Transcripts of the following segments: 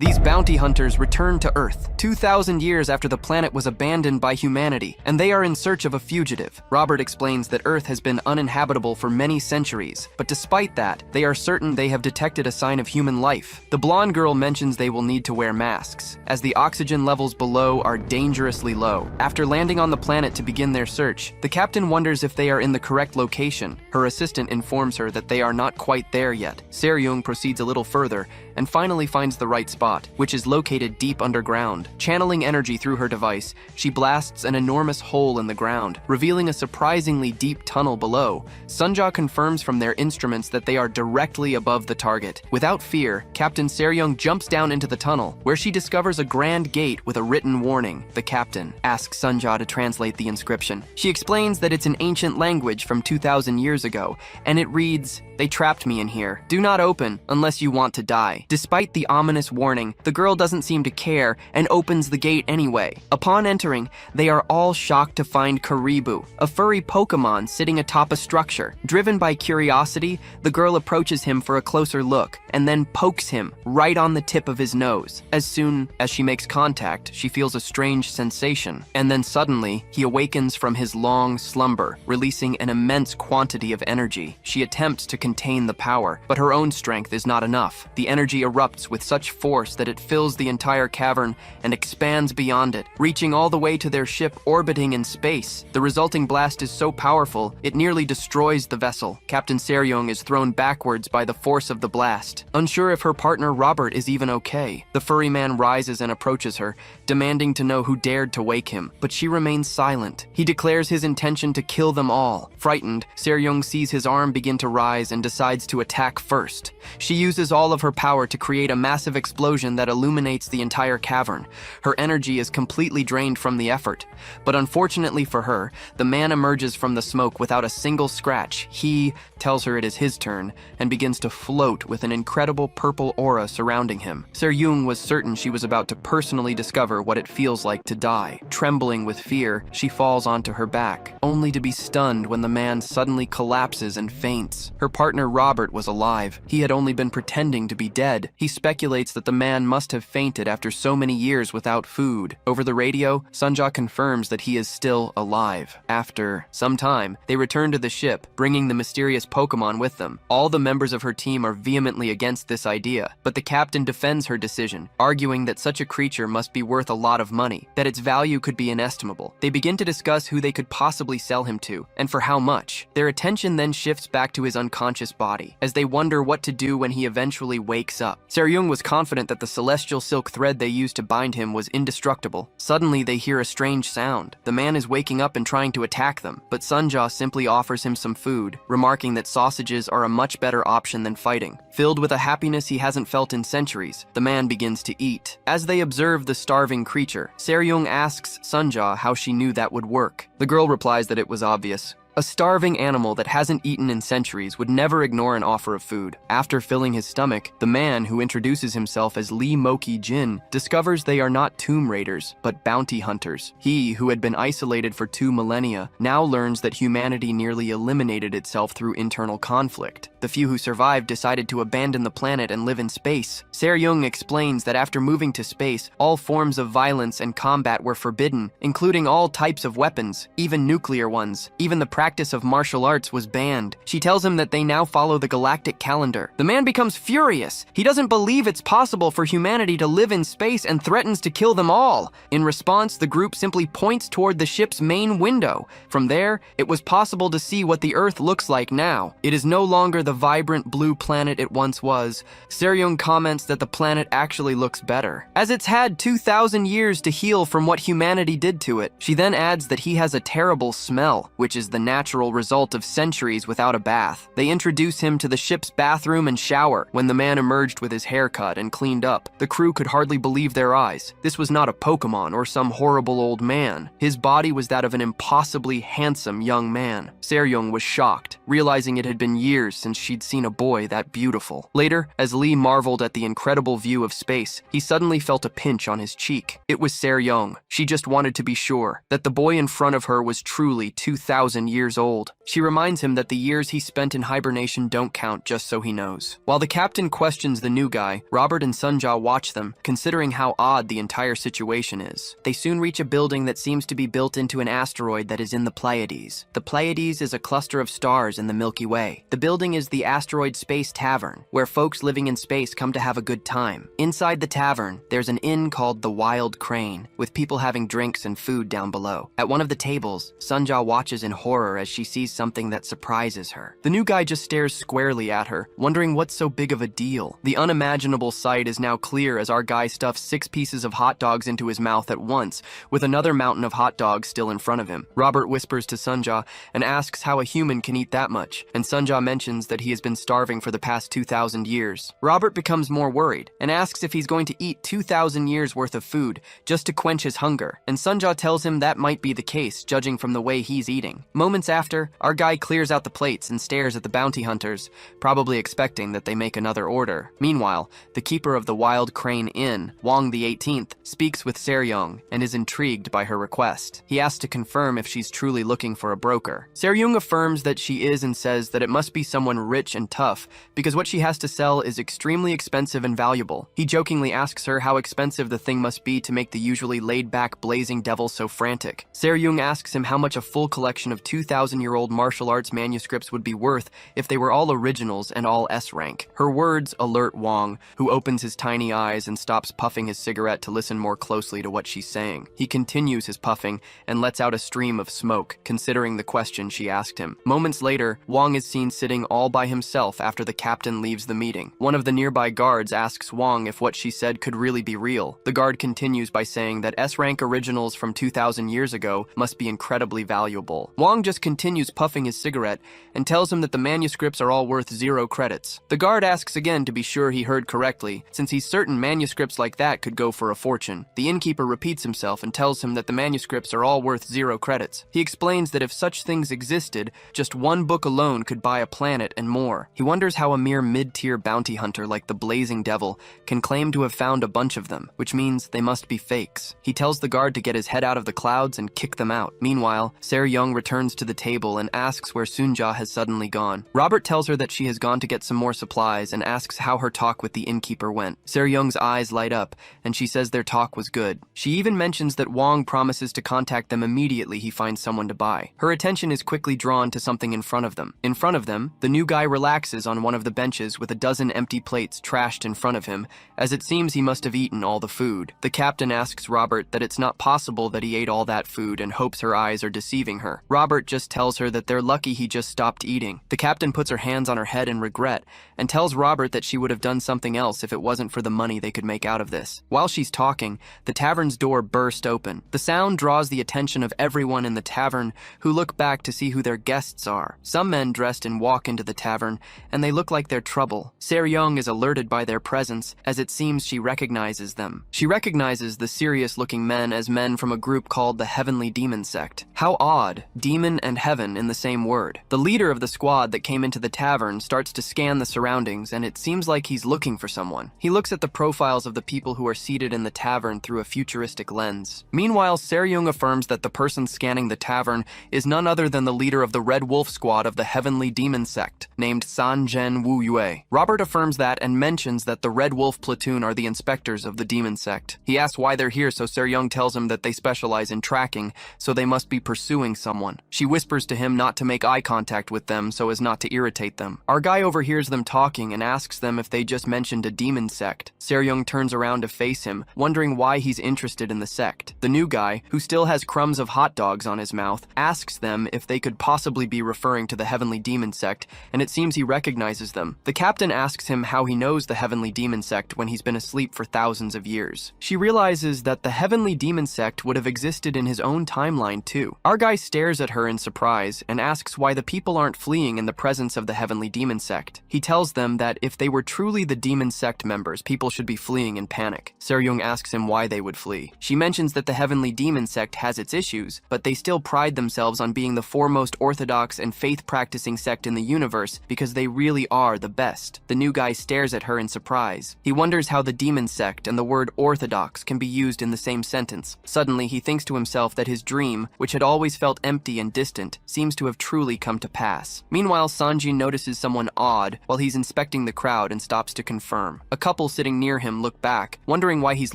These bounty hunters return to Earth 2,000 years after the planet was abandoned by humanity, and they are in search of a fugitive. Robert explains that Earth has been uninhabitable for many centuries, but despite that, they are certain they have detected a sign of human life. The blonde girl mentions they will need to wear masks, as the oxygen levels below are dangerously low. After landing on the planet to begin their search, the captain wonders if they are in the correct location. Her assistant informs her that they are not quite there yet. Se-ryung proceeds a little further and finally finds the right spot, which is located deep underground. Channeling energy through her device, she blasts an enormous hole in the ground, revealing a surprisingly deep tunnel below. Sunja confirms from their instruments that they are directly above the target. Without fear, Captain Se-ryung jumps down into the tunnel, where she discovers a grand gate with a written warning. The captain asks Sunja to translate the inscription. She explains that it's an ancient language from 2,000 years ago, and it reads, "They trapped me in here. Do not open unless you want to die." Despite the ominous warning, the girl doesn't seem to care and opens the gate anyway. Upon entering, they are all shocked to find Karibu, a furry Pokemon sitting atop a structure. Driven by curiosity, the girl approaches him for a closer look and then pokes him right on the tip of his nose. As soon as she makes contact, she feels a strange sensation, and then suddenly, he awakens from his long slumber, releasing an immense quantity of energy. She attempts to contain the power, but her own strength is not enough. The energy erupts with such force that it fills the entire cavern and expands beyond it, reaching all the way to their ship orbiting in space. The resulting blast is so powerful, it nearly destroys the vessel. Captain Se-ryung is thrown backwards by the force of the blast. Unsure if her partner Robert is even okay, the furry man rises and approaches her, demanding to know who dared to wake him, but she remains silent. He declares his intention to kill them all. Frightened, Se-ryung sees his arm begin to rise and decides to attack first. She uses all of her power to create a massive explosion that illuminates the entire cavern. Her energy is completely drained from the effort, but unfortunately for her, the man emerges from the smoke without a single scratch. He tells her it is his turn and begins to float with an incredible purple aura surrounding him. Se-ryung was certain she was about to personally discover what it feels like to die. Trembling with fear, she falls onto her back, only to be stunned when the man suddenly collapses and faints. Her partner Robert was alive. He had only been pretending to be dead. He speculates that the man must have fainted after so many years without food. Over the radio, Sunja confirms that he is still alive. After some time, they return to the ship, bringing the mysterious Pokemon with them. All the members of her team are vehemently against this idea, but the captain defends her decision, arguing that such a creature must be worth a lot of money, that its value could be inestimable. They begin to discuss who they could possibly sell him to, and for how much. Their attention then shifts back to his unconscious body, as they wonder what to do when he eventually wakes up. Se-ryung was confident that the celestial silk thread they used to bind him was indestructible. Suddenly, they hear a strange sound. The man is waking up and trying to attack them, but Sunja simply offers him some food, remarking that sausages are a much better option than fighting. Filled with a happiness he hasn't felt in centuries, the man begins to eat. As they observe the starving creature, Se-ryung asks Sunja how she knew that would work. The girl replies that it was obvious. A starving animal that hasn't eaten in centuries would never ignore an offer of food. After filling his stomach, the man, who introduces himself as Lee Moki Jin, discovers they are not tomb raiders, but bounty hunters. He, who had been isolated for 2 millennia, now learns that humanity nearly eliminated itself through internal conflict. The few who survived decided to abandon the planet and live in space. Se-ryung explains that after moving to space, all forms of violence and combat were forbidden, including all types of weapons, even nuclear ones. Even the practice of martial arts was banned. She tells him that they now follow the galactic calendar. The man becomes furious. He doesn't believe it's possible for humanity to live in space and threatens to kill them all. In response, the group simply points toward the ship's main window. From there, it was possible to see what the Earth looks like now. It is no longer the vibrant blue planet it once was. Se-ryung comments that the planet actually looks better, as it's had 2,000 years to heal from what humanity did to it. She then adds that he has a terrible smell, which is the natural result of centuries without a bath. They introduce him to the ship's bathroom and shower. When the man emerged with his hair cut and cleaned up, the crew could hardly believe their eyes. This was not a Pokemon or some horrible old man. His body was that of an impossibly handsome young man. Se-ryung was shocked, realizing it had been years since she'd seen a boy that beautiful. Later, as Lee marveled at the incredible view of space, he suddenly felt a pinch on his cheek. It was Se-ryung. She just wanted to be sure that the boy in front of her was truly 2,000 years years old. She reminds him that the years he spent in hibernation don't count, just so he knows. While the captain questions the new guy, Robert and Sunja watch them, considering how odd the entire situation is. They soon reach a building that seems to be built into an asteroid that is in the Pleiades. The Pleiades is a cluster of stars in the Milky Way. The building is the Asteroid Space Tavern, where folks living in space come to have a good time. Inside the tavern, there's an inn called the Wild Crane, with people having drinks and food down below. At one of the tables, Sunja watches in horror as she sees something that surprises her. The new guy just stares squarely at her, wondering what's so big of a deal. The unimaginable sight is now clear as our guy stuffs 6 pieces of hot dogs into his mouth at once, with another mountain of hot dogs still in front of him. Robert whispers to Sunja and asks how a human can eat that much, and Sunja mentions that he has been starving for the past 2,000 years. Robert becomes more worried and asks if he's going to eat 2,000 years worth of food just to quench his hunger, and Sunja tells him that might be the case, judging from the way he's eating. Moments after, our guy clears out the plates and stares at the bounty hunters, probably expecting that they make another order. Meanwhile, the keeper of the Wild Crane Inn, Wong the 18th, speaks with Seryung and is intrigued by her request. He asks to confirm if she's truly looking for a broker. Seryung affirms that she is and says that it must be someone rich and tough because what she has to sell is extremely expensive and valuable. He jokingly asks her how expensive the thing must be to make the usually laid-back blazing devil so frantic. Seryung asks him how much a full collection of 2,000-year-old martial arts manuscripts would be worth if they were all originals and all S-rank. Her words alert Wong, who opens his tiny eyes and stops puffing his cigarette to listen more closely to what she's saying. He continues his puffing and lets out a stream of smoke, considering the question she asked him. Moments later, Wong is seen sitting all by himself after the captain leaves the meeting. One of the nearby guards asks Wong if what she said could really be real. The guard continues by saying that S-rank originals from 2,000 years ago must be incredibly valuable. Wong just continues puffing his cigarette and tells him that the manuscripts are all worth 0 credits. The guard asks again to be sure he heard correctly, since he's certain manuscripts like that could go for a fortune. The innkeeper repeats himself and tells him that the manuscripts are all worth 0 credits. He explains that if such things existed, just one book alone could buy a planet and more. He wonders how a mere mid-tier bounty hunter like the Blazing Devil can claim to have found a bunch of them, which means they must be fakes. He tells the guard to get his head out of the clouds and kick them out. Meanwhile, Seryung returns to the table and asks where Sunja has suddenly gone. Robert tells her that she has gone to get some more supplies and asks how her talk with the innkeeper went. Seryung's eyes light up, and she says their talk was good. She even mentions that Wong promises to contact them immediately he finds someone to buy. Her attention is quickly drawn to something in front of them. In front of them, the new guy relaxes on one of the benches with a dozen empty plates trashed in front of him, as it seems he must have eaten all the food. The captain asks Robert that it's not possible that he ate all that food and hopes her eyes are deceiving her. Robert just tells her that they're lucky he just stopped eating. The captain puts her hands on her head in regret and tells Robert that she would have done something else if it wasn't for the money they could make out of this. While she's talking, the tavern's door burst open. The sound draws the attention of everyone in the tavern, who look back to see who their guests are. Some men dressed in walk into the tavern, and they look like they're trouble. Seryung is alerted by their presence, as it seems she recognizes them. She recognizes the serious-looking men as men from a group called the Heavenly Demon Sect. How odd, demon and heaven in the same word. The leader of the squad that came into the tavern starts to scan the surroundings, and it seems like he's looking for someone. He looks at the profiles of the people who are seated in the tavern through a futuristic lens. Meanwhile, Seryung affirms that the person scanning the tavern is none other than the leader of the Red Wolf squad of the Heavenly Demon Sect, named Sanjen Wu Yue. Robert affirms that and mentions that the Red Wolf platoon are the inspectors of the Demon Sect. He asks why they're here, so Seryung tells him that they specialize in tracking, so they must be pursuing someone. She whispers to him not to make eye contact with them so as not to irritate them. Our guy overhears them talking and asks them if they just mentioned a demon sect. Seryung turns around to face him, wondering why he's interested in the sect. The new guy, who still has crumbs of hot dogs on his mouth, asks them if they could possibly be referring to the Heavenly Demon Sect, and it seems he recognizes them. The captain asks him how he knows the Heavenly Demon Sect when he's been asleep for thousands of years. She realizes that the Heavenly Demon Sect would have existed in his own timeline too. Our guy stares at her in surprise and asks why the people aren't fleeing in the presence of the Heavenly Demon Sect. He tells them that if they were truly the Demon Sect members, people should be fleeing in panic. Seryung asks him why they would flee. She mentions that the Heavenly Demon Sect has its issues, but they still pride themselves on being the foremost orthodox and faith-practicing sect in the universe because they really are the best. The new guy stares at her in surprise. He wonders how the Demon Sect and the word orthodox can be used in the same sentence. Suddenly, he thinks to himself that his dream, which had always felt empty and distant, instant seems to have truly come to pass. Meanwhile, Sanjin notices someone odd while he's inspecting the crowd and stops to confirm. A couple sitting near him look back, wondering why he's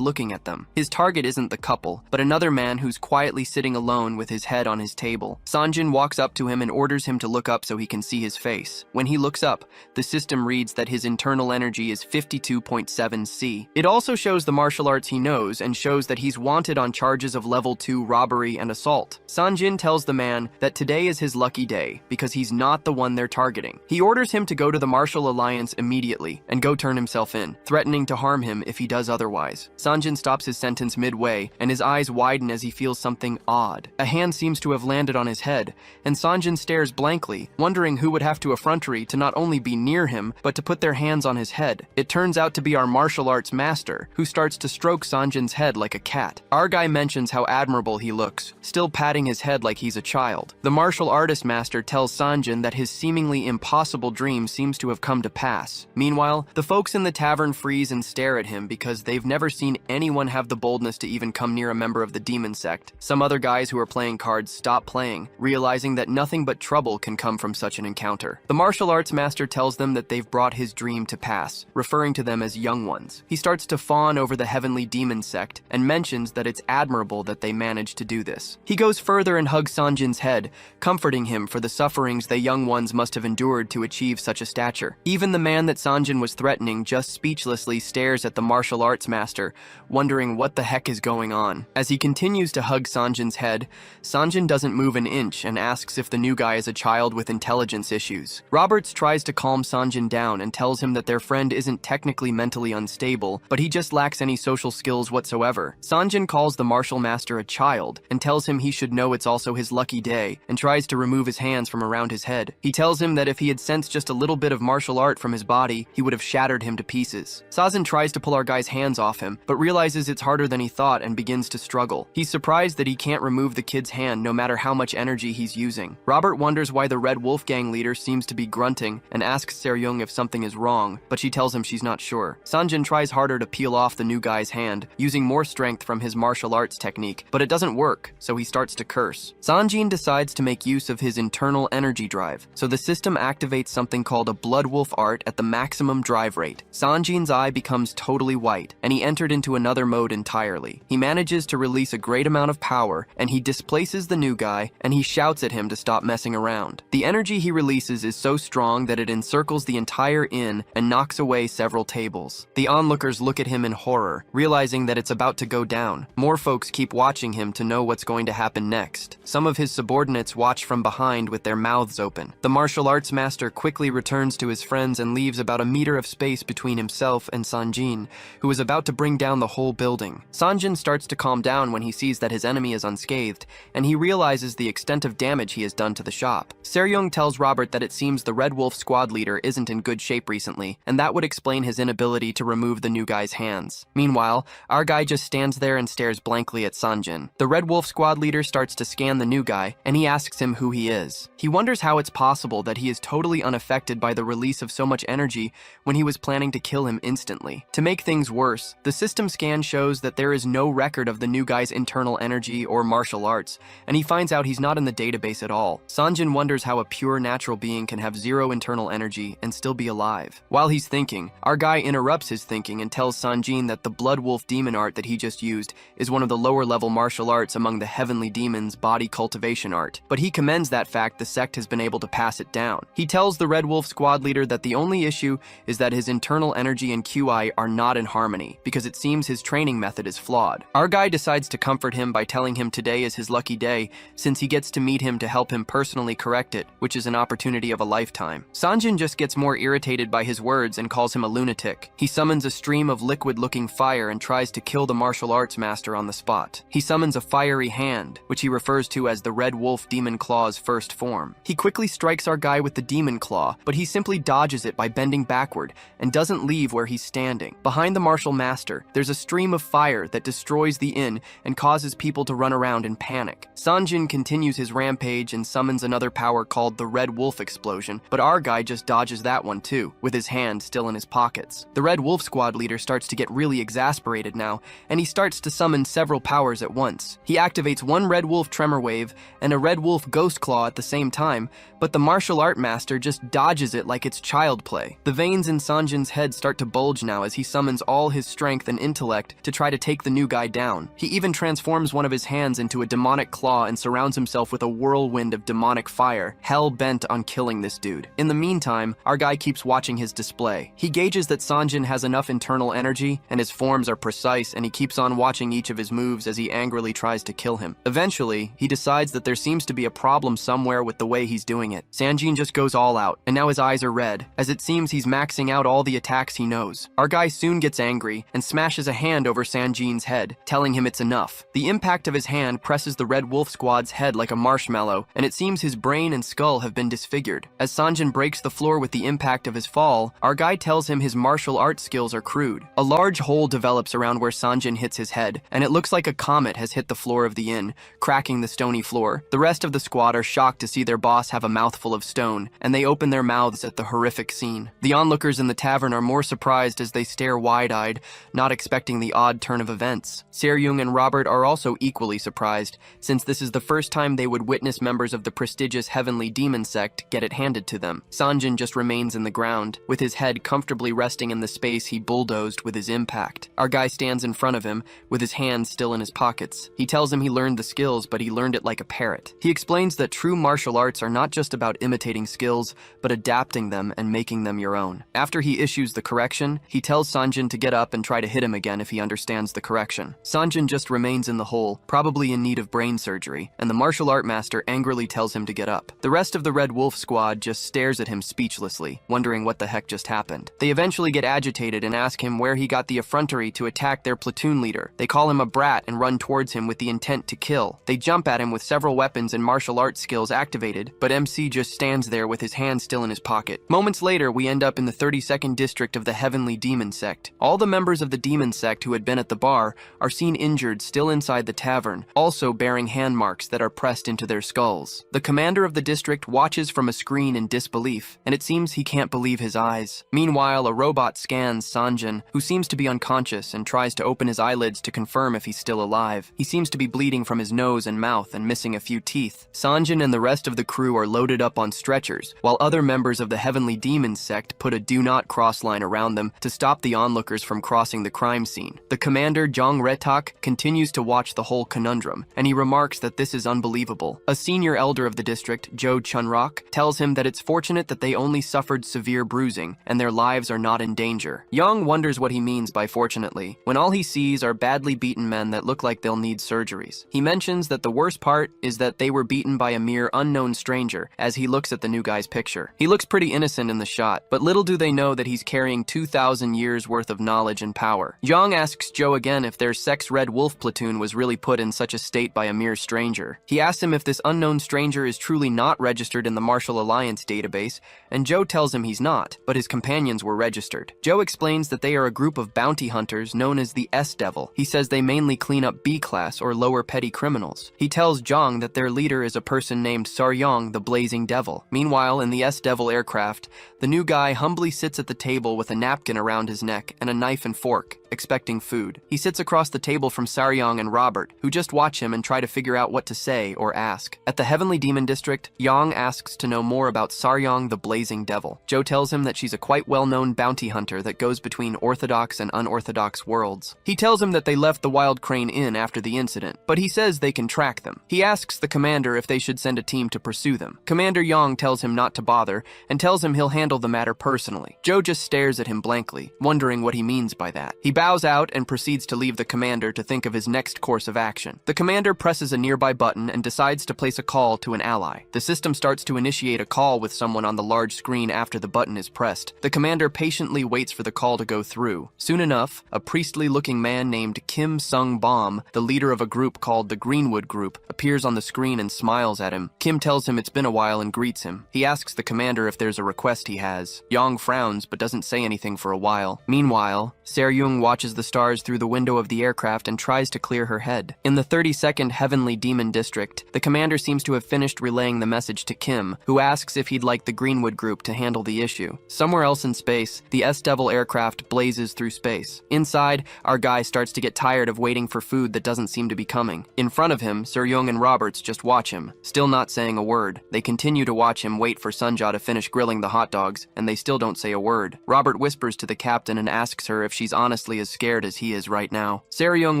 looking at them. His target isn't the couple, but another man who's quietly sitting alone with his head on his table. Sanjin walks up to him and orders him to look up so he can see his face. When he looks up, the system reads that his internal energy is 52.7 C. It also shows the martial arts he knows and shows that he's wanted on charges of level 2 robbery and assault. Sanjin tells the man that today is his lucky day because he's not the one they're targeting. He orders him to go to the Martial Alliance immediately and go turn himself in, threatening to harm him if he does otherwise. Sanjin stops his sentence midway and his eyes widen as he feels something odd. A hand seems to have landed on his head, and Sanjin stares blankly, wondering who would have to effrontery to not only be near him, but to put their hands on his head. It turns out to be our martial arts master, who starts to stroke Sanjin's head like a cat. Our guy mentions how admirable he looks, still patting his head like he's a child. The martial artist master tells Sanjin that his seemingly impossible dream seems to have come to pass. Meanwhile, the folks in the tavern freeze and stare at him because they've never seen anyone have the boldness to even come near a member of the demon sect. Some other guys who are playing cards stop playing, realizing that nothing but trouble can come from such an encounter. The martial arts master tells them that they've brought his dream to pass, referring to them as young ones. He starts to fawn over the heavenly demon sect and mentions that it's admirable that they managed to do this. He goes further and hugs Sanjin's head, comforting him for the sufferings the young ones must have endured to achieve such a stature. Even the man that Sanjin was threatening just speechlessly stares at the martial arts master, wondering what the heck is going on. As he continues to hug Sanjin's head, Sanjin doesn't move an inch and asks if the new guy is a child with intelligence issues. Roberts tries to calm Sanjin down and tells him that their friend isn't technically mentally unstable, but he just lacks any social skills whatsoever. Sanjin calls the martial master a child and tells him he should know it's also his lucky day and tries to remove his hands from around his head. He tells him that if he had sensed just a little bit of martial art from his body, he would have shattered him to pieces. Sazin tries to pull our guy's hands off him, but realizes it's harder than he thought and begins to struggle. He's surprised that he can't remove the kid's hand no matter how much energy he's using. Robert wonders why the Red Wolf Gang leader seems to be grunting and asks Seryung if something is wrong, but she tells him she's not sure. Sanjin tries harder to peel off the new guy's hand, using more strength from his martial arts technique, but it doesn't work, so he starts to curse. Sanjin decides to make use of his internal energy drive, so the system activates something called a Blood Wolf art at the maximum drive rate. Sanjin's eye becomes totally white, and he entered into another mode entirely. He manages to release a great amount of power, and he displaces the new guy, and he shouts at him to stop messing around. The energy he releases is so strong that it encircles the entire inn and knocks away several tables. The onlookers look at him in horror, realizing that it's about to go down. More folks keep watching him to know what's going to happen next. Some of his subordinates watch from behind with their mouths open. The martial arts master quickly returns to his friends and leaves about a meter of space between himself and Sanjin, who is about to bring down the whole building. Sanjin starts to calm down when he sees that his enemy is unscathed, and he realizes the extent of damage he has done to the shop. Seryung tells Robert that it seems the Red Wolf squad leader isn't in good shape recently, and that would explain his inability to remove the new guy's hands. Meanwhile, our guy just stands there and stares blankly at Sanjin. The Red Wolf squad leader starts to scan the new guy, and he asks him who he is. He wonders how it's possible that he is totally unaffected by the release of so much energy when he was planning to kill him instantly. To make things worse, the system scan shows that there is no record of the new guy's internal energy or martial arts, and he finds out he's not in the database at all. Sanjin wonders how a pure natural being can have zero internal energy and still be alive. While he's thinking, our guy interrupts his thinking and tells Sanjin that the Blood Wolf demon art that he just used is one of the lower level martial arts among the heavenly demons' body cultivation art, but he commends that fact the sect has been able to pass it down. He tells the Red Wolf squad leader that the only issue is that his internal energy and QI are not in harmony, because it seems his training method is flawed. Our guy decides to comfort him by telling him today is his lucky day, since he gets to meet him to help him personally correct it, which is an opportunity of a lifetime. Sanjin just gets more irritated by his words and calls him a lunatic. He summons a stream of liquid-looking fire and tries to kill the martial arts master on the spot. He summons a fiery hand, which he refers to as the Red Wolf Demon Claw's first form. He quickly strikes our guy with the demon claw, but he simply dodges it by bending backward and doesn't leave where he's standing. Behind the martial master, there's a stream of fire that destroys the inn and causes people to run around in panic. Sanjin continues his rampage and summons another power called the Red Wolf Explosion, but our guy just dodges that one too, with his hand still in his pockets. The Red Wolf squad leader starts to get really exasperated now, and he starts to summon several powers at once. He activates one Red Wolf tremor wave and a Red Wolf Ghost Claw at the same time, but the martial art master just dodges it like it's child play. The veins in Sanjin's head start to bulge now as he summons all his strength and intellect to try to take the new guy down. He even transforms one of his hands into a demonic claw and surrounds himself with a whirlwind of demonic fire, hell-bent on killing this dude. In the meantime, our guy keeps watching his display. He gauges that Sanjin has enough internal energy, and his forms are precise, and he keeps on watching each of his moves as he angrily tries to kill him. Eventually, he decides that there seems to be a problem somewhere with the way he's doing it. Sanjin just goes all out, and now his eyes are red, as it seems he's maxing out all the attacks he knows. Our guy soon gets angry and smashes a hand over Sanjin's head, telling him it's enough. The impact of his hand presses the Red Wolf Squad's head like a marshmallow, and it seems his brain and skull have been disfigured. As Sanjin breaks the floor with the impact of his fall, our guy tells him his martial arts skills are crude. A large hole develops around where Sanjin hits his head, and it looks like a comet has hit the floor of the inn, cracking the stony floor. The rest of the squad are shocked to see their boss have a mouthful of stone, and they open their mouths at the horrific scene. The onlookers in the tavern are more surprised as they stare wide-eyed, not expecting the odd turn of events. Se-ryung and Robert are also equally surprised, since this is the first time they would witness members of the prestigious heavenly demon sect get it handed to them. Sanjin just remains in the ground, with his head comfortably resting in the space he bulldozed with his impact. Our guy stands in front of him, with his hands still in his pockets. He tells him he learned the skills, but he learned it like a parrot. He explains that true martial arts are not just about imitating skills, but adapting them and making them your own. After he issues the correction, he tells Sanjin to get up and try to hit him again if he understands the correction. Sanjin just remains in the hole, probably in need of brain surgery, and the martial art master angrily tells him to get up. The rest of the Red Wolf Squad just stares at him speechlessly, wondering what the heck just happened. They eventually get agitated and ask him where he got the effrontery to attack their platoon leader. They call him a brat and run towards him with the intent to kill. They jump at him with several weapons and martial arts skills activated, but MC just stands there with his hand still in his pocket. Moments later, we end up in the 32nd district of the Heavenly Demon Sect. All the members of the Demon Sect who had been at the bar are seen injured still inside the tavern, also bearing hand marks that are pressed into their skulls. The commander of the district watches from a screen in disbelief, and it seems he can't believe his eyes. Meanwhile, a robot scans Sanjin, who seems to be unconscious, and tries to open his eyelids to confirm if he's still alive. He seems to be bleeding from his nose and mouth and missing a few teeth. Sanjin and the rest of the crew are loaded up on stretchers, while other members of the Heavenly Demon Sect put a do not cross line around them to stop the onlookers from crossing the crime scene. The commander, Jong Retak, continues to watch the whole conundrum, and he remarks that this is unbelievable. A senior elder of the district, Jo Chunrok, tells him that it's fortunate that they only suffered severe bruising, and their lives are not in danger. Young wonders what he means by fortunately, when all he sees are badly beaten men that look like they'll need surgeries. He mentions that the worst part is that they were beaten by a mere unknown stranger as he looks at the new guy's picture. He looks pretty innocent in the shot, but little do they know that he's carrying 2,000 years worth of knowledge and power. Young asks Joe again if their sex Red Wolf platoon was really put in such a state by a mere stranger. He asks him if this unknown stranger is truly not registered in the Martial Alliance database, and Joe tells him he's not, but his companions were registered. Joe explains that they are a group of bounty hunters known as the S-Devil. He says they mainly clean up B-class or lower petty criminals. He tells Jong that their leader is a person named Saryong the Blazing Devil. Meanwhile, in the S-Devil aircraft, the new guy humbly sits at the table with a napkin around his neck and a knife and fork, expecting food. He sits across the table from Saryong and Robert, who just watch him and try to figure out what to say or ask. At the Heavenly Demon District, Yang asks to know more about Saryong the Blazing Devil. Joe tells him that she's a quite well-known bounty hunter that goes between orthodox and unorthodox worlds. He tells him that they left the Wild Crane Inn after the incident, but he says they can track them. He asks the commander if they should send a team to pursue them. Commander Yang tells him not to bother and tells him he'll handle the matter personally. Joe just stares at him blankly, wondering what he means by that. He bows out and proceeds to leave the commander to think of his next course of action. The commander presses a nearby button and decides to place a call to an ally. The system starts to initiate a call with someone on the large screen after the button is pressed. The commander patiently waits for the call to go through. Soon enough, a priestly-looking man named Kim Sung Bom, the leader of a group called the Greenwood Group, appears on the screen and smiles at him. Kim tells him it's been a while and greets him. He asks the commander if there's a request he has. Yang frowns but doesn't say anything for a while. Meanwhile, Se-ryung watches the stars through the window of the aircraft and tries to clear her head. In the 32nd Heavenly Demon District, the commander seems to have finished relaying the message to Kim, who asks if he'd like the Greenwood group to handle the issue. Somewhere else in space, the S-Devil aircraft blazes through space. Inside, our guy starts to get tired of waiting for food that doesn't seem to be coming. In front of him, Seo-young and Roberts just watch him, still not saying a word. They continue to watch him wait for Sunja to finish grilling the hot dogs, and they still don't say a word. Robert whispers to the captain and asks her if she's honestly as scared as he is right now. Seo-young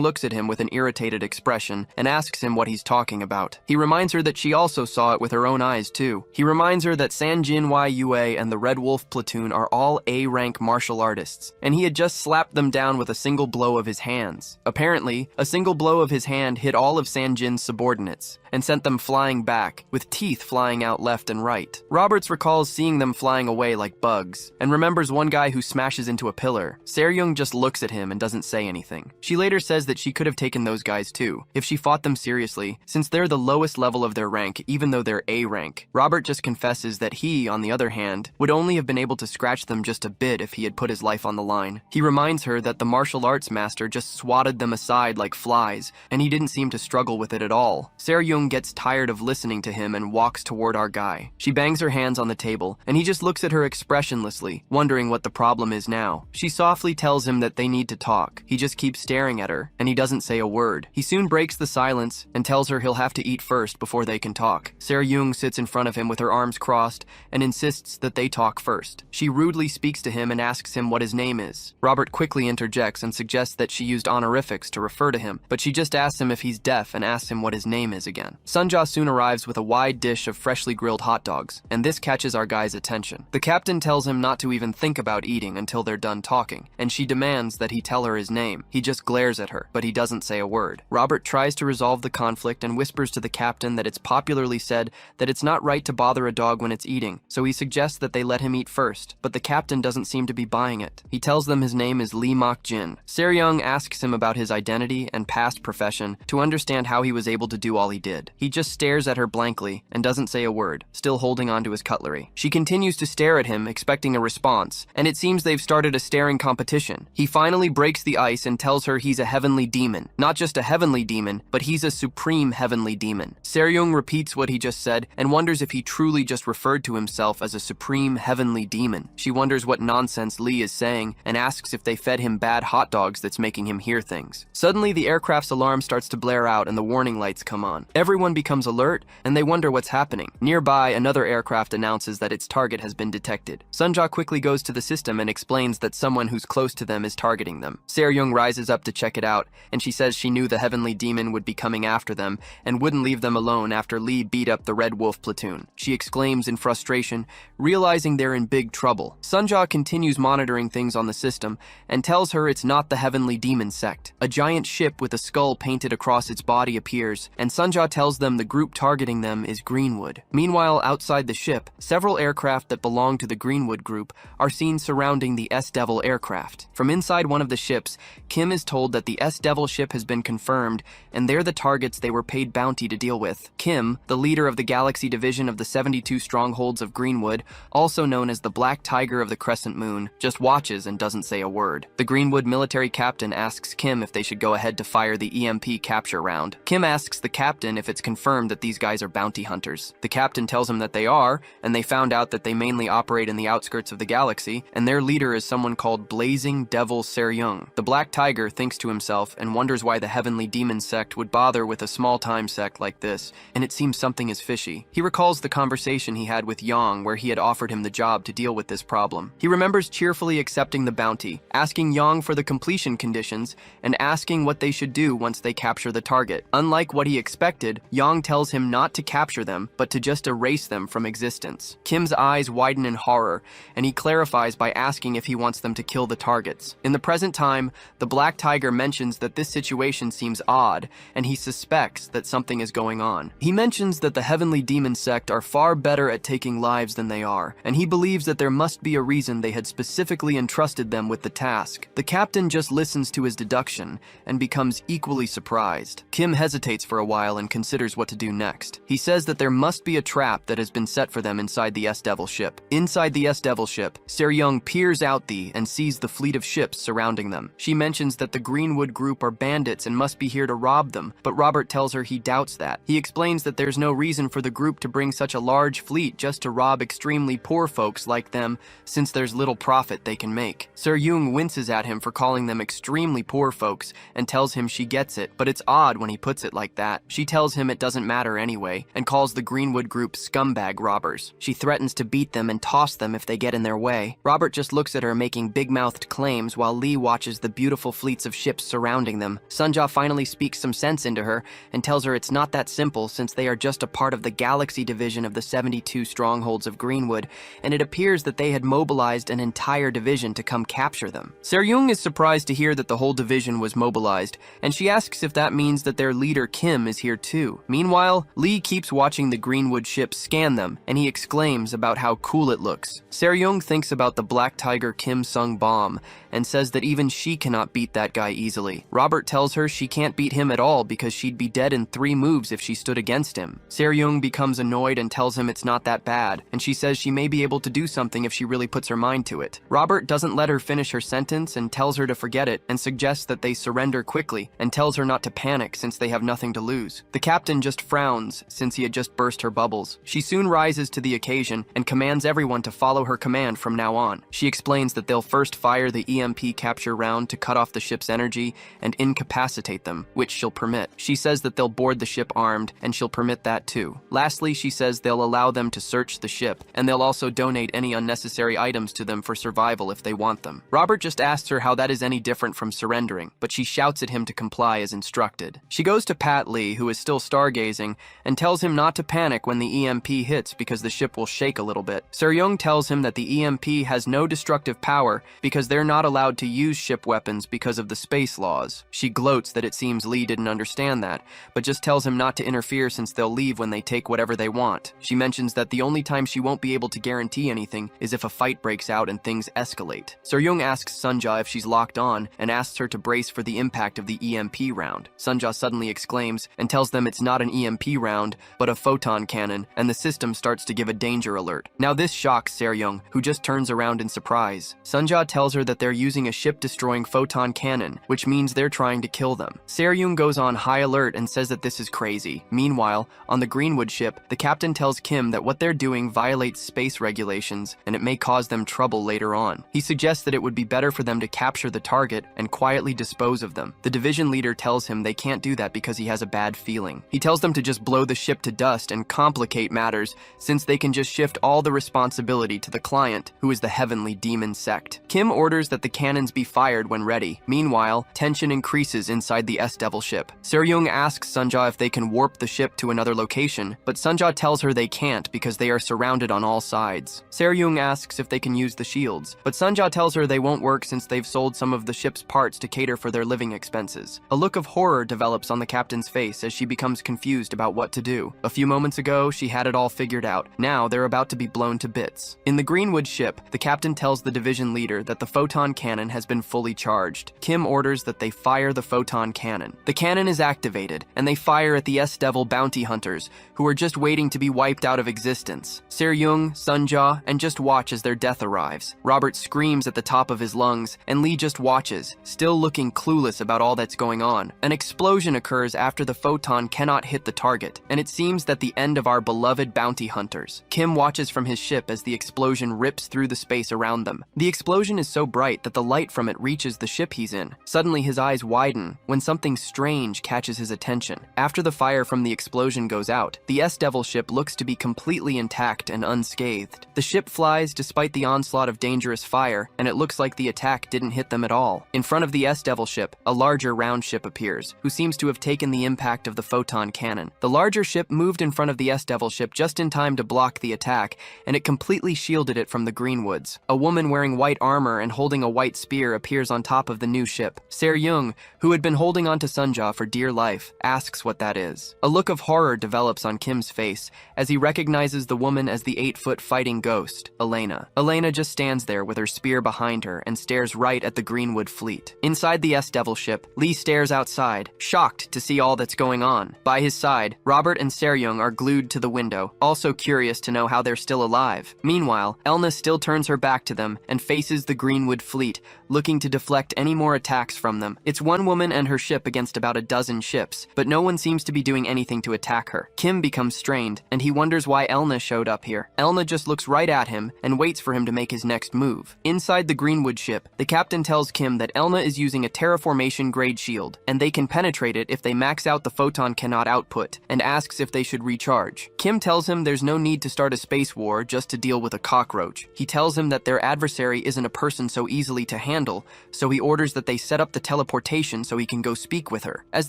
looks at him with an irritated expression and asks him what he's talking about. He reminds her that she also saw it with her own eyes too. He reminds her that Sanjin Yue and the Red Wolf platoon are all A-rank martial artists, and he had just slapped them down with a single blow of his hands. Apparently, a single blow of his hand hit all of Sanjin's subordinates and sent them flying back, with teeth flying out left and right. Roberts recalls seeing them flying away like bugs, and remembers one guy who smashes into a pillar. Seo-young just looks at him and doesn't say anything. She later says that she could have taken those guys too, if she fought them seriously, since they're the lowest level of their rank, even though they're A rank. Robert just confesses that he, on the other hand, would only have been able to scratch them just a bit if he had put his life on the line. He reminds her that the martial arts master just swatted them aside like flies, and he didn't seem to struggle with it at all. Seo-young gets tired of listening to him and walks toward our guy. She bangs her hands on the table, and he just looks at her expressionlessly, wondering what the problem is now. She softly tells him that they need to talk. He just keeps staring at her, and he doesn't say a word. He soon breaks the silence and tells her he'll have to eat first before they can talk. Seo-young sits in front of him with her arms crossed and insists that they talk first. She rudely speaks to him and asks him what his name is. Robert quickly interjects and suggests that she used honorifics to refer to him, but she just asks him if he's deaf and asks him what his name is again. Sunja soon arrives with a wide dish of freshly grilled hot dogs, and this catches our guy's attention. The captain tells him not to even think about eating until they're done talking, and she demands that he tell her his name. He just glares at her, but he doesn't say a word. Robert tries to resolve the conflict and whispers to the captain that it's popularly said that it's not right to bother a dog when it's eating, so he suggests that they let him eat first, but the captain doesn't seem to be buying it. He tells them his name is Lee Mok-jin. Seo-young asks him about his identity and past profession to understand how he was able to do all he did. He just stares at her blankly and doesn't say a word, still holding onto his cutlery. She continues to stare at him, expecting a response, and it seems they've started a staring competition. He finally breaks the ice and tells her he's a heavenly demon. Not just a heavenly demon, but he's a supreme heavenly demon. Seo-young repeats what he just said and wonders if he truly just referred to himself as a supreme heavenly demon. She wonders what nonsense Lee is saying and asks if they fed him bad hot dogs that's making him hear things. Suddenly, the aircraft's alarm starts to blare out and the warning lights come on. Everyone becomes alert and they wonder what's happening. Nearby, another aircraft announces that its target has been detected. Sunja quickly goes to the system and explains that someone who's close to them is targeting them. Seo-young rises up to check it out, and she says she knew the heavenly demon would be coming after them and wouldn't leave them alone after Lee beat up the Red Wolf platoon. She exclaims in frustration, realizing they're in big trouble. Sunja continues monitoring things on the system and tells her it's not the heavenly demon sect. A giant ship with a skull painted across its body appears, and Sunja tells them the group targeting them is Greenwood. Meanwhile, outside the ship, several aircraft that belong to the Greenwood group are seen surrounding the S-Devil aircraft. From inside one of the ships, Kim is told that the S-Devil ship has been confirmed, and they're the targets they were paid bounty to deal with. Kim, the leader of the Galaxy Division of the 72 Strongholds of Greenwood, also known as the Black Tiger of the Crescent Moon, just watches and doesn't say a word. The Greenwood military captain asks Kim if they should go ahead to fire the EMP capture round. Kim asks the captain if it's confirmed that these guys are bounty hunters. The captain tells him that they are, and they found out that they mainly operate in the outskirts of the galaxy, and their leader is someone called Blazing Devil Seo-young. The Black Tiger thinks to himself and wonders why the Heavenly Demon sect would bother with a small-time sect like this, and it seems something is fishy. He recalls the conversation he had with Yang where he had offered him the job to deal with this problem. He remembers cheerfully accepting the bounty, asking Yang for the completion conditions, and asking what they should do once they capture the target. Unlike what he expected, Yang tells him not to capture them, but to just erase them from existence. Kim's eyes widen in horror, and he clarifies by asking if he wants them to kill the targets. In the present time, the Black Tiger mentions that this situation seems odd, and he suspects that something is going on. He mentions that the Heavenly Demon sect are far better at taking lives than they are, and he believes that there must be a reason they had specifically entrusted them with the task. The captain just listens to his deduction and becomes equally surprised. Kim hesitates for a while and considers what to do next. He says that there must be a trap that has been set for them inside the S-Devil ship. Inside the S-Devil ship, Seo-young peers out and sees the fleet of ships surrounding surrounding them. She mentions that the Greenwood group are bandits and must be here to rob them, but Robert tells her he doubts that. He explains that there's no reason for the group to bring such a large fleet just to rob extremely poor folks like them, since there's little profit they can make. Seo-young winces at him for calling them extremely poor folks and tells him she gets it, but it's odd when he puts it like that. She tells him it doesn't matter anyway and calls the Greenwood group scumbag robbers. She threatens to beat them and toss them if they get in their way. Robert just looks at her making big-mouthed claims while Lee watches the beautiful fleets of ships surrounding them. Sunja finally speaks some sense into her and tells her it's not that simple since they are just a part of the Galaxy division of the 72 strongholds of Greenwood, and it appears that they had mobilized an entire division to come capture them. Seo-young is surprised to hear that the whole division was mobilized, and she asks if that means that their leader Kim is here too. Meanwhile, Lee keeps watching the Greenwood ships scan them, and he exclaims about how cool it looks. Seo-young thinks about the Black Tiger Kim Sung bomb and says that even she cannot beat that guy easily. Robert tells her she can't beat him at all because she'd be dead in 3 moves if she stood against him. Seo-young becomes annoyed and tells him it's not that bad, and she says she may be able to do something if she really puts her mind to it. Robert doesn't let her finish her sentence and tells her to forget it and suggests that they surrender quickly and tells her not to panic since they have nothing to lose. The captain just frowns since he had just burst her bubbles. She soon rises to the occasion and commands everyone to follow her command from now on. She explains that they'll first fire the EMP capture round to cut off the ship's energy and incapacitate them, which she'll permit. She says that they'll board the ship armed, and she'll permit that too. Lastly, she says they'll allow them to search the ship, and they'll also donate any unnecessary items to them for survival if they want them. Robert just asks her how that is any different from surrendering, but she shouts at him to comply as instructed. She goes to Pat Lee, who is still stargazing, and tells him not to panic when the EMP hits because the ship will shake a little bit. Seo-young tells him that the EMP has no destructive power because they're not allowed to use ship weapons because of the space laws. She gloats that it seems Lee didn't understand that, but just tells him not to interfere since they'll leave when they take whatever they want. She mentions that the only time she won't be able to guarantee anything is if a fight breaks out and things escalate. Seo-young asks Sunja if she's locked on and asks her to brace for the impact of the EMP round. Sunja suddenly exclaims and tells them it's not an EMP round, but a photon cannon, and the system starts to give a danger alert. Now this shocks Seo-young, who just turns around in surprise. Sunja tells her that they're using a ship-destroying photon cannon, which means they're trying to kill them. Seo-young goes on high alert and says that this is crazy. Meanwhile, on the Greenwood ship, the captain tells Kim that what they're doing violates space regulations, and it may cause them trouble later on. He suggests that it would be better for them to capture the target and quietly dispose of them. The division leader tells him they can't do that because he has a bad feeling. He tells them to just blow the ship to dust and complicate matters, since they can just shift all the responsibility to the client, who is the heavenly demon sect. Kim orders that the cannons be fired when ready. Meanwhile, tension increases inside the S-Devil ship. Seo-young asks Sunja if they can warp the ship to another location, but Sunja tells her they can't because they are surrounded on all sides. Seo-young asks if they can use the shields, but Sunja tells her they won't work since they've sold some of the ship's parts to cater for their living expenses. A look of horror develops on the captain's face as she becomes confused about what to do. A few moments ago, she had it all figured out. Now they're about to be blown to bits. In the Greenwood ship, the captain tells the division leader that the photon cannon has been fully charged. Kim orders that they fire the photon cannon. The cannon is activated, and they fire at the S-Devil bounty hunters, who are just waiting to be wiped out of existence. Seo-young, Sunja, and just watch as their death arrives. Robert screams at the top of his lungs, and Lee just watches, still looking clueless about all that's going on. An explosion occurs after the photon cannot hit the target, and it seems that the end of our beloved bounty hunters. Kim watches from his ship as the explosion rips through the space around them. The explosion is so bright that the light from it reaches the ship he's in. Suddenly his eyes widen when something strange catches his attention. After the fire from the explosion goes out, the S-Devil ship looks to be completely intact and unscathed. The ship flies despite the onslaught of dangerous fire, and it looks like the attack didn't hit them at all. In front of the S-Devil ship, a larger round ship appears, who seems to have taken the impact of the photon cannon. The larger ship moved in front of the S-Devil ship just in time to block the attack, and it completely shielded it from the Greenwoods. A woman wearing white armor and holding a white spear appears on top of the new ship. Seo-young, who had been holding on to Sunja for dear life, asks what that is. A look of horror develops on Kim's face as he recognizes the woman as the 8-foot fighting ghost, Elena. Elena just stands there with her spear behind her and stares right at the Greenwood fleet. Inside the S-Devil ship, Lee stares outside, shocked to see all that's going on. By his side, Robert and Seo-young are glued to the window, also curious to know how they're still alive. Meanwhile, Elna still turns her back to them and faces the Greenwood fleet, looking to deflect any more attacks from them. It's one woman and her ship against about a dozen ships, but no one seems to be doing anything to attack her. Kim becomes strained, and he wonders why Elna showed up here. Elna just looks right at him and waits for him to make his next move. Inside the Greenwood ship, the captain tells Kim that Elna is using a terraformation-grade shield, and they can penetrate it if they max out the photon cannot output, and asks if they should recharge. Kim tells him there's no need to start a space war just to deal with a cockroach. He tells him that their adversary isn't a person so easily to handle, so he orders that they set up the teleportation so he can go speak with her. As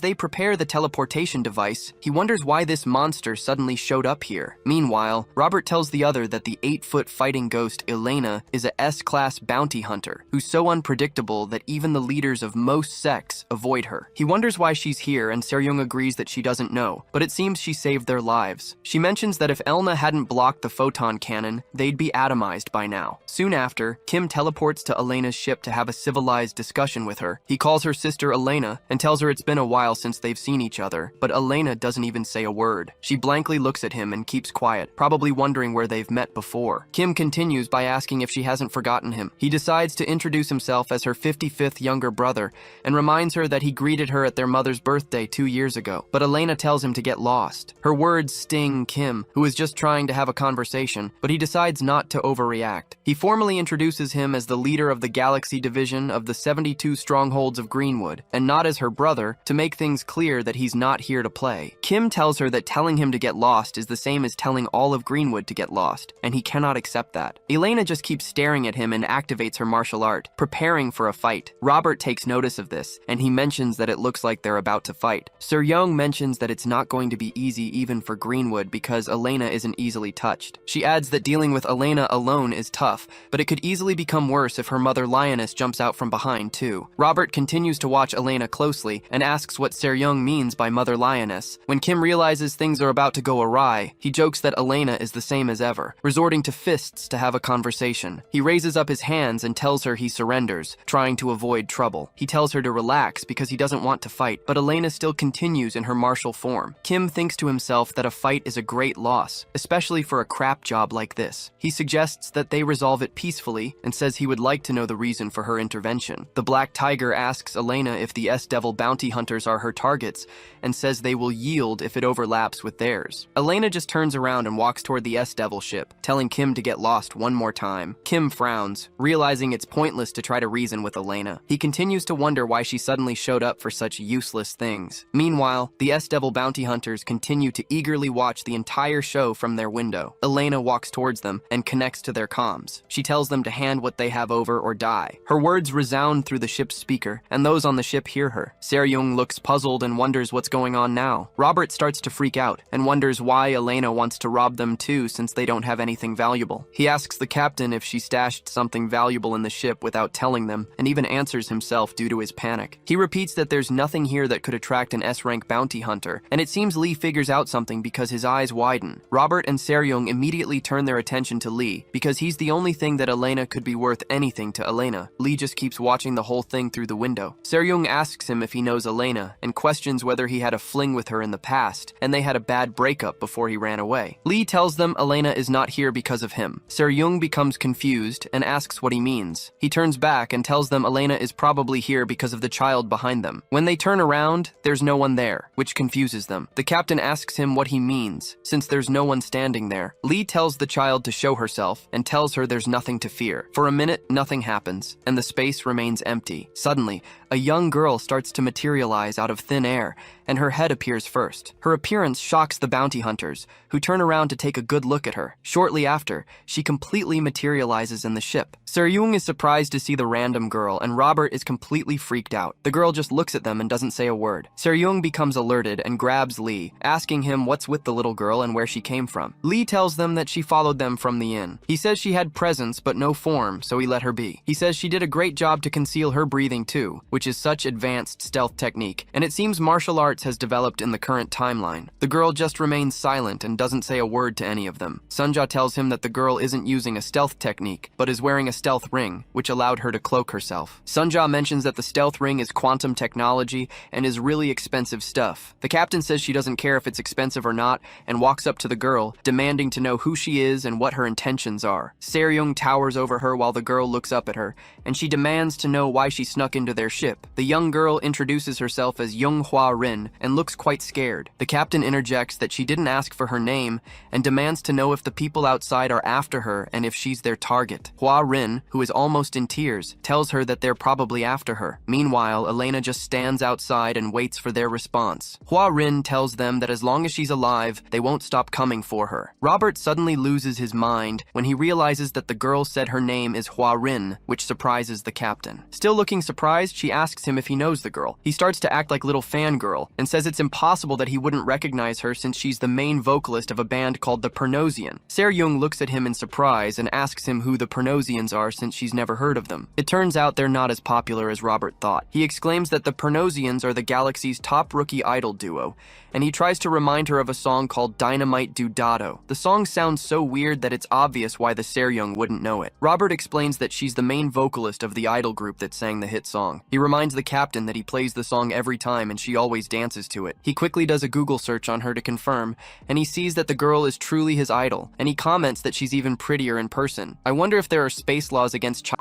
they prepare the teleportation device, he wonders why this monster suddenly showed up here. Meanwhile, Robert tells the other that the 8-foot fighting ghost Elena is a S-class bounty hunter who's so unpredictable that even the leaders of most sects avoid her. He wonders why she's here, and Seryung agrees that she doesn't know, but it seems she saved their lives. She mentions that if Elna hadn't blocked the photon cannon, they'd be atomized by now. Soon after, Kim teleports to Elena's ship to have a civilized discussion with her. He calls her sister Elena and tells her it's been a while since they've seen each other, but Elena doesn't even say a word. She blankly looks at him and keeps quiet, probably wondering where they've met before. Kim continues by asking if she hasn't forgotten him. He decides to introduce himself as her 55th younger brother and reminds her that he greeted her at their mother's birthday 2 years ago, but Elena tells him to get lost. Her words sting Kim, who is just trying to have a conversation, but he decides not to overreact. He formally introduces him as the leader of the Galaxy Division of the 72 Strongholds of Greenwood, and not as her brother, to make things clear that he's not here to play. Kim tells her that telling him to get lost is the same as telling all of Greenwood to get lost, and he cannot accept that. Elena just keeps staring at him and activates her martial art, preparing for a fight. Robert takes notice of this, and he mentions that it looks like they're about to fight. Seryung mentions that it's not going to be easy even for Greenwood because Elena isn't easily touched. She adds that dealing with Elena alone is tough, but it could easily become worse if her mother Lioness jumps out from behind too. Robert continues to watch Elena closely and asks what Seryung means by Mother Lioness. When Kim realizes things are about to go awry, he jokes that Elena is the same as ever, resorting to fists to have a conversation. He raises up his hands and tells her he surrenders, trying to avoid trouble. He tells her to relax because he doesn't want to fight, but Elena still continues in her martial form. Kim thinks to himself that a fight is a great loss, especially for a crap job like this. He suggests that they resolve it peacefully and says he would like to know the reason for her intervention. The Black Tiger asks Elena if the S-Devil bounty hunters are her targets and says they will yield if it overlaps with theirs. Elena just turns around and walks toward the S-Devil ship, telling Kim to get lost one more time. Kim frowns, realizing it's pointless to try to reason with Elena. He continues to wonder why she suddenly showed up for such useless things. Meanwhile, the S-Devil bounty hunters continue to eagerly watch the entire show from their window. Elena walks towards them and connects to their comms. She tells them to hand what they have over or die. Her words resound through the ship's speaker, and those on the ship hear her. Seryung looks puzzled and wonders what's going on now. Robert starts to freak out and wonders why Elena wants to rob them too since they don't have anything valuable. He asks the captain if she stashed something valuable in the ship without telling them, and even answers himself due to his panic. He repeats that there's nothing here that could attract an S-rank bounty hunter, and it seems Lee figures out something because his eyes widen. Robert and Seryung immediately turn their attention to Lee, because he's the only thing that Elena could be worth anything to Elena. Lee just keeps watching the whole thing through the window. Seryung asks him if he knows Elena, and questions whether he had a fling with her in the past, and they had a bad breakup before he ran away. Lee tells them Elena is not here because of him. Seryung becomes confused and asks what he means. He turns back and tells them Elena is probably here because of the child behind them. When they turn around, there's no one there, which confuses them. The captain asks him what he means, since there's no one standing there. Lee tells the child to show herself and tells her there's nothing to fear. For a minute, nothing happens, and the space remains empty. Suddenly, a young girl starts to materialize out of thin air, and her head appears first. Her appearance shocks the bounty hunters, who turn around to take a good look at her. Shortly after, she completely materializes in the ship. Seryung is surprised to see the random girl, and Robert is completely freaked out. The girl just looks at them and doesn't say a word. Seryung becomes alerted and grabs Lee, asking him what's with the little girl and where she came from. Lee tells them that she followed them from the inn. He says she had presence but no form, so he let her be. He says she did a great job to conceal her breathing too, which is such advanced stealth technique, and it seems martial arts secrets has developed in the current timeline. The girl just remains silent and doesn't say a word to any of them. Sunja tells him that the girl isn't using a stealth technique, but is wearing a stealth ring, which allowed her to cloak herself. Sunja mentions that the stealth ring is quantum technology and is really expensive stuff. The captain says she doesn't care if it's expensive or not and walks up to the girl, demanding to know who she is and what her intentions are. Seryung towers over her while the girl looks up at her, and she demands to know why she snuck into their ship. The young girl introduces herself as Hwa Rin and looks quite scared. The captain interjects that she didn't ask for her name and demands to know if the people outside are after her and if she's their target. Hwa Rin, who is almost in tears, tells her that they're probably after her. Meanwhile, Elena just stands outside and waits for their response. Hwa Rin tells them that as long as she's alive, they won't stop coming for her. Robert suddenly loses his mind when he realizes that the girl said her name is Hwa Rin, which surprises the captain. Still looking surprised, she asks him if he knows the girl. He starts to act like little fangirl and says it's impossible that he wouldn't recognize her since she's the main vocalist of a band called the Pernosian. Seryung looks at him in surprise and asks him who the Pernosians are since she's never heard of them. It turns out they're not as popular as Robert thought. He exclaims that the Pernosians are the galaxy's top rookie idol duo, and he tries to remind her of a song called Dynamite Do Dado. The song sounds so weird that it's obvious why the Seryung wouldn't know it. Robert explains that she's the main vocalist of the idol group that sang the hit song. He reminds the captain that he plays the song every time and she always dances to it. He quickly does a Google search on her to confirm, and he sees that the girl is truly his idol, and he comments that she's even prettier in person. I wonder if there are space laws against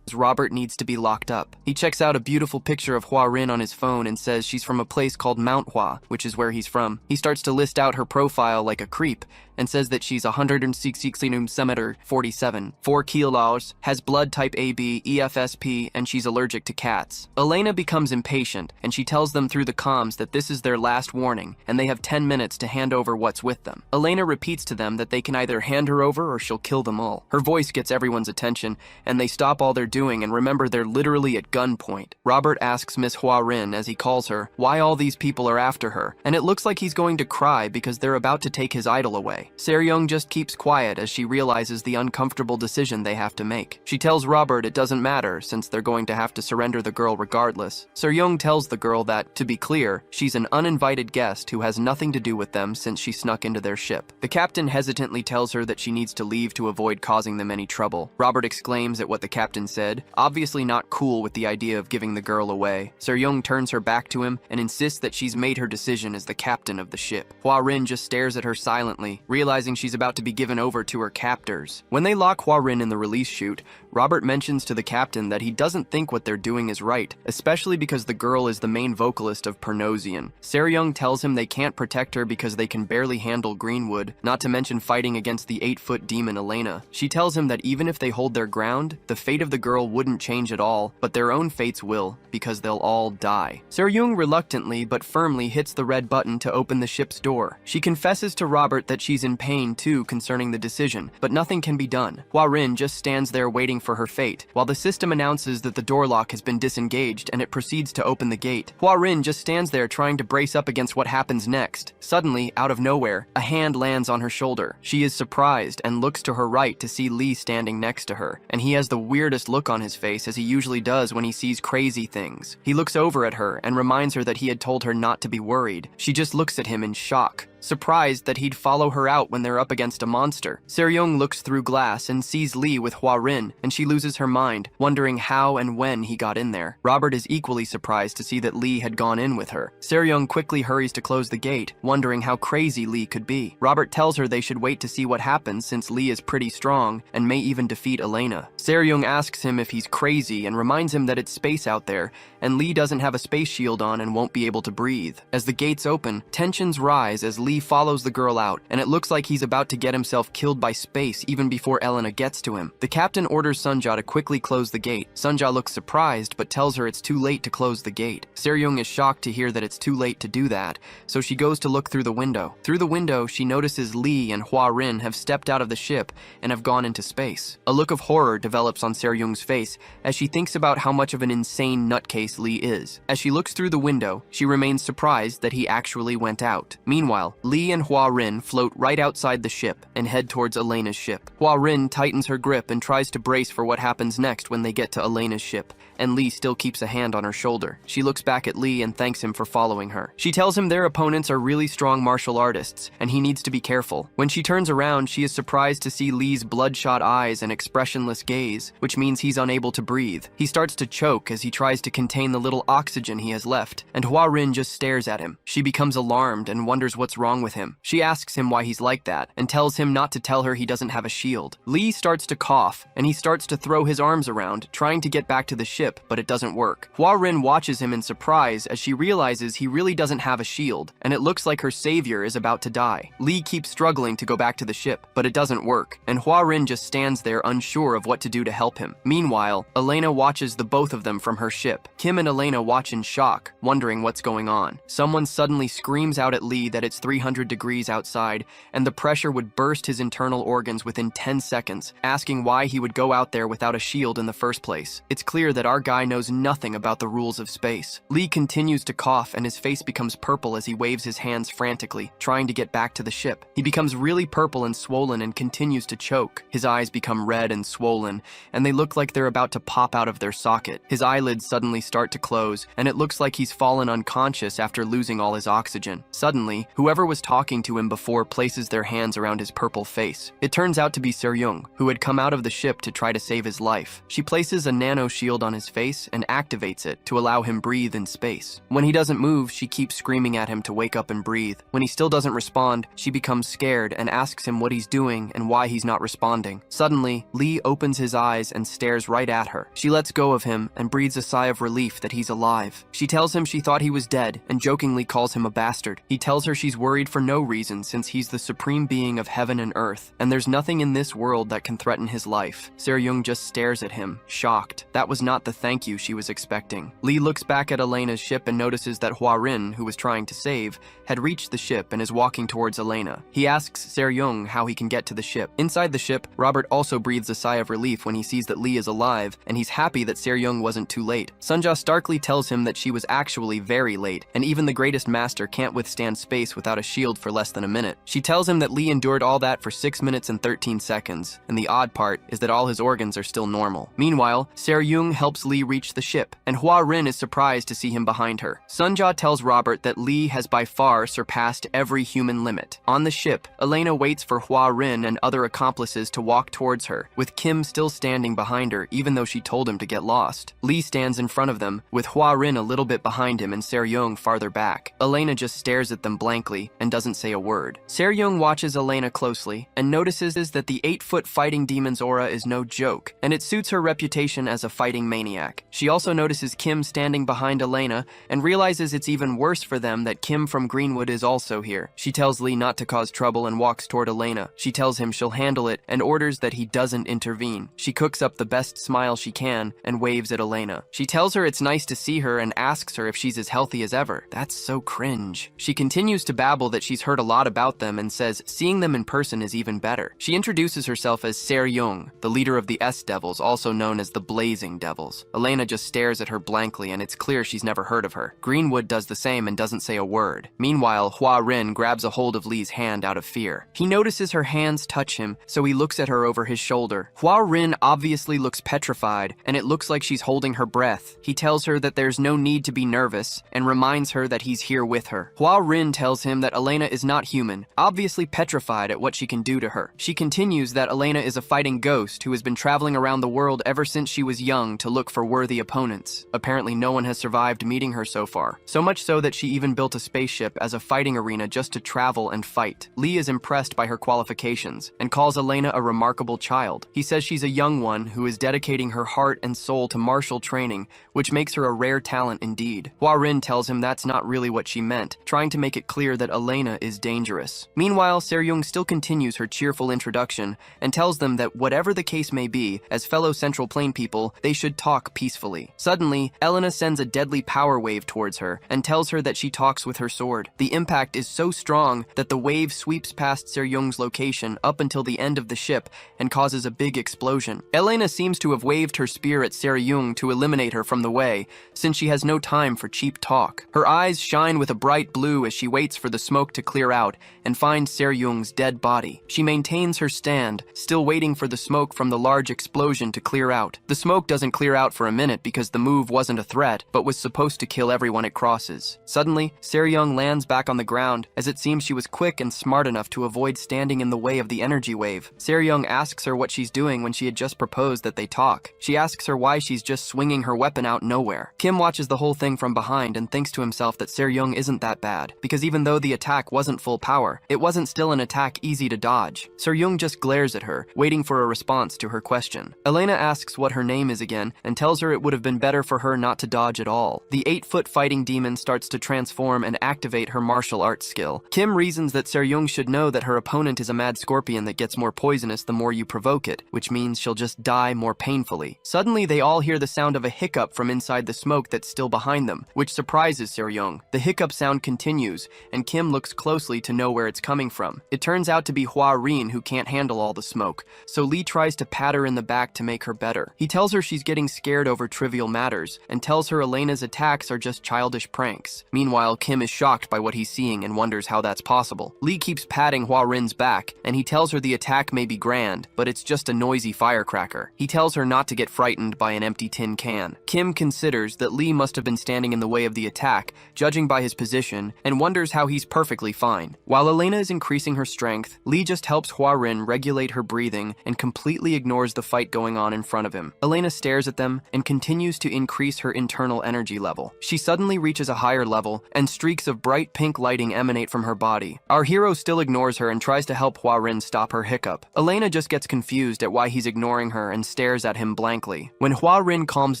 Robert needs to be locked up. He checks out a beautiful picture of Hwa Rin on his phone and says she's from a place called Manhua, which is where he's from. He starts to list out her profile like a creep and says that she's 166 cm 47, 4 kilos, has blood type AB, EFSP, and she's allergic to cats. Elena becomes impatient, and she tells them through the comms that this is their last warning, and they have 10 minutes to hand over what's with them. Elena repeats to them that they can either hand her over or she'll kill them all. Her voice gets everyone's attention, and they stop all they're doing and remember they're literally at gunpoint. Robert asks Miss Hwa Rin, as he calls her, why all these people are after her, and it looks like he's going to cry because they're about to take his idol away. Seryung just keeps quiet as she realizes the uncomfortable decision they have to make. She tells Robert it doesn't matter since they're going to have to surrender the girl regardless. Seryung tells the girl that, to be clear, she's an uninvited guest who has nothing to do with them since she snuck into their ship. The captain hesitantly tells her that she needs to leave to avoid causing them any trouble. Robert exclaims at what the captain said, obviously not cool with the idea of giving the girl away. Seryung turns her back to him and insists that she's made her decision as the captain of the ship. Hwa Rin just stares at her silently, realizing she's about to be given over to her captors. When they lock Hwa Rin in the release chute, Robert mentions to the captain that he doesn't think what they're doing is right, especially because the girl is the main vocalist of Pernosian. Seryung tells him they can't protect her because they can barely handle Greenwood, not to mention fighting against the 8-foot demon Elena. She tells him that even if they hold their ground, the fate of the girl wouldn't change at all, but their own fates will, because they'll all die. Seryung reluctantly but firmly hits the red button to open the ship's door. She confesses to Robert that she's in pain too concerning the decision, but nothing can be done. Hwa Rin just stands there waiting for her fate, while the system announces that the door lock has been disengaged and it proceeds to open the gate. Hwa Rin just stands there trying to brace up against what happens next. Suddenly, out of nowhere, a hand lands on her shoulder. She is surprised and looks to her right to see Lee standing next to her, and he has the weirdest look on his face as he usually does when he sees crazy things. He looks over at her and reminds her that he had told her not to be worried. She just looks at him in shock, surprised that he'd follow her out when they're up against a monster. Seryung looks through glass and sees Lee with Hwa Rin, and she loses her mind, wondering how and when he got in there. Robert is equally surprised to see that Lee had gone in with her. Seryung quickly hurries to close the gate, wondering how crazy Lee could be. Robert tells her they should wait to see what happens since Lee is pretty strong and may even defeat Elena. Seryung asks him if he's crazy and reminds him that it's space out there, and Lee doesn't have a space shield on and won't be able to breathe. As the gates open, tensions rise as Lee follows the girl out, and it looks like he's about to get himself killed by space even before Elena gets to him. The captain orders Sunja to quickly close the gate. Sunja looks surprised, but tells her it's too late to close the gate. Seryung is shocked to hear that it's too late to do that, so she goes to look through the window. Through the window, she notices Lee and Hwa Rin have stepped out of the ship and have gone into space. A look of horror develops on Seryung's face as she thinks about how much of an insane nutcase Lee is. As she looks through the window, she remains surprised that he actually went out. Meanwhile, Lee and Hua Rin float right outside the ship and head towards Elena's ship. Hua Rin tightens her grip and tries to brace for what happens next when they get to Elena's ship, and Lee still keeps a hand on her shoulder. She looks back at Lee and thanks him for following her. She tells him their opponents are really strong martial artists, and he needs to be careful. When she turns around, she is surprised to see Lee's bloodshot eyes and expressionless gaze, which means he's unable to breathe. He starts to choke as he tries to contain the little oxygen he has left, and Hua Rin just stares at him. She becomes alarmed and wonders what's wrong with him. She asks him why he's like that, and tells him not to tell her he doesn't have a shield. Lee starts to cough, and he starts to throw his arms around, trying to get back to the ship, but it doesn't work. Hua Rin watches him in surprise as she realizes he really doesn't have a shield, and it looks like her savior is about to die. Lee keeps struggling to go back to the ship, but it doesn't work, and Hua Rin just stands there unsure of what to do to help him. Meanwhile, Elena watches the both of them from her ship. Kim and Elena watch in shock, wondering what's going on. Someone suddenly screams out at Lee that it's 300 degrees outside, and the pressure would burst his internal organs within 10 seconds, asking why he would go out there without a shield in the first place. It's clear that our guy knows nothing about the rules of space. Lee continues to cough, and his face becomes purple as he waves his hands frantically, trying to get back to the ship. He becomes really purple and swollen and continues to choke. His eyes become red and swollen, and they look like they're about to pop out of their socket. His eyelids suddenly start to close, and it looks like he's fallen unconscious after losing all his oxygen. Suddenly, whoever was talking to him before places their hands around his purple face. It turns out to be Se-ryung, who had come out of the ship to try to save his life. She places a nano shield on his face and activates it to allow him breathe in space. When he doesn't move, she keeps screaming at him to wake up and breathe. When he still doesn't respond, she becomes scared and asks him what he's doing and why he's not responding. Suddenly, Lee opens his eyes and stares right at her. She lets go of him and breathes a sigh of relief that he's alive. She tells him she thought he was dead and jokingly calls him a bastard. He tells her she's worried for no reason since he's the supreme being of heaven and earth, and there's nothing in this world that can threaten his life. Se-ryung just stares at him, shocked. That was not the thank you she was expecting. Lee looks back at Elena's ship and notices that Hua Rin, who was trying to save, had reached the ship and is walking towards Elena. He asks Se-ryung how he can get to the ship. Inside the ship, Robert also breathes a sigh of relief when he sees that Lee is alive, and he's happy that Se-ryung wasn't too late. Sunja starkly tells him that she was actually very late, and even the greatest master can't withstand space without a shield for less than a minute. She tells him that Lee endured all that for 6 minutes and 13 seconds, and the odd part is that all his organs are still normal. Meanwhile, Se-ryung helps Lee reach the ship, and Hua Rin is surprised to see him behind her. Sunja tells Robert that Lee has by far surpassed every human limit. On the ship, Elena waits for Hua Rin and other accomplices to walk towards her, with Kim still standing behind her even though she told him to get lost. Lee stands in front of them, with Hua Rin a little bit behind him and Se-ryung farther back. Elena just stares at them blankly and doesn't say a word. Se-ryung watches Elena closely and notices that the 8-foot fighting demon's aura is no joke, and it suits her reputation as a fighting maniac. She also notices Kim standing behind Elena and realizes it's even worse for them that Kim from Greenwood is also here. She tells Lee not to cause trouble and walks toward Elena. She tells him she'll handle it and orders that he doesn't intervene. She cooks up the best smile she can and waves at Elena. She tells her it's nice to see her and asks her if she's as healthy as ever. That's so cringe. She continues to babble that she's heard a lot about them and says seeing them in person is even better. She introduces herself as Se-ryung, the leader of the S-Devils, also known as the Blazing Devils. Elena just stares at her blankly, and it's clear she's never heard of her. Greenwood does the same and doesn't say a word. Meanwhile, Hua Rin grabs a hold of Lee's hand out of fear. He notices her hands touch him, so he looks at her over his shoulder. Hua Rin obviously looks petrified, and it looks like she's holding her breath. He tells her that there's no need to be nervous, and reminds her that he's here with her. Hua Rin tells him that Elena is not human, obviously petrified at what she can do to her. She continues that Elena is a fighting ghost who has been traveling around the world ever since she was young to look for worthy opponents. Apparently no one has survived meeting her so far, so much so that she even built a spaceship as a fighting arena just to travel and fight. Lee is impressed by her qualifications and calls Elena a remarkable child. He says she's a young one who is dedicating her heart and soul to martial training, which makes her a rare talent indeed. Hua Rin tells him that's not really what she meant, trying to make it clear that Elena is dangerous. Meanwhile, Se-ryung still continues her cheerful introduction and tells them that whatever the case may be, as fellow Central Plain people, they should talk peacefully. Suddenly, Elena sends a deadly power wave towards her and tells her that she talks with her sword. The impact is so strong that the wave sweeps past Se-ryung's location up until the end of the ship and causes a big explosion. Elena seems to have waved her spear at Se-ryung to eliminate her from the way, since she has no time for cheap talk. Her eyes shine with a bright blue as she waits for the smoke smoke to clear out and finds Se-ryung's dead body. She maintains her stand, still waiting for the smoke from the large explosion to clear out. The smoke doesn't clear out for a minute because the move wasn't a threat, but was supposed to kill everyone it crosses. Suddenly, Se-ryung lands back on the ground, as it seems she was quick and smart enough to avoid standing in the way of the energy wave. Se-ryung asks her what she's doing when she had just proposed that they talk. She asks her why she's just swinging her weapon out nowhere. Kim watches the whole thing from behind and thinks to himself that Se-ryung isn't that bad, because even though the attack wasn't full power, it wasn't still an attack easy to dodge. Se-ryung just glares at her, waiting for a response to her question. Elena asks what her name is again, and tells her it would have been better for her not to dodge at all. The 8-foot fighting demon starts to transform and activate her martial arts skill. Kim reasons that Se-ryung should know that her opponent is a mad scorpion that gets more poisonous the more you provoke it, which means she'll just die more painfully. Suddenly, they all hear the sound of a hiccup from inside the smoke that's still behind them, which surprises Se-ryung. The hiccup sound continues, and Kim looks closely to know where it's coming from. It turns out to be Hwa Rin who can't handle all the smoke, so Lee tries to pat her in the back to make her better. He tells her she's getting scared over trivial matters, and tells her Elena's attacks are just childish pranks. Meanwhile, Kim is shocked by what he's seeing and wonders how that's possible. Lee keeps patting Hwa Rin's back, and he tells her the attack may be grand, but it's just a noisy firecracker. He tells her not to get frightened by an empty tin can. Kim considers that Lee must have been standing in the way of the attack, judging by his position, and wonders how he's perfectly fine. While Elena is increasing her strength, Lee just helps Hwa Rin regulate her breathing and completely ignores the fight going on in front of him. Elena stares at them and continues to increase her internal energy level. She suddenly reaches a higher level, and streaks of bright pink lighting emanate from her body. Our hero still ignores her and tries to help Hwa Rin stop her hiccup. Elena just gets confused at why he's ignoring her and stares at him blankly. When Hwa Rin calms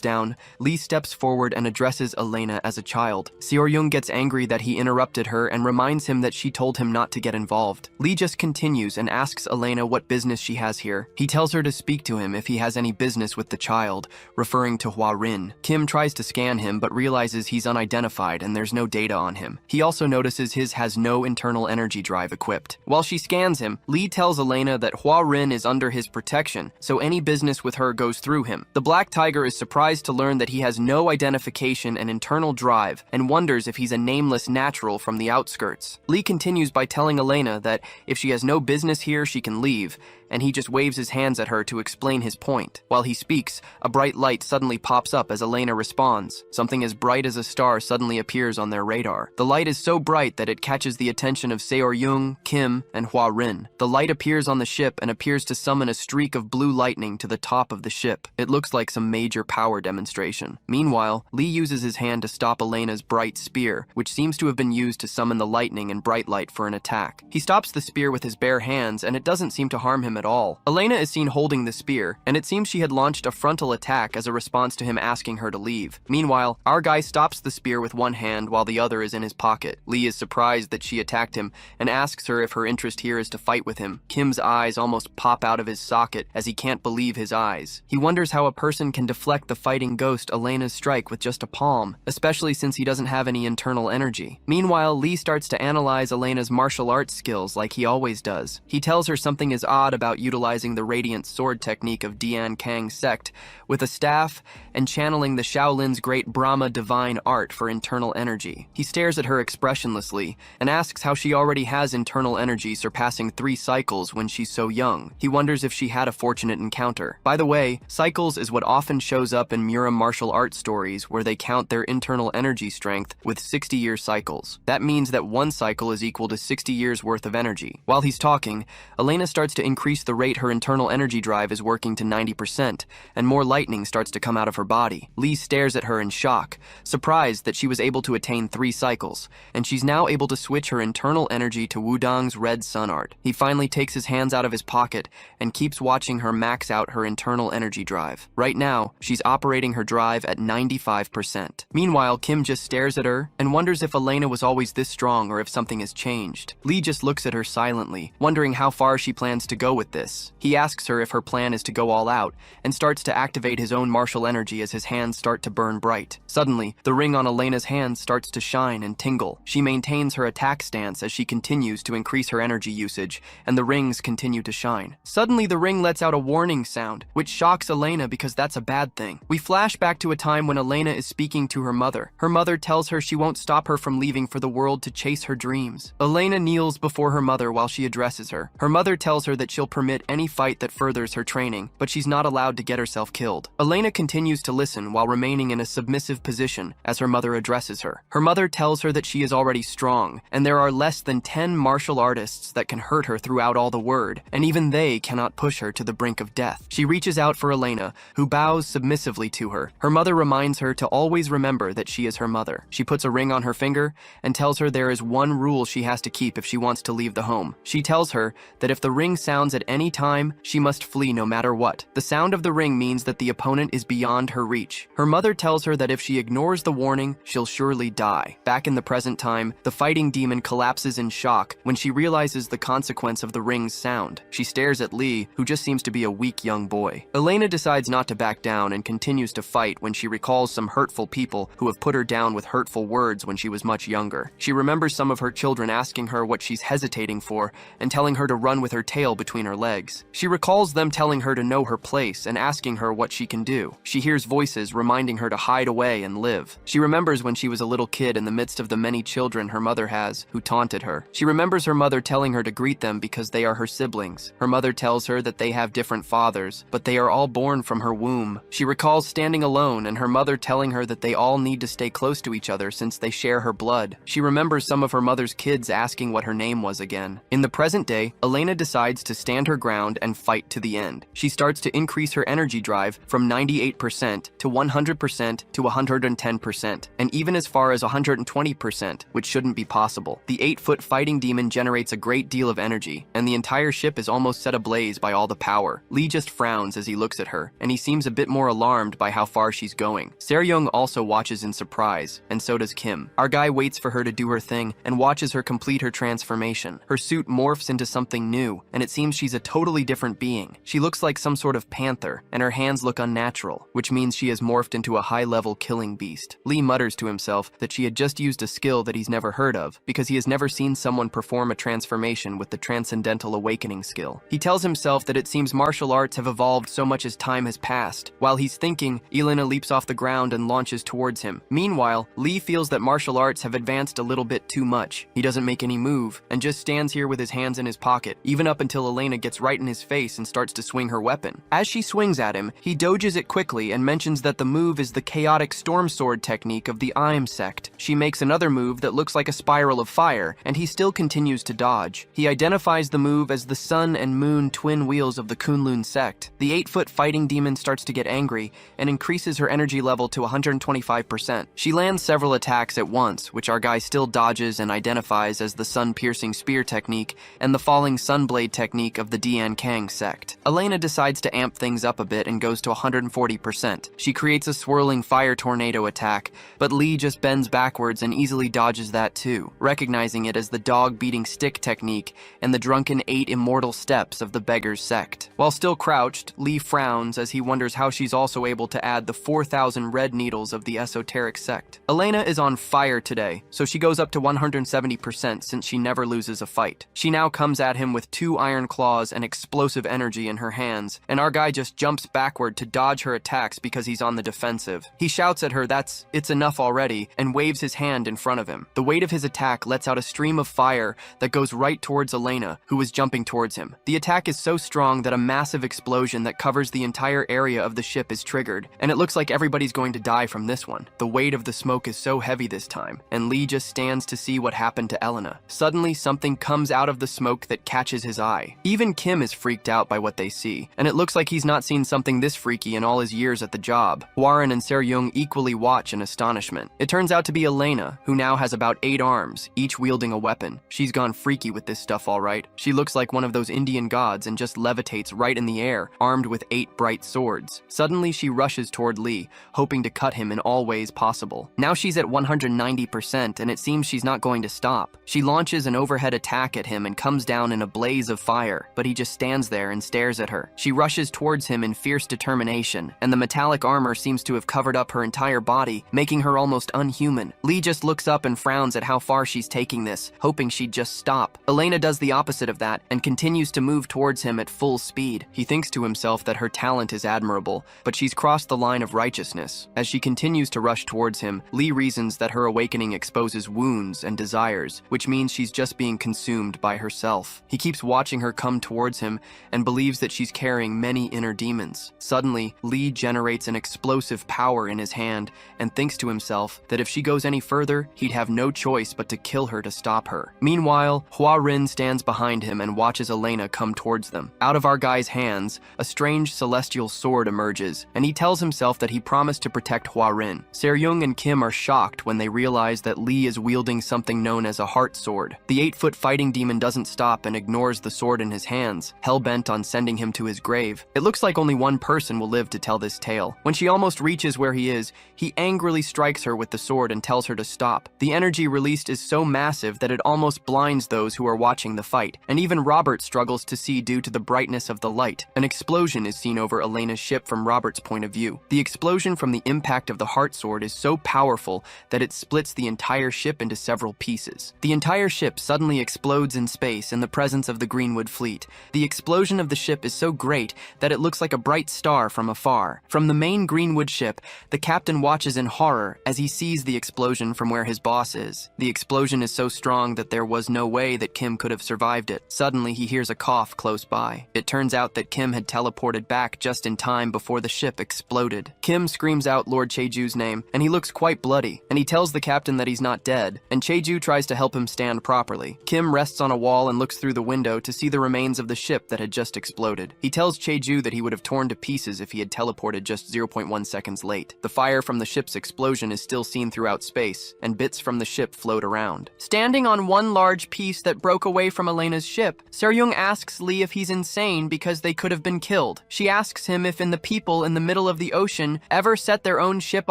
down, Lee steps forward and addresses Elena as a child. Se-ryung gets angry that he interrupted her and reminds him that she told him not to get involved. Lee just continues and asks Elena what business she has here. He tells her to speak to him if he has any business with the child, referring to Hwa Rin. Kim tries to scan him but realizes he's unidentified and there's no data on him. He also notices his has no internal energy drive equipped. While she scans him, Lee tells Elena that Hwa Rin is under his protection, so any business with her goes through him. The Black Tiger is surprised to learn that he has no identification and internal drive, and wonders if he's a nameless natural from the outskirts. Lee continues by telling Elena that if she has no business here, she can leave, and he just waves his hands at her to explain his point. While he speaks, a bright light suddenly pops up as Elena responds. Something as bright as a star suddenly appears on their radar. The light is so bright that it catches the attention of Se-ryung, Kim, and Hwa Rin. The light appears on the ship and appears to summon a streak of blue lightning to the top of the ship. It looks like some major power demonstration. Meanwhile, Lee uses his hand to stop Elena's bright spear, which seems to have been used to summon the lightning and bright light for an attack. He stops the spear with his bare hands, and it doesn't seem to harm him at all. Elena is seen holding the spear, and it seems she had launched a frontal attack as a response to him asking her to leave. Meanwhile, our guy stops the spear with one hand while the other is in his pocket. Lee is surprised that she attacked him and asks her if her interest here is to fight with him. Kim's eyes almost pop out of his socket as he can't believe his eyes. He wonders how a person can deflect the fighting ghost Elena's strike with just a palm, especially since he doesn't have any internal energy. Meanwhile, Lee starts to analyze Elena's martial arts skills like he always does. He tells her something is odd about utilizing the radiant sword technique of Dian Kang's sect with a staff and channeling the Shaolin's great Brahma divine art for internal energy. He stares at her expressionlessly and asks how she already has internal energy surpassing 3 cycles when she's so young. He wonders if she had a fortunate encounter. By the way, cycles is what often shows up in Mura martial arts stories where they count their internal energy strength with 60-year cycles. That means that 1 cycle is equal to 60 years worth of energy. While he's talking, Elena starts to increase the rate her internal energy drive is working to 90%, and more lightning starts to come out of her body. Lee stares at her in shock, surprised that she was able to attain 3 cycles, and she's now able to switch her internal energy to Wudong's red sun art. He finally takes his hands out of his pocket and keeps watching her max out her internal energy drive. Right now, she's operating her drive at 95%. Meanwhile, Kim just stares at her and wonders if Elena was always this strong or if something has changed. Lee just looks at her silently, wondering how far she plans to go with with this. He asks her if her plan is to go all out, and starts to activate his own martial energy as his hands start to burn bright. Suddenly, the ring on Elena's hand starts to shine and tingle. She maintains her attack stance as she continues to increase her energy usage, and the rings continue to shine. Suddenly, the ring lets out a warning sound, which shocks Elena because that's a bad thing. We flash back to a time when Elena is speaking to her mother. Her mother tells her she won't stop her from leaving for the world to chase her dreams. Elena kneels before her mother while she addresses her. Her mother tells her that she'll permit any fight that furthers her training, but she's not allowed to get herself killed. Elena continues to listen while remaining in a submissive position as her mother addresses her. Her mother tells her that she is already strong, and there are less than 10 martial artists that can hurt her throughout all the word, and even they cannot push her to the brink of death. She reaches out for Elena, who bows submissively to her. Her mother reminds her to always remember that she is her mother. She puts a ring on her finger and tells her there is one rule she has to keep if she wants to leave the home. She tells her that if the ring sounds at any time, she must flee no matter what. The sound of the ring means that the opponent is beyond her reach. Her mother tells her that if she ignores the warning, she'll surely die. Back in the present time, the fighting demon collapses in shock when she realizes the consequence of the ring's sound. She stares at Lee, who just seems to be a weak young boy. Elena decides not to back down and continues to fight when she recalls some hurtful people who have put her down with hurtful words when she was much younger. She remembers some of her children asking her what she's hesitating for and telling her to run with her tail between her legs. She recalls them telling her to know her place and asking her what she can do. She hears voices reminding her to hide away and live. She remembers when she was a little kid in the midst of the many children her mother has who taunted her. She remembers her mother telling her to greet them because they are her siblings. Her mother tells her that they have different fathers, but they are all born from her womb. She recalls standing alone and her mother telling her that they all need to stay close to each other since they share her blood. She remembers some of her mother's kids asking what her name was again. In the present day, Elena decides to stand her ground and fight to the end. She starts to increase her energy drive from 98% to 100% to 110%, and even as far as 120%, which shouldn't be possible. The 8-foot fighting demon generates a great deal of energy, and the entire ship is almost set ablaze by all the power. Lee just frowns as he looks at her, and he seems a bit more alarmed by how far she's going. Se-ryung also watches in surprise, and so does Kim. Our guy waits for her to do her thing and watches her complete her transformation. Her suit morphs into something new, and it seems she's a totally different being. She looks like some sort of panther, and her hands look unnatural, which means she has morphed into a high-level killing beast. Lee mutters to himself that she had just used a skill that he's never heard of, because he has never seen someone perform a transformation with the Transcendental Awakening skill. He tells himself that it seems martial arts have evolved so much as time has passed. While he's thinking, Elena leaps off the ground and launches towards him. Meanwhile, Lee feels that martial arts have advanced a little bit too much. He doesn't make any move, and just stands here with his hands in his pocket, even up until Elena gets right in his face and starts to swing her weapon. As she swings at him, he dodges it quickly and mentions that the move is the chaotic storm sword technique of the Aim sect. She makes another move that looks like a spiral of fire, and he still continues to dodge. He identifies the move as the sun and moon twin wheels of the Kunlun sect. The 8-foot fighting demon starts to get angry and increases her energy level to 125%. She lands several attacks at once, which our guy still dodges and identifies as the sun-piercing spear technique and the falling sunblade technique of the Dian Kang sect. Elena decides to amp things up a bit and goes to 140%. She creates a swirling fire tornado attack, but Lee just bends backwards and easily dodges that too, recognizing it as the dog-beating stick technique and the drunken 8 immortal steps of the beggar's sect. While still crouched, Lee frowns as he wonders how she's also able to add the 4,000 red needles of the esoteric sect. Elena is on fire today, so she goes up to 170% since she never loses a fight. She now comes at him with 2 iron claws and explosive energy in her hands, and our guy just jumps backward to dodge her attacks because he's on the defensive. He shouts at her it's enough already, and waves his hand in front of him. The weight of his attack lets out a stream of fire that goes right towards Elena, who is jumping towards him. The attack is so strong that a massive explosion that covers the entire area of the ship is triggered, and it looks like everybody's going to die from this one. The weight of the smoke is so heavy this time, and Lee just stands to see what happened to Elena. Suddenly, something comes out of the smoke that catches his eye. Even Kim is freaked out by what they see, and it looks like he's not seen something this freaky in all his years at the job. Warren and Se-ryung equally watch in astonishment. It turns out to be Elena, who now has about 8 arms, each wielding a weapon. She's gone freaky with this stuff all right. She looks like one of those Indian gods and just levitates right in the air, armed with 8 bright swords. Suddenly, she rushes toward Lee, hoping to cut him in all ways possible. Now she's at 190%, and it seems she's not going to stop. She launches an overhead attack at him and comes down in a blaze of fire. but he just stands there and stares at her. She rushes towards him in fierce determination, and the metallic armor seems to have covered up her entire body, making her almost unhuman. Lee just looks up and frowns at how far she's taking this, hoping she'd just stop. Elena does the opposite of that and continues to move towards him at full speed. He thinks to himself that her talent is admirable, but she's crossed the line of righteousness. As she continues to rush towards him, Lee reasons that her awakening exposes wounds and desires, which means she's just being consumed by herself. He keeps watching her come towards him and believes that she's carrying many inner demons. Suddenly, Lee generates an explosive power in his hand and thinks to himself that if she goes any further, he'd have no choice but to kill her to stop her. Meanwhile, Hua Rin stands behind him and watches Elena come towards them. Out of our guy's hands, a strange celestial sword emerges, and he tells himself that he promised to protect Hua Rin. Se-ryung and Kim are shocked when they realize that Lee is wielding something known as a heart sword. The 8-foot fighting demon doesn't stop and ignores the sword in his hands, hell-bent on sending him to his grave. It looks like only one person will live to tell this tale. When she almost reaches where he is, he angrily strikes her with the sword and tells her to stop. The energy released is so massive that it almost blinds those who are watching the fight, and even Robert struggles to see due to the brightness of the light. An explosion is seen over Elena's ship from Robert's point of view. The explosion from the impact of the heart sword is so powerful that it splits the entire ship into several pieces. The entire ship suddenly explodes in space in the presence of the Greenwood fleet. The explosion of the ship is so great that it looks like a bright star from afar. From the main Greenwood ship, the captain watches in horror as he sees the explosion from where his boss is. The explosion is so strong that there was no way that Kim could have survived it. Suddenly, he hears a cough close by. It turns out that Kim had teleported back just in time before the ship exploded. Kim screams out Lord Cheju's name, and he looks quite bloody, and he tells the captain that he's not dead, and Cheju tries to help him stand properly. Kim rests on a wall and looks through the window to see the remains of the ship that had just exploded. He tells Cheju that he would have torn to pieces if he had teleported just 0.1 seconds late. The fire from the ship's explosion is still seen throughout space, and bits from the ship float around. Standing on one large piece that broke away from Elena's ship, Se-ryung asks Lee if he's insane because they could have been killed. She asks him if the people in the middle of the ocean ever set their own ship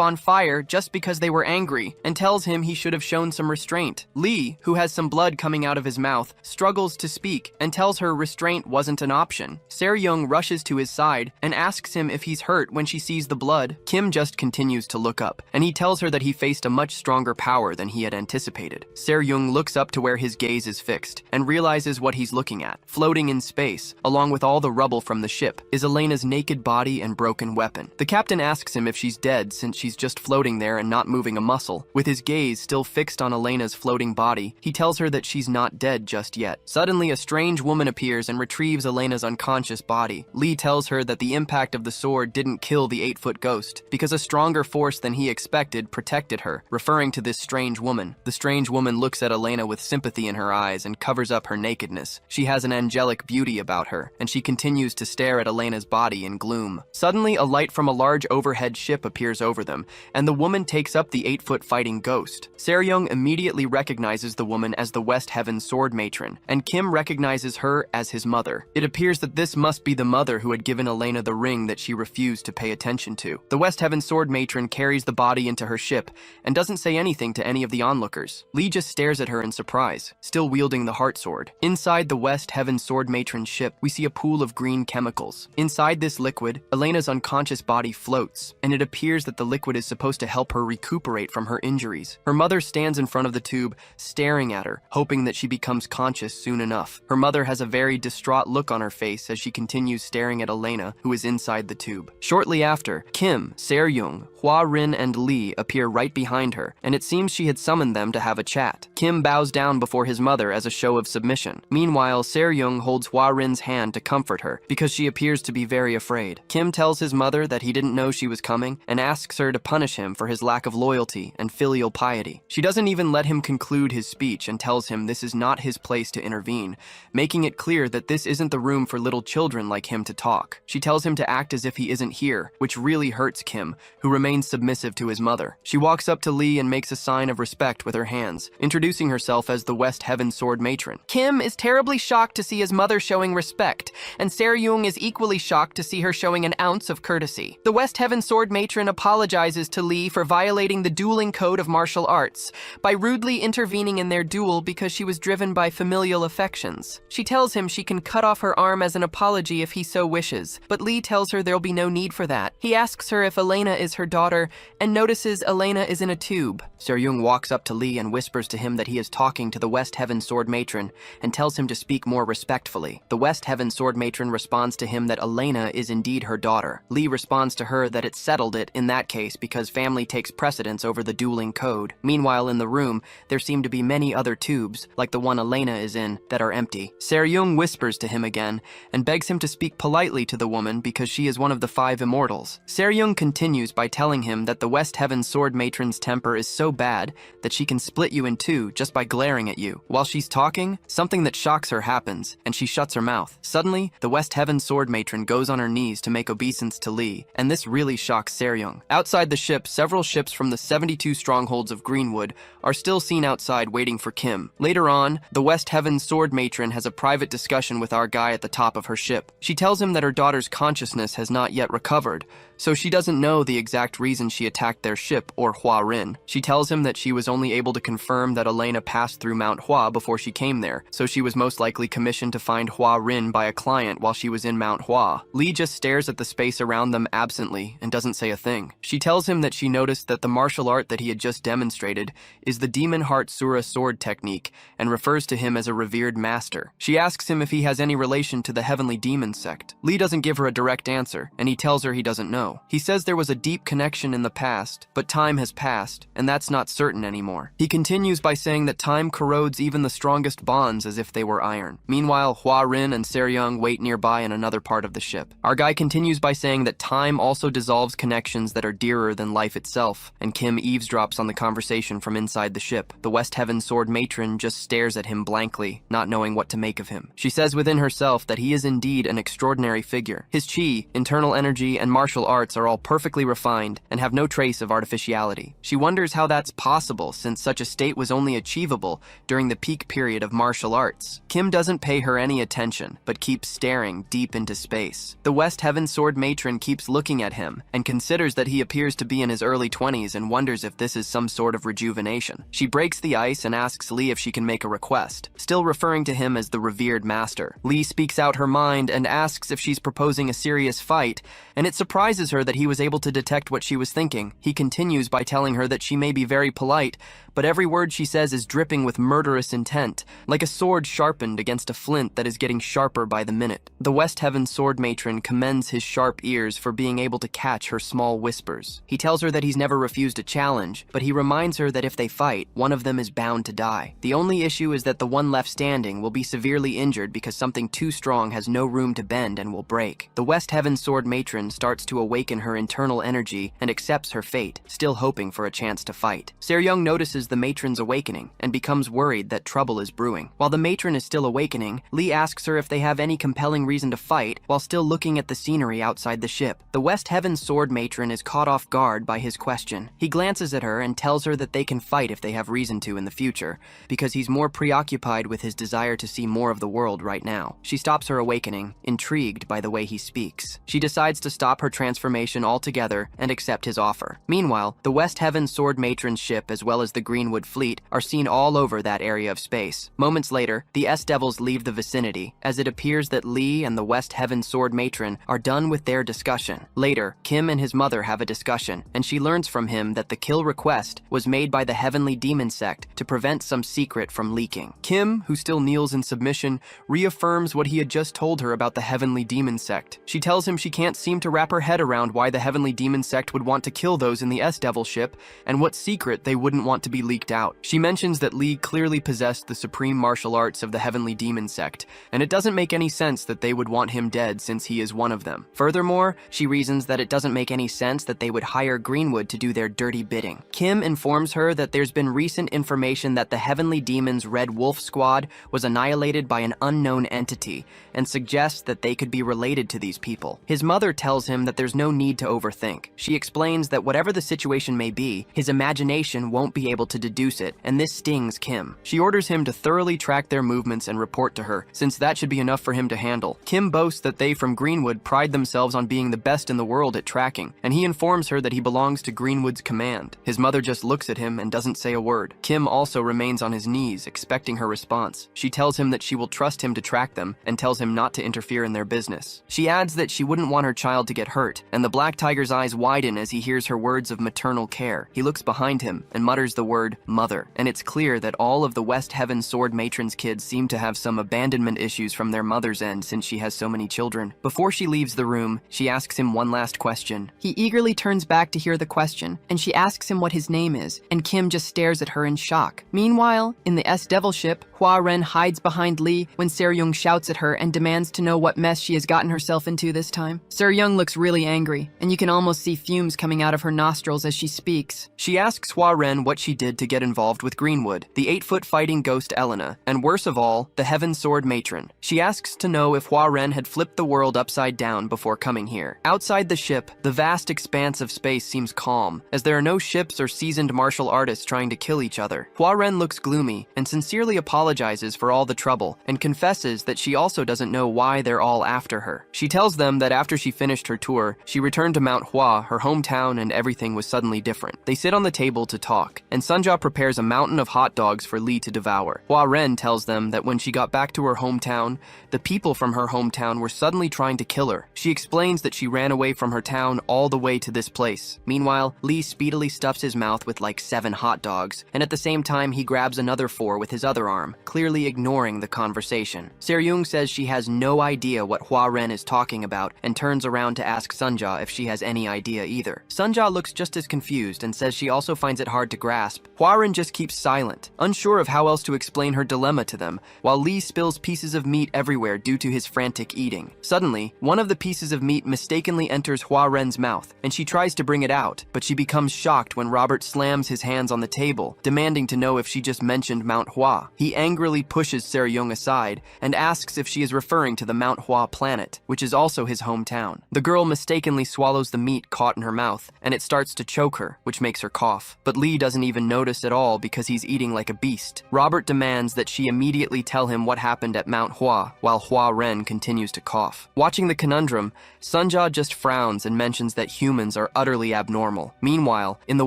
on fire just because they were angry, and tells him he should have shown some restraint. Lee, who has some blood coming out of his mouth, struggles to speak and tells her restraint wasn't an option. Se-ryung rushes to his side and asks him if he's hurt when she sees the blood. Kim just continues to look up, and he tells her that he faced a much stronger power than he had anticipated. Se-ryung looks up to where his gaze is fixed and realizes what he's looking at. Floating in space, along with all the rubble from the ship, is Elena's naked body and broken weapon. The captain asks him if she's dead since she's just floating there and not moving a muscle. With his gaze still fixed on Elena's floating body, he tells her that she's not dead just yet. Suddenly, a strange woman appears and retrieves Elena's unconscious body. Lee tells her that the impact of the sword didn't kill the 8-foot ghost, because a stronger force than he expected protected her, referring to this strange woman. The strange woman looks at Elena with sympathy in her eyes and covers up her nakedness. She has an angelic beauty about her, and she continues to stare at Elena's body in gloom. Suddenly, a light from a large overhead ship appears over them, and the woman takes up the 8-foot fighting ghost. Se-ryung immediately recognizes the woman as the West Heaven Sword Matron, and Kim recognizes her as his mother. It appears that this must be the mother who had given Elena the ring that she refused to pay attention to. The West Heaven Sword Matron carries the body into her ship and doesn't say anything to any of the onlookers. Lee just stares at her in surprise, still wielding the heart sword. Inside the West Heaven Sword Matron's ship, we see a pool of green chemicals. Inside this liquid, Elena's unconscious body floats, and it appears that the liquid is supposed to help her recuperate from her injuries. Her mother stands in front of the tube, staring at her, hoping that she becomes conscious soon enough. Her mother has a very distraught look on her face as she continues staring at Elena, who is inside the tube. Shortly after, Kim, Se-ryung, Hua Rin, and Lee appear right behind her, and it seems she had summoned them to have a chat. Kim bows down before his mother as a show of submission. Meanwhile, Se-ryung holds Hua Rin's hand to comfort her, because she appears to be very afraid. Kim tells his mother that he didn't know she was coming, and asks her to punish him for his lack of loyalty and filial piety. She doesn't even let him conclude his speech and tells him this is not his place to intervene, making it clear that this isn't the room for little children like him to talk. She tells him to act as if he isn't here, which really hurts Kim, who remains submissive to his mother. She walks up to Lee and makes a sign of respect with her hands, introducing herself as the West Heaven Sword Matron. Kim is terribly shocked to see his mother showing respect, and Se-ryung is equally shocked to see her showing an ounce of courtesy. The West Heaven Sword Matron apologizes to Lee for violating the dueling code of martial arts by rudely intervening in their duel because she was driven by familial affections. She tells him she can cut off her arm as an apology if he so wishes, but Lee tells her there'll be no need for that. He asks her if Elena is her daughter and notices Elena is in a tube. Se-ryung walks up to Lee and whispers to him that he is talking to the West Heaven Sword Matron and tells him to speak more respectfully. The West Heaven Sword Matron responds to him that Elena is indeed her daughter. Lee responds to her that it's settled it in that case because family takes precedence over the dueling code. Meanwhile, in the room, there seem to be many other tubes, like the one Elena is in, that are empty. Se-ryung whispers to him again and begs him to speak politely to the woman because she is one of the 5 immortals. Se-ryung continues by telling him that the West Heaven Sword Matron's temper is so bad that she can split you in 2 just by glaring at you. While she's talking, something that shocks her happens, and she shuts her mouth. Suddenly, the West Heaven Sword Matron goes on her knees to make obeisance to Lee, and this really shocks Se-ryung. Outside the ship, several ships from the 72 strongholds of Greenwood are still seen outside waiting for Kim. Later on, the West Heaven Sword Matron has a private discussion with our guy at the top of her ship. She tells him that her daughter's consciousness has not yet recovered, so she doesn't know the exact reason she attacked their ship, or Hua Rin. She tells him that she was only able to confirm that Elena passed through Mount Hua before she came there, so she was most likely commissioned to find Hua Rin by a client while she was in Mount Hua. Lee just stares at the space around them absently and doesn't say a thing. She tells him that she noticed that the martial art that he had just demonstrated is the Demon Heart Sura sword technique and refers to him as a revered master. She asks him if he has any relation to the Heavenly Demon sect. Lee doesn't give her a direct answer, and he tells her he doesn't know. He says there was a deep connection in the past, but time has passed, and that's not certain anymore. He continues by saying that time corrodes even the strongest bonds as if they were iron. Meanwhile, Hua Rin and Se-ryung wait nearby in another part of the ship. Our guy continues by saying that time also dissolves connections that are dearer than life itself, and Kim eavesdrops on the conversation from inside the ship. The West Heaven Sword Matron just stares at him blankly, not knowing what to make of him. She says within herself that he is indeed an extraordinary figure. His chi, internal energy, and martial arts are all perfectly refined and have no trace of artificiality. She wonders how that's possible since such a state was only achievable during the peak period of martial arts. Kim doesn't pay her any attention, but keeps staring deep into space. The West Heaven Sword Matron keeps looking at him and considers that he appears to be in his early 20s and wonders if this is some sort of rejuvenation. She breaks the ice and asks Lee if she can make a request, still referring to him as the revered master. Lee speaks out her mind and asks if she's proposing a serious fight, and it surprises her that he was able to detect what she was thinking. He continues by telling her that she may be very polite, but every word she says is dripping with murderous intent, like a sword sharpened against a flint that is getting sharper by the minute. The West Heaven Sword Matron commends his sharp ears for being able to catch her small whispers. He tells her that he's never refused a challenge, but he reminds her that if they fight, one of them is bound to die. The only issue is that the one left standing will be severely injured because something too strong has no room to bend and will break. The West Heaven Sword Matron starts to awaken her internal energy and accepts her fate, still hoping for a chance to fight. Se-ryung notices the matron's awakening and becomes worried that trouble is brewing. While the matron is still awakening, Lee asks her if they have any compelling reason to fight while still looking at the scenery outside the ship. The West Heaven Sword Matron is caught off guard by his question. He glances at her and tells her that they can fight if they have reason to in the future, because he's more preoccupied with his desire to see more of the world right now. She stops her awakening, intrigued by the way he speaks. She decides to stop her transformation altogether and accept his offer. Meanwhile, the West Heaven Sword Matron's ship as well as the Greenwood fleet are seen all over that area of space. Moments later, the S-Devils leave the vicinity, as it appears that Lee and the West Heaven Sword Matron are done with their discussion. Later, Kim and his mother have a discussion, and she learns from him that the kill request was made by the Heavenly Demon sect to prevent some secret from leaking. Kim, who still kneels in submission, reaffirms what he had just told her about the Heavenly Demon sect. She tells him she can't seem to wrap her head around why the Heavenly Demon sect would want to kill those in the S-Devil ship and what secret they wouldn't want to be leaked out. She mentions that Lee clearly possessed the supreme martial arts of the Heavenly Demon sect, and it doesn't make any sense that they would want him dead since he is one of them. Furthermore, she reasons that it doesn't make any sense that they would hire Greenwood to do their dirty bidding. Kim informs her that there's been recent information that the Heavenly Demon's Red Wolf Squad was annihilated by an unknown entity, and suggests that they could be related to these people. His mother tells him that there's no no need to overthink. She explains that whatever the situation may be, his imagination won't be able to deduce it, and this stings Kim. She orders him to thoroughly track their movements and report to her, since that should be enough for him to handle. Kim boasts that they from Greenwood pride themselves on being the best in the world at tracking, and he informs her that he belongs to Greenwood's command. His mother just looks at him and doesn't say a word. Kim also remains on his knees, expecting her response. She tells him that she will trust him to track them, and tells him not to interfere in their business. She adds that she wouldn't want her child to get hurt, and the black tiger's eyes widen as he hears her words of maternal care. He looks behind him and mutters the word mother, and it's clear that all of the West Heaven Sword Matron's kids seem to have some abandonment issues from their mother's end since she has so many children. Before she leaves the room, she asks him one last question. He eagerly turns back to hear the question, and she asks him what his name is, and Kim just stares at her in shock. Meanwhile, in the S-Devil ship, Hua Ren hides behind Lee when Se-ryung shouts at her and demands to know what mess she has gotten herself into this time. Se-ryung looks really angry, and you can almost see fumes coming out of her nostrils as she speaks. She asks Hua Ren what she did to get involved with Greenwood, the 8-foot fighting ghost Elena, and worse of all, the Heaven Sword Matron. She asks to know if Hua Ren had flipped the world upside down before coming here. Outside the ship, the vast expanse of space seems calm, as there are no ships or seasoned martial artists trying to kill each other. Hua Ren looks gloomy and sincerely apologizes for all the trouble and confesses that she also doesn't know why they're all after her. She tells them that after she finished her tour, she returned to Mount Hua, her hometown, and everything was suddenly different. They sit on the table to talk, and Sunja prepares a mountain of hot dogs for Lee to devour. Hua Ren tells them that when she got back to her hometown, the people from her hometown were suddenly trying to kill her. She explains that she ran away from her town all the way to this place. Meanwhile, Lee speedily stuffs his mouth with like 7 hot dogs, and at the same time he grabs another 4 with his other arm, clearly ignoring the conversation. Se-ryung says she has no idea what Hua Ren is talking about and turns around to ask Sunja if she has any idea either. Sunja looks just as confused and says she also finds it hard to grasp. Hua Ren just keeps silent, unsure of how else to explain her dilemma to them, while Lee spills pieces of meat everywhere due to his frantic eating. Suddenly, one of the pieces of meat mistakenly enters Hua Ren's mouth, and she tries to bring it out, but she becomes shocked when Robert slams his hands on the table, demanding to know if she just mentioned Mount Hua. He angrily pushes Se-ryung aside and asks if she is referring to the Mount Hua planet, which is also his hometown. The girl mistakenly swallows the meat caught in her mouth, and it starts to choke her, which makes her cough. But Lee doesn't even notice at all because he's eating like a beast. Robert demands that she immediately tell him what happened at Mount Hua, while Hua Ren continues to cough. Watching the conundrum, Sunja just frowns and mentions that humans are utterly abnormal. Meanwhile, in the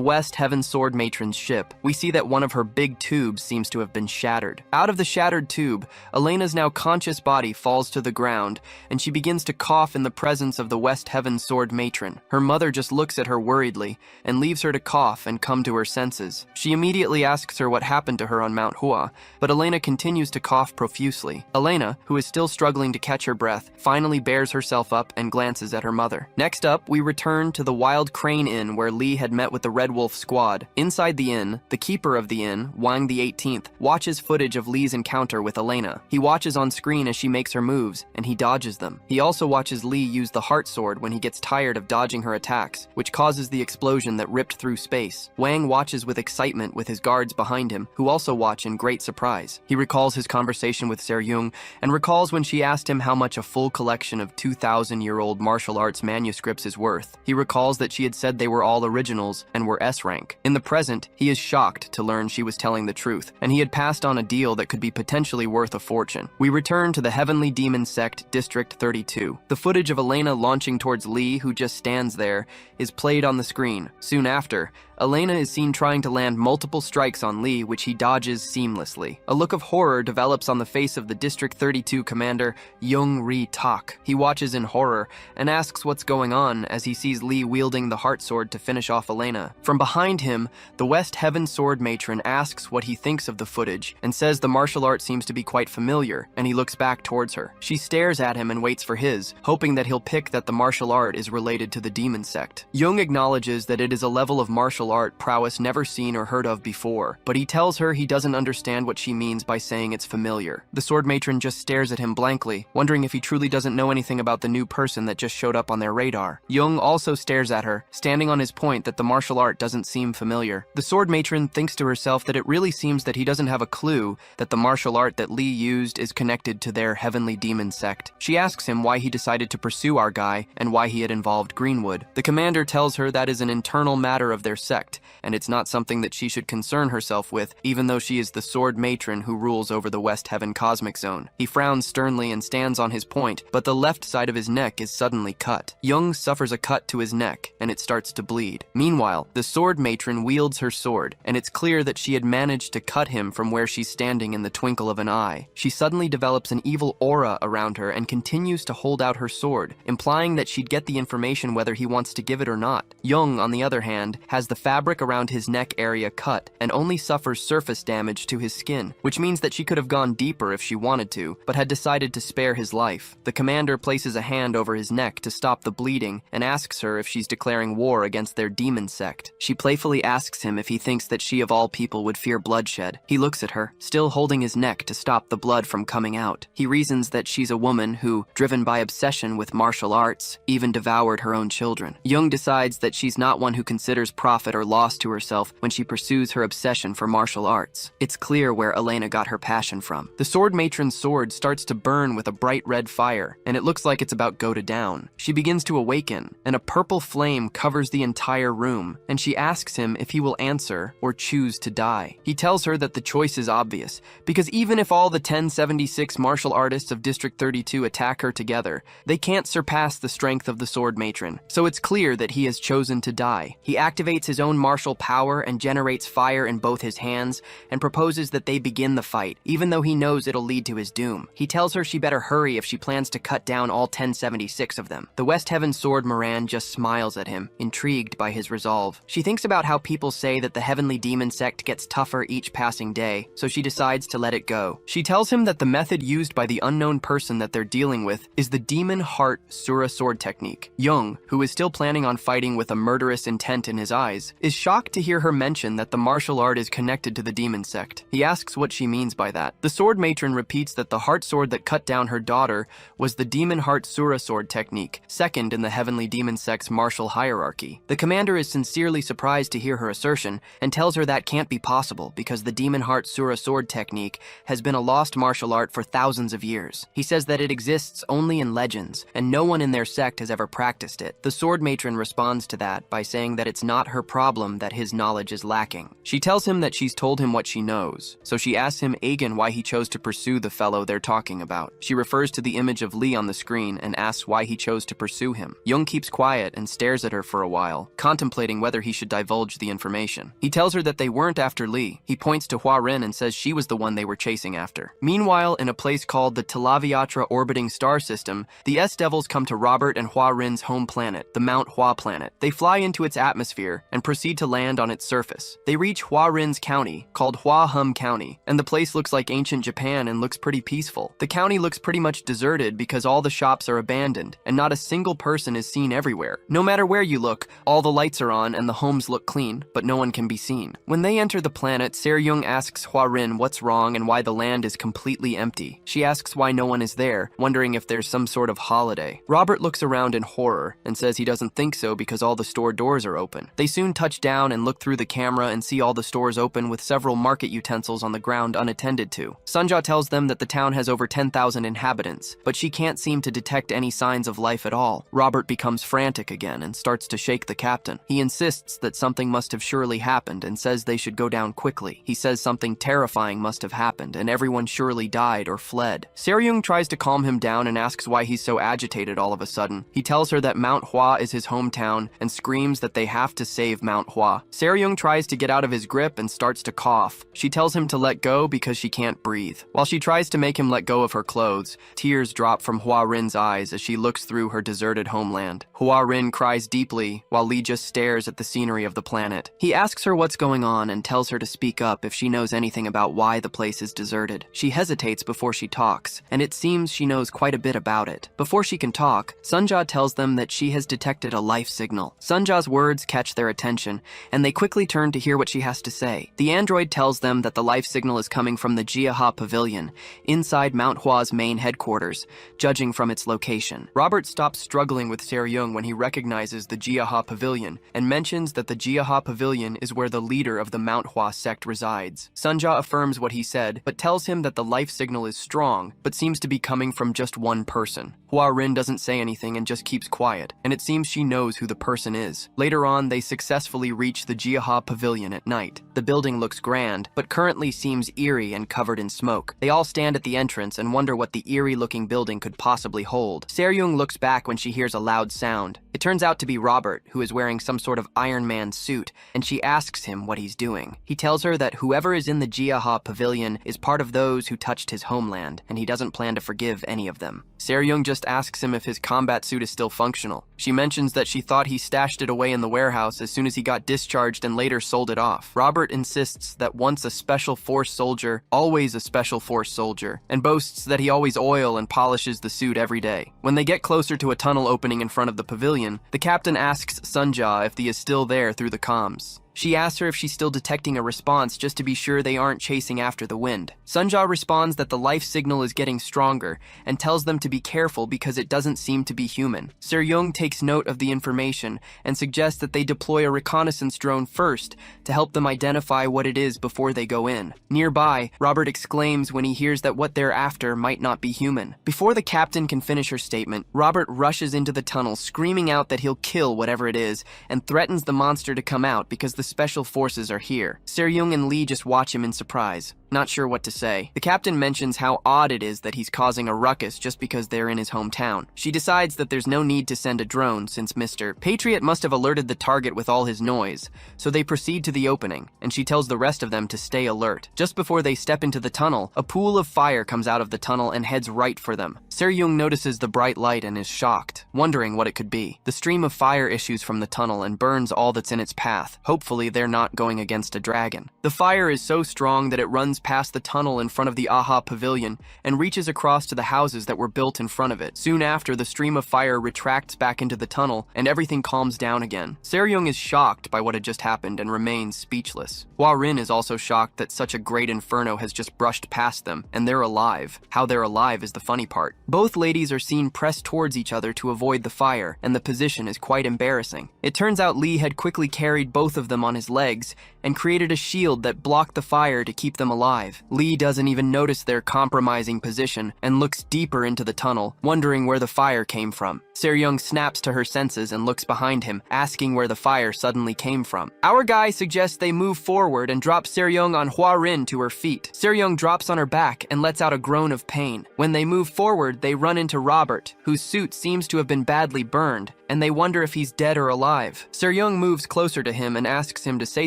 West Heaven Sword Matron's ship, we see that one of her big tubes seems to have been shattered. Out of the shattered tube, Elena's now conscious body falls to the ground, and she begins to cough in the presence of the West Heaven Sword Matron. Her mother just looks at her worriedly and leaves her to cough and come to her senses. She immediately asks her what happened to her on Mount Hua, but Elena continues to cough profusely. Elena, who is still struggling to catch her breath, finally bears herself up and glances at her mother. Next up, we return to the Wild Crane Inn where Lee had met with the Red Wolf squad. Inside the inn, the keeper of the inn, Wang the 18th, watches footage of Lee's encounter with Elena. He watches on screen as she makes her moves, and he dodges them. He also watches Lee use the heart sword when he gets tired of dodging her attacks, which causes the explosion that ripped through space. Wang watches with excitement with his guards behind him, who also watch in great surprise. He recalls his conversation with Se-ryung, and recalls when she asked him how much a full collection of 2,000-year-old martial arts manuscripts is worth. He recalls that she had said they were all originals and were S-rank. In the present, he is shocked to learn she was telling the truth, and he had passed on a deal that could be potentially worth a fortune. We return to the Heavenly Demon Sect, District 32. The footage of Elena launching towards Lee, who just stands there, is played on the screen. Soon after, Elena is seen trying to land multiple strikes on Lee, which he dodges seamlessly. A look of horror develops on the face of the District 32 commander, Young Ri Tak. He watches in horror and asks what's going on as he sees Lee wielding the heart sword to finish off Elena. From behind him, the West Heaven Sword Matron asks what he thinks of the footage and says the martial art seems to be quite familiar, and he looks back towards her. She stares at him and waits for his, hoping that he'll pick that the martial art is related to the demon sect. Young acknowledges that it is a level of martial martial art prowess never seen or heard of before, but he tells her he doesn't understand what she means by saying it's familiar. The sword matron just stares at him blankly, wondering if he truly doesn't know anything about the new person that just showed up on their radar. Jung also stares at her, standing on his point that the martial art doesn't seem familiar. The sword matron thinks to herself that it really seems that he doesn't have a clue that the martial art that Lee used is connected to their heavenly demon sect. She asks him why he decided to pursue our guy and why he had involved Greenwood. The commander tells her that is an internal matter of their sect, and it's not something that she should concern herself with, even though she is the sword matron who rules over the West Heaven Cosmic Zone. He frowns sternly and stands on his point, but the left side of his neck is suddenly cut. Jung suffers a cut to his neck, and it starts to bleed. Meanwhile, the sword matron wields her sword, and it's clear that she had managed to cut him from where she's standing in the twinkle of an eye. She suddenly develops an evil aura around her and continues to hold out her sword, implying that she'd get the information whether he wants to give it or not. Jung, on the other hand, has the fabric around his neck area cut and only suffers surface damage to his skin, which means that she could have gone deeper if she wanted to, but had decided to spare his life. The commander places a hand over his neck to stop the bleeding and asks her if she's declaring war against their demon sect. She playfully asks him if he thinks that she of all people would fear bloodshed. He looks at her, still holding his neck to stop the blood from coming out. He reasons that she's a woman who, driven by obsession with martial arts, even devoured her own children. Jung decides that she's not one who considers profit or loss to herself when she pursues her obsession for martial arts. It's clear where Elena got her passion from. The sword matron's sword starts to burn with a bright red fire, and it looks like it's about to go down. She begins to awaken, and a purple flame covers the entire room, and she asks him if he will answer or choose to die. He tells her that the choice is obvious, because even if all the 1076 martial artists of District 32 attack her together, they can't surpass the strength of the sword matron, so it's clear that he has chosen to die. He activates his own martial power and generates fire in both his hands, and proposes that they begin the fight, even though he knows it'll lead to his doom. He tells her she better hurry if she plans to cut down all 1076 of them. The West Heaven sword Moran just smiles at him, intrigued by his resolve. She thinks about how people say that the heavenly demon sect gets tougher each passing day, so she decides to let it go. She tells him that the method used by the unknown person that they're dealing with is the Demon Heart Sura sword technique. Jung, who is still planning on fighting with a murderous intent in his eyes, is shocked to hear her mention that the martial art is connected to the demon sect. He asks what she means by that. The sword matron repeats that the heart sword that cut down her daughter was the Demon Heart Sura sword technique, second in the heavenly demon sect's martial hierarchy. The commander is sincerely surprised to hear her assertion and tells her that can't be possible because the Demon Heart Sura sword technique has been a lost martial art for thousands of years. He says that it exists only in legends, and no one in their sect has ever practiced it. The sword matron responds to that by saying that it's not her problem that his knowledge is lacking. She tells him that she's told him what she knows, so she asks him Aegon why he chose to pursue the fellow they're talking about. She refers to the image of Lee on the screen and asks why he chose to pursue him. Jung keeps quiet and stares at her for a while, contemplating whether he should divulge the information. He tells her that they weren't after Lee. He points to Hua Ren and says she was the one they were chasing after. Meanwhile, in a place called the Talaviatra orbiting star system, the S-Devils come to Robert and Hua Ren's home planet, the Mount Hua planet. They fly into its atmosphere and proceed to land on its surface. They reach Hua Ren's county, called Hua Hum County, and the place looks like ancient Japan and looks pretty peaceful. The county looks pretty much deserted because all the shops are abandoned, and not a single person is seen everywhere. No matter where you look, all the lights are on and the homes look clean, but no one can be seen. When they enter the planet, Seryung asks Hua Ren what's wrong and why the land is completely empty. She asks why no one is there, wondering if there's some sort of holiday. Robert looks around in horror and says he doesn't think so because all the store doors are open. They soon touch down and look through the camera and see all the stores open with several market utensils on the ground unattended to. Sunja tells them that the town has over 10,000 inhabitants, but she can't seem to detect any signs of life at all. Robert becomes frantic again and starts to shake the captain. He insists that something must have surely happened and says they should go down quickly. He says something terrifying must have happened and everyone surely died or fled. Seryung tries to calm him down and asks why he's so agitated all of a sudden. He tells her that Mount Hua is his hometown and screams that they have to save Mount Hua. Seryung tries to get out of his grip and starts to cough. She tells him to let go because she can't breathe. While she tries to make him let go of her clothes, tears drop from Hua Rin's eyes as she looks through her deserted homeland. Hua Rin cries deeply while Lee just stares at the scenery of the planet. He asks her what's going on and tells her to speak up if she knows anything about why the place is deserted. She hesitates before she talks, and it seems she knows quite a bit about it. Before she can talk, Sunja tells them that she has detected a life signal. Sunja's words catch their attention attention, and they quickly turn to hear what she has to say. The android tells them that the life signal is coming from the Jiaha Pavilion, inside Manhua's main headquarters, judging from its location. Robert stops struggling with Seryung when he recognizes the Jiaha Pavilion, and mentions that the Jiaha Pavilion is where the leader of the Manhua sect resides. Sunja affirms what he said, but tells him that the life signal is strong, but seems to be coming from just one person. Hua Rin doesn't say anything and just keeps quiet, and it seems she knows who the person is. Later on, they successfully reach the Jiaha Pavilion at night. The building looks grand, but currently seems eerie and covered in smoke. They all stand at the entrance and wonder what the eerie-looking building could possibly hold. Seryung looks back when she hears a loud sound. It turns out to be Robert, who is wearing some sort of Iron Man suit, and she asks him what he's doing. He tells her that whoever is in the Jiaha Pavilion is part of those who touched his homeland, and he doesn't plan to forgive any of them. Seryung just asks him if his combat suit is still functional. She mentions that she thought he stashed it away in the warehouse as soon as he got discharged and later sold it off. Robert insists that once a special force soldier, always a special force soldier, and boasts that he always oil and polishes the suit every day. When they get closer to a tunnel opening in front of the pavilion, the captain asks Sunja if he is still there through the comms. She asks her if she's still detecting a response just to be sure they aren't chasing after the wind. Sunja responds that the life signal is getting stronger and tells them to be careful because it doesn't seem to be human. Seryung takes note of the information and suggests that they deploy a reconnaissance drone first to help them identify what it is before they go in. Nearby, Robert exclaims when he hears that what they're after might not be human. Before the captain can finish her statement, Robert rushes into the tunnel screaming out that he'll kill whatever it is and threatens the monster to come out because the special forces are here. Seryung and Lee just watch him in surprise, not sure what to say. The captain mentions how odd it is that he's causing a ruckus just because they're in his hometown. She decides that there's no need to send a drone since Mr. Patriot must have alerted the target with all his noise, so they proceed to the opening, and she tells the rest of them to stay alert. Just before they step into the tunnel, a pool of fire comes out of the tunnel and heads right for them. Seryung notices the bright light and is shocked, wondering what it could be. The stream of fire issues from the tunnel and burns all that's in its path. Hopefully they're not going against a dragon. The fire is so strong that it runs past the tunnel in front of the Aha Pavilion and reaches across to the houses that were built in front of it. Soon after, the stream of fire retracts back into the tunnel and everything calms down again. Seryung is shocked by what had just happened and remains speechless. Hua Rin is also shocked that such a great inferno has just brushed past them, and they're alive. How they're alive is the funny part. Both ladies are seen pressed towards each other to avoid the fire, and the position is quite embarrassing. It turns out Lee had quickly carried both of them on his legs and created a shield that blocked the fire to keep them alive. Lee doesn't even notice their compromising position and looks deeper into the tunnel, wondering where the fire came from. Seryung snaps to her senses and looks behind him, asking where the fire suddenly came from. Our guy suggests they move forward and drop Seryung on Hua Rin to her feet. Seryung drops on her back and lets out a groan of pain. When they move forward, they run into Robert, whose suit seems to have been badly burned, and they wonder if he's dead or alive. Seryung moves closer to him and asks him to say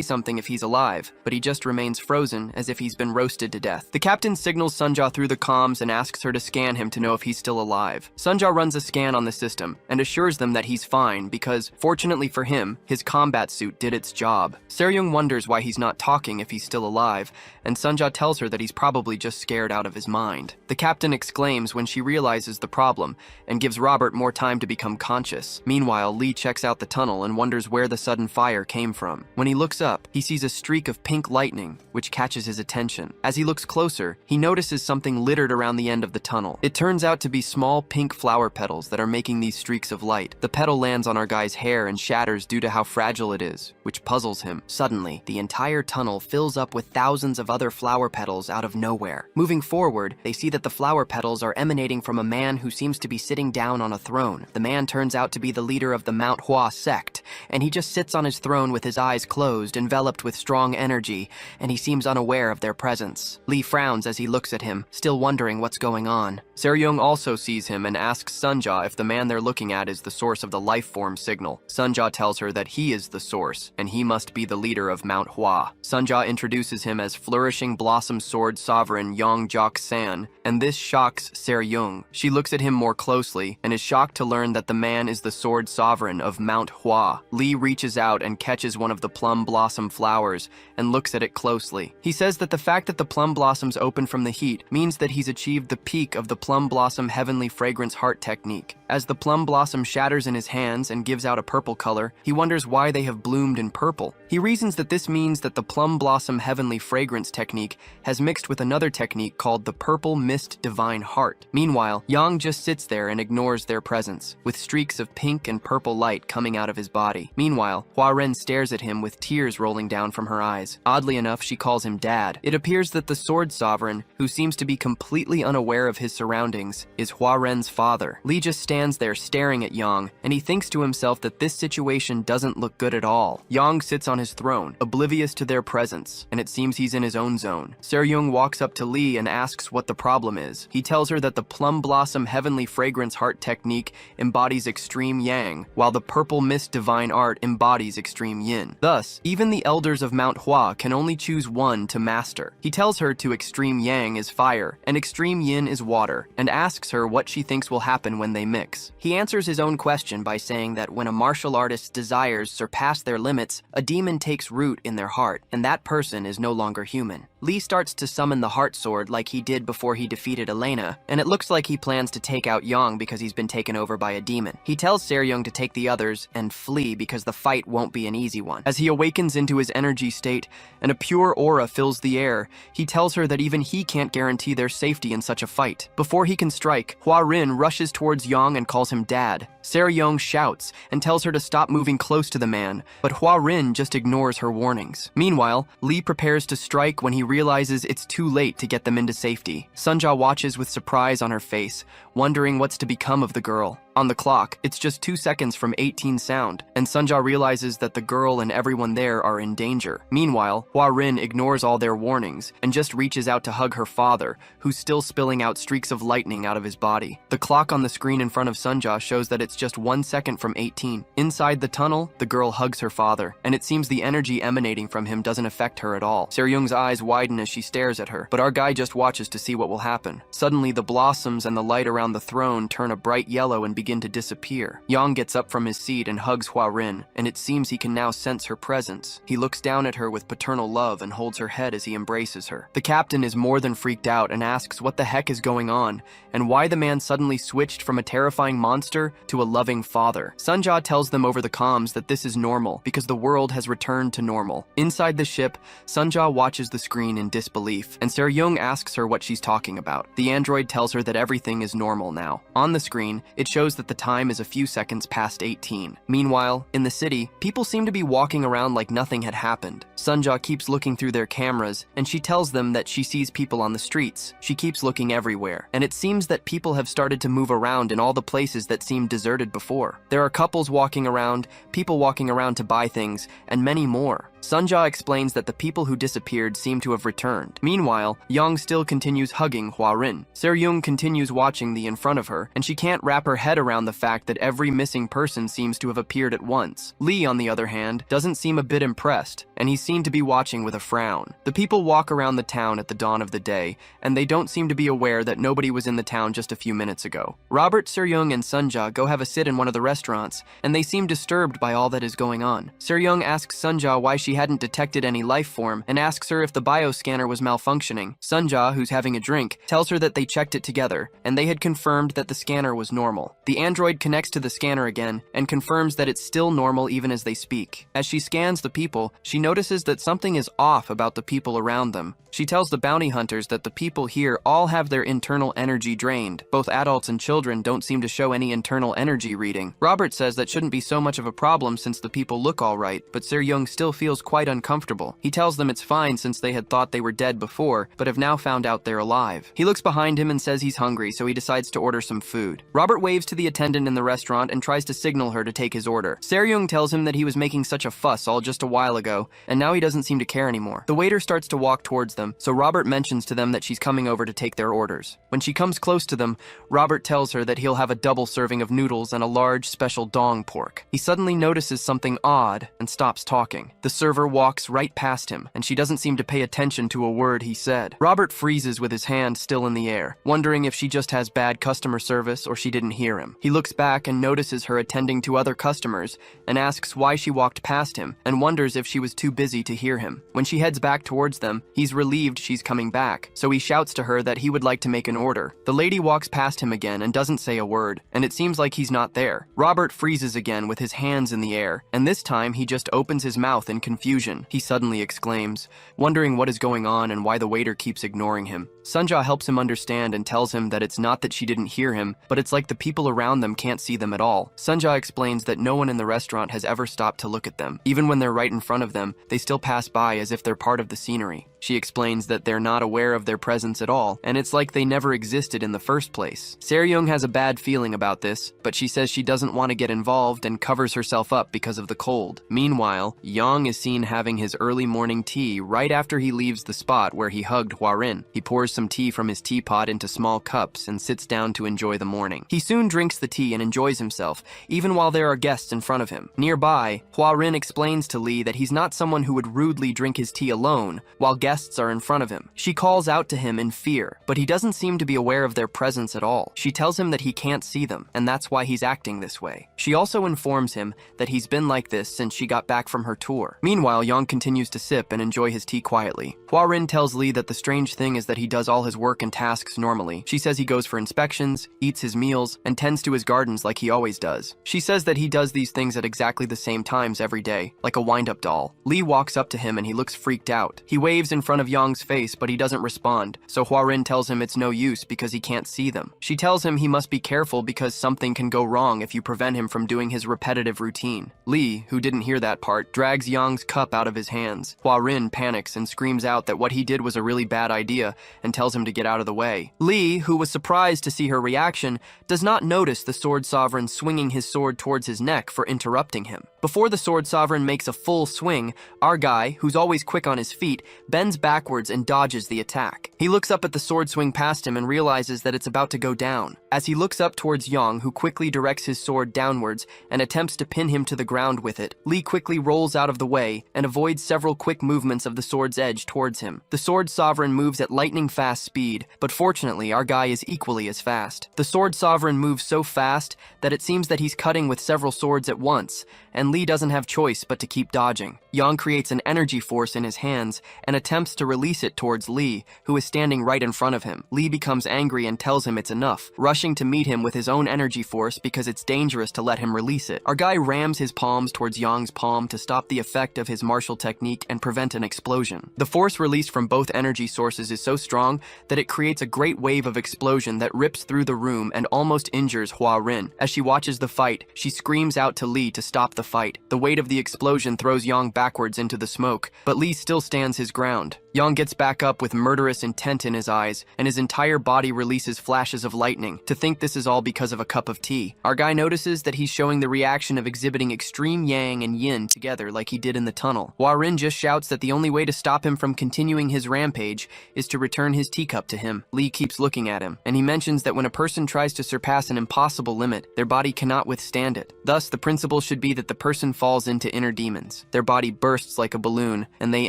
something if he's alive, but he just remains frozen as if he's been roasted to death. The captain signals Sunja through the comms and asks her to scan him to know if he's still alive. Sunja runs a scan on the system and assures them that he's fine because, fortunately for him, his combat suit did its job. Seryung wonders why he's not talking if he's still alive, and Sunja tells her that he's probably just scared out of his mind. The captain exclaims when she realizes the problem and gives Robert more time to become conscious. Meanwhile, Lee checks out the tunnel and wonders where the sudden fire came from. When he looks up, he sees a streak of pink lightning, which catches his attention. As he looks closer, he notices something littered around the end of the tunnel. It turns out to be small pink flower petals that are making these streaks of light. The petal lands on our guy's hair and shatters due to how fragile it is, which puzzles him. Suddenly, the entire tunnel fills up with thousands of other flower petals out of nowhere. Moving forward, they see that the flower petals are emanating from a man who seems to be sitting down on a throne. The man turns out to be the leader of the Manhua sect, and he just sits on his throne with his eyes closed, enveloped with strong energy, and he seems unaware of their presence. Lee frowns as he looks at him, still wondering what's going on. Seryung also sees him and asks Sunja if the man they're looking at is the source of the life form signal. Sunja tells her that he is the source, and he must be the leader of Mount Hua. Sunja introduces him as Flourishing Blossom Sword Sovereign Yongjok San, and this shocks Seryung. She looks at him more closely and is shocked to learn that the man is the sword sovereign of Mount Hua. Manhua. Lee reaches out and catches one of the plum blossom flowers and looks at it closely. He says that the fact that the plum blossoms open from the heat means that he's achieved the peak of the plum blossom heavenly fragrance heart technique. As the plum blossom shatters in his hands and gives out a purple color, he wonders why they have bloomed in purple. He reasons that this means that the plum blossom heavenly fragrance technique has mixed with another technique called the purple mist divine heart. Meanwhile, Yang just sits there and ignores their presence, with streaks of pink and purple light coming out of his body. Meanwhile, Hua Ren stares at him with tears rolling down from her eyes. Oddly enough, she calls him Dad. It appears that the Sword Sovereign, who seems to be completely unaware of his surroundings, is Hua Ren's father. Lee just stands there staring at Yang, and he thinks to himself that this situation doesn't look good at all. Yang sits on his throne, oblivious to their presence, and it seems he's in his own zone. Se-ryung walks up to Lee and asks what the problem is. He tells her that the plum blossom heavenly fragrance heart technique embodies extreme yang, while the purple mist divine art embodies extreme yin. Thus, even the elders of Mount Hua can only choose one to master. He tells her to extreme yang is fire, and extreme yin is water, and asks her what she thinks will happen when they mix. He answers his own question by saying that when a martial artist's desires surpass their limits, a demon takes root in their heart, and that person is no longer human. Lee starts to summon the heart sword like he did before he defeated Elena, and it looks like he plans to take out Yang because he's been taken over by a demon. He tells Se-ryung to take the others and flee because the fight won't be an easy one. As he awakens into his energy state and a pure aura fills the air, he tells her that even he can't guarantee their safety in such a fight. Before he can strike, Hua Rin rushes towards Yang and calls him Dad. Se-ryung shouts and tells her to stop moving close to the man, but Hua Rin just ignores her warnings. Meanwhile, Lee prepares to strike when he realizes it's too late to get them into safety. Sunja watches with surprise on her face, wondering what's to become of the girl. On the clock, it's just 2 seconds from 18 sound, and Sunja realizes that the girl and everyone there are in danger. Meanwhile, Hua Rin ignores all their warnings and just reaches out to hug her father, who's still spilling out streaks of lightning out of his body. The clock on the screen in front of Sunja shows that it's just 1 second from 18. Inside the tunnel, the girl hugs her father, and it seems the energy emanating from him doesn't affect her at all. Se-ryung's eyes widen as she stares at her, but our guy just watches to see what will happen. Suddenly, the blossoms and the light around the throne turn a bright yellow and begin to disappear. Yang gets up from his seat and hugs Hua Rin, and it seems he can now sense her presence. He looks down at her with paternal love and holds her head as he embraces her. The captain is more than freaked out and asks what the heck is going on, and why the man suddenly switched from a terrifying monster to a loving father. Sunja tells them over the comms that this is normal, because the world has returned to normal. Inside the ship, Sunja watches the screen in disbelief, and Se-ryung asks her what she's talking about. The android tells her that everything is normal now. On the screen, it shows that the time is a few seconds past 18. Meanwhile, in the city, people seem to be walking around like nothing had happened. Sunja keeps looking through their cameras, and she tells them that she sees people on the streets. She keeps looking everywhere, and it seems that people have started to move around in all the places that seemed deserted before. There are couples walking around, people walking around to buy things, and many more. Sunja explains that the people who disappeared seem to have returned. Meanwhile, Yang still continues hugging Hua Rin. Se-ryung continues watching the in front of her, and she can't wrap her head around the fact that every missing person seems to have appeared at once. Lee, on the other hand, doesn't seem a bit impressed, and he's seen to be watching with a frown. The people walk around the town at the dawn of the day, and they don't seem to be aware that nobody was in the town just a few minutes ago. Robert, Se-ryung, and Sunja go have a sit in one of the restaurants, and they seem disturbed by all that is going on. Se-ryung asks Sunja why she hadn't detected any life form and asks her if the bioscanner was malfunctioning. Sunja, who's having a drink, tells her that they checked it together, and they had confirmed that the scanner was normal. The android connects to the scanner again and confirms that it's still normal even as they speak. As she scans the people, she notices that something is off about the people around them. She tells the bounty hunters that the people here all have their internal energy drained. Both adults and children don't seem to show any internal energy reading. Robert says that shouldn't be so much of a problem since the people look alright, but Se-ryung still feels quite uncomfortable. He tells them it's fine since they had thought they were dead before, but have now found out they're alive. He looks behind him and says he's hungry, so he decides to order some food. Robert waves to the attendant in the restaurant and tries to signal her to take his order. Se-ryung tells him that he was making such a fuss all just a while ago, and now he doesn't seem to care anymore. The waiter starts to walk towards them, so Robert mentions to them that she's coming over to take their orders. When she comes close to them, Robert tells her that he'll have a double serving of noodles and a large special dong pork. He suddenly notices something odd and stops talking. The server server walks right past him, and she doesn't seem to pay attention to a word he said. Robert freezes with his hand still in the air, wondering if she just has bad customer service or she didn't hear him. He looks back and notices her attending to other customers and asks why she walked past him and wonders if she was too busy to hear him. When she heads back towards them, he's relieved she's coming back, so he shouts to her that he would like to make an order. The lady walks past him again and doesn't say a word, and it seems like he's not there. Robert freezes again with his hands in the air, and this time he just opens his mouth in confusion. He suddenly exclaims, wondering what is going on and why the waiter keeps ignoring him. Sunja helps him understand and tells him that it's not that she didn't hear him, but it's like the people around them can't see them at all. Sunja explains that no one in the restaurant has ever stopped to look at them. Even when they're right in front of them, they still pass by as if they're part of the scenery. She explains that they're not aware of their presence at all, and it's like they never existed in the first place. Seryung has a bad feeling about this, but she says she doesn't want to get involved and covers herself up because of the cold. Meanwhile, Yang is seen having his early morning tea right after he leaves the spot where he hugged Hwarin. He pours some tea from his teapot into small cups and sits down to enjoy the morning. He soon drinks the tea and enjoys himself, even while there are guests in front of him. Nearby, Hwarin explains to Lee that he's not someone who would rudely drink his tea alone while guests are in front of him. She calls out to him in fear, but he doesn't seem to be aware of their presence at all. She tells him that he can't see them, and that's why he's acting this way. She also informs him that he's been like this since she got back from her tour. Meanwhile, Yang continues to sip and enjoy his tea quietly. Hwarin tells Lee that the strange thing is that he does all his work and tasks normally. She says he goes for inspections, eats his meals, and tends to his gardens like he always does. She says that he does these things at exactly the same times every day, like a wind-up doll. Lee walks up to him and he looks freaked out. He waves in front of Yang's face, but he doesn't respond, so Hwarin tells him it's no use because he can't see them. She tells him he must be careful because something can go wrong if you prevent him from doing his repetitive routine. Lee, who didn't hear that part, drags Yang's cup out of his hands. Hwarin panics and screams out that what he did was a really bad idea and tells him to get out of the way. Lee, who was surprised to see her reaction, does not notice the Sword Sovereign swinging his sword towards his neck for interrupting him. Before the Sword Sovereign makes a full swing, our guy, who's always quick on his feet, bends backwards and dodges the attack. He looks up at the sword swing past him and realizes that it's about to go down. As he looks up towards Yang, who quickly directs his sword downwards and attempts to pin him to the ground with it, Lee quickly rolls out of the way and avoids several quick movements of the sword's edge towards him. The Sword Sovereign moves at lightning fast speed, but fortunately our guy is equally as fast. The Sword Sovereign moves so fast that it seems that he's cutting with several swords at once, and Lee doesn't have choice but to keep dodging. Yang creates an energy force in his hands and attempts to release it towards Lee, who is standing right in front of him. Lee becomes angry and tells him it's enough, rushing to meet him with his own energy force because it's dangerous to let him release it. Our guy rams his palms towards Yang's palm to stop the effect of his martial technique and prevent an explosion. The force released from both energy sources is so strong that it creates a great wave of explosion that rips through the room and almost injures Hwarin. As she watches the fight, she screams out to Lee to stop the fight. The weight of the explosion throws Yang backwards into the smoke, but Lee still stands his ground. Yang gets back up with murderous intent in his eyes, and his entire body releases flashes of lightning. To think this is all because of a cup of tea. Our guy notices that he's showing the reaction of exhibiting extreme yang and yin together like he did in the tunnel. Hwarin just shouts that the only way to stop him from continuing his rampage is to return his teacup to him. Lee keeps looking at him, and he mentions that when a person tries to surpass an impossible limit, their body cannot withstand it. Thus, the principle should be that the person falls into inner demons. Their body bursts like a balloon, and they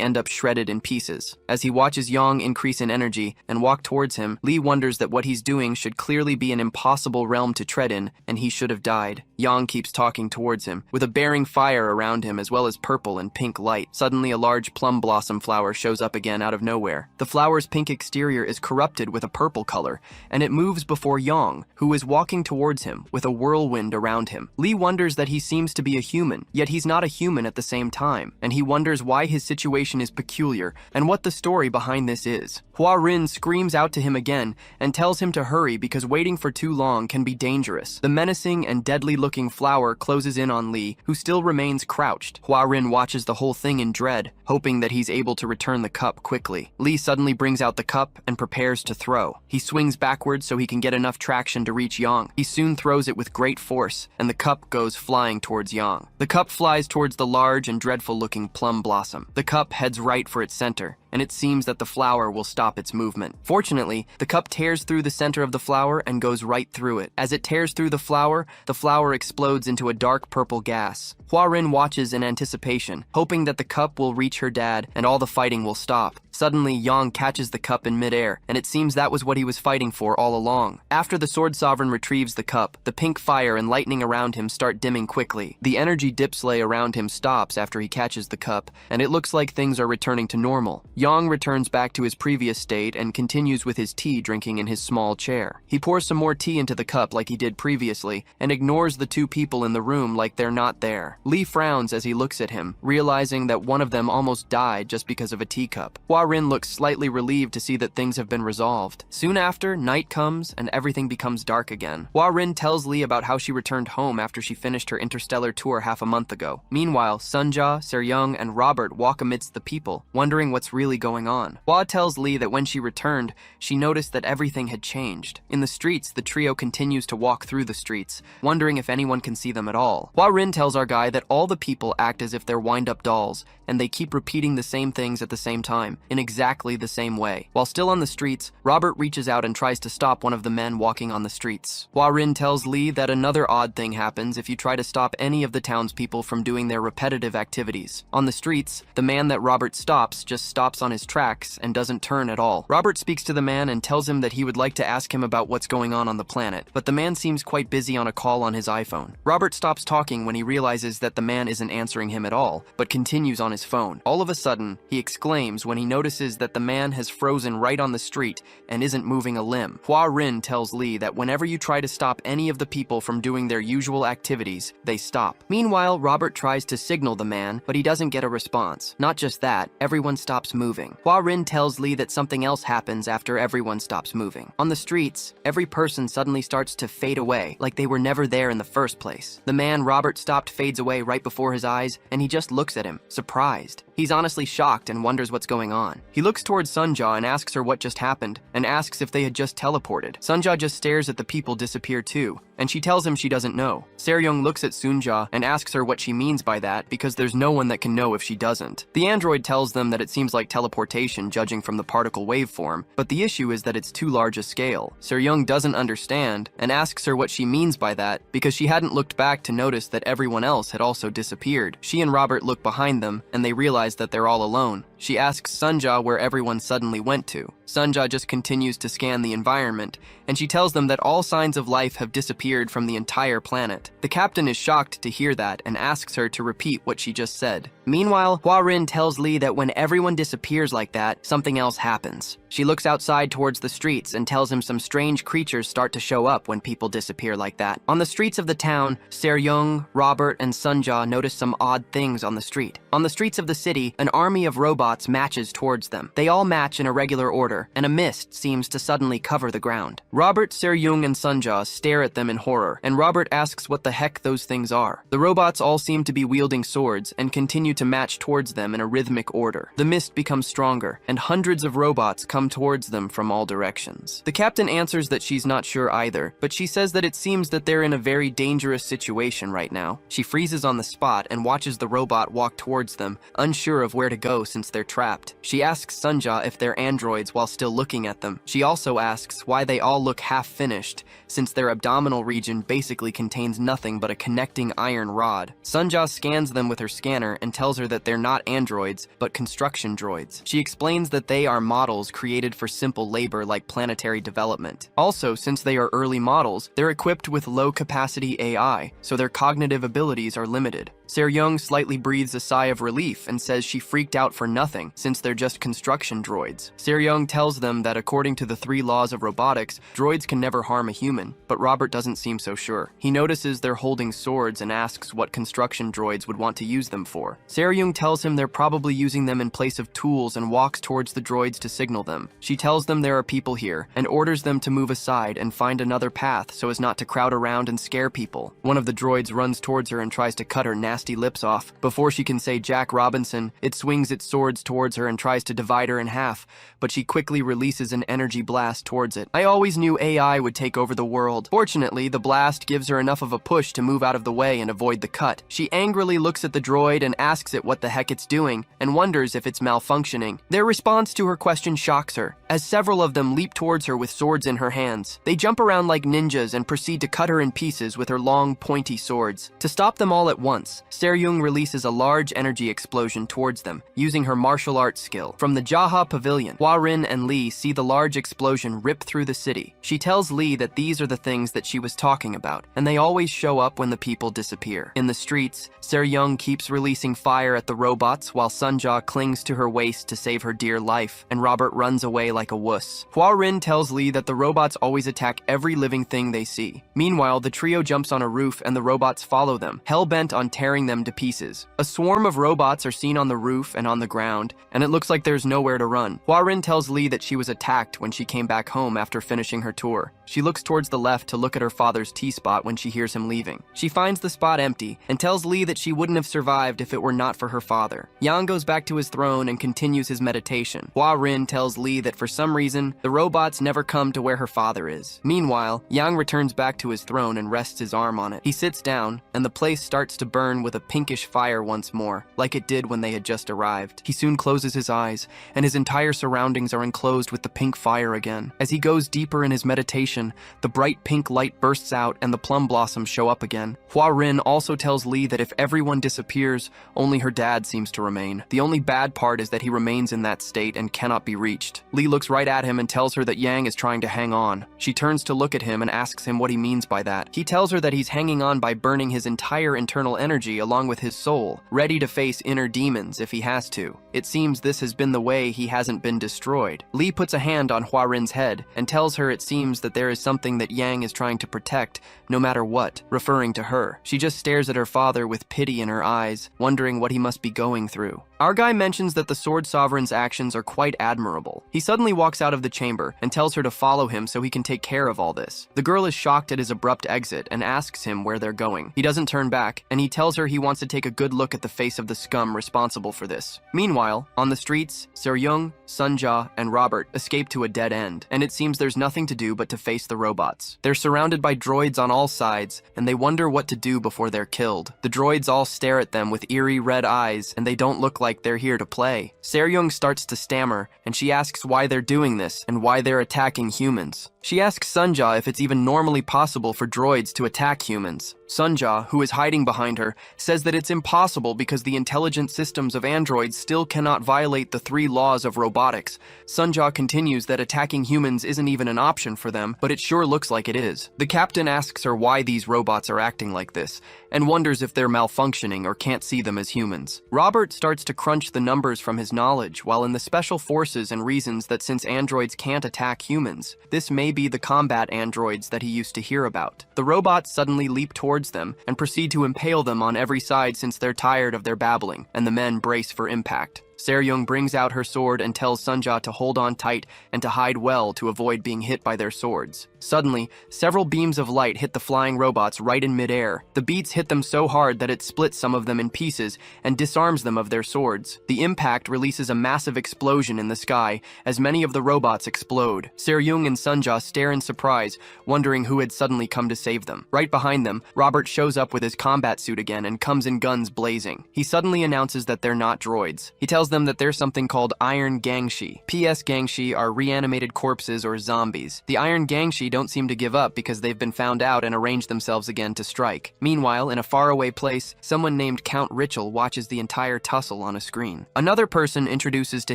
end up shredded in pieces. As he watches Yang increase in energy and walk towards him, Lee wonders that what he's doing should clearly be an impossible realm to tread in, and he should have died. Yang keeps talking towards him, with a bearing fire around him as well as purple and pink light. Suddenly, a large plum blossom flower shows up again out of nowhere. The flower's pink exterior is corrupted with a purple color, and it moves before Yang, who is walking towards him, with a whirlwind around him. Lee wonders that he seems to be a human, yet he's not a human at the same time, and he wonders why his situation is peculiar, and what the story behind this is. Hwarin screams out to him again and tells him to hurry because waiting for too long can be dangerous. The menacing and deadly-looking flower closes in on Lee, who still remains crouched. Hwarin watches the whole thing in dread, hoping that he's able to return the cup quickly. Lee suddenly brings out the cup and prepares to throw. He swings backwards so he can get enough traction to reach Yang. He soon throws it with great force, and the cup goes flying towards Yang. The cup flies towards the large and dreadful-looking plum blossom. The cup heads right for its center, and it seems that the flower will stop its movement. Fortunately, the cup tears through the center of the flower and goes right through it. As it tears through the flower explodes into a dark purple gas. Hua Rin watches in anticipation, hoping that the cup will reach her dad and all the fighting will stop. Suddenly, Yang catches the cup in midair, and it seems that was what he was fighting for all along. After the Sword Sovereign retrieves the cup, the pink fire and lightning around him start dimming quickly. The energy dipslay around him stops after he catches the cup, and it looks like things are returning to normal. Yang returns back to his previous state and continues with his tea drinking in his small chair. He pours some more tea into the cup like he did previously, and ignores the two people in the room like they're not there. Li frowns as he looks at him, realizing that one of them almost died just because of a teacup. Hua Rin looks slightly relieved to see that things have been resolved. Soon after, night comes and everything becomes dark again. Hua Rin tells Li about how she returned home after she finished her interstellar tour half a month ago. Meanwhile, Sunja, Se-ryung, and Robert walk amidst the people, wondering what's really going on. Hua tells Li that when she returned, she noticed that everything had changed. In the streets, the trio continues to walk through the streets, wondering if anyone can see them at all. Hua Rin tells our guy that all the people act as if they're wind-up dolls, and they keep repeating the same things at the same time, in exactly the same way. While still on the streets, Robert reaches out and tries to stop one of the men walking on the streets. Hua Rin tells Li that another odd thing happens if you try to stop any of the townspeople from doing their repetitive activities. On the streets, the man that Robert stops just stops on his tracks and doesn't turn at all. Robert speaks to the man and tells him that he would like to ask him about what's going on the planet, but the man seems quite busy on a call on his iPhone. Robert stops talking when he realizes that the man isn't answering him at all, but continues on his phone. All of a sudden, he exclaims when he notices that the man has frozen right on the street and isn't moving a limb. Hua Rin tells Li that whenever you try to stop any of the people from doing their usual activities, they stop. Meanwhile, Robert tries to signal the man, but he doesn't get a response. Not just that, everyone stops moving. Hua Rin tells Li that something else happens after everyone stops moving. On the streets, every person suddenly starts to fade away, like they were never there in the first place. The man Robert stopped fades away right before his eyes, and he just looks at him, surprised. He's honestly shocked and wonders what's going on. He looks towards Sunja and asks her what just happened, and asks if they had just teleported. Sunja just stares at the people disappear too, and she tells him she doesn't know. Se-ryung looks at Sunja and asks her what she means by that, because there's no one that can know if she doesn't. The android tells them that it seems like teleportation judging from the particle waveform, but the issue is that it's too large a scale. Se-ryung doesn't understand, and asks her what she means by that, because she hadn't looked back to notice that everyone else had also disappeared. She and Robert look behind them, and they realize that they're all alone. She asks Sunja where everyone suddenly went to. Sunja just continues to scan the environment, and she tells them that all signs of life have disappeared from the entire planet. The captain is shocked to hear that and asks her to repeat what she just said. Meanwhile, Hua Rin tells Li that when everyone disappears like that, something else happens. She looks outside towards the streets and tells him some strange creatures start to show up when people disappear like that. On the streets of the town, Se-ryung, Robert, and Sunja notice some odd things on the street. On the streets of the city, an army of robots matches towards them. They all match in a regular order, and a mist seems to suddenly cover the ground. Robert, Se-ryung, and Sunja stare at them in horror, and Robert asks what the heck those things are. The robots all seem to be wielding swords and continue to match towards them in a rhythmic order. The mist becomes stronger, and hundreds of robots come towards them from all directions. The captain answers that she's not sure either, but she says that it seems that they're in a very dangerous situation right now. She freezes on the spot and watches the robot walk towards them, unsure of where to go since they're trapped. She asks Sunja if they're androids while still looking at them. She also asks why they all look half-finished, since their abdominal region basically contains nothing but a connecting iron rod. Sunja scans them with her scanner and tells her that they're not androids, but construction droids. She explains that they are models created for simple labor like planetary development. Also, since they are early models, they're equipped with low-capacity AI, so their cognitive abilities are limited. Se-ryung slightly breathes a sigh of relief and says she freaked out for nothing, since they're just construction droids. Se-ryung tells them that according to the 3 laws of robotics, droids can never harm a human, but Robert doesn't seem so sure. He notices they're holding swords and asks what construction droids would want to use them for. Se-ryung tells him they're probably using them in place of tools and walks towards the droids to signal them. She tells them there are people here, and orders them to move aside and find another path so as not to crowd around and scare people. One of the droids runs towards her and tries to cut her nasty lips off. Before she can say protege, Jack Robinson, it swings its swords towards her and tries to divide her in half, but she quickly releases an energy blast towards it. I always knew AI would take over the world. Fortunately, the blast gives her enough of a push to move out of the way and avoid the cut. She angrily looks at the droid and asks it what the heck it's doing, and wonders if it's malfunctioning. Their response to her question shocks her, as several of them leap towards her with swords in her hands. They jump around like ninjas and proceed to cut her in pieces with her long, pointy swords. To stop them all at once, Seryung releases a large energy explosion towards them, using her martial arts skill. From the Jaha Pavilion, Hua Rin and Lee see the large explosion rip through the city. She tells Lee that these are the things that she was talking about, and they always show up when the people disappear. In the streets, Seryung keeps releasing fire at the robots while Sunja clings to her waist to save her dear life, and Robert runs away like a wuss. Hua Rin tells Lee that the robots always attack every living thing they see. Meanwhile, the trio jumps on a roof and the robots follow them, hell-bent on tearing them to pieces. A swarm of robots are seen on the roof and on the ground, and it looks like there's nowhere to run. Hua Rin tells Lee that she was attacked when she came back home after finishing her tour. She looks towards the left to look at her father's T-spot when she hears him leaving. She finds the spot empty and tells Lee that she wouldn't have survived if it were not for her father. Yang goes back to his throne and continues his meditation. Hua Rin tells Lee that for some reason, the robots never come to where her father is. Meanwhile, Yang returns back to his throne and rests his arm on it. He sits down, and the place starts to burn with a pinkish fire once more, like it did when they had just arrived. He soon closes his eyes, and his entire surroundings are enclosed with the pink fire again. As he goes deeper in his meditation, the bright pink light bursts out and the plum blossoms show up again. Hua Rin also tells Lee that if everyone disappears, only her dad seems to remain. The only bad part is that he remains in that state and cannot be reached. Lee looks right at him and tells her that Yang is trying to hang on. She turns to look at him and asks him what he means by that. He tells her that he's hanging on by burning his entire internal energy along with his soul, ready to face inner demons if he has to. It seems this has been the way he hasn't been destroyed. Lee puts a hand on Hua Rin's head and tells her it seems that there is something that Yang is trying to protect, no matter what, referring to her. She just stares at her father with pity in her eyes, wondering what he must be going through. Our guy mentions that the Sword Sovereign's actions are quite admirable. He suddenly walks out of the chamber and tells her to follow him so he can take care of all this. The girl is shocked at his abrupt exit and asks him where they're going. He doesn't turn back, and he tells her he wants to take a good look at the face of the scum responsible for this. Meanwhile, on the streets, Seryung, Sunja, and Robert escape to a dead end, and it seems there's nothing to do but to face the robots. They're surrounded by droids on all sides, and they wonder what to do before they're killed. The droids all stare at them with eerie red eyes, and they don't look like they're here to play. Seryung starts to stammer, and she asks why they're doing this and why they're attacking humans. She asks Sunja if it's even normally possible for droids to attack humans. Sunja, who is hiding behind her, says that it's impossible because the intelligent systems of androids still cannot violate the 3 laws of robotics. Sunja continues that attacking humans isn't even an option for them, but it sure looks like it is. The captain asks her why these robots are acting like this, and wonders if they're malfunctioning or can't see them as humans. Robert starts to crunch the numbers from his knowledge while in the special forces and reasons that since androids can't attack humans, this may be the combat androids that he used to hear about. The robots suddenly leap towards them and proceed to impale them on every side since they're tired of their babbling, and the men brace for impact. Seryung brings out her sword and tells Sunja to hold on tight and to hide well to avoid being hit by their swords. Suddenly, several beams of light hit the flying robots right in midair. The beats hit them so hard that it splits some of them in pieces and disarms them of their swords. The impact releases a massive explosion in the sky as many of the robots explode. Seryung and Sunja stare in surprise, wondering who had suddenly come to save them. Right behind them, Robert shows up with his combat suit again and comes in guns blazing. He suddenly announces that they're not droids. He tells them that there's something called Iron Gangshi. PS Gangshi are reanimated corpses or zombies. The Iron Gangshi don't seem to give up because they've been found out and arranged themselves again to strike. Meanwhile, in a faraway place, someone named Count Richel watches the entire tussle on a screen. Another person introduces to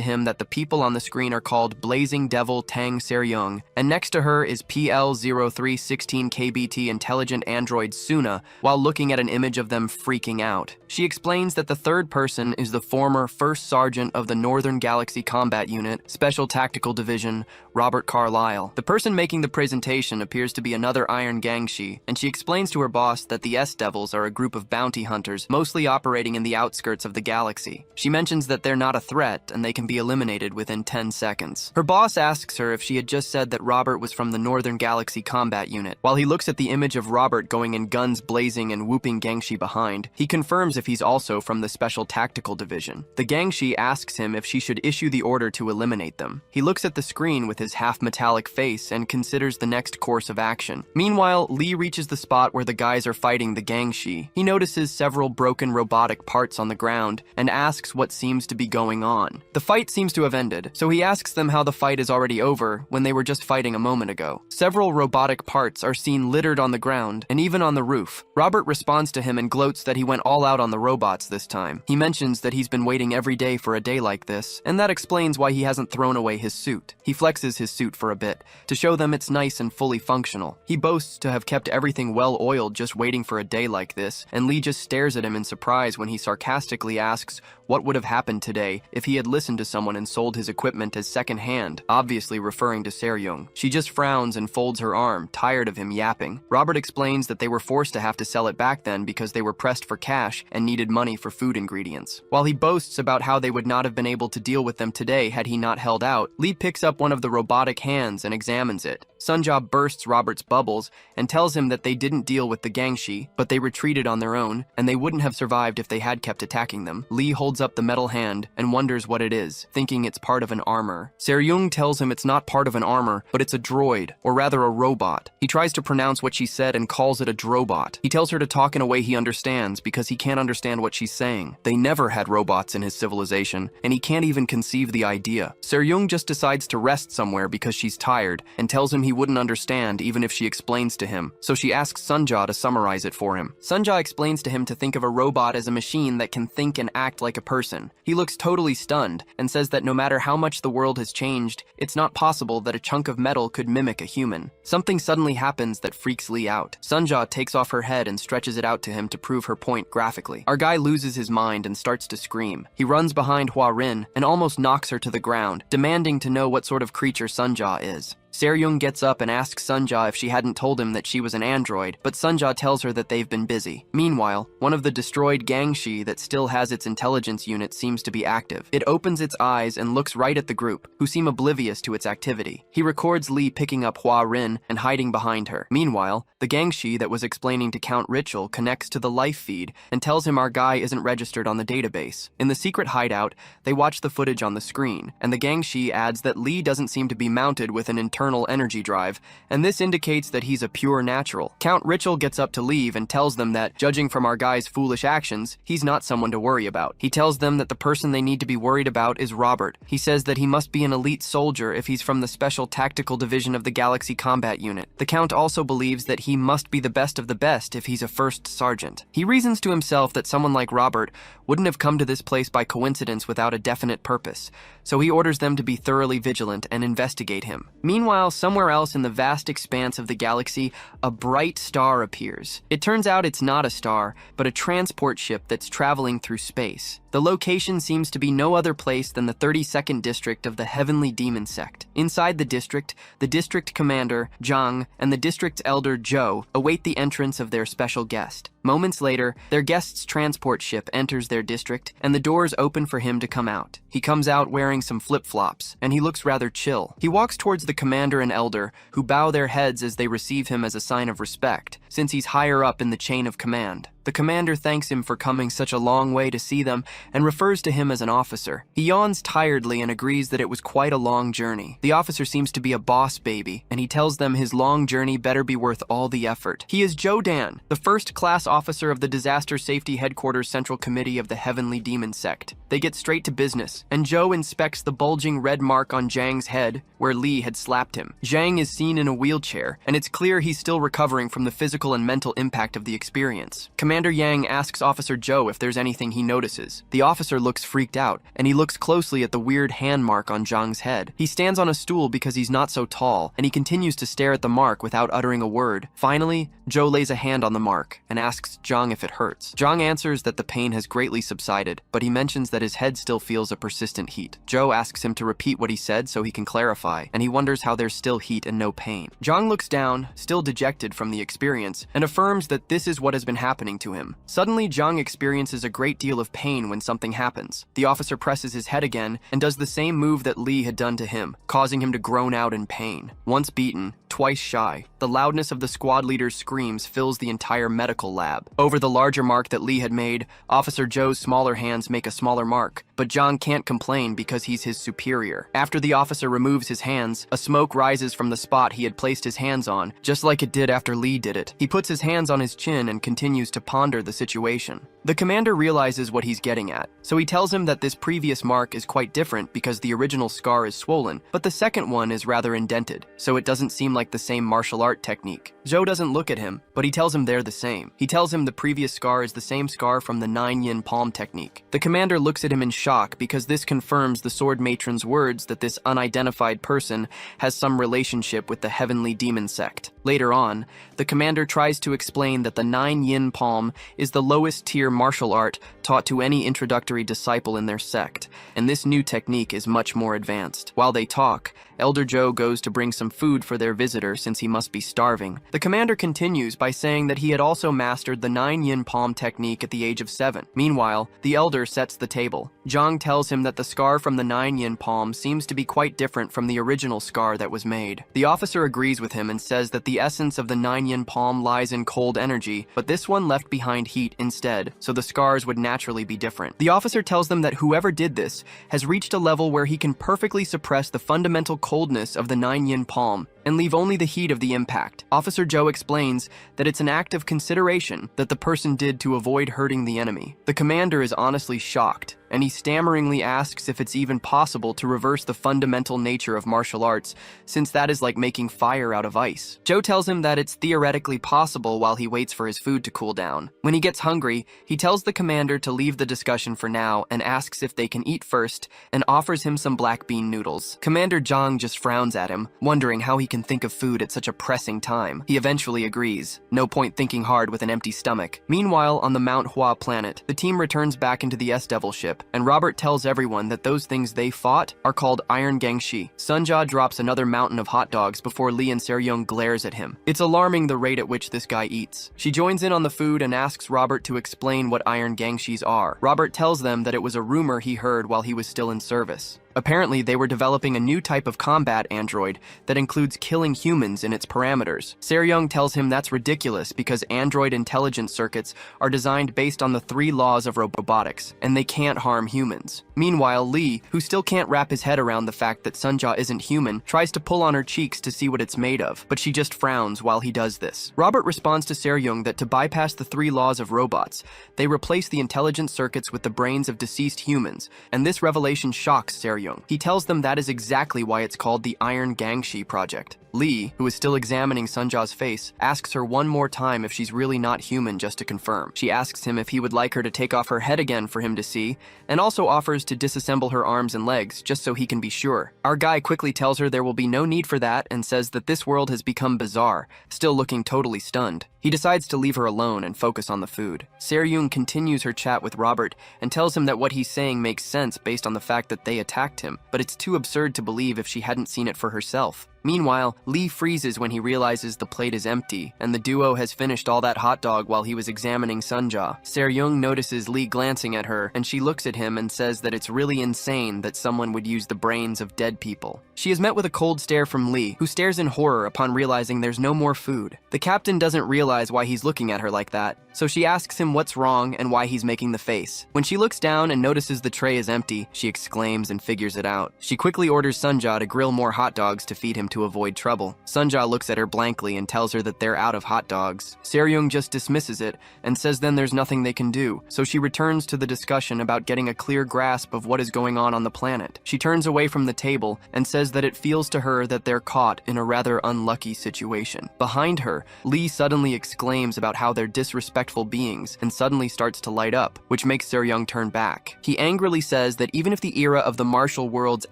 him that the people on the screen are called Blazing Devil Tang Seryung, and next to her is PL0316KBT intelligent android Suna, while looking at an image of them freaking out. She explains that the third person is the former First Sergeant Sergeant of the Northern Galaxy Combat Unit, Special Tactical Division, Robert Carlyle. The person making the presentation appears to be another Iron Gangshi, and she explains to her boss that the S-Devils are a group of bounty hunters mostly operating in the outskirts of the galaxy. She mentions that they're not a threat and they can be eliminated within 10 seconds. Her boss asks her if she had just said that Robert was from the Northern Galaxy Combat Unit. While he looks at the image of Robert going in guns blazing and whooping Gangshi behind, he confirms if he's also from the Special Tactical Division. The Gangshi asks him if she should issue the order to eliminate them. He looks at the screen with his half-metallic face and considers the next course of action. Meanwhile, Lee reaches the spot where the guys are fighting the Gangshi. He notices several broken robotic parts on the ground and asks what seems to be going on. The fight seems to have ended, so he asks them how the fight is already over when they were just fighting a moment ago. Several robotic parts are seen littered on the ground and even on the roof. Robert responds to him and gloats that he went all out on the robots this time. He mentions that he's been waiting every day for a day like this, and that explains why he hasn't thrown away his suit. He flexes his suit for a bit, to show them it's nice and fully functional. He boasts to have kept everything well oiled just waiting for a day like this, and Lee just stares at him in surprise when he sarcastically asks what would have happened today if he had listened to someone and sold his equipment as second-hand, obviously referring to Seryung. She just frowns and folds her arm, tired of him yapping. Robert explains that they were forced to have to sell it back then because they were pressed for cash and needed money for food ingredients. While he boasts about how they would not have been able to deal with them today had he not held out, Lee picks up one of the robotic hands and examines it. Sunja bursts Robert's bubbles and tells him that they didn't deal with the Gangshi, but they retreated on their own, and they wouldn't have survived if they had kept attacking them. Lee holds up the metal hand and wonders what it is, thinking it's part of an armor. Seryung tells him it's not part of an armor, but it's a droid, or rather a robot. He tries to pronounce what she said and calls it a drobot. He tells her to talk in a way he understands because he can't understand what she's saying. They never had robots in his civilization, and he can't even conceive the idea. Seryung just decides to rest somewhere because she's tired, and tells him he wouldn't understand even if she explains to him, so she asks Sunja to summarize it for him. Sunja explains to him to think of a robot as a machine that can think and act like a person. He looks totally stunned and says that no matter how much the world has changed, it's not possible that a chunk of metal could mimic a human. Something suddenly happens that freaks Lee out. Sunja takes off her head and stretches it out to him to prove her point graphically. Our guy loses his mind and starts to scream. He runs behind Hua Rin and almost knocks her to the ground, demanding to know what sort of creature Sunja is. Seryung gets up and asks Sunja if she hadn't told him that she was an android, but Sunja tells her that they've been busy. Meanwhile, one of the destroyed Gangshi that still has its intelligence unit seems to be active. It opens its eyes and looks right at the group, who seem oblivious to its activity. He records Lee picking up Hua Rin and hiding behind her. Meanwhile, the Gangshi that was explaining to Count Ritual connects to the life feed and tells him our guy isn't registered on the database. In the secret hideout, they watch the footage on the screen, and the Gangshi adds that Lee doesn't seem to be mounted with an internal energy drive, and this indicates that he's a pure natural. Count Ritual gets up to leave and tells them that, judging from our guy's foolish actions, he's not someone to worry about. He tells them that the person they need to be worried about is Robert. He says that he must be an elite soldier if he's from the Special Tactical Division of the Galaxy Combat Unit. The Count also believes that he must be the best of the best if he's a first sergeant. He reasons to himself that someone like Robert wouldn't have come to this place by coincidence without a definite purpose, so he orders them to be thoroughly vigilant and investigate him. Meanwhile, somewhere else in the vast expanse of the galaxy, a bright star appears. It turns out it's not a star, but a transport ship that's traveling through space. The location seems to be no other place than the 32nd district of the Heavenly Demon Sect. Inside the district commander, Zhang, and the district's elder, Zhou, await the entrance of their special guest. Moments later, their guest's transport ship enters their district, and the doors open for him to come out. He comes out wearing some flip-flops, and he looks rather chill. He walks towards the commander and elder, who bow their heads as they receive him as a sign of respect, since he's higher up in the chain of command. The commander thanks him for coming such a long way to see them and refers to him as an officer. He yawns tiredly and agrees that it was quite a long journey. The officer seems to be a boss baby, and he tells them his long journey better be worth all the effort. He is Zhou Dan, the first-class officer of the Disaster Safety Headquarters Central Committee of the Heavenly Demon Sect. They get straight to business, and Zhou inspects the bulging red mark on Zhang's head where Lee had slapped him. Zhang is seen in a wheelchair, and it's clear he's still recovering from the physical and mental impact of the experience. Commander Yang asks Officer Joe if there's anything he notices. The officer looks freaked out, and he looks closely at the weird hand mark on Zhang's head. He stands on a stool because he's not so tall, and he continues to stare at the mark without uttering a word. Finally, Joe lays a hand on the mark and asks Zhang if it hurts. Zhang answers that the pain has greatly subsided, but he mentions that his head still feels a persistent heat. Joe asks him to repeat what he said so he can clarify, and he wonders how there's still heat and no pain. Zhang looks down, still dejected from the experience, and affirms that this is what has been happening to him. Suddenly, Zhang experiences a great deal of pain when something happens. The officer presses his head again and does the same move that Lee had done to him, causing him to groan out in pain. Once beaten, twice shy, the loudness of the squad leader's screams fills the entire medical lab. Over the larger mark that Lee had made, Officer Joe's smaller hands make a smaller mark, but Zhang can't complain because he's his superior. After the officer removes his hands, a smoke rises from the spot he had placed his hands on, just like it did after Lee did it. He puts his hands on his chin and continues to ponder the situation. The commander realizes what he's getting at, so he tells him that this previous mark is quite different because the original scar is swollen, but the second one is rather indented, so it doesn't seem like the same martial art technique. Joe doesn't look at him, but he tells him they're the same. He tells him the previous scar is the same scar from the 9-yin palm technique. The commander looks at him in shock because this confirms the sword matron's words that this unidentified person has some relationship with the heavenly demon sect. Later on, the commander tries to explain that the 9-yin palm is the lowest tier martial art taught to any introductory disciple in their sect, and this new technique is much more advanced. While they talk, Elder Joe goes to bring some food for their visitor since he must be starving. The commander continues by saying that he had also mastered the 9-yin palm technique at the age of 7. Meanwhile, the elder sets the table. Zhang tells him that the scar from the 9-yin palm seems to be quite different from the original scar that was made. The officer agrees with him and says that the essence of the 9-yin palm lies in cold energy, but this one left behind heat instead, so the scars would naturally be different. The officer tells them that whoever did this has reached a level where he can perfectly suppress the fundamental coldness of the 9-yin palm and leave only the heat of the impact. Officer Joe explains that it's an act of consideration that the person did to avoid hurting the enemy. The commander is honestly shocked, and he stammeringly asks if it's even possible to reverse the fundamental nature of martial arts, since that is like making fire out of ice. Joe tells him that it's theoretically possible while he waits for his food to cool down. When he gets hungry, he tells the commander to leave the discussion for now and asks if they can eat first, and offers him some black bean noodles. Commander Zhang just frowns at him, wondering how he can think of food at such a pressing time. He eventually agrees. No point thinking hard with an empty stomach. Meanwhile, on the Manhua planet, the team returns back into the S-Devil ship, and Robert tells everyone that those things they fought are called Iron Gangshi. Sunja drops another mountain of hot dogs before Lee and Seryung glares at him. It's alarming the rate at which this guy eats. She joins in on the food and asks Robert to explain what Iron Gangshis are. Robert tells them that it was a rumor he heard while he was still in service. Apparently, they were developing a new type of combat android that includes killing humans in its parameters. Seryung tells him that's ridiculous because android intelligence circuits are designed based on the 3 laws of robotics, and they can't harm humans. Meanwhile, Lee, who still can't wrap his head around the fact that Sunja isn't human, tries to pull on her cheeks to see what it's made of, but she just frowns while he does this. Robert responds to Seryung that to bypass the 3 laws of robots, they replace the intelligence circuits with the brains of deceased humans, and this revelation shocks Seryung. He tells them that is exactly why it's called the Iron Gangshi Project. Lee, who is still examining Sunja's face, asks her one more time if she's really not human just to confirm. She asks him if he would like her to take off her head again for him to see, and also offers to disassemble her arms and legs just so he can be sure. Our guy quickly tells her there will be no need for that and says that this world has become bizarre, still looking totally stunned. He decides to leave her alone and focus on the food. Seryung continues her chat with Robert and tells him that what he's saying makes sense based on the fact that they attacked him, but it's too absurd to believe if she hadn't seen it for herself. Meanwhile, Lee freezes when he realizes the plate is empty, and the duo has finished all that hot dog while he was examining Sunja. Seryung notices Lee glancing at her, and she looks at him and says that it's really insane that someone would use the brains of dead people. She is met with a cold stare from Lee, who stares in horror upon realizing there's no more food. The captain doesn't realize why he's looking at her like that, so she asks him what's wrong and why he's making the face. When she looks down and notices the tray is empty, she exclaims and figures it out. She quickly orders Sunja to grill more hot dogs to feed him to avoid trouble. Sunja looks at her blankly and tells her that they're out of hot dogs. Seryung just dismisses it and says then there's nothing they can do, so she returns to the discussion about getting a clear grasp of what is going on the planet. She turns away from the table and says that it feels to her that they're caught in a rather unlucky situation. Behind her, Lee suddenly exclaims about how they're disrespectful beings and suddenly starts to light up, which makes Seryung turn back. He angrily says that even if the era of the martial world's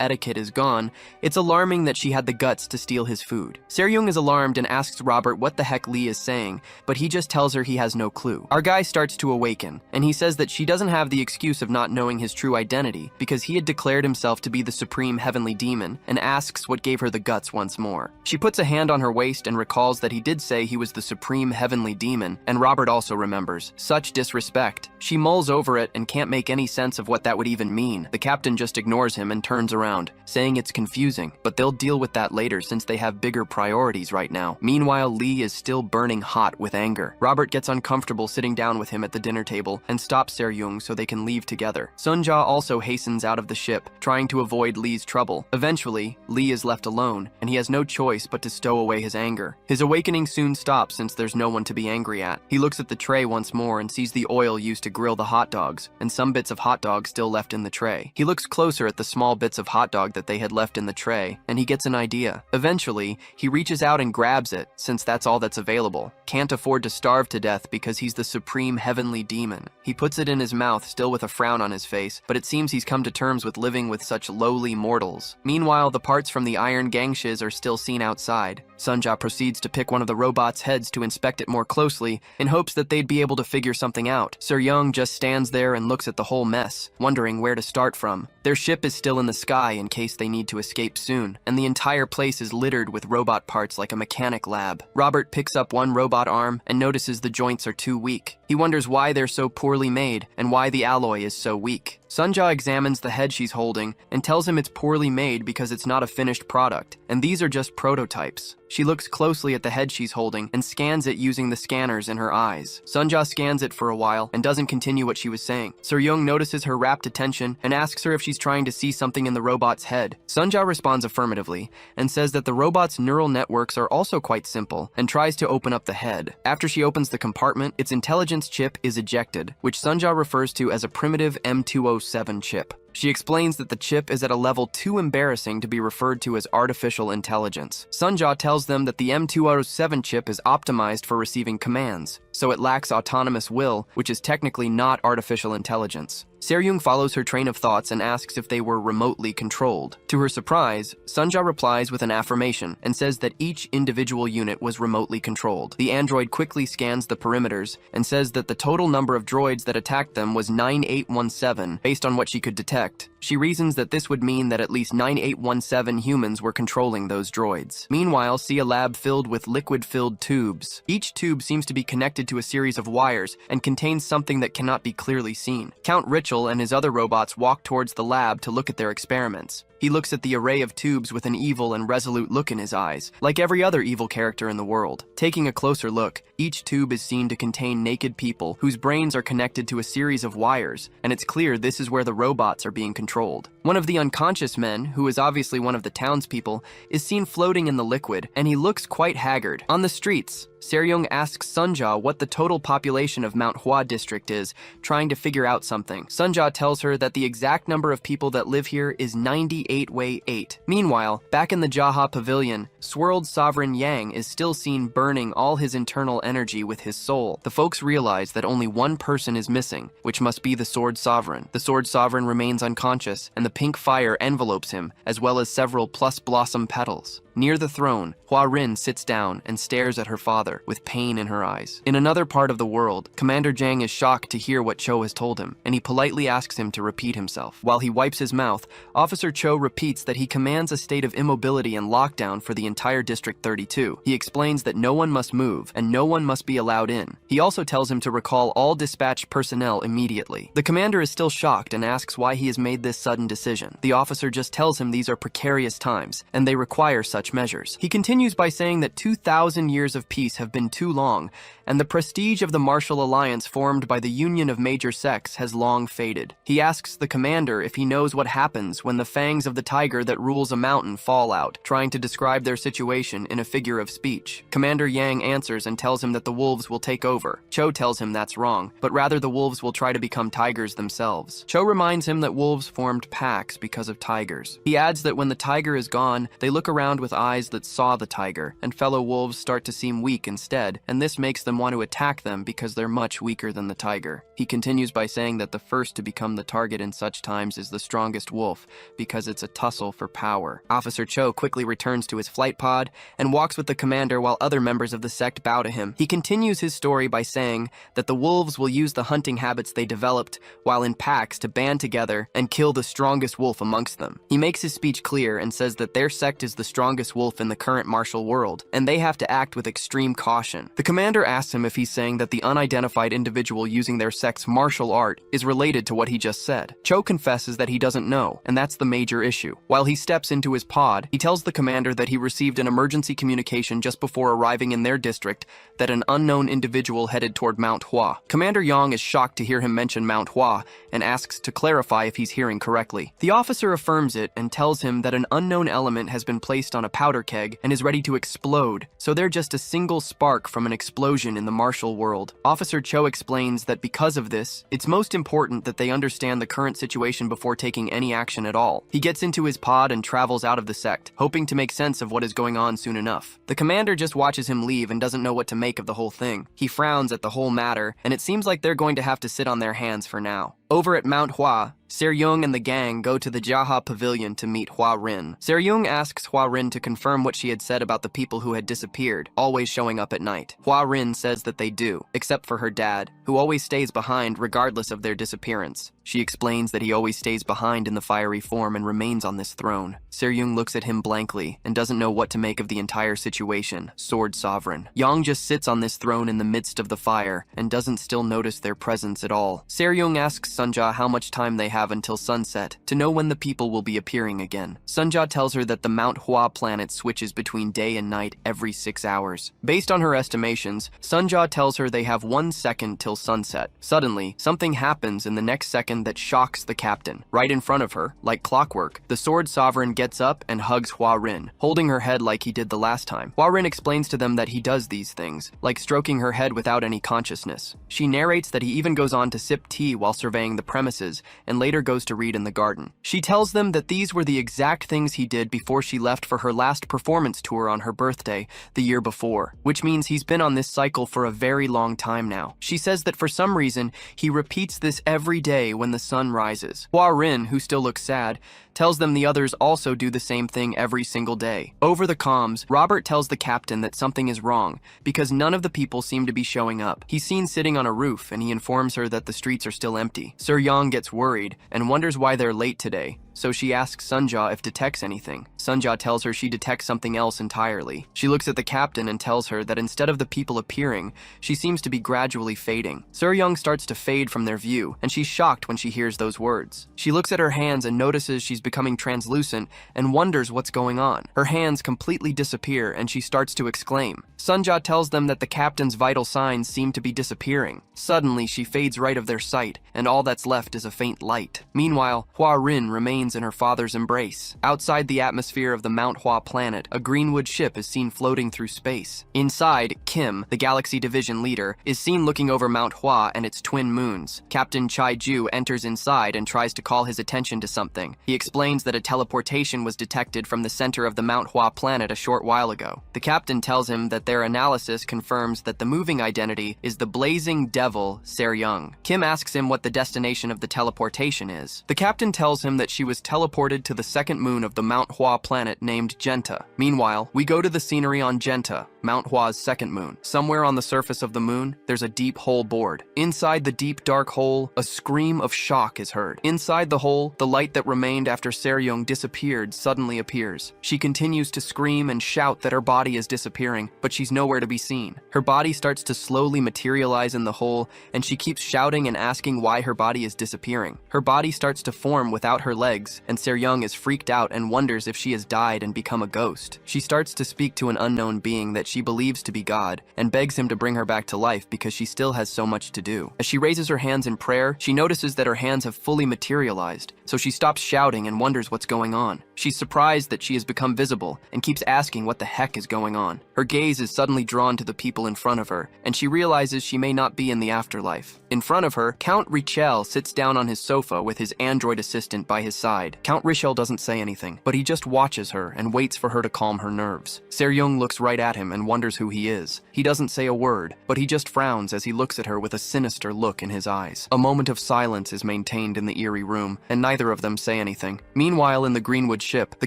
etiquette is gone, it's alarming that she had the guts to steal his food. Seryung is alarmed and asks Robert what the heck Lee is saying, but he just tells her he has no clue. Our guy starts to awaken, and he says that she doesn't have the excuse of not knowing his true identity because he had declared himself to be the supreme heavenly demon, and asks what gave her the guts once more. She puts a hand on her waist and recalls that he did say he was the supreme heavenly demon, and Robert also remembers. Such disrespect. She mulls over it and can't make any sense of what that would even mean. The captain just ignores him and turns around, saying it's confusing, but they'll deal with that later since they have bigger priorities right now. Meanwhile, Lee is still burning hot with anger. Robert gets uncomfortable sitting down with him at the dinner table and stops Seryung so they can leave together. Sunja also hastens out of the ship, trying to avoid Lee's trouble. Eventually, Lee is left alone, and he has no choice but to stow away his anger. His awakening soon stops since there's no one to be angry at. He looks at the tray once more and sees the oil used to grill the hot dogs, and some bits of hot dog still left in the tray. He looks closer at the small bits of hot dog that they had left in the tray, and he gets an idea. Eventually, he reaches out and grabs it, since that's all that's available. Can't afford to starve to death because he's the supreme heavenly demon. He puts it in his mouth, still with a frown on his face, but it seems he's come to terms with living with such lowly mortals. Meanwhile, the parts from the iron gangshes are still seen outside. Sunja proceeds to pick one of the robot's heads to inspect it more closely, in hopes that they'd be able to figure something out. Seryung just stands there and looks at the whole mess, wondering where to start from. Their ship is still in the sky in case they need to escape soon, and the entire place is littered with robot parts like a mechanic lab. Robert picks up one robot arm and notices the joints are too weak. He wonders why they're so poorly made and why the alloy is so weak. Sunja examines the head she's holding and tells him it's poorly made because it's not a finished product, and these are just prototypes. She looks closely at the head she's holding and scans it using the scanners in her eyes. Sunja scans it for a while and doesn't continue what she was saying. Seryung notices her rapt attention and asks her if she's trying to see something in the robot's head. Sunja responds affirmatively and says that the robot's neural networks are also quite simple and tries to open up the head. After she opens the compartment, its intelligence chip is ejected, which Sunja refers to as a primitive M207 chip. She explains that the chip is at a level too embarrassing to be referred to as artificial intelligence. Sunja tells them that the M207 chip is optimized for receiving commands, so it lacks autonomous will, which is technically not artificial intelligence. Seryung follows her train of thoughts and asks if they were remotely controlled. To her surprise, Sunja replies with an affirmation and says that each individual unit was remotely controlled. The android quickly scans the perimeters and says that the total number of droids that attacked them was 9817, based on what she could detect. She reasons that this would mean that at least 9817 humans were controlling those droids. Meanwhile, see a lab filled with liquid-filled tubes. Each tube seems to be connected to a series of wires and contains something that cannot be clearly seen. Count Richel and his other robots walk towards the lab to look at their experiments. He looks at the array of tubes with an evil and resolute look in his eyes, like every other evil character in the world. Taking a closer look, each tube is seen to contain naked people whose brains are connected to a series of wires, and it's clear this is where the robots are being controlled. One of the unconscious men, who is obviously one of the townspeople, is seen floating in the liquid, and he looks quite haggard. On the streets, Seryung asks Sunja what the total population of Manhua district is, trying to figure out something. Sunja tells her that the exact number of people that live here is 98-8. Meanwhile, back in the Jaha pavilion, Swirled Sovereign Yang is still seen burning all his internal energy with his soul. The folks realize that only one person is missing, which must be the Sword Sovereign. The Sword Sovereign remains unconscious, and the pink fire envelopes him, as well as several plus blossom petals. Near the throne, Hua Rin sits down and stares at her father with pain in her eyes. In another part of the world, Commander Jang is shocked to hear what Cho has told him, and he politely asks him to repeat himself. While he wipes his mouth, Officer Cho repeats that he commands a state of immobility and lockdown for the entire District 32. He explains that no one must move and no one must be allowed in. He also tells him to recall all dispatched personnel immediately. The commander is still shocked and asks why he has made this sudden decision. The officer just tells him these are precarious times, and they require such such measures. He continues by saying that 2,000 years of peace have been too long, and the prestige of the martial alliance formed by the union of major sects has long faded. He asks the commander if he knows what happens when the fangs of the tiger that rules a mountain fall out, trying to describe their situation in a figure of speech. Commander Yang answers and tells him that the wolves will take over. Cho tells him that's wrong, but rather the wolves will try to become tigers themselves. Cho reminds him that wolves formed packs because of tigers. He adds that when the tiger is gone, they look around with eyes that saw the tiger, and fellow wolves start to seem weak instead, and this makes them want to attack them because they're much weaker than the tiger. He continues by saying that the first to become the target in such times is the strongest wolf, because it's a tussle for power. Officer Cho quickly returns to his flight pod and walks with the commander while other members of the sect bow to him. He continues his story by saying that the wolves will use the hunting habits they developed while in packs to band together and kill the strongest wolf amongst them. He makes his speech clear and says that their sect is the strongest wolf in the current martial world, and they have to act with extreme caution. The commander asks him if he's saying that the unidentified individual using their sect's martial art is related to what he just said. Cho confesses that he doesn't know, and that's the major issue. While he steps into his pod, he tells the commander that he received an emergency communication just before arriving in their district that an unknown individual headed toward Mount Hua. Commander Yang is shocked to hear him mention Mount Hua and asks to clarify if he's hearing correctly. The officer affirms it and tells him that an unknown element has been placed on a powder keg and is ready to explode, so they're just a single spark from an explosion in the martial world. Officer Cho explains that because of this, it's most important that they understand the current situation before taking any action at all. He gets into his pod and travels out of the sect, hoping to make sense of what is going on soon enough. The commander just watches him leave and doesn't know what to make of the whole thing. He frowns at the whole matter, and it seems like they're going to have to sit on their hands for now. Over at Mount Hua, Se-ryung and the gang go to the Jaha Pavilion to meet Hua Rin. Se-ryung asks Hua Rin to confirm what she had said about the people who had disappeared, always showing up at night. Hua Rin says that they do, except for her dad, who always stays behind regardless of their disappearance. She explains that he always stays behind in the fiery form and remains on this throne. Se-ryung looks at him blankly and doesn't know what to make of the entire situation. Sword Sovereign. Yang just sits on this throne in the midst of the fire and doesn't still notice their presence at all. Se-ryung asks Sunja how much time they have until sunset to know when the people will be appearing again. Sunja tells her that the Mount Hua planet switches between day and night every 6 hours. Based on her estimations, Sunja tells her they have 1 second till sunset. Suddenly, something happens in the next second that shocks the captain. Right in front of her, like clockwork, the Sword Sovereign gets up and hugs Hua Rin, holding her head like he did the last time. Hua Rin explains to them that he does these things, like stroking her head without any consciousness. She narrates that he even goes on to sip tea while surveying the premises, and later goes to read in the garden. She tells them that these were the exact things he did before she left for her last performance tour on her birthday the year before, which means he's been on this cycle for a very long time now. She says that for some reason, he repeats this every day when the sun rises. Hua Rin, who still looks sad, tells them the others also do the same thing every single day. Over the comms, Robert tells the captain that something is wrong because none of the people seem to be showing up. He's seen sitting on a roof and he informs her that the streets are still empty. Sir Yang gets worried and wonders why they're late today, so she asks Sunja if detects anything. Sunja tells her she detects something else entirely. She looks at the captain and tells her that instead of the people appearing, she seems to be gradually fading. Sir Young starts to fade from their view, and she's shocked when she hears those words. She looks at her hands and notices she's becoming translucent and wonders what's going on. Her hands completely disappear and she starts to exclaim. Sunja tells them that the captain's vital signs seem to be disappearing. Suddenly, she fades right of their sight, and all that's left is a faint light. Meanwhile, Hua Rin remains in her father's embrace. Outside the atmosphere of the Mount Hua planet, a Greenwood ship is seen floating through space. Inside, Kim, the Galaxy Division leader, is seen looking over Mount Hua and its twin moons. Captain Chai Ju enters inside and tries to call his attention to something. He explains that a teleportation was detected from the center of the Mount Hua planet a short while ago. The captain tells him that their analysis confirms that the moving identity is the blazing devil, Se-ryung. Kim asks him what the destination of the teleportation is. The captain tells him that she was teleported to the second moon of the Mount Hua planet named Genta. Meanwhile, we go to the scenery on Genta, Mount Hua's second moon. Somewhere on the surface of the moon, there's a deep hole bored. Inside the deep dark hole, a scream of shock is heard. Inside the hole, the light that remained after Se-ryung disappeared suddenly appears. She continues to scream and shout that her body is disappearing, but she's nowhere to be seen. Her body starts to slowly materialize in the hole, and she keeps shouting and asking why her body is disappearing. Her body starts to form without her legs, Weaklings, and Se-ryung is freaked out and wonders if she has died and become a ghost. She starts to speak to an unknown being that she believes to be God, and begs him to bring her back to life because she still has so much to do. As she raises her hands in prayer, she notices that her hands have fully materialized, so she stops shouting and wonders what's going on. She's surprised that she has become visible and keeps asking what the heck is going on. Her gaze is suddenly drawn to the people in front of her, and she realizes she may not be in the afterlife. In front of her, Count Richel sits down on his sofa with his android assistant by his side. Count Richel doesn't say anything, but he just watches her and waits for her to calm her nerves. Se-ryung looks right at him and wonders who he is. He doesn't say a word, but he just frowns as he looks at her with a sinister look in his eyes. A moment of silence is maintained in the eerie room, and neither of them say anything. Meanwhile, in the Greenwood ship, the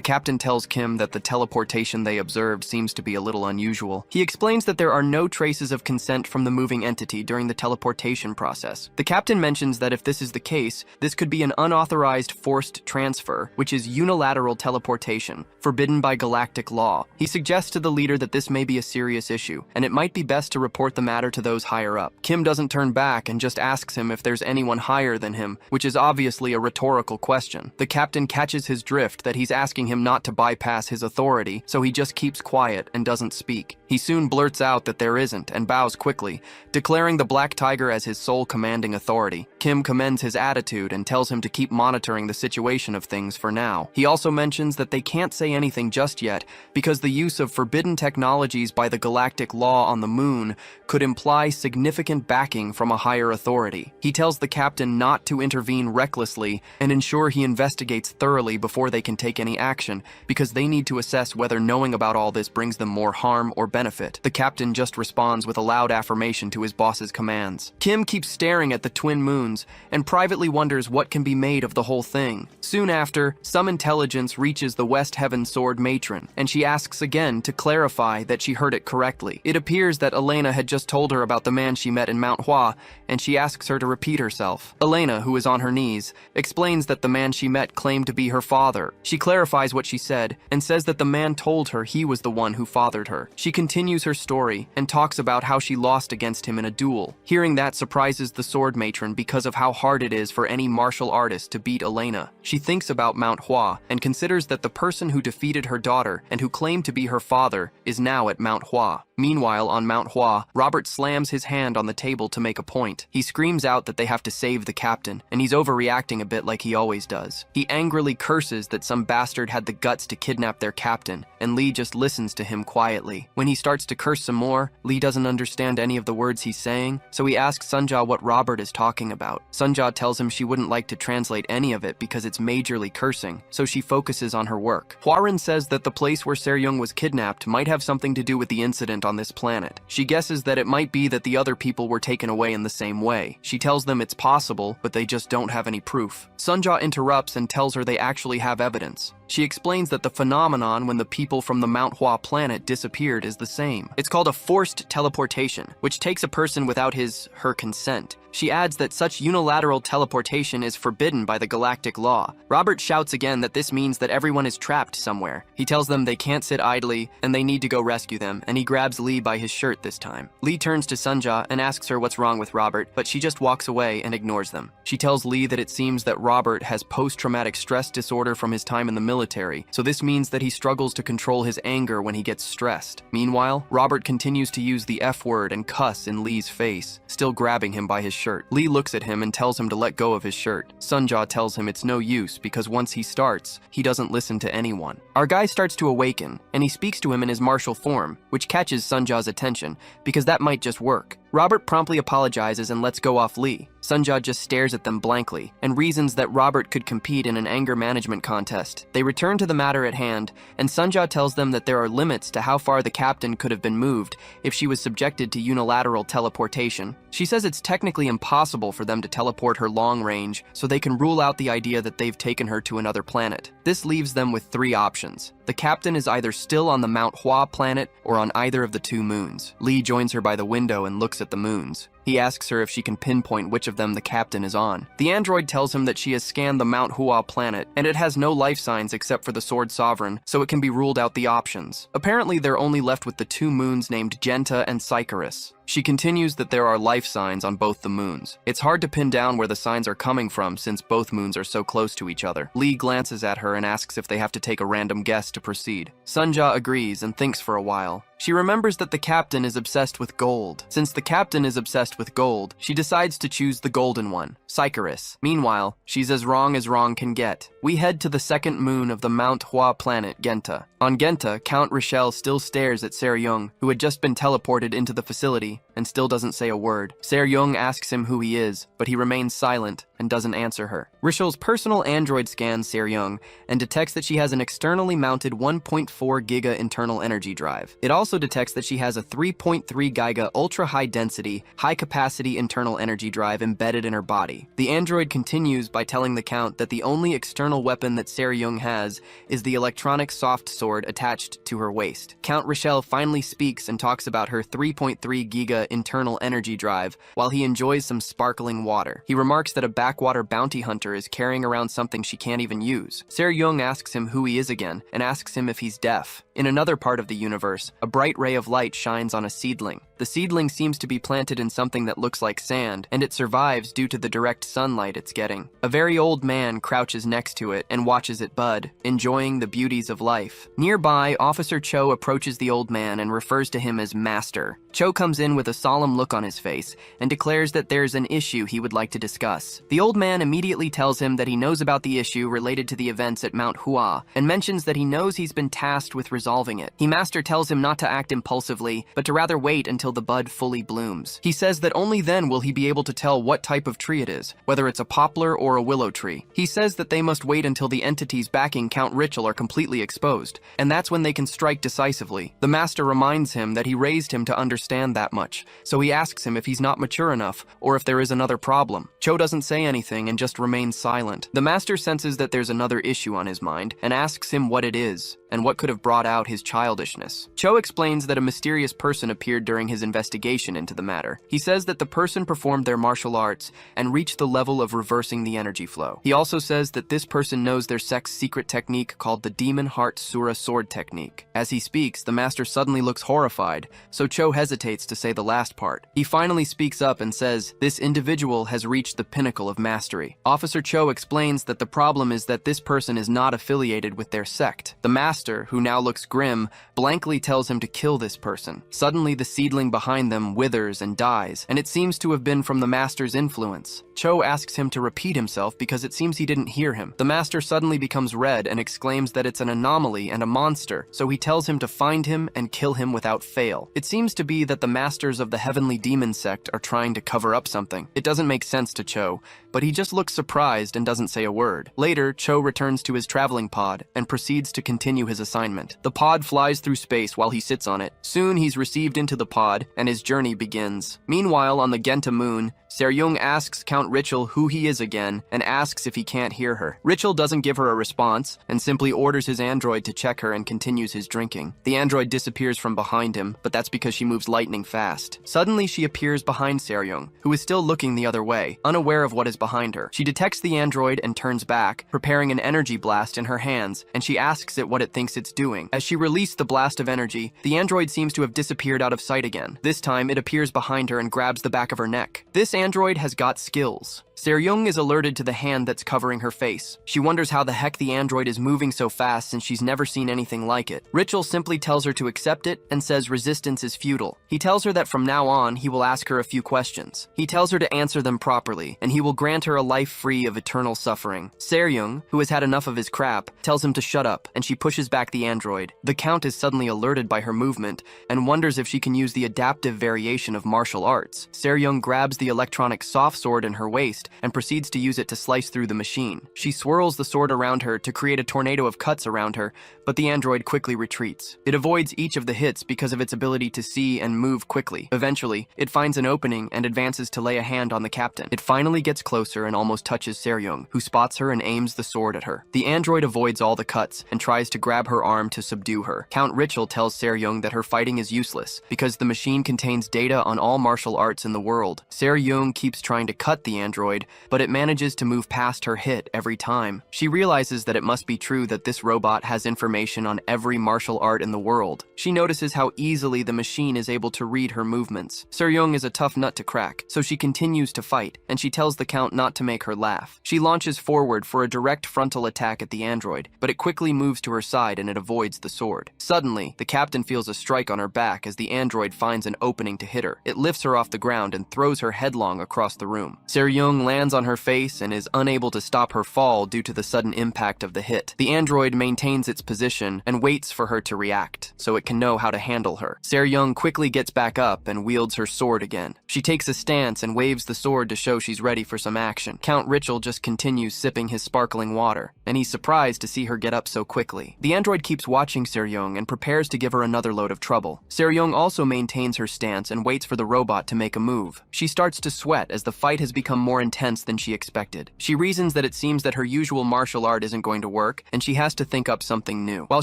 captain tells Kim that the teleportation they observed seems to be a little unusual. He explains that there are no traces of consent from the moving entity during the teleportation process. The captain mentions that if this is the case, this could be an unauthorized forced transfer, which is unilateral teleportation, forbidden by galactic law. He suggests to the leader that this may be a serious issue, and it might be best to report the matter to those higher up. Kim doesn't turn back and just asks him if there's anyone higher than him, which is obviously a rhetorical question. The captain catches his drift that he's asking him not to bypass his authority, so he just keeps quiet and doesn't speak. He soon blurts out that there isn't and bows quickly, declaring the Black Tiger as his sole commanding authority. Kim commends his attitude and tells him to keep monitoring the situation of things for now. He also mentions that they can't say anything just yet because the use of forbidden technologies by the galactic law on the moon could imply significant backing from a higher authority. He tells the captain not to intervene recklessly and ensure he investigates thoroughly before they can take any action, because they need to assess whether knowing about all this brings them more harm or benefit. The captain just responds with a loud affirmation to his boss's commands. Kim keeps staring at the twin moons and privately wonders what can be made of the whole thing. Soon after, some intelligence reaches the West Heaven Sword matron, and she asks again to clarify that she heard it correctly. It appears that Elena had just told her about the man she met in Manhua, and she asks her to repeat herself. Elena, who is on her knees, explains that the man she met claimed to be her father. She clarifies what she said and says that the man told her he was the one who fathered her. She continues her story and talks about how she lost against him in a duel. Hearing that surprises the sword matron because of how hard it is for any martial artist to beat Elena. She thinks about Manhua and considers that the person who defeated her daughter and who claimed to be her father is now at Manhua. Meanwhile, on Manhua, Robert slams his hand on the table to make a point. He screams out that they have to save the captain, and he's overreacting a bit like he always does. He angrily curses that some bastard had the guts to kidnap their captain, and Lee just listens to him quietly. When he starts to curse some more, Lee doesn't understand any of the words he's saying, so he asks Sunja what Robert is talking about. Sunja tells him she wouldn't like to translate any of it because it's majorly cursing, so she focuses on her work. Hwarin says that the place where Se-ryung was kidnapped might have something to do with the incident on this planet. She guesses that it might be that the other people were taken away in the same way. She tells them it's possible, but they just don't have any proof. Sunja interrupts and tells her they actually have evidence. She explains that the phenomenon when the people from the Manhua planet disappeared is the same. It's called a forced teleportation, which takes a person without her consent. She adds that such unilateral teleportation is forbidden by the galactic law. Robert shouts again that this means that everyone is trapped somewhere. He tells them they can't sit idly and they need to go rescue them, and he grabs Lee by his shirt this time. Lee turns to Sunja and asks her what's wrong with Robert, but she just walks away and ignores them. She tells Lee that it seems that Robert has post-traumatic stress disorder from his time in the military, so this means that he struggles to control his anger when he gets stressed. Meanwhile, Robert continues to use the F word and cuss in Lee's face, still grabbing him by his shirt. Lee looks at him and tells him to let go of his shirt. Sunja tells him it's no use because once he starts, he doesn't listen to anyone. Our guy starts to awaken, and he speaks to him in his martial form, which catches Sunja's attention, because that might just work. Robert promptly apologizes and lets go off Lee. Sunja just stares at them blankly and reasons that Robert could compete in an anger management contest. They return to the matter at hand, and Sunja tells them that there are limits to how far the captain could have been moved if she was subjected to unilateral teleportation. She says it's technically impossible for them to teleport her long range, so they can rule out the idea that they've taken her to another planet. This leaves them with three options. The captain is either still on the Manhua planet or on either of the two moons. Lee joins her by the window and looks at the moons. He asks her if she can pinpoint which of them the captain is on. The android tells him that she has scanned the Manhua planet, and it has no life signs except for the Sword Sovereign, so it can be ruled out the options. Apparently, they're only left with the 2 moons named Genta and Sycharis. She continues that there are life signs on both the moons. It's hard to pin down where the signs are coming from since both moons are so close to each other. Lee glances at her and asks if they have to take a random guess to proceed. Sunja agrees and thinks for a while. She remembers that the captain is obsessed with gold. Since the captain is obsessed with gold, she decides to choose the golden one, Sycharis. Meanwhile, she's as wrong can get. We head to the 2nd moon of the Mount Hua planet, Genta. On Genta, Count Rochelle still stares at Seryung, who had just been teleported into the facility and still doesn't say a word. Seryung asks him who he is, but he remains silent and doesn't answer her. Rochelle's personal android scans Seryung and detects that she has an externally mounted 1.4 giga internal energy drive. It also detects that she has a 3.3 giga ultra-high density, high-capacity internal energy drive embedded in her body. The android continues by telling the Count that the only external weapon that Seryung has is the electronic soft sword attached to her waist. Count Rochelle finally speaks and talks about her 3.3 giga internal energy drive while he enjoys some sparkling water. He remarks that a backwater bounty hunter is carrying around something she can't even use. Seryung asks him who he is again and asks him if he's deaf. In another part of the universe, a bright ray of light shines on a seedling. The seedling seems to be planted in something that looks like sand, and it survives due to the direct sunlight it's getting. A very old man crouches next to it and watches it bud, enjoying the beauties of life. Nearby, Officer Cho approaches the old man and refers to him as Master. Cho comes in with a solemn look on his face and declares that there's an issue he would like to discuss. The old man immediately tells him that he knows about the issue related to the events at Mount Hua and mentions that he knows he's been tasked with resolving it. Master tells him not to act impulsively, but to rather wait until the bud fully blooms. He says that only then will he be able to tell what type of tree it is, whether it's a poplar or a willow tree. He says that they must wait until the entities backing Count Richel are completely exposed, and that's when they can strike decisively. The Master reminds him that he raised him to understand that much, so he asks him if he's not mature enough or if there is another problem. Cho doesn't say anything and just remains silent. The Master senses that there's another issue on his mind and asks him what it is and what could have brought out his childishness. Cho explains that a mysterious person appeared during his investigation into the matter. He says that the person performed their martial arts and reached the level of reversing the energy flow. He also says that this person knows their sect's secret technique called the Demon Heart Sura Sword Technique. As he speaks, the Master suddenly looks horrified, so Cho hesitates to say the last part. He finally speaks up and says, "This individual has reached the pinnacle of mastery." Officer Cho explains that the problem is that this person is not affiliated with their sect. The Master, who now looks grim, blankly tells him to kill this person. Suddenly, the seedling behind them withers and dies, and it seems to have been from the Master's influence. Cho asks him to repeat himself because it seems he didn't hear him. The Master suddenly becomes red and exclaims that it's an anomaly and a monster, so he tells him to find him and kill him without fail. It seems to be that the Masters of the Heavenly Demon sect are trying to cover up something. It doesn't make sense to Cho, but he just looks surprised and doesn't say a word. Later, Cho returns to his traveling pod and proceeds to continue his assignment. The pod flies through space while he sits on it. Soon he's received into the pod and his journey begins. Meanwhile, on the Genta moon, Seryung asks Count Richel who he is again and asks if he can't hear her. Richel doesn't give her a response and simply orders his android to check her and continues his drinking. The android disappears from behind him, but that's because she moves lightning fast. Suddenly, she appears behind Seryung, who is still looking the other way, unaware of what is behind her. She detects the android and turns back, preparing an energy blast in her hands, and she asks it what it thinks it's doing. As she released the blast of energy, the android seems to have disappeared out of sight again. This time, it appears behind her and grabs the back of her neck. This android has got skills. Seryung is alerted to the hand that's covering her face. She wonders how the heck the android is moving so fast since she's never seen anything like it. Richel simply tells her to accept it and says resistance is futile. He tells her that from now on, he will ask her a few questions. He tells her to answer them properly, and he will grant her a life free of eternal suffering. Seryung, who has had enough of his crap, tells him to shut up, and she pushes back the android. The Count is suddenly alerted by her movement and wonders if she can use the adaptive variation of martial arts. Seryung grabs the electronic soft sword in her waist Protagonist and proceeds to use it to slice through the machine. She swirls the sword around her to create a tornado of cuts around her, but the android quickly retreats. It avoids each of the hits because of its ability to see and move quickly. Eventually, it finds an opening and advances to lay a hand on the captain. It finally gets closer and almost touches Seryung, who spots her and aims the sword at her. The android avoids all the cuts and tries to grab her arm to subdue her. Count Richel tells Seryung that her fighting is useless because the machine contains data on all martial arts in the world. Seryung keeps trying to cut the android, but it manages to move past her hit every time. She realizes that it must be true that this robot has information on every martial art in the world. She notices how easily the machine is able to read her movements. Seryung is a tough nut to crack, so she continues to fight, and she tells the Count not to make her laugh. She launches forward for a direct frontal attack at the android, but it quickly moves to her side and it avoids the sword. Suddenly, the captain feels a strike on her back as the android finds an opening to hit her. It lifts her off the ground and throws her headlong across the room. Seryung lands on her face and is unable to stop her fall due to the sudden impact of the hit. The android maintains its position and waits for her to react, so it can know how to handle her. Seryung quickly gets back up and wields her sword again. She takes a stance and waves the sword to show she's ready for some action. Count Richel just continues sipping his sparkling water, and he's surprised to see her get up so quickly. The android keeps watching Seryung and prepares to give her another load of trouble. Seryung also maintains her stance and waits for the robot to make a move. She starts to sweat as the fight has become more intense than she expected. She reasons that it seems that her usual martial art isn't going to work, and she has to think up something new. While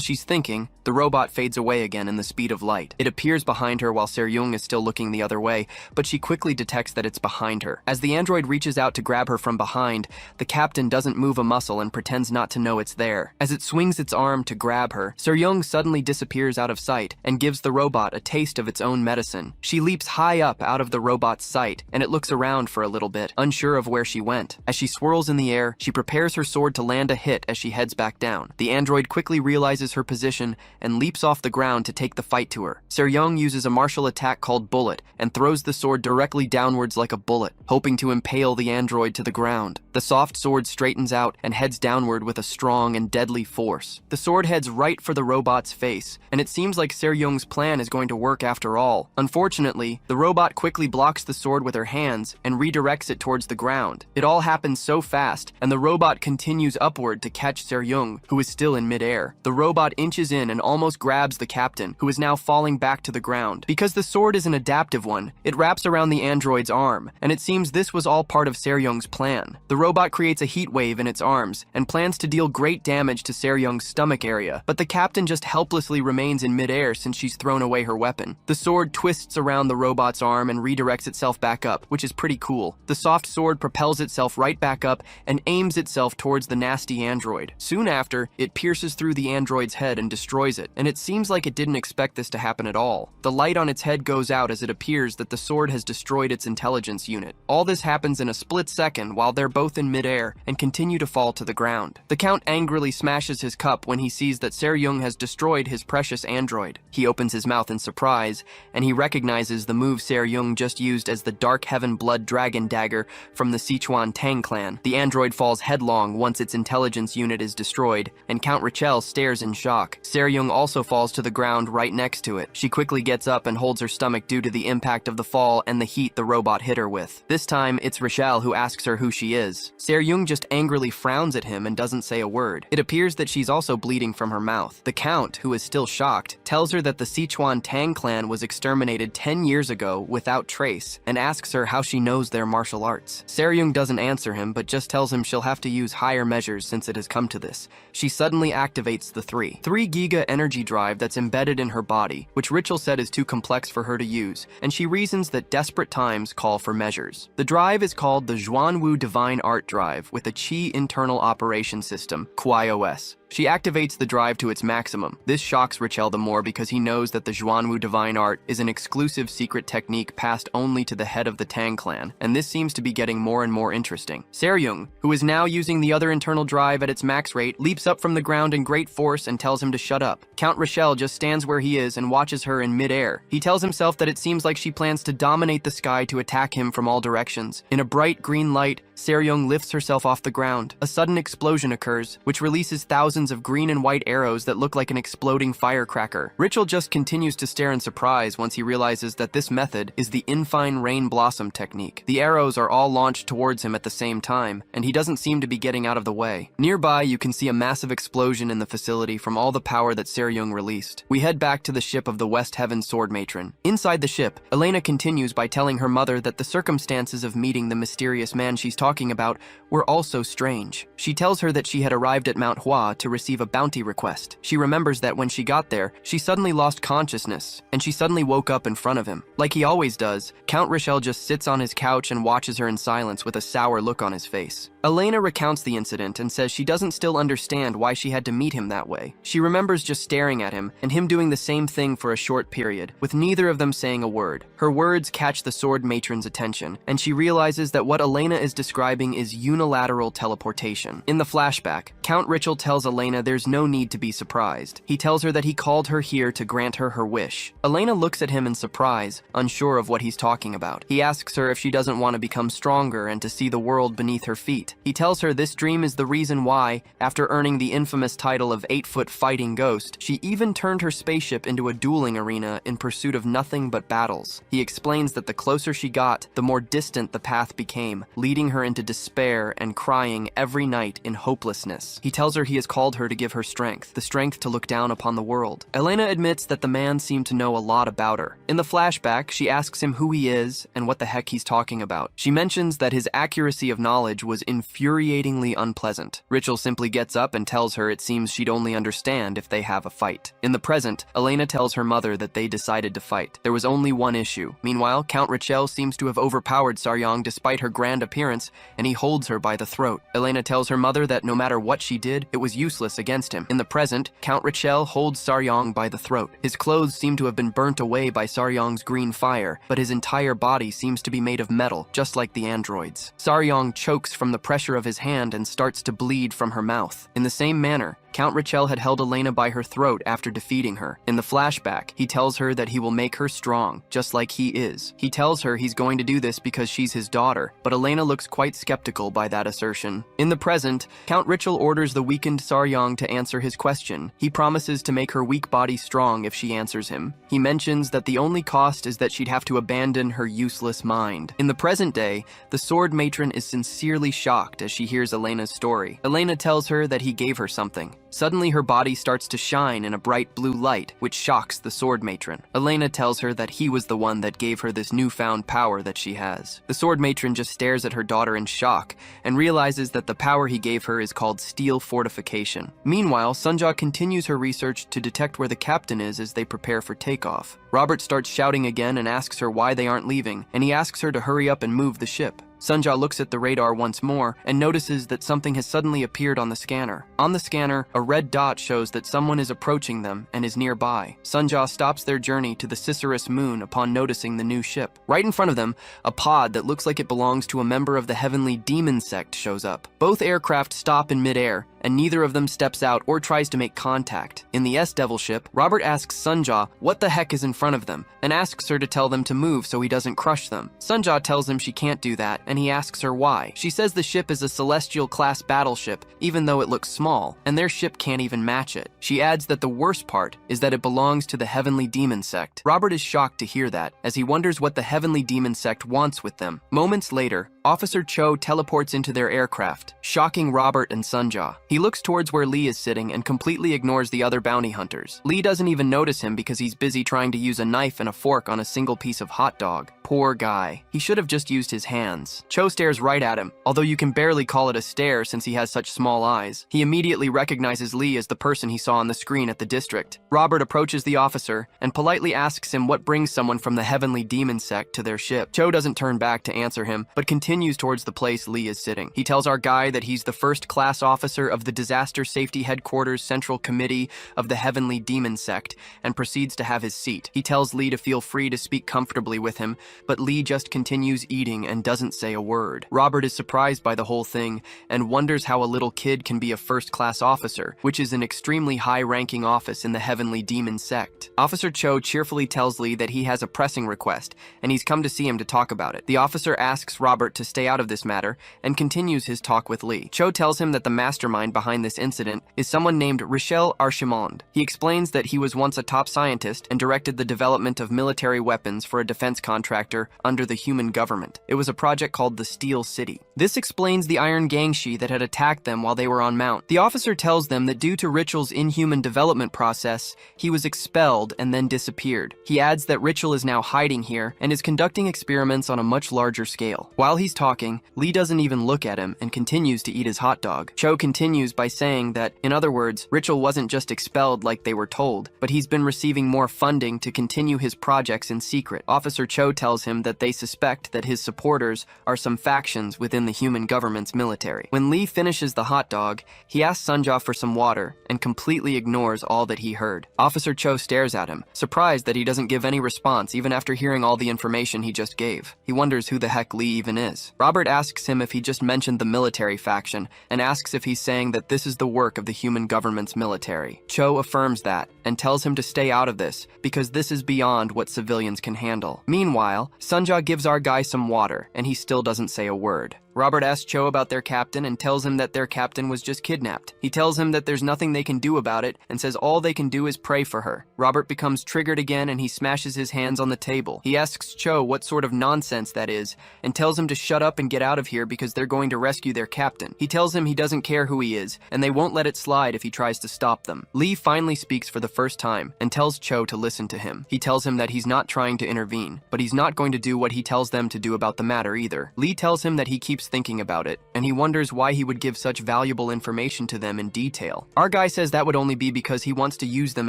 she's thinking, the robot fades away again in the speed of light. It appears behind her while Seryung is still looking the other way, but she quickly detects that it's behind her. As the android reaches out to grab her from behind, the captain doesn't move a muscle and pretends not to know it's there. As it swings its arm to grab her, Seryung suddenly disappears out of sight and gives the robot a taste of its own medicine. She leaps high up out of the robot's sight, and it looks around for a little bit, unsure of where she went. As she swirls in the air, she prepares her sword to land a hit as she heads back down. The android quickly realizes her position and leaps off the ground to take the fight to her. Seryung uses a martial attack called Bullet and throws the sword directly downwards like a bullet, hoping to impale the android to the ground. The soft sword straightens out and heads downward with a strong and deadly force. The sword heads right for the robot's face, and it seems like Seryung's plan is going to work after all. Unfortunately, the robot quickly blocks the sword with her hands and redirects it towards the ground. It all happens so fast, and the robot continues upward to catch Seryung, who is still in midair. The robot inches in and almost grabs the captain, who is now falling back to the ground. Because the sword is an adaptive one, it wraps around the android's arm, and it seems this was all part of Seryung's plan. The robot creates a heat wave in its arms and plans to deal great damage to Seryung's stomach area, but the captain just helplessly remains in midair since she's thrown away her weapon. The sword twists around the robot's arm and redirects itself back up, which is pretty cool. The soft sword propels itself right back up and aims itself towards the nasty android. Soon after, it pierces through the android's head and destroys it, and it seems like it didn't expect this to happen at all. The light on its head goes out as it appears that the sword has destroyed its intelligence unit. All this happens in a split second while they're both in midair and continue to fall to the ground. The Count angrily smashes his cup when he sees that Seryung has destroyed his precious android. He opens his mouth in surprise, and he recognizes the move Seryung just used as the Dark Heaven Blood Dragon Dagger from the Sichuan Tang clan. The android falls headlong once its intelligence unit is destroyed, and Count Richel stares in shock. Seryung also falls to the ground right next to it. She quickly gets up and holds her stomach due to the impact of the fall and the heat the robot hit her with. This time, it's Richel who asks her who she is. Seryung just angrily frowns at him and doesn't say a word. It appears that she's also bleeding from her mouth. The Count, who is still shocked, tells her that the Sichuan Tang clan was exterminated 10 years ago without trace, and asks her how she knows their martial arts. Seryung doesn't answer him, but just tells him she'll have to use higher measures since it has come to this. She suddenly activates the 3 Giga energy drive that's embedded in her body, which Richel said is too complex for her to use, and she reasons that desperate times call for measures. The drive is called the Zhuanwu Divine Art Drive with a Qi Internal Operation System, QIOS. She activates the drive to its maximum. This shocks Richel the more because he knows that the Zhuanwu Divine Art is an exclusive secret technique passed only to the head of the Tang clan, and this seems to be getting more and more interesting. Seryung, who is now using the other internal drive at its max rate, leaps up from the ground in great force and tells him to shut up. Count Richel just stands where he is and watches her in midair. He tells himself that it seems like she plans to dominate the sky to attack him from all directions. In a bright green light, Seryung lifts herself off the ground. A sudden explosion occurs, which releases thousands of green and white arrows that look like an exploding firecracker. Richel just continues to stare in surprise once he realizes that this method is the infine rain blossom technique. The arrows are all launched towards him at the same time, and he doesn't seem to be getting out of the way. Nearby, you can see a massive explosion in the facility from all the power that Seryung released. We head back to the ship of the West Heaven Sword Matron. Inside the ship, Elena continues by telling her mother that the circumstances of meeting the mysterious man she's talking about were also strange. She tells her that she had arrived at Manhua to receive a bounty request. She remembers that when she got there, she suddenly lost consciousness, and she suddenly woke up in front of him. Like he always does, Count Richel just sits on his couch and watches her in silence with a sour look on his face. Elena recounts the incident and says she doesn't still understand why she had to meet him that way. She remembers just staring at him and him doing the same thing for a short period, with neither of them saying a word. Her words catch the sword matron's attention, and she realizes that what Elena is describing is unilateral teleportation. In the flashback, Count Richel tells Elena there's no need to be surprised. He tells her that he called her here to grant her her wish. Elena looks at him in surprise, unsure of what he's talking about. He asks her if she doesn't want to become stronger and to see the world beneath her feet. He tells her this dream is the reason why, after earning the infamous title of 8-foot fighting ghost, she even turned her spaceship into a dueling arena in pursuit of nothing but battles. He explains that the closer she got, the more distant the path became, leading her into despair and crying every night in hopelessness. He tells her he has called her to give her strength, the strength to look down upon the world. Elena admits that the man seemed to know a lot about her. In the flashback, she asks him who he is and what the heck he's talking about. She mentions that his accuracy of knowledge was infuriatingly unpleasant. Richel simply gets up and tells her it seems she'd only understand if they have a fight. In the present, Elena tells her mother that they decided to fight. There was only one issue. Meanwhile, Count Richel seems to have overpowered Seryung despite her grand appearance, and he holds her by the throat. Elena tells her mother that no matter what she did, it was useless against him. In the present, Count Richel holds Seryung by the throat. His clothes seem to have been burnt away by Seryung's green fire, but his entire body seems to be made of metal, just like the androids. Seryung chokes from the pressure of his hand and starts to bleed from her mouth. In the same manner, Count Richel had held Elena by her throat after defeating her. In the flashback, he tells her that he will make her strong, just like he is. He tells her he's going to do this because she's his daughter, but Elena looks quite skeptical by that assertion. In the present, Count Richel orders the weakened Seryung to answer his question. He promises to make her weak body strong if she answers him. He mentions that the only cost is that she'd have to abandon her useless mind. In the present day, the sword matron is sincerely shocked as she hears Elena's story. Elena tells her that he gave her something. Suddenly, her body starts to shine in a bright blue light, which shocks the sword matron. Elena tells her that he was the one that gave her this newfound power that she has. The sword matron just stares at her daughter in shock and realizes that the power he gave her is called steel fortification. Meanwhile, Sunja continues her research to detect where the captain is as they prepare for takeoff. Robert starts shouting again and asks her why they aren't leaving, and he asks her to hurry up and move the ship. Sunja looks at the radar once more and notices that something has suddenly appeared on the scanner. On the scanner, a red dot shows that someone is approaching them and is nearby. Sunja stops their journey to the Cicerus moon upon noticing the new ship. Right in front of them, a pod that looks like it belongs to a member of the heavenly demon sect shows up. Both aircraft stop in midair, and neither of them steps out or tries to make contact. In the S-Devil ship, Robert asks Sunja what the heck is in front of them, and asks her to tell them to move so he doesn't crush them. Sunja tells him she can't do that, and he asks her why. She says the ship is a Celestial-class battleship, even though it looks small, and their ship can't even match it. She adds that the worst part is that it belongs to the heavenly demon sect. Robert is shocked to hear that, as he wonders what the heavenly demon sect wants with them. Moments later, Officer Cho teleports into their aircraft, shocking Robert and Sunja. He looks towards where Lee is sitting and completely ignores the other bounty hunters. Lee doesn't even notice him because he's busy trying to use a knife and a fork on a single piece of hot dog. Poor guy. He should have just used his hands. Cho stares right at him, although you can barely call it a stare since he has such small eyes. He immediately recognizes Lee as the person he saw on the screen at the district. Robert approaches the officer and politely asks him what brings someone from the heavenly demon sect to their ship. Cho doesn't turn back to answer him, but continues towards the place Lee is sitting. He tells our guy that he's the first-class officer of the Disaster Safety Headquarters Central Committee of the Heavenly Demon Sect and proceeds to have his seat. He tells Lee to feel free to speak comfortably with him, but Lee just continues eating and doesn't say a word. Robert is surprised by the whole thing and wonders how a little kid can be a first-class officer, which is an extremely high-ranking office in the Heavenly Demon sect. Officer Cho cheerfully tells Lee that he has a pressing request, and he's come to see him to talk about it. The officer asks Robert to stay out of this matter and continues his talk with Lee. Cho tells him that the mastermind behind this incident is someone named Richel Archimond. He explains that he was once a top scientist and directed the development of military weapons for a defense contractor under the human government. It was a project called the Steel City. This explains the Iron Gangshi that had attacked them while they were on Mount. The officer tells them that due to Richel's inhuman development process, he was expelled and then disappeared. He adds that Richel is now hiding here and is conducting experiments on a much larger scale. While he's talking, Lee doesn't even look at him and continues to eat his hot dog. Cho continues by saying that, in other words, Richel wasn't just expelled like they were told, but he's been receiving more funding to continue his projects in secret. Officer Cho tells him that they suspect that his supporters are some factions within the human government's military. When Lee finishes the hot dog, he asks Sunja for some water and completely ignores all that he heard. Officer Cho stares at him, surprised that he doesn't give any response even after hearing all the information he just gave. He wonders who the heck Lee even is. Robert asks him if he just mentioned the military faction and asks if he's saying that this is the work of the human government's military. Cho affirms that and tells him to stay out of this because this is beyond what civilians can handle. Meanwhile, Sunja gives our guy some water and he still doesn't say a word. Robert asks Cho about their captain and tells him that their captain was just kidnapped. He tells him that there's nothing they can do about it and says all they can do is pray for her. Robert becomes triggered again and he smashes his hands on the table. He asks Cho what sort of nonsense that is and tells him to shut up and get out of here because they're going to rescue their captain. He tells him he doesn't care who he is and they won't let it slide if he tries to stop them. Lee finally speaks for the first time and tells Cho to listen to him. He tells him that he's not trying to intervene, but he's not going to do what he tells them to do about the matter either. Lee tells him that he keeps thinking about it, and he wonders why he would give such valuable information to them in detail. Our guy says that would only be because he wants to use them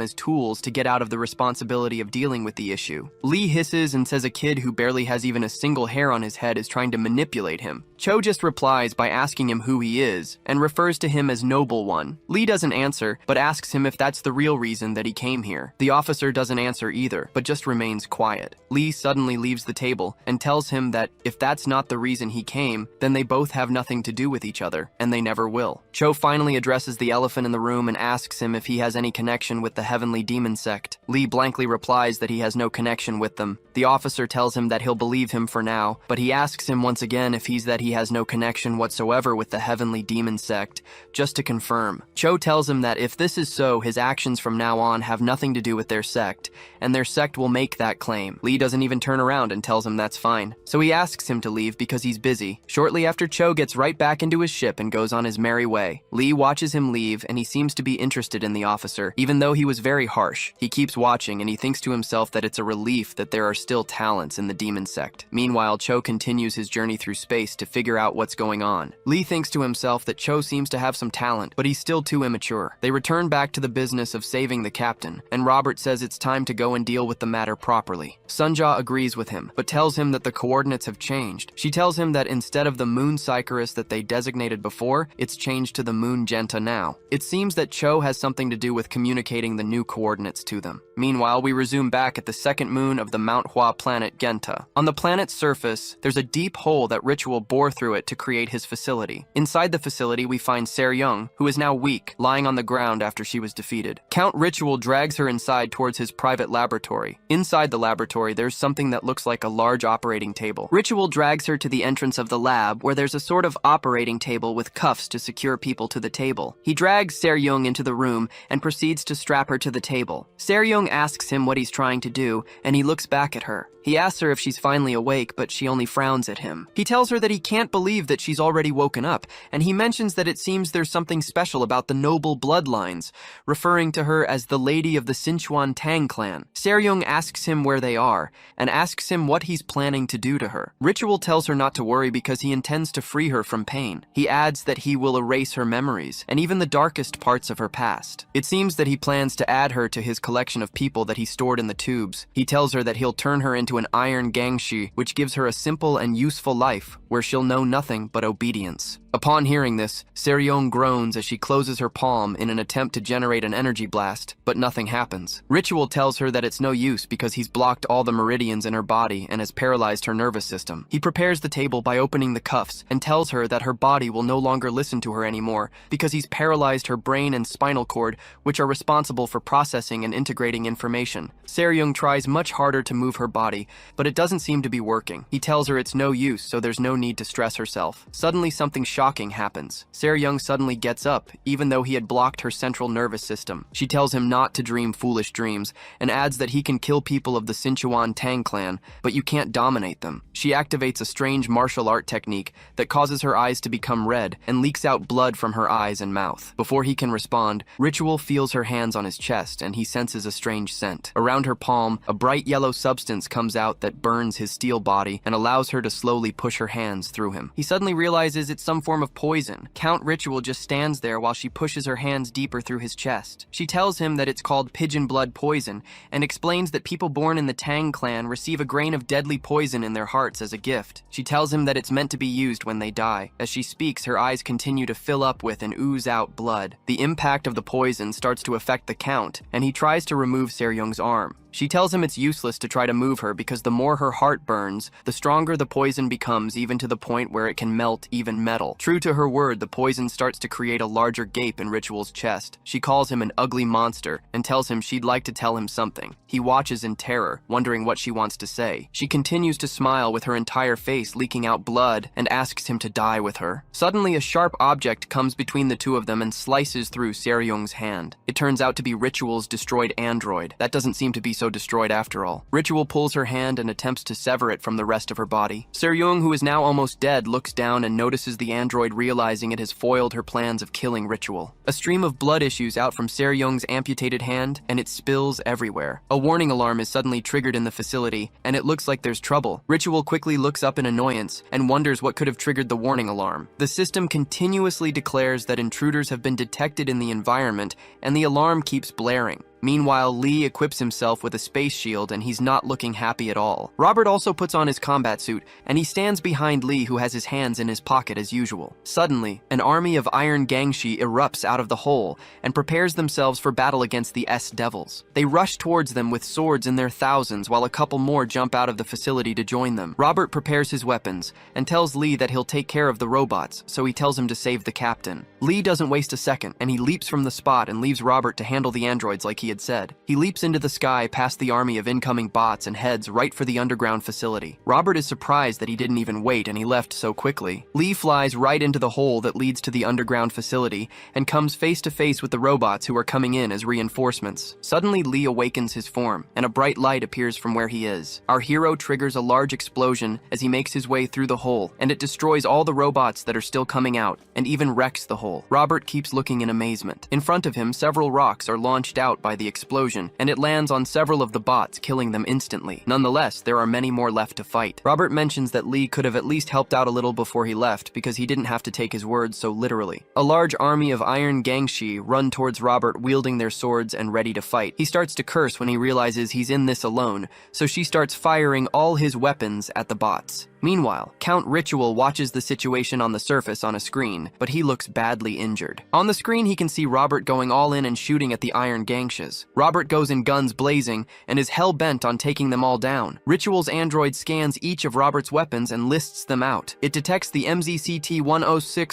as tools to get out of the responsibility of dealing with the issue. Lee hisses and says a kid who barely has even a single hair on his head is trying to manipulate him. Cho just replies by asking him who he is, and refers to him as Noble One. Lee doesn't answer, but asks him if that's the real reason that he came here. The officer doesn't answer either, but just remains quiet. Lee suddenly leaves the table and tells him that if that's not the reason he came, then they both have nothing to do with each other, and they never will. Cho finally addresses the elephant in the room and asks him if he has any connection with the Heavenly Demon sect. Lee blankly replies that he has no connection with them. The officer tells him that he'll believe him for now, but he asks him once again if he has no connection whatsoever with the Heavenly Demon sect, just to confirm. Cho tells him that if this is so, his actions from now on have nothing to do with their sect, and their sect will make that claim. Lee doesn't even turn around and tells him that's fine. So he asks him to leave because he's busy. Shortly after Cho gets right back into his ship and goes on his merry way. Lee watches him leave and he seems to be interested in the officer, even though he was very harsh. He keeps watching and he thinks to himself that it's a relief that there are still talents in the demon sect. Meanwhile, Cho continues his journey through space to figure out what's going on. Lee thinks to himself that Cho seems to have some talent, but he's still too immature. They return back to the business of saving the captain, and Robert says it's time to go and deal with the matter properly. Sunja agrees with him, but tells him that the coordinates have changed. She tells him that instead of the moon Icarus that they designated before, it's changed to the moon Genta now. It seems that Cho has something to do with communicating the new coordinates to them. Meanwhile, we resume back at the second moon of the Manhua planet Genta. On the planet's surface, there's a deep hole that Ritual bore through it to create his facility. Inside the facility, we find Seryung, who is now weak, lying on the ground after she was defeated. Count Ritual drags her inside towards his private laboratory. Inside the laboratory, there's something that looks like a large operating table. Ritual drags her to the entrance of the lab, where there's a sort of operating table with cuffs to secure people to the table. He drags Seryung into the room and proceeds to strap her to the table. Seryung asks him what he's trying to do, and he looks back at her. He asks her if she's finally awake, but she only frowns at him. He tells her that he can't believe that she's already woken up, and he mentions that it seems there's something special about the noble bloodlines, referring to her as the lady of the Sinchuan Tang clan. Seryung asks him where they are, and asks him what he's planning to do to her. Ritual tells her not to worry because he intends to free her from pain. He adds that he will erase her memories, and even the darkest parts of her past. It seems that he plans to add her to his collection of people that he stored in the tubes. He tells her that he'll turn her into an iron gangshi, which gives her a simple and useful life, where she'll know nothing but obedience. Upon hearing this, Seryong groans as she closes her palm in an attempt to generate an energy blast, but nothing happens. Ritual tells her that it's no use because he's blocked all the meridians in her body and has paralyzed her nervous system. He prepares the table by opening the cuffs and tells her that her body will no longer listen to her anymore because he's paralyzed her brain and spinal cord, which are responsible for processing and integrating information. Seryong tries much harder to move her body, but it doesn't seem to be working. He tells her it's no use, so there's no need to stress herself. Suddenly something shocking happens. Seryong suddenly gets up, even though he had blocked her central nervous system. She tells him not to dream foolish dreams, and adds that he can kill people of the Sinchuan Tang clan, but you can't dominate them. She activates a strange martial art technique that causes her eyes to become red and leaks out blood from her eyes and mouth. Before he can respond, Ritual feels her hands on his chest and he senses a strange scent. Around her palm, a bright yellow substance comes out that burns his steel body and allows her to slowly push her hands through him. He suddenly realizes it's some form of poison. Count Ritual just stands there while she pushes her hands deeper through his chest. She tells him that it's called pigeon blood poison and explains that people born in the Tang clan receive a grain of deadly poison in their hearts as a gift. She tells him that it's meant to be used when they die. As she speaks, her eyes continue to fill up with and ooze out blood. The impact of the poison starts to affect the Count, and he tries to remove Seryong's arm. She tells him it's useless to try to move her because the more her heart burns, the stronger the poison becomes, even to the point where it can melt even metal. True to her word, the poison starts to create a larger gape in Ritual's chest. She calls him an ugly monster and tells him she'd like to tell him something. He watches in terror, wondering what she wants to say. She continues to smile with her entire face leaking out blood and asks him to die with her. Suddenly, a sharp object comes between the two of them and slices through Seryong's hand. It turns out to be Ritual's destroyed android. That doesn't seem to be so destroyed after all. Ritual pulls her hand and attempts to sever it from the rest of her body. Seryong, who is now almost dead, looks down and notices the android, realizing it has foiled her plans of killing Ritual. A stream of blood issues out from Seryong's amputated hand, and it spills everywhere. A warning alarm is suddenly triggered in the facility, and it looks like there's trouble. Ritual quickly looks up in annoyance and wonders what could have triggered the warning alarm. The system continuously declares that intruders have been detected in the environment, and the alarm keeps blaring. Meanwhile, Lee equips himself with a space shield and he's not looking happy at all. Robert also puts on his combat suit and he stands behind Lee, who has his hands in his pocket as usual. Suddenly, an army of iron gangshi erupts out of the hole and prepares themselves for battle against the S-Devils. They rush towards them with swords in their thousands while a couple more jump out of the facility to join them. Robert prepares his weapons and tells Lee that he'll take care of the robots, so he tells him to save the captain. Lee doesn't waste a second and he leaps from the spot and leaves Robert to handle the androids like he had said. He leaps into the sky past the army of incoming bots and heads right for the underground facility. Robert is surprised that he didn't even wait and he left so quickly. Lee flies right into the hole that leads to the underground facility and comes face to face with the robots who are coming in as reinforcements. Suddenly, Lee awakens his form and a bright light appears from where he is. Our hero triggers a large explosion as he makes his way through the hole, and it destroys all the robots that are still coming out and even wrecks the hole. Robert keeps looking in amazement. In front of him, several rocks are launched out by the explosion, and it lands on several of the bots, killing them instantly. Nonetheless, there are many more left to fight. Robert mentions that Lee could have at least helped out a little before he left because he didn't have to take his words so literally. A large army of iron gangshi run towards Robert, wielding their swords and ready to fight. He starts to curse when he realizes he's in this alone, so she starts firing all his weapons at the bots. Meanwhile, Count Ritual watches the situation on the surface on a screen, but he looks badly injured. On the screen, he can see Robert going all in and shooting at the iron gangshas. Robert goes in guns blazing and is hell-bent on taking them all down. Ritual's android scans each of Robert's weapons and lists them out. It detects the MZCT-106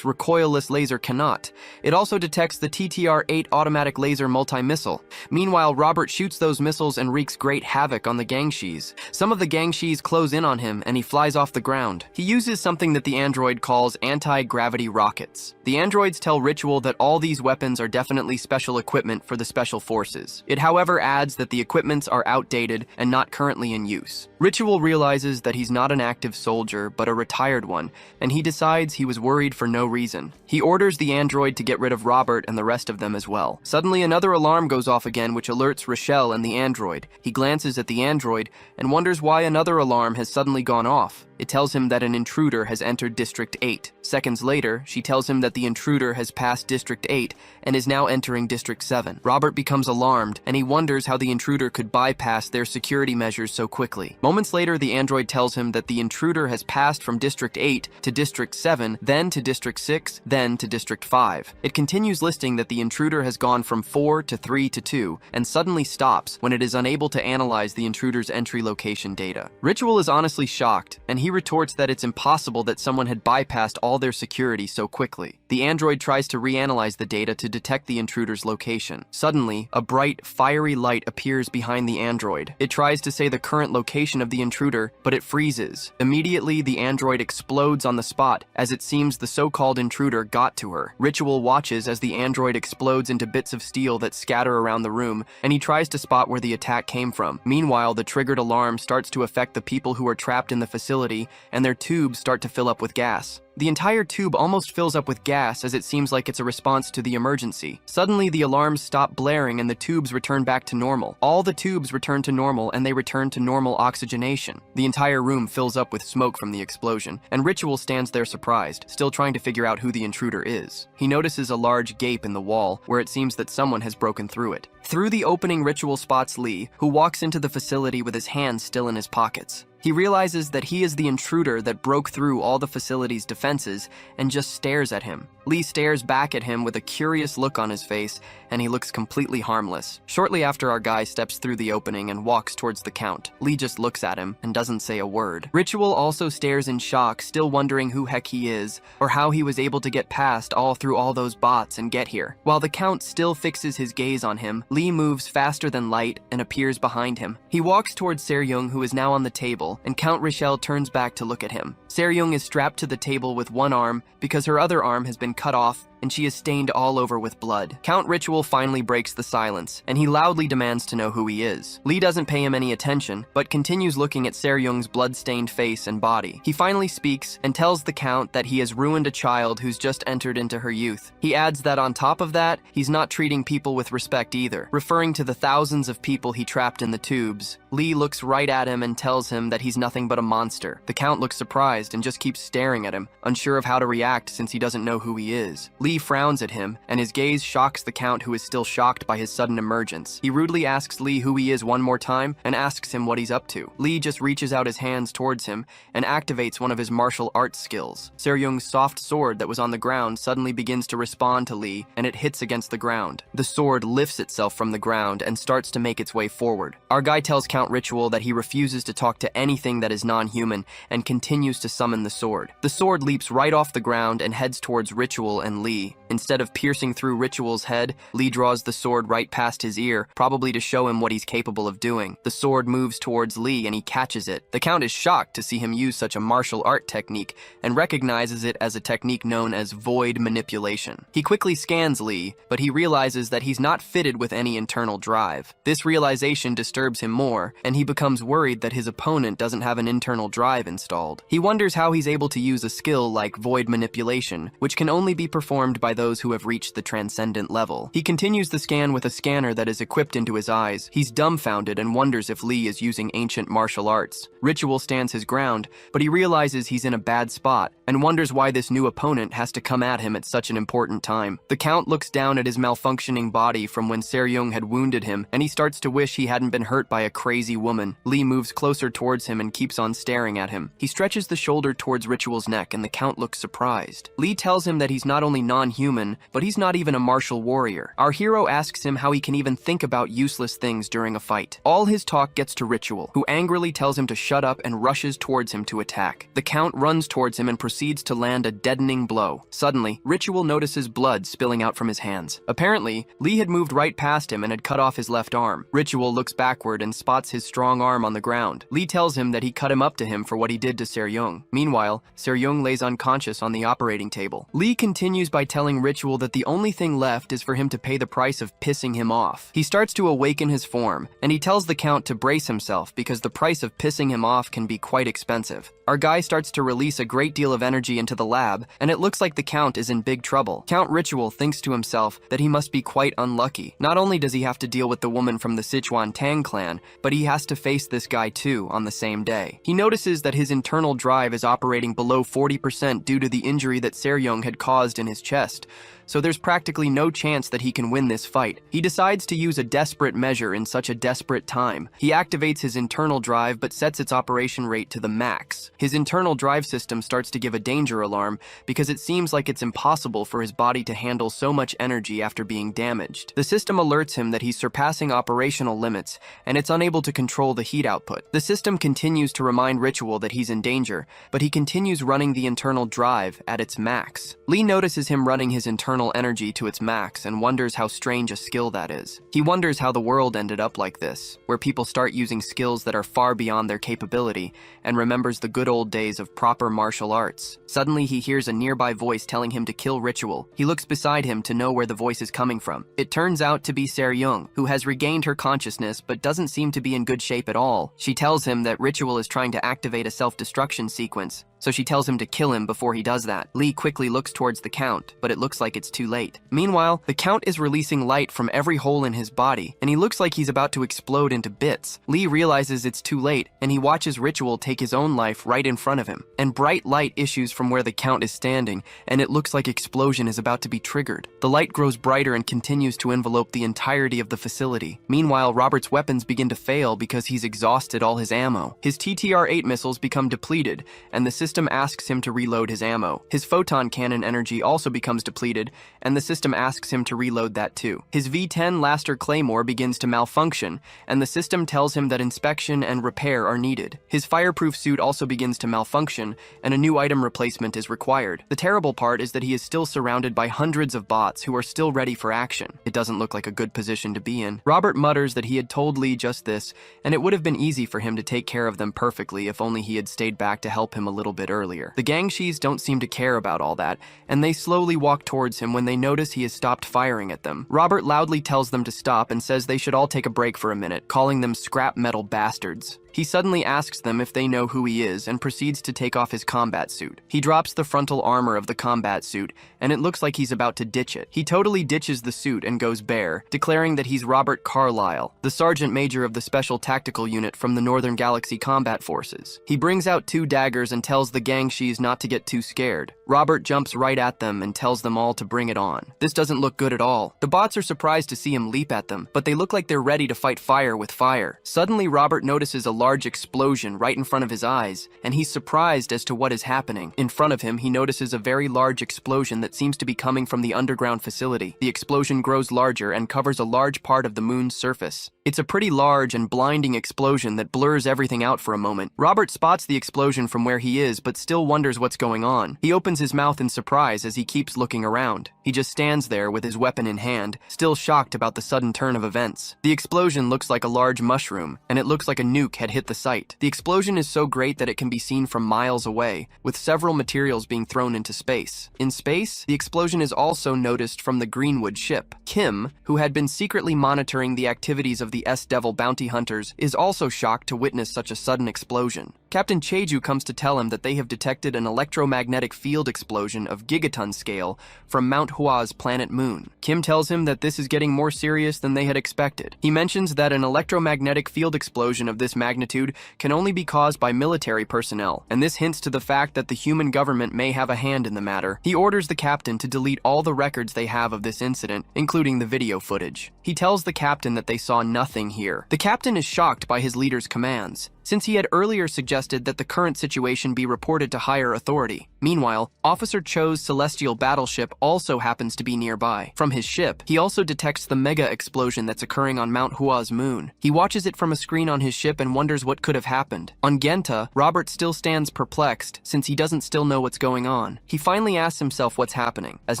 recoilless laser cannot. It also detects the TTR-8 automatic laser multi-missile. Meanwhile, Robert shoots those missiles and wreaks great havoc on the gangshis. Some of the gangshis close in on him and he flies off the ground. He uses something that the android calls anti-gravity rockets. The androids tell Ritual that all these weapons are definitely special equipment for the special forces. It, however, adds that the equipments are outdated and not currently in use. Ritual realizes that he's not an active soldier, but a retired one, and he decides he was worried for no reason. He orders the android to get rid of Robert and the rest of them as well. Suddenly, another alarm goes off again, which alerts Rochelle and the android. He glances at the android and wonders why another alarm has suddenly gone off. It tells him that an intruder has entered District 8. Seconds later, she tells him that the intruder has passed District 8 and is now entering District 7. Robert becomes alarmed, and he wonders how the intruder could bypass their security measures so quickly. Moments later, the android tells him that the intruder has passed from District 8 to District 7, then to District 6, then to District 5. It continues listing that the intruder has gone from 4 to 3 to 2, and suddenly stops when it is unable to analyze the intruder's entry location data. Ritual is honestly shocked, and he retorts that it's impossible that someone had bypassed all their security so quickly. The android tries to reanalyze the data to detect the intruder's location. Suddenly, a bright, fiery light appears behind the android. It tries to say the current location of the intruder, but it freezes. Immediately, the android explodes on the spot, as it seems the so-called intruder got to her. Ritual watches as the android explodes into bits of steel that scatter around the room, and he tries to spot where the attack came from. Meanwhile, the triggered alarm starts to affect the people who are trapped in the facility, and their tubes start to fill up with gas. The entire tube almost fills up with gas, as it seems like it's a response to the emergency. Suddenly, the alarms stop blaring and the tubes return back to normal. All the tubes return to normal, and they return to normal oxygenation. The entire room fills up with smoke from the explosion, and Ritual stands there surprised, still trying to figure out who the intruder is. He notices a large gape in the wall, where it seems that someone has broken through it. Through the opening, Ritual spots Lee, who walks into the facility with his hands still in his pockets. He realizes that he is the intruder that broke through all the facility's defenses and just stares at him. Lee stares back at him with a curious look on his face, and he looks completely harmless. Shortly after, our guy steps through the opening and walks towards the Count. Lee just looks at him and doesn't say a word. Ritual also stares in shock, still wondering who heck he is, or how he was able to get past through all those bots and get here. While the Count still fixes his gaze on him, Lee moves faster than light and appears behind him. He walks towards Seryung, who is now on the table, and Count Richelle turns back to look at him. Seryung is strapped to the table with one arm because her other arm has been cut off and she is stained all over with blood. Count Ritual finally breaks the silence, and he loudly demands to know who he is. Lee doesn't pay him any attention, but continues looking at Seryung's blood-stained face and body. He finally speaks and tells the Count that he has ruined a child who's just entered into her youth. He adds that on top of that, he's not treating people with respect either, referring to the thousands of people he trapped in the tubes. Lee looks right at him and tells him that he's nothing but a monster. The Count looks surprised and just keeps staring at him, unsure of how to react since he doesn't know who he is. Lee frowns at him, and his gaze shocks the Count, who is still shocked by his sudden emergence. He rudely asks Lee who he is one more time and asks him what he's up to. Lee just reaches out his hands towards him and activates one of his martial arts skills. Seryung's soft sword that was on the ground suddenly begins to respond to Lee, and it hits against the ground. The sword lifts itself from the ground and starts to make its way forward. Our guy tells Count Ritual that he refuses to talk to anything that is non-human and continues to summon the sword. The sword leaps right off the ground and heads towards Ritual and Lee. Instead of piercing through Ritual's head, Lee draws the sword right past his ear, probably to show him what he's capable of doing. The sword moves towards Lee and he catches it. The Count is shocked to see him use such a martial art technique and recognizes it as a technique known as void manipulation. He quickly scans Lee, but he realizes that he's not fitted with any internal drive. This realization disturbs him more, and he becomes worried that his opponent doesn't have an internal drive installed. He wonders how he's able to use a skill like void manipulation, which can only be performed by those who have reached the transcendent level. He continues the scan with a scanner that is equipped into his eyes. He's dumbfounded and wonders if Lee is using ancient martial arts. Ritual stands his ground, but he realizes he's in a bad spot and wonders why this new opponent has to come at him at such an important time. The Count looks down at his malfunctioning body from when Seryung had wounded him, and he starts to wish he hadn't been hurt by a crazy woman. Lee moves closer towards him and keeps on staring at him. He stretches the shoulder towards Ritual's neck, and the Count looks surprised. Lee tells him that he's not only non-human, but he's not even a martial warrior. Our hero asks him how he can even think about useless things during a fight. All his talk gets to Ritual, who angrily tells him to shut up and rushes towards him to attack. The Count runs towards him and proceeds to land a deadening blow. Suddenly, Ritual notices blood spilling out from his hands. Apparently, Lee had moved right past him and had cut off his left arm. Ritual looks backward and spots his strong arm on the ground. Lee tells him that he cut him up to him for what he did to Seryung. Meanwhile, Seryung lays unconscious on the operating table. Lee continues by telling Ritual that the only thing left is for him to pay the price of pissing him off. He starts to awaken his form, and he tells the Count to brace himself because the price of pissing him off can be quite expensive. Our guy starts to release a great deal of energy into the lab, and it looks like the Count is in big trouble. Count Ritual thinks to himself that he must be quite unlucky. Not only does he have to deal with the woman from the Sichuan Tang clan, but he has to face this guy too on the same day. He notices that his internal drive is operating below 40% due to the injury that Seryong had caused in his chest, so there's practically no chance that he can win this fight. He decides to use a desperate measure in such a desperate time. He activates his internal drive but sets its operation rate to the max. His internal drive system starts to give a danger alarm because it seems like it's impossible for his body to handle so much energy after being damaged. The system alerts him that he's surpassing operational limits and it's unable to control the heat output. The system continues to remind Ritual that he's in danger, but he continues running the internal drive at its max. Lee notices him running his internal energy to its max and wonders how strange a skill that is. He wonders how the world ended up like this, where people start using skills that are far beyond their capability, and remembers the good old days of proper martial arts. Suddenly he hears a nearby voice telling him to kill Ritual. He looks beside him to know where the voice is coming from. It turns out to be Seryong, who has regained her consciousness but doesn't seem to be in good shape at all. She tells him that Ritual is trying to activate a self-destruction sequence, so she tells him to kill him before he does that. Lee quickly looks towards the Count, but it looks like it's too late. Meanwhile, the Count is releasing light from every hole in his body, and he looks like he's about to explode into bits. Lee realizes it's too late, and he watches Ritual take his own life right in front of him. And bright light issues from where the Count is standing, and it looks like explosion is about to be triggered. The light grows brighter and continues to envelope the entirety of the facility. Meanwhile, Robert's weapons begin to fail because he's exhausted all his ammo. His TTR-8 missiles become depleted, and the system asks him to reload his ammo. His photon cannon energy also becomes depleted, and the system asks him to reload that too. His V-10 Laster Claymore begins to malfunction, and the system tells him that inspection and repair are needed. His fireproof suit also begins to malfunction, and a new item replacement is required. The terrible part is that he is still surrounded by hundreds of bots who are still ready for action. It doesn't look like a good position to be in. Robert mutters that he had told Lee just this, and it would have been easy for him to take care of them perfectly if only he had stayed back to help him a little bit earlier. The Gangshis don't seem to care about all that, and they slowly walk towards him when they notice he has stopped firing at them. Robert loudly tells them to stop and says they should all take a break for a minute, calling them scrap metal bastards. He suddenly asks them if they know who he is and proceeds to take off his combat suit. He drops the frontal armor of the combat suit, and it looks like he's about to ditch it. He totally ditches the suit and goes bare, declaring that he's Robert Carlyle, the Sergeant Major of the Special Tactical Unit from the Northern Galaxy Combat Forces. He brings out 2 daggers and tells the Gangshis not to get too scared. Robert jumps right at them and tells them all to bring it on. This doesn't look good at all. The bots are surprised to see him leap at them, but they look like they're ready to fight fire with fire. Suddenly, Robert notices a large explosion right in front of his eyes, and he's surprised as to what is happening. In front of him, he notices a very large explosion that seems to be coming from the underground facility. The explosion grows larger and covers a large part of the moon's surface. It's a pretty large and blinding explosion that blurs everything out for a moment. Robert spots the explosion from where he is, but still wonders what's going on. He opens his mouth in surprise as he keeps looking around. He just stands there with his weapon in hand, still shocked about the sudden turn of events. The explosion looks like a large mushroom, and it looks like a nuke had hit the site. The explosion is so great that it can be seen from miles away, with several materials being thrown into space. In space, the explosion is also noticed from the Greenwood ship. Kim, who had been secretly monitoring the activities of the S-Devil bounty hunters, is also shocked to witness such a sudden explosion. Captain Cheju comes to tell him that they have detected an electromagnetic field explosion of gigaton scale from Manhua's planet Moon. Kim tells him that this is getting more serious than they had expected. He mentions that an electromagnetic field explosion of this magnitude can only be caused by military personnel, and this hints to the fact that the human government may have a hand in the matter. He orders the captain to delete all the records they have of this incident, including the video footage. He tells the captain that they saw nothing here. The captain is shocked by his leader's commands, since he had earlier suggested that the current situation be reported to higher authority. Meanwhile, Officer Cho's celestial battleship also happens to be nearby. From his ship, he also detects the mega explosion that's occurring on Mount Hua's moon. He watches it from a screen on his ship and wonders what could have happened. On Genta, Robert still stands perplexed since he doesn't still know what's going on. He finally asks himself what's happening, as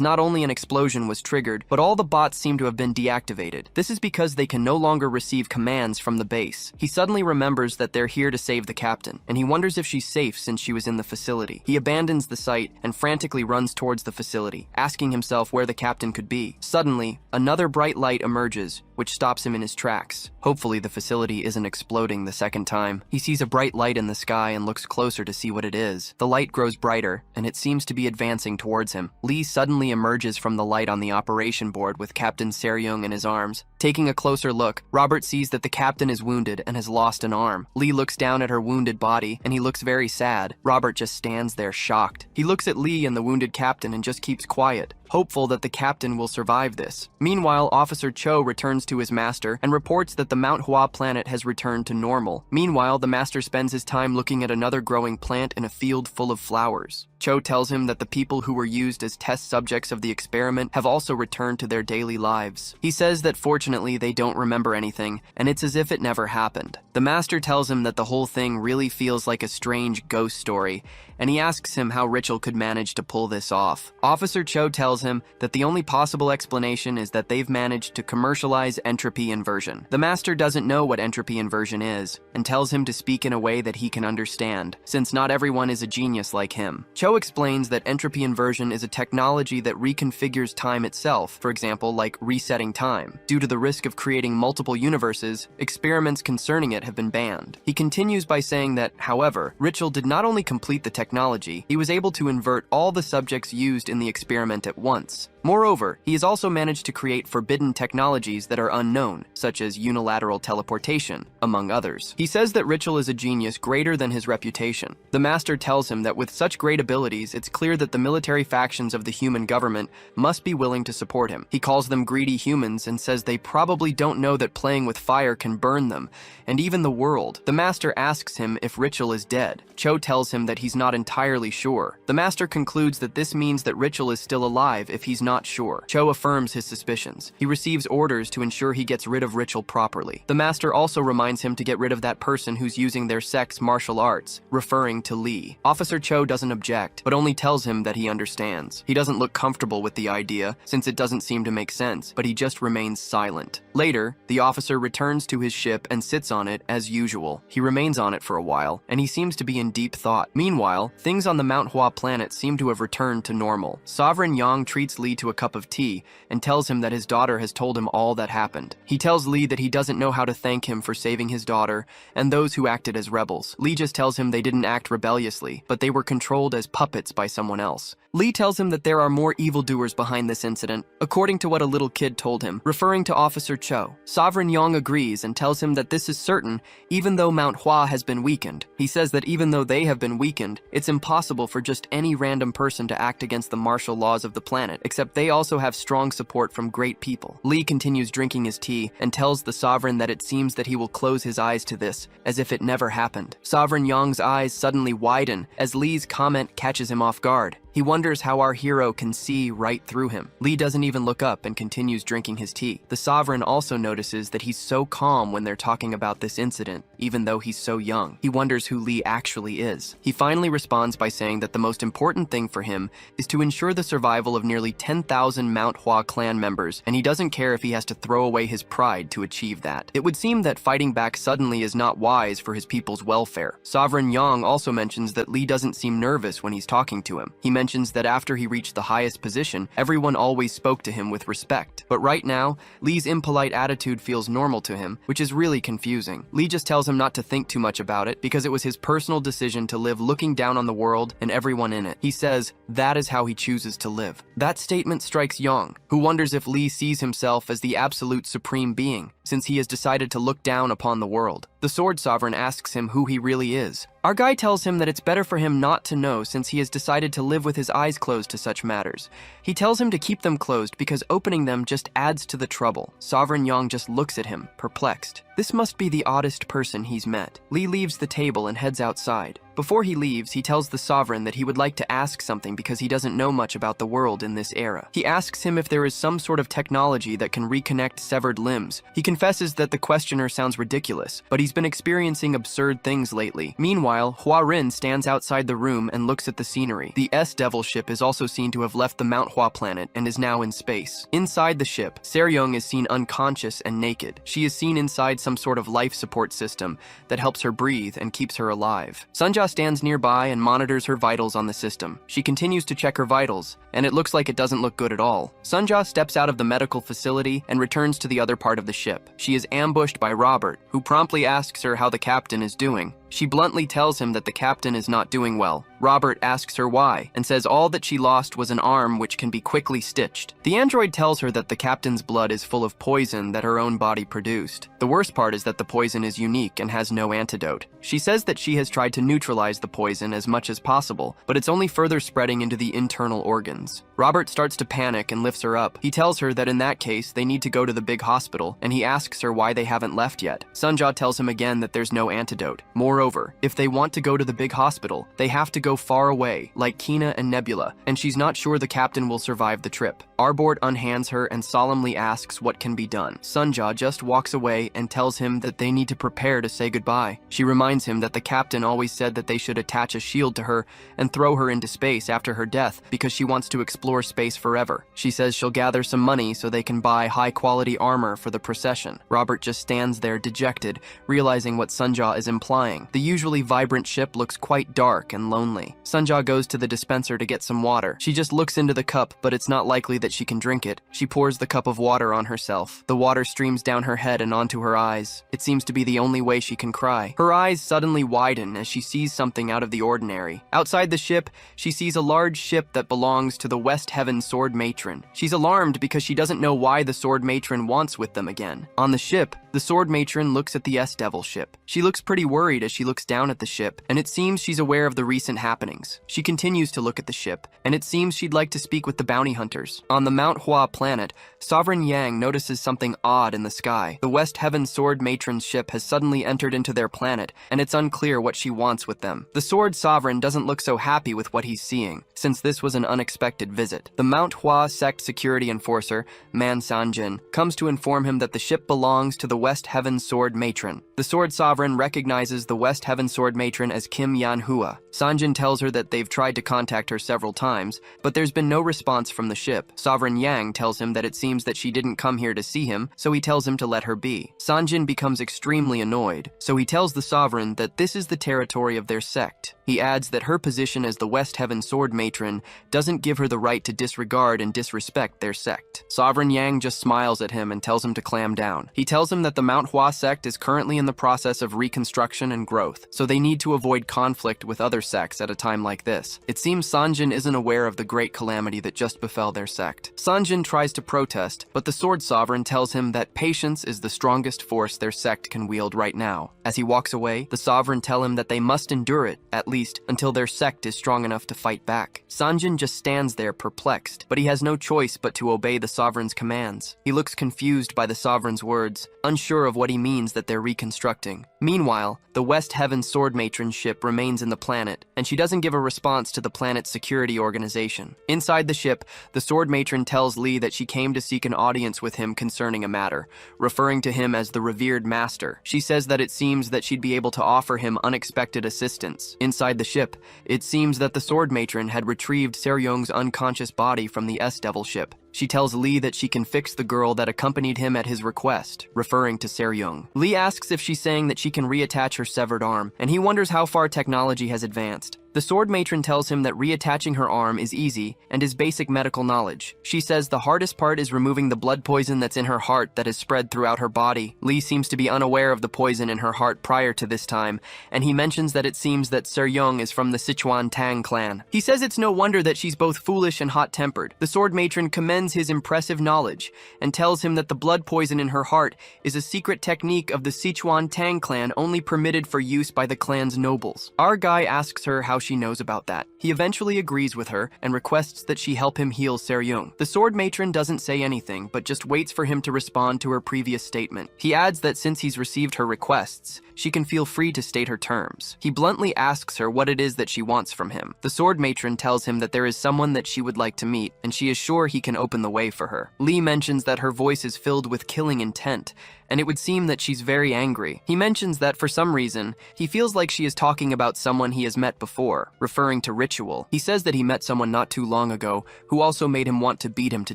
not only an explosion was triggered, but all the bots seem to have been deactivated. This is because they can no longer receive commands from the base. He suddenly remembers that they're here to save the captain, and he wonders if she's safe since she was in the facility. He abandons the site and frantically runs towards the facility, asking himself where the captain could be. Suddenly, another bright light emerges, which stops him in his tracks. Hopefully the facility isn't exploding the second time. He sees a bright light in the sky and looks closer to see what it is. The light grows brighter, and it seems to be advancing towards him. Lee suddenly emerges from the light on the operation board with Captain Seryung in his arms. Taking a closer look, Robert sees that the captain is wounded and has lost an arm. Lee looks down at her wounded body, and he looks very sad. Robert just stands there shocked. He looks at Lee and the wounded captain and just keeps quiet, hopeful that the captain will survive this. Meanwhile, Officer Cho returns to his master and reports that the Manhua planet has returned to normal. Meanwhile, the master spends his time looking at another growing plant in a field full of flowers. Cho tells him that the people who were used as test subjects of the experiment have also returned to their daily lives. He says that fortunately they don't remember anything, and it's as if it never happened. The master tells him that the whole thing really feels like a strange ghost story, and he asks him how Rachel could manage to pull this off. Officer Cho tells him that the only possible explanation is that they've managed to commercialize entropy inversion. The master doesn't know what entropy inversion is, and tells him to speak in a way that he can understand, since not everyone is a genius like him. Cho explains that entropy inversion is a technology that reconfigures time itself, for example, like resetting time. Due to the risk of creating multiple universes, experiments concerning it have been banned. He continues by saying that, however, Rachel did not only complete the technology, he was able to invert all the subjects used in the experiment at once. Moreover, he has also managed to create forbidden technologies that are unknown, such as unilateral teleportation, among others. He says that Rachel is a genius greater than his reputation. The master tells him that with such great abilities, it's clear that the military factions of the human government must be willing to support him. He calls them greedy humans and says they probably don't know that playing with fire can burn them, and even the world. The master asks him if Rachel is dead. Cho tells him that he's not entirely sure. The master concludes that this means that Rachel is still alive if he's not sure. Cho affirms his suspicions. He receives orders to ensure he gets rid of Rachel properly. The master also reminds him to get rid of that person who's using their sex martial arts, referring to Lee. Officer Cho doesn't object, but only tells him that he understands. He doesn't look comfortable with the idea, since it doesn't seem to make sense, but he just remains silent. Later, the officer returns to his ship and sits on it as usual. He remains on it for a while, and he seems to be in deep thought. Meanwhile, things on the Manhua planet seem to have returned to normal. Sovereign Yang treats Lee to a cup of tea and tells him that his daughter has told him all that happened. He tells Lee that he doesn't know how to thank him for saving his daughter and those who acted as rebels. Lee just tells him they didn't act rebelliously, but they were controlled as puppets by someone else. Lee tells him that there are more evildoers behind this incident, according to what a little kid told him, referring to Officer Cho. Sovereign Yang agrees and tells him that this is certain, even though Mount Hua has been weakened. He says that even though they have been weakened, it's impossible for just any random person to act against the martial laws of the planet, except they also have strong support from great people. Lee continues drinking his tea and tells the Sovereign that it seems that he will close his eyes to this, as if it never happened. Sovereign Yang's eyes suddenly widen as Lee's comment catches him off guard. He wonders how our hero can see right through him. Lee doesn't even look up and continues drinking his tea. The Sovereign also notices that he's so calm when they're talking about this incident, even though he's so young. He wonders who Lee actually is. He finally responds by saying that the most important thing for him is to ensure the survival of nearly 10,000 Mount Hua clan members, and he doesn't care if he has to throw away his pride to achieve that. It would seem that fighting back suddenly is not wise for his people's welfare. Sovereign Yang also mentions that Lee doesn't seem nervous when he's talking to him. He mentions that after he reached the highest position, everyone always spoke to him with respect. But right now, Lee's impolite attitude feels normal to him, which is really confusing. Lee just tells him not to think too much about it because it was his personal decision to live looking down on the world and everyone in it. He says that is how he chooses to live. That statement strikes Yang, who wonders if Lee sees himself as the absolute supreme being, since he has decided to look down upon the world. The Sword Sovereign asks him who he really is. Our guy tells him that it's better for him not to know since he has decided to live with his eyes closed to such matters. He tells him to keep them closed because opening them just adds to the trouble. Sovereign Yang just looks at him, perplexed. This must be the oddest person he's met. Lee leaves the table and heads outside. Before he leaves, he tells the sovereign that he would like to ask something because he doesn't know much about the world in this era. He asks him if there is some sort of technology that can reconnect severed limbs. He confesses that the questioner sounds ridiculous, but he's been experiencing absurd things lately. Meanwhile, Hua Rin stands outside the room and looks at the scenery. The S-Devil ship is also seen to have left the Manhua planet and is now in space. Inside the ship, Seryung is seen unconscious and naked. She is seen inside some sort of life support system that helps her breathe and keeps her alive. Sunja stands nearby and monitors her vitals on the system. She continues to check her vitals, and it looks like it doesn't look good at all. Sunja steps out of the medical facility and returns to the other part of the ship. She is ambushed by Robert, who promptly asks her how the captain is doing. She bluntly tells him that the captain is not doing well. Robert asks her why, and says all that she lost was an arm which can be quickly stitched. The android tells her that the captain's blood is full of poison that her own body produced. The worst part is that the poison is unique and has no antidote. She says that she has tried to neutralize the poison as much as possible, but it's only further spreading into the internal organs. Robert starts to panic and lifts her up. He tells her that in that case, they need to go to the big hospital, and he asks her why they haven't left yet. Sunja tells him again that there's no antidote. Moreover, if they want to go to the big hospital, they have to go far away, like Kina and Nebula, and she's not sure the captain will survive the trip. Arbord unhands her and solemnly asks what can be done. Sunja just walks away and tells him that they need to prepare to say goodbye. She reminds him that the captain always said that they should attach a shield to her and throw her into space after her death because she wants to explore space forever. She says she'll gather some money so they can buy high-quality armor for the procession. Robert just stands there dejected, realizing what Sunja is implying. The usually vibrant ship looks quite dark and lonely. Sunja goes to the dispenser to get some water. She just looks into the cup, but it's not likely that she can drink it. She pours the cup of water on herself. The water streams down her head and onto her eyes. It seems to be the only way she can cry. Her eyes suddenly widen as she sees something out of the ordinary. Outside the ship, she sees a large ship that belongs to the West Heaven Sword Matron. She's alarmed because she doesn't know why the Sword Matron wants with them again. On the ship, the Sword Matron looks at the S-Devil ship. She looks pretty worried as she looks down at the ship, and it seems she's aware of the recent happenings. She continues to look at the ship, and it seems she'd like to speak with the bounty hunters. On the Manhua planet, Sovereign Yang notices something odd in the sky. The West Heaven Sword Matron's ship has suddenly entered into their planet, and it's unclear what she wants with them. The Sword Sovereign doesn't look so happy with what he's seeing, since this was an unexpected visit. The Manhua sect security enforcer, Man Sanjin, comes to inform him that the ship belongs to the West Heaven Sword Matron. The Sword Sovereign recognizes the West Heaven Sword Matron as Kim Yanhua. Sanjin tells her that they've tried to contact her several times, but there's been no response from the ship. Sovereign Yang tells him that it seems that she didn't come here to see him, so he tells him to let her be. Sanjin becomes extremely annoyed, so he tells the Sovereign that this is the territory of their sect. He adds that her position as the West Heaven Sword Matron doesn't give her the right to disregard and disrespect their sect. Sovereign Yang just smiles at him and tells him to clam down. He tells him that the Manhua sect is currently in the process of reconstruction and growth, so they need to avoid conflict with other sects at a time like this. It seems Sanjin isn't aware of the great calamity that just befell their sect. Sanjin tries to protest, but the Sword Sovereign tells him that patience is the strongest force their sect can wield right now. As he walks away, the Sovereign tell him that they must endure it, at least until their sect is strong enough to fight back. Sanjin just stands there perplexed, but he has no choice but to obey the Sovereign's commands. He looks confused by the Sovereign's words, unsure of what he means that they're reconstructing. Meanwhile, the West Heaven Sword Matron ship remains in the planet, and she doesn't give a response to the planet's security organization. Inside the ship, the Sword Matron tells Lee that she came to seek an audience with him concerning a matter, referring to him as the revered master. She says that it seems that she'd be able to offer him unexpected assistance. Inside the ship, it seems that the Sword Matron had retrieved Seryung's unconscious body from the S-Devil ship. She tells Lee that she can fix the girl that accompanied him at his request, referring to Seryung. Lee asks if she's saying that she can reattach her severed arm, and he wonders how far technology has advanced. The Sword Matron tells him that reattaching her arm is easy and is basic medical knowledge. She says the hardest part is removing the blood poison that's in her heart that has spread throughout her body. Lee seems to be unaware of the poison in her heart prior to this time, and he mentions that it seems that Seryung is from the Sichuan Tang clan. He says it's no wonder that she's both foolish and hot-tempered. The Sword Matron commends his impressive knowledge and tells him that the blood poison in her heart is a secret technique of the Sichuan Tang clan only permitted for use by the clan's nobles. Our guy asks her how she knows about that. He eventually agrees with her and requests that she help him heal Seryung. The sword matron doesn't say anything, but just waits for him to respond to her previous statement. He adds that since he's received her requests, she can feel free to state her terms. He bluntly asks her what it is that she wants from him. The sword matron tells him that there is someone that she would like to meet, and she is sure he can open the way for her. Lee mentions that her voice is filled with killing intent, and it would seem that she's very angry. He mentions that for some reason, he feels like she is talking about someone he has met before, referring to Ritual. He says that he met someone not too long ago who also made him want to beat him to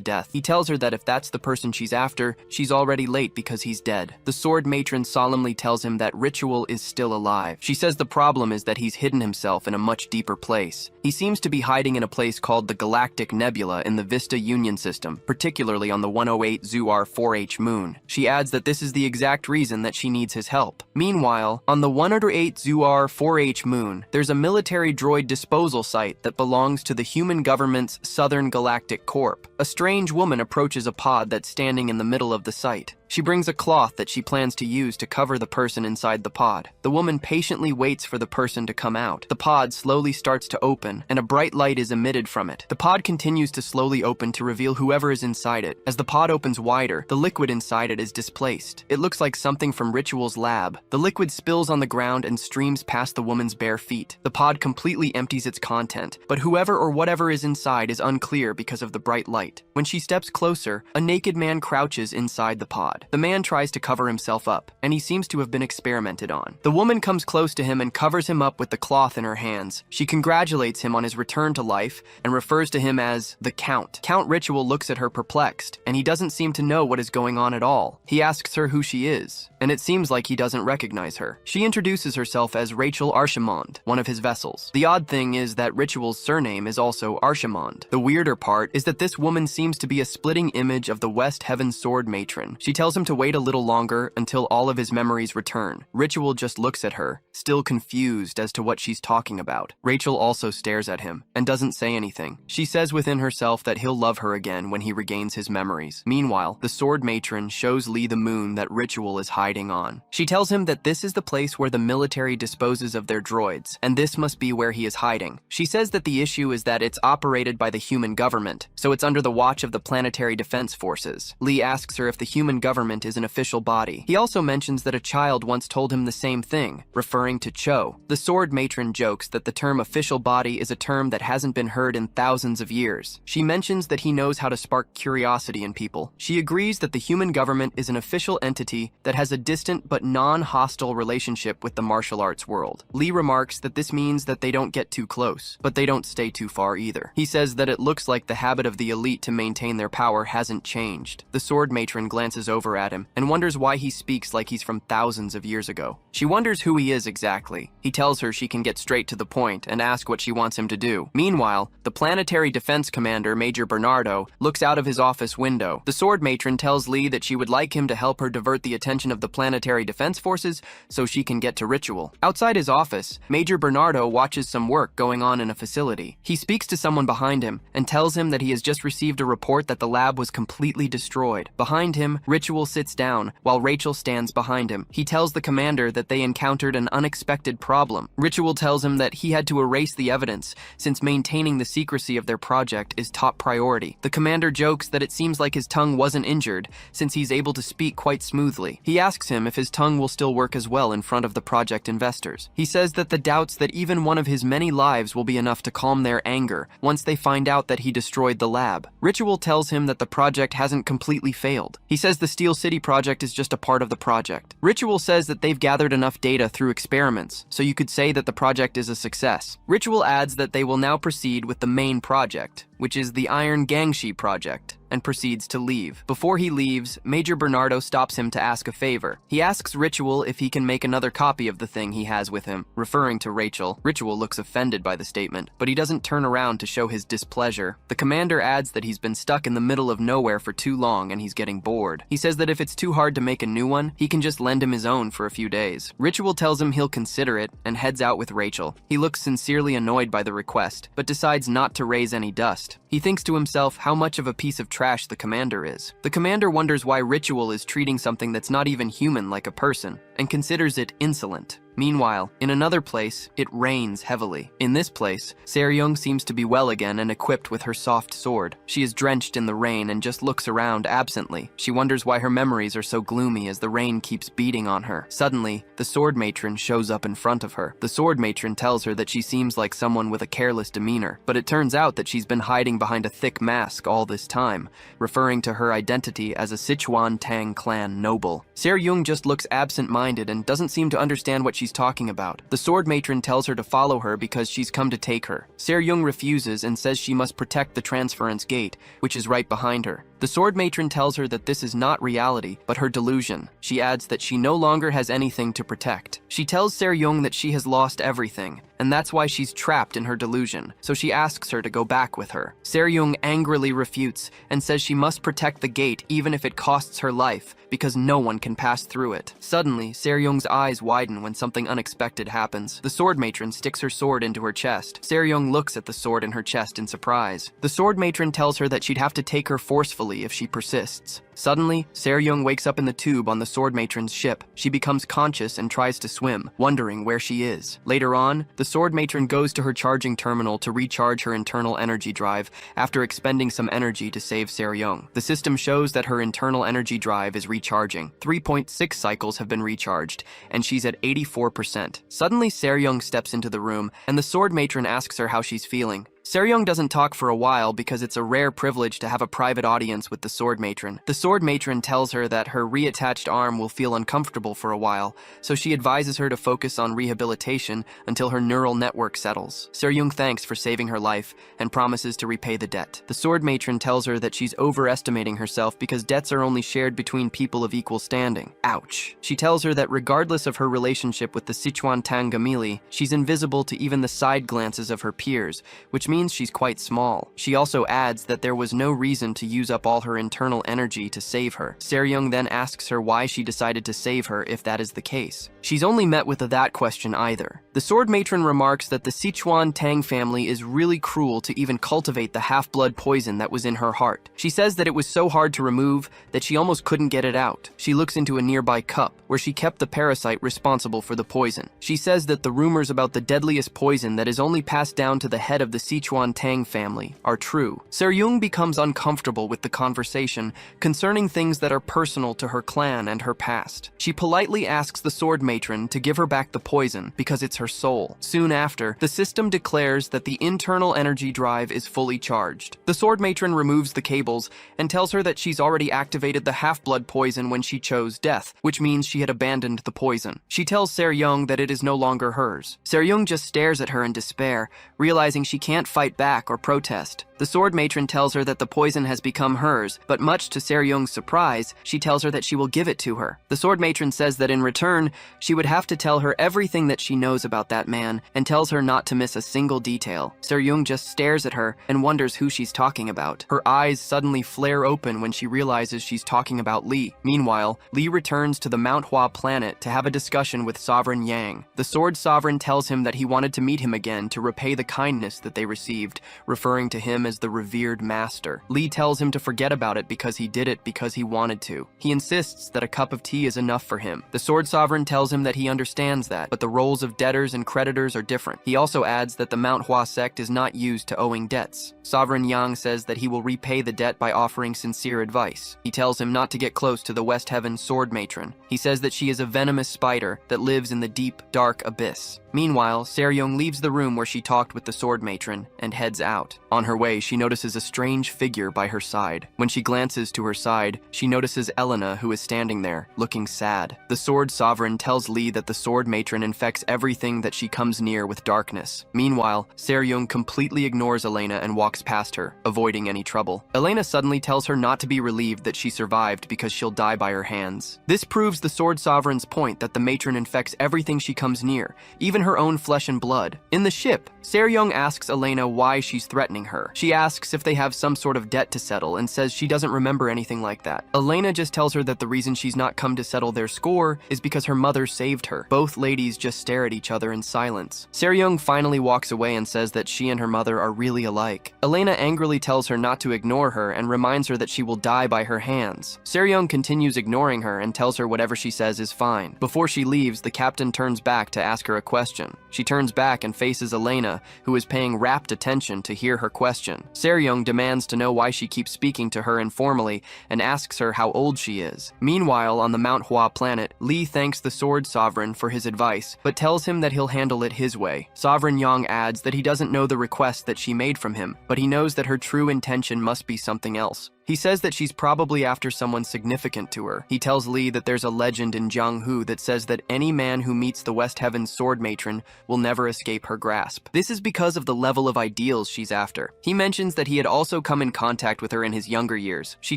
death. He tells her that if that's the person she's after, she's already late because he's dead. The sword matron solemnly tells him that Ritual is still alive. She says the problem is that he's hidden himself in a much deeper place. He seems to be hiding in a place called the Galactic Nebula in the Vista Union system, particularly on the 108 Zuar 4H moon. She adds that this is the exact reason that she needs his help. Meanwhile, on the 108 Zuar 4H moon, there's a military droid disposal site that belongs to the human government's Southern Galactic Corp. A strange woman approaches a pod that's standing in the middle of the site. She brings a cloth that she plans to use to cover the person inside the pod. The woman patiently waits for the person to come out. The pod slowly starts to open, and a bright light is emitted from it. The pod continues to slowly open to reveal whoever is inside it. As the pod opens wider, the liquid inside it is displaced. It looks like something from Ritual's lab. The liquid spills on the ground and streams past the woman's bare feet. The pod completely empties its content, but whoever or whatever is inside is unclear because of the bright light. When she steps closer, a naked man crouches inside the pod. The man tries to cover himself up, and he seems to have been experimented on. The woman comes close to him and covers him up with the cloth in her hands. She congratulates him on his return to life and refers to him as the Count. Count Ritual looks at her perplexed, and he doesn't seem to know what is going on at all. He asks her who she is, and it seems like he doesn't recognize her. She introduces herself as Rachel Archimond, one of his vessels. The odd thing is that Ritual's surname is also Archimond. The weirder part is that this woman seems to be a splitting image of the West Heaven Sword Matron. She tells him to wait a little longer until all of his memories return. Ritual just looks at her, still confused as to what she's talking about. Rachel also stares at him and doesn't say anything. She says within herself that he'll love her again when he regains his memories. Meanwhile, the sword matron shows Lee the moon that Ritual is hiding on. She tells him that this is the place where the military disposes of their droids, and this must be where he is hiding. She says that the issue is that it's operated by the human government, so it's under the watch of the planetary defense forces. Lee asks her if the human government is an official body. He also mentions that a child once told him the same thing, referring to Cho. The sword matron jokes that the term official body is a term that hasn't been heard in thousands of years. She mentions that he knows how to spark curiosity in people. She agrees that the human government is an official entity that has a distant but non-hostile relationship with the martial arts world. Lee remarks that this means that they don't get too close, but they don't stay too far either. He says that it looks like the habit of the elite to maintain their power hasn't changed. The sword matron glances over at him and wonders why he speaks like he's from thousands of years ago. She wonders who he is exactly. He tells her she can get straight to the point and ask what she wants him to do. Meanwhile, the planetary defense commander, Major Bernardo, looks out of his office window. The sword matron tells Lee that she would like him to help her divert the attention of the planetary defense forces so she can get to Ritual. Outside his office, Major Bernardo watches some work going on in a facility. He speaks to someone behind him and tells him that he has just received a report that the lab was completely destroyed. Behind him, Ritual sits down while Rachel stands behind him. He tells the commander that they encountered an unexpected problem. Ritual tells him that he had to erase the evidence since maintaining the secrecy of their project is top priority. The commander jokes that it seems like his tongue wasn't injured since he's able to speak quite smoothly. He asks him if his tongue will still work as well in front of the project investors. He says that the doubts that even one of his many lives will be enough to calm their anger once they find out that he destroyed the lab. Ritual tells him that the project hasn't completely failed. He says the Steel City project is just a part of the project. Ritual says that they've gathered enough data through experiments, so you could say that the project is a success. Ritual adds that they will now proceed with the main project, which is the Iron Gangshi project, and proceeds to leave. Before he leaves, Major Bernardo stops him to ask a favor. He asks Ritual if he can make another copy of the thing he has with him, referring to Rachel. Ritual looks offended by the statement, but he doesn't turn around to show his displeasure. The commander adds that he's been stuck in the middle of nowhere for too long and he's getting bored. He says that if it's too hard to make a new one, he can just lend him his own for a few days. Ritual tells him he'll consider it and heads out with Rachel. He looks sincerely annoyed by the request, but decides not to raise any dust. He thinks to himself how much of a piece of trash the commander is. The commander wonders why Ritual is treating something that's not even human like a person, and considers it insolent. Meanwhile, in another place, it rains heavily. In this place, Seryung seems to be well again and equipped with her soft sword. She is drenched in the rain and just looks around absently. She wonders why her memories are so gloomy as the rain keeps beating on her. Suddenly, the sword matron shows up in front of her. The sword matron tells her that she seems like someone with a careless demeanor, but it turns out that she's been hiding behind a thick mask all this time, referring to her identity as a Sichuan Tang clan noble. Seryung just looks absent-minded and doesn't seem to understand what she's talking about. The sword matron tells her to follow her because she's come to take her. Seryung refuses and says she must protect the transference gate, which is right behind her. The sword matron tells her that this is not reality, but her delusion. She adds that she no longer has anything to protect. She tells Seryung that she has lost everything, and that's why she's trapped in her delusion, so she asks her to go back with her. Seryung angrily refutes and says she must protect the gate even if it costs her life, because no one can pass through it. Suddenly, Seryung's eyes widen when something unexpected happens. The sword matron sticks her sword into her chest. Seryung looks at the sword in her chest in surprise. The sword matron tells her that she'd have to take her forcefully if she persists. Suddenly, Seryung wakes up in the tube on the sword matron's ship. She becomes conscious and tries to swim, wondering where she is. Later on, the sword matron goes to her charging terminal to recharge her internal energy drive after expending some energy to save Seryung. The system shows that her internal energy drive is recharging. 3.6 cycles have been recharged, and she's at 84%. Suddenly, Seryung steps into the room, and the sword matron asks her how she's feeling. Seryung doesn't talk for a while because it's a rare privilege to have a private audience with the sword matron. The sword matron tells her that her reattached arm will feel uncomfortable for a while, so she advises her to focus on rehabilitation until her neural network settles. Seryung thanks for saving her life and promises to repay the debt. The sword matron tells her that she's overestimating herself because debts are only shared between people of equal standing. Ouch. She tells her that regardless of her relationship with the Sichuan Tangamili, she's invisible to even the side glances of her peers, which means she's quite small. She also adds that there was no reason to use up all her internal energy to save her. Seryung then asks her why she decided to save her if that is the case. She's only met with a that question either. The sword matron remarks that the Sichuan Tang family is really cruel to even cultivate the half-blood poison that was in her heart. She says that it was so hard to remove that she almost couldn't get it out. She looks into a nearby cup where she kept the parasite responsible for the poison. She says that the rumors about the deadliest poison that is only passed down to the head of the Sichuan Tang family are true. Seryung becomes uncomfortable with the conversation concerning things that are personal to her clan and her past. She politely asks the sword matron to give her back the poison because it's her soul. Soon after, the system declares that the internal energy drive is fully charged. The sword matron removes the cables and tells her that she's already activated the half-blood poison when she chose death, which means she had abandoned the poison. She tells Seryung that it is no longer hers. Seryung just stares at her in despair, realizing she can't fight back or protest. The sword matron tells her that the poison has become hers, but much to Seryung's surprise, she tells her that she will give it to her. The sword matron says that in return, she would have to tell her everything that she knows about that man, and tells her not to miss a single detail. Seryung just stares at her and wonders who she's talking about. Her eyes suddenly flare open when she realizes she's talking about Lee. Meanwhile, Lee returns to the Manhua planet to have a discussion with Sovereign Yang. The sword sovereign tells him that he wanted to meet him again to repay the kindness that they received, referring to him as the revered master. Lee tells him to forget about it because he did it because he wanted to. He insists that a cup of tea is enough for him. The sword sovereign tells him that he understands that, but the roles of debtors and creditors are different. He also adds that the Manhua sect is not used to owing debts. Sovereign Yang says that he will repay the debt by offering sincere advice. He tells him not to get close to the West Heaven sword matron. He says that she is a venomous spider that lives in the deep, dark abyss. Meanwhile, Seryung leaves the room where she talked with the sword matron and heads out. On her way, she notices a strange figure by her side. When she glances to her side, she notices Elena, who is standing there, looking sad. The sword sovereign tells Lee that the sword matron infects everything that she comes near with darkness. Meanwhile, Seryung completely ignores Elena and walks past her, avoiding any trouble. Elena suddenly tells her not to be relieved that she survived because she'll die by her hands. This proves the sword sovereign's point that the matron infects everything she comes near, even even her own flesh and blood. In the ship, Seryung asks Elena why she's threatening her. She asks if they have some sort of debt to settle and says she doesn't remember anything like that. Elena just tells her that the reason she's not come to settle their score is because her mother saved her. Both ladies just stare at each other in silence. Seryung finally walks away and says that she and her mother are really alike. Elena angrily tells her not to ignore her and reminds her that she will die by her hands. Seryung continues ignoring her and tells her whatever she says is fine. Before she leaves, the captain turns back to ask her a question. She turns back and faces Elena, who is paying rapt attention to hear her question. Seryung demands to know why she keeps speaking to her informally and asks her how old she is. Meanwhile, on the Manhua planet, Lee thanks the Sword Sovereign for his advice, but tells him that he'll handle it his way. Sovereign Yang adds that he doesn't know the request that she made from him, but he knows that her true intention must be something else. He says that she's probably after someone significant to her. He tells Lee that there's a legend in Jianghu that says that any man who meets the West Heaven's sword matron will never escape her grasp. This is because of the level of ideals she's after. He mentions that he had also come in contact with her in his younger years. She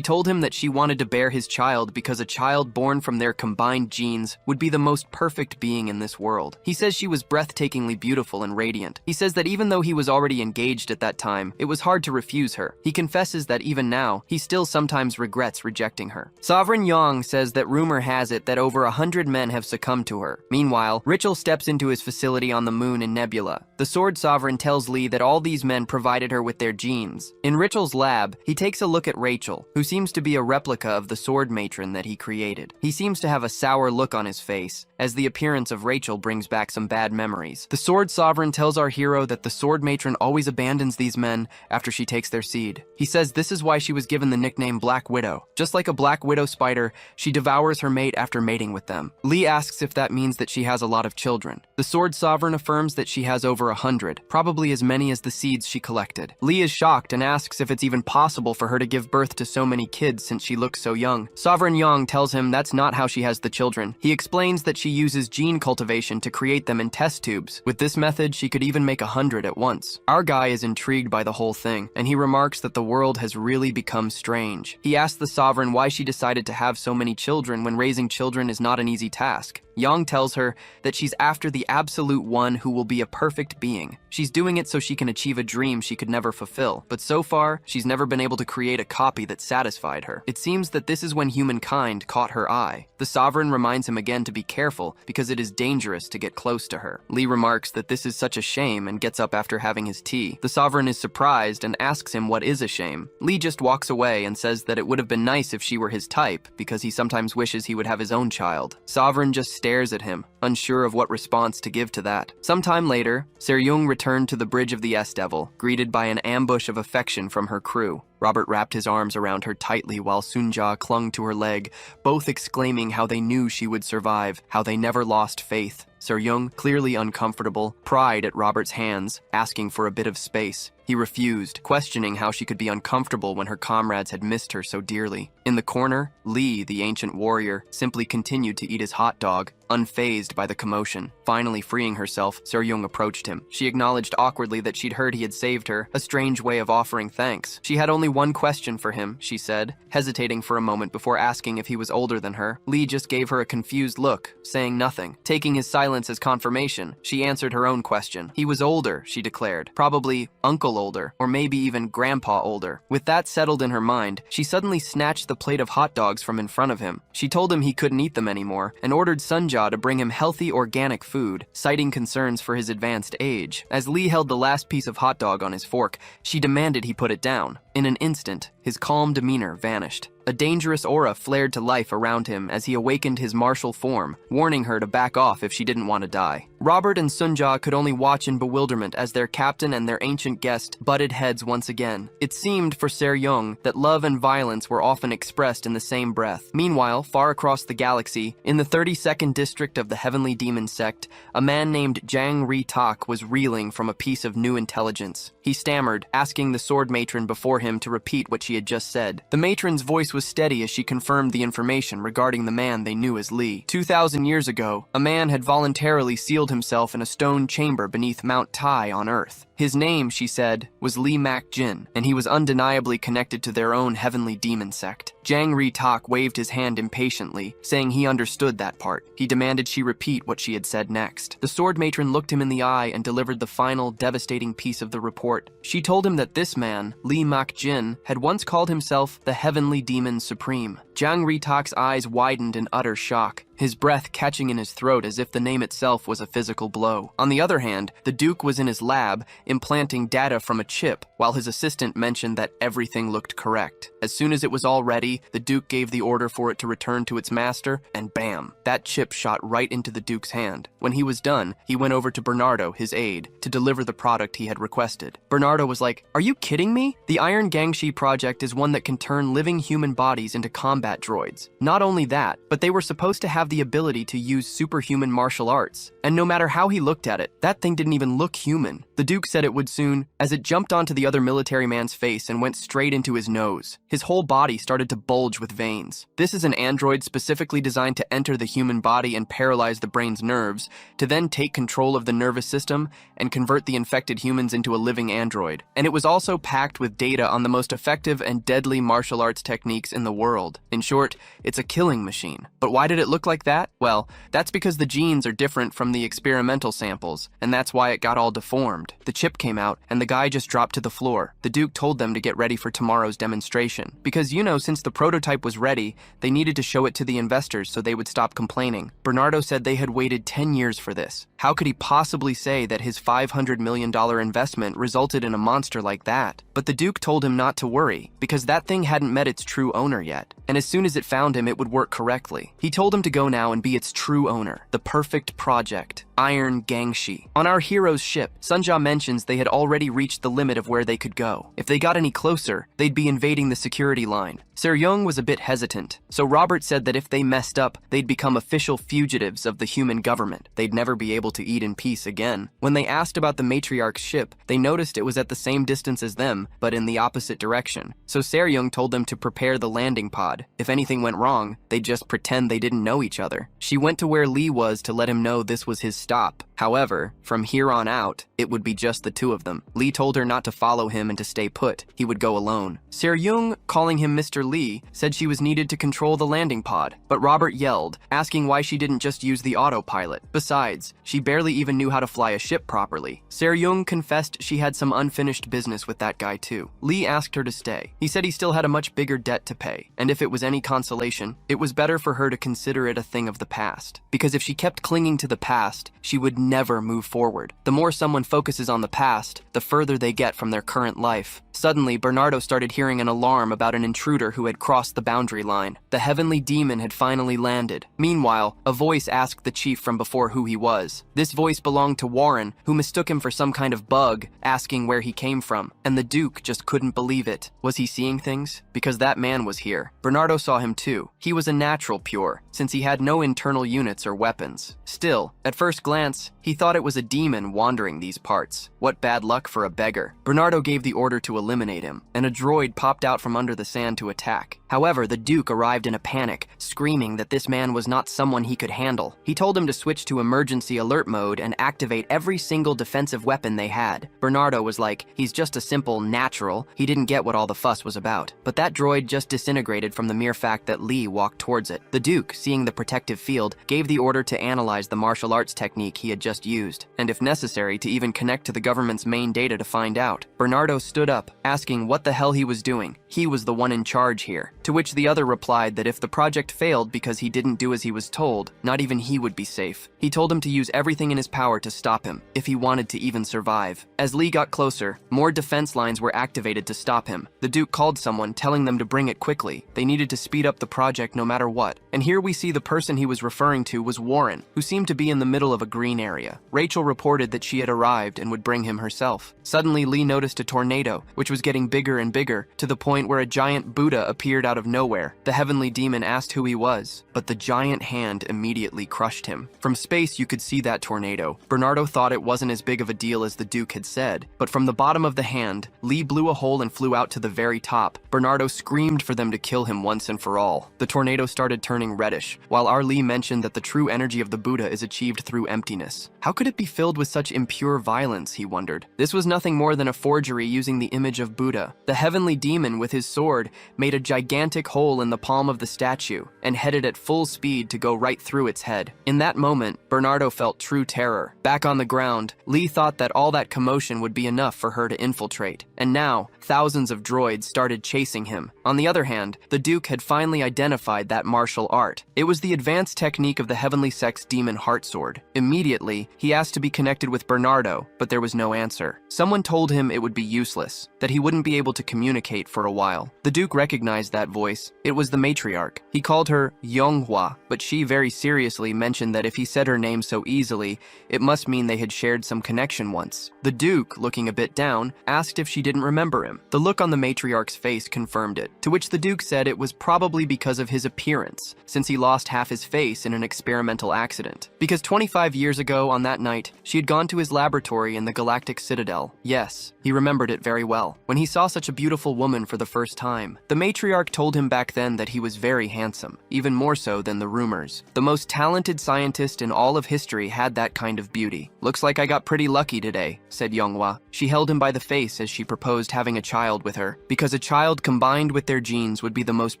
told him that she wanted to bear his child because a child born from their combined genes would be the most perfect being in this world. He says she was breathtakingly beautiful and radiant. He says that even though he was already engaged at that time, it was hard to refuse her. He confesses that even now, he still sometimes regrets rejecting her. Sovereign Yang says that rumor has it that over 100 men have succumbed to her. Meanwhile, Rachel steps into his facility on the moon in Nebula. The Sword Sovereign tells Lee that all these men provided her with their genes. In Rachel's lab, he takes a look at Rachel, who seems to be a replica of the sword matron that he created. He seems to have a sour look on his face, as the appearance of Rachel brings back some bad memories. The Sword Sovereign tells our hero that the sword matron always abandons these men after she takes their seed. He says this is why she was given the nickname Black Widow. Just like a black widow spider, she devours her mate after mating with them. Lee asks if that means that she has a lot of children. The Sword Sovereign affirms that she has over 100, probably as many as the seeds she collected. Lee is shocked and asks if it's even possible for her to give birth to so many kids since she looks so young. Sovereign Yang tells him that's not how she has the children. He explains that she uses gene cultivation to create them in test tubes. With this method, she could even make 100 at once. Our guy is intrigued by the whole thing, and he remarks that the world has really become strange. He asks the Sovereign why she decided to have so many children when raising children is not an easy task. Yang tells her that she's after the absolute one who will be a perfect being. She's doing it so she can achieve a dream she could never fulfill, but so far, she's never been able to create a copy that satisfied her. It seems that this is when humankind caught her eye. The Sovereign reminds him again to be careful because it is dangerous to get close to her. Lee remarks that this is such a shame and gets up after having his tea. The Sovereign is surprised and asks him what is a shame. Lee just walks away and says that it would have been nice if she were his type because he sometimes wishes he would have his own child. Sovereign just stares at him, unsure of what response to give to that. Sometime later, Seryung returned to the bridge of the S-Devil, greeted by an ambush of affection from her crew. Robert wrapped his arms around her tightly while Sunja clung to her leg, both exclaiming how they knew she would survive, how they never lost faith. Seryung, clearly uncomfortable, pried at Robert's hands, asking for a bit of space. He refused, questioning how she could be uncomfortable when her comrades had missed her so dearly. In the corner, Lee, the ancient warrior, simply continued to eat his hot dog, unfazed by the commotion. Finally freeing herself, Seryung approached him. She acknowledged awkwardly that she'd heard he had saved her, a strange way of offering thanks. She had only one question for him, she said, hesitating for a moment before asking if he was older than her. Lee just gave her a confused look, saying nothing. Taking his silence as confirmation, she answered her own question. He was older, she declared. Probably uncle older, or maybe even grandpa older. With that settled in her mind, she suddenly snatched the plate of hot dogs from in front of him. She told him he couldn't eat them anymore, and ordered Sunja to bring him healthy organic food, citing concerns for his advanced age. As Lee held the last piece of hot dog on his fork, she demanded he put it down. In an instant, his calm demeanor vanished. A dangerous aura flared to life around him as he awakened his martial form, warning her to back off if she didn't want to die. Robert and Sunja could only watch in bewilderment as their captain and their ancient guest butted heads once again. It seemed for Seryung that love and violence were often expressed in the same breath. Meanwhile, far across the galaxy, in the 32nd district of the Heavenly Demon Sect, a man named Jang Ri-tak was reeling from a piece of new intelligence. He stammered, asking the sword matron before him to repeat what she had just said. The matron's voice was steady as she confirmed the information regarding the man they knew as Lee. 2,000 years ago, a man had voluntarily sealed himself in a stone chamber beneath Mount Tai on Earth. His name, she said, was Lee Mak-jin, and he was undeniably connected to their own heavenly demon sect. Jang Ri-tak waved his hand impatiently, saying he understood that part. He demanded she repeat what she had said next. The sword matron looked him in the eye and delivered the final, devastating piece of the report. She told him that this man, Lee Mak-jin, had once called himself the Heavenly Demon Supreme. Jang Ri-tak's eyes widened in utter shock, his breath catching in his throat as if the name itself was a physical blow. On the other hand, the Duke was in his lab, implanting data from a chip, while his assistant mentioned that everything looked correct. As soon as it was all ready, the Duke gave the order for it to return to its master, and bam, that chip shot right into the Duke's hand. When he was done, he went over to Bernardo, his aide, to deliver the product he had requested. Bernardo was like, "Are you kidding me? The Iron Gangshi project is one that can turn living human bodies into combat droids. Not only that, but they were supposed to have the ability to use superhuman martial arts. And no matter how he looked at it, that thing didn't even look human." The Duke said it would soon, as it jumped onto the other military man's face and went straight into his nose. His whole body started to bulge with veins. This is an android specifically designed to enter the human body and paralyze the brain's nerves, to then take control of the nervous system and convert the infected humans into a living android. And it was also packed with data on the most effective and deadly martial arts techniques in the world. In short, it's a killing machine. But why did it look like that? Well, that's because the genes are different from the experimental samples, and that's why it got all deformed. The chip came out, and the guy just dropped to the floor. The Duke told them to get ready for tomorrow's demonstration. Because, since the prototype was ready, they needed to show it to the investors so they would stop complaining. Bernardo said they had waited 10 years for this. How could he possibly say that his $500 million investment resulted in a monster like that? But the Duke told him not to worry, because that thing hadn't met its true owner yet. And as soon as it found him, it would work correctly. He told him to go now and be its true owner, the perfect project, Iron Gangshi. On our hero's ship, Sunja mentions they had already reached the limit of where they could go. If they got any closer, they'd be invading the security line. Seryung was a bit hesitant, so Robert said that if they messed up, they'd become official fugitives of the human government. They'd never be able to eat in peace again. When they asked about the matriarch's ship, they noticed it was at the same distance as them, but in the opposite direction. So Seryung told them to prepare the landing pod. If anything went wrong, they'd just pretend they didn't know each other. She went to where Lee was to let him know this was his stop. However, from here on out, it would be just the two of them. Lee told her not to follow him and to stay put. He would go alone. Seryung, calling him Mr. Lee, said she was needed to control the landing pod, but Robert yelled, asking why she didn't just use the autopilot. Besides, she barely even knew how to fly a ship properly. Seryung confessed she had some unfinished business with that guy too. Lee asked her to stay. He said he still had a much bigger debt to pay, and if it was any consolation, it was better for her to consider it a thing of the past. Because if she kept clinging to the past, she would never move forward. The more someone focuses on the past, the further they get from their current life. Suddenly, Bernardo started hearing an alarm about an intruder who had crossed the boundary line. The heavenly demon had finally landed. Meanwhile, a voice asked the chief from before who he was. This voice belonged to Warren, who mistook him for some kind of bug, asking where he came from. And the Duke just couldn't believe it. Was he seeing things? Because that man was here. Bernardo saw him too. He was a natural pure, since he had no internal units or weapons. Still, at first glance, he thought it was a demon wandering these parts. What bad luck for a beggar. Bernardo gave the order to eliminate him, and a droid popped out from under the sand to attack. However, the Duke arrived in a panic, screaming that this man was not someone he could handle. He told him to switch to emergency alert mode and activate every single defensive weapon they had. Bernardo was like, he's just a simple natural, he didn't get what all the fuss was about. But that droid just disintegrated from the mere fact that Lee walked towards it. The Duke, seeing the protective field, gave the order to analyze the martial arts technique he had just used, and if necessary, to even connect to the government's main data to find out. Bernardo stood up, asking what the hell he was doing. He was the one in charge here. To which the other replied that if the project failed because he didn't do as he was told, not even he would be safe. He told him to use everything in his power to stop him, if he wanted to even survive. As Lee got closer, more defense lines were activated to stop him. The Duke called someone, telling them to bring it quickly. They needed to speed up the project no matter what. And here we see the person he was referring to was Warren, who seemed to be in the middle of a green area. area. Rachel reported that she had arrived and would bring him herself. Suddenly, Lee noticed a tornado, which was getting bigger and bigger, to the point where a giant Buddha appeared out of nowhere. The heavenly demon asked who he was, but the giant hand immediately crushed him. From space, you could see that tornado. Bernardo thought it wasn't as big of a deal as the Duke had said, but from the bottom of the hand, Lee blew a hole and flew out to the very top. Bernardo screamed for them to kill him once and for all. The tornado started turning reddish, while our Lee mentioned that the true energy of the Buddha is achieved through emptiness. How could it be filled with such impure violence, he wondered. This was nothing more than a forgery using the image of Buddha. The heavenly demon with his sword made a gigantic hole in the palm of the statue and headed at full speed to go right through its head. In that moment, Bernardo felt true terror. Back on the ground, Lee thought that all that commotion would be enough for her to infiltrate, and now thousands of droids started chasing him. On the other hand, the Duke had finally identified that martial art. It was the advanced technique of the heavenly sex demon heart sword. Immediately, he asked to be connected with Bernardo, but there was no answer. Someone told him it would be useless, that he wouldn't be able to communicate for a while. The Duke recognized that voice. It was the matriarch. He called her Yonghua, but she very seriously mentioned that if he said her name so easily, it must mean they had shared some connection once. The Duke, looking a bit down, asked if she didn't remember him. The look on the matriarch's face confirmed it, to which the Duke said it was probably because of his appearance, since he lost half his face in an experimental accident. Because 25 years ago on that night, she had gone to his laboratory in the Galactic Citadel. Yes, he remembered it very well. When he saw such a beautiful woman for the first time, the matriarch told him back then that he was very handsome, even more so than the rumors. The most talented scientist in all of history had that kind of beauty. Looks like I got pretty lucky today, said Yonghua. She held him by the face as she proposed having a child with her, because a child combined with their genes would be the most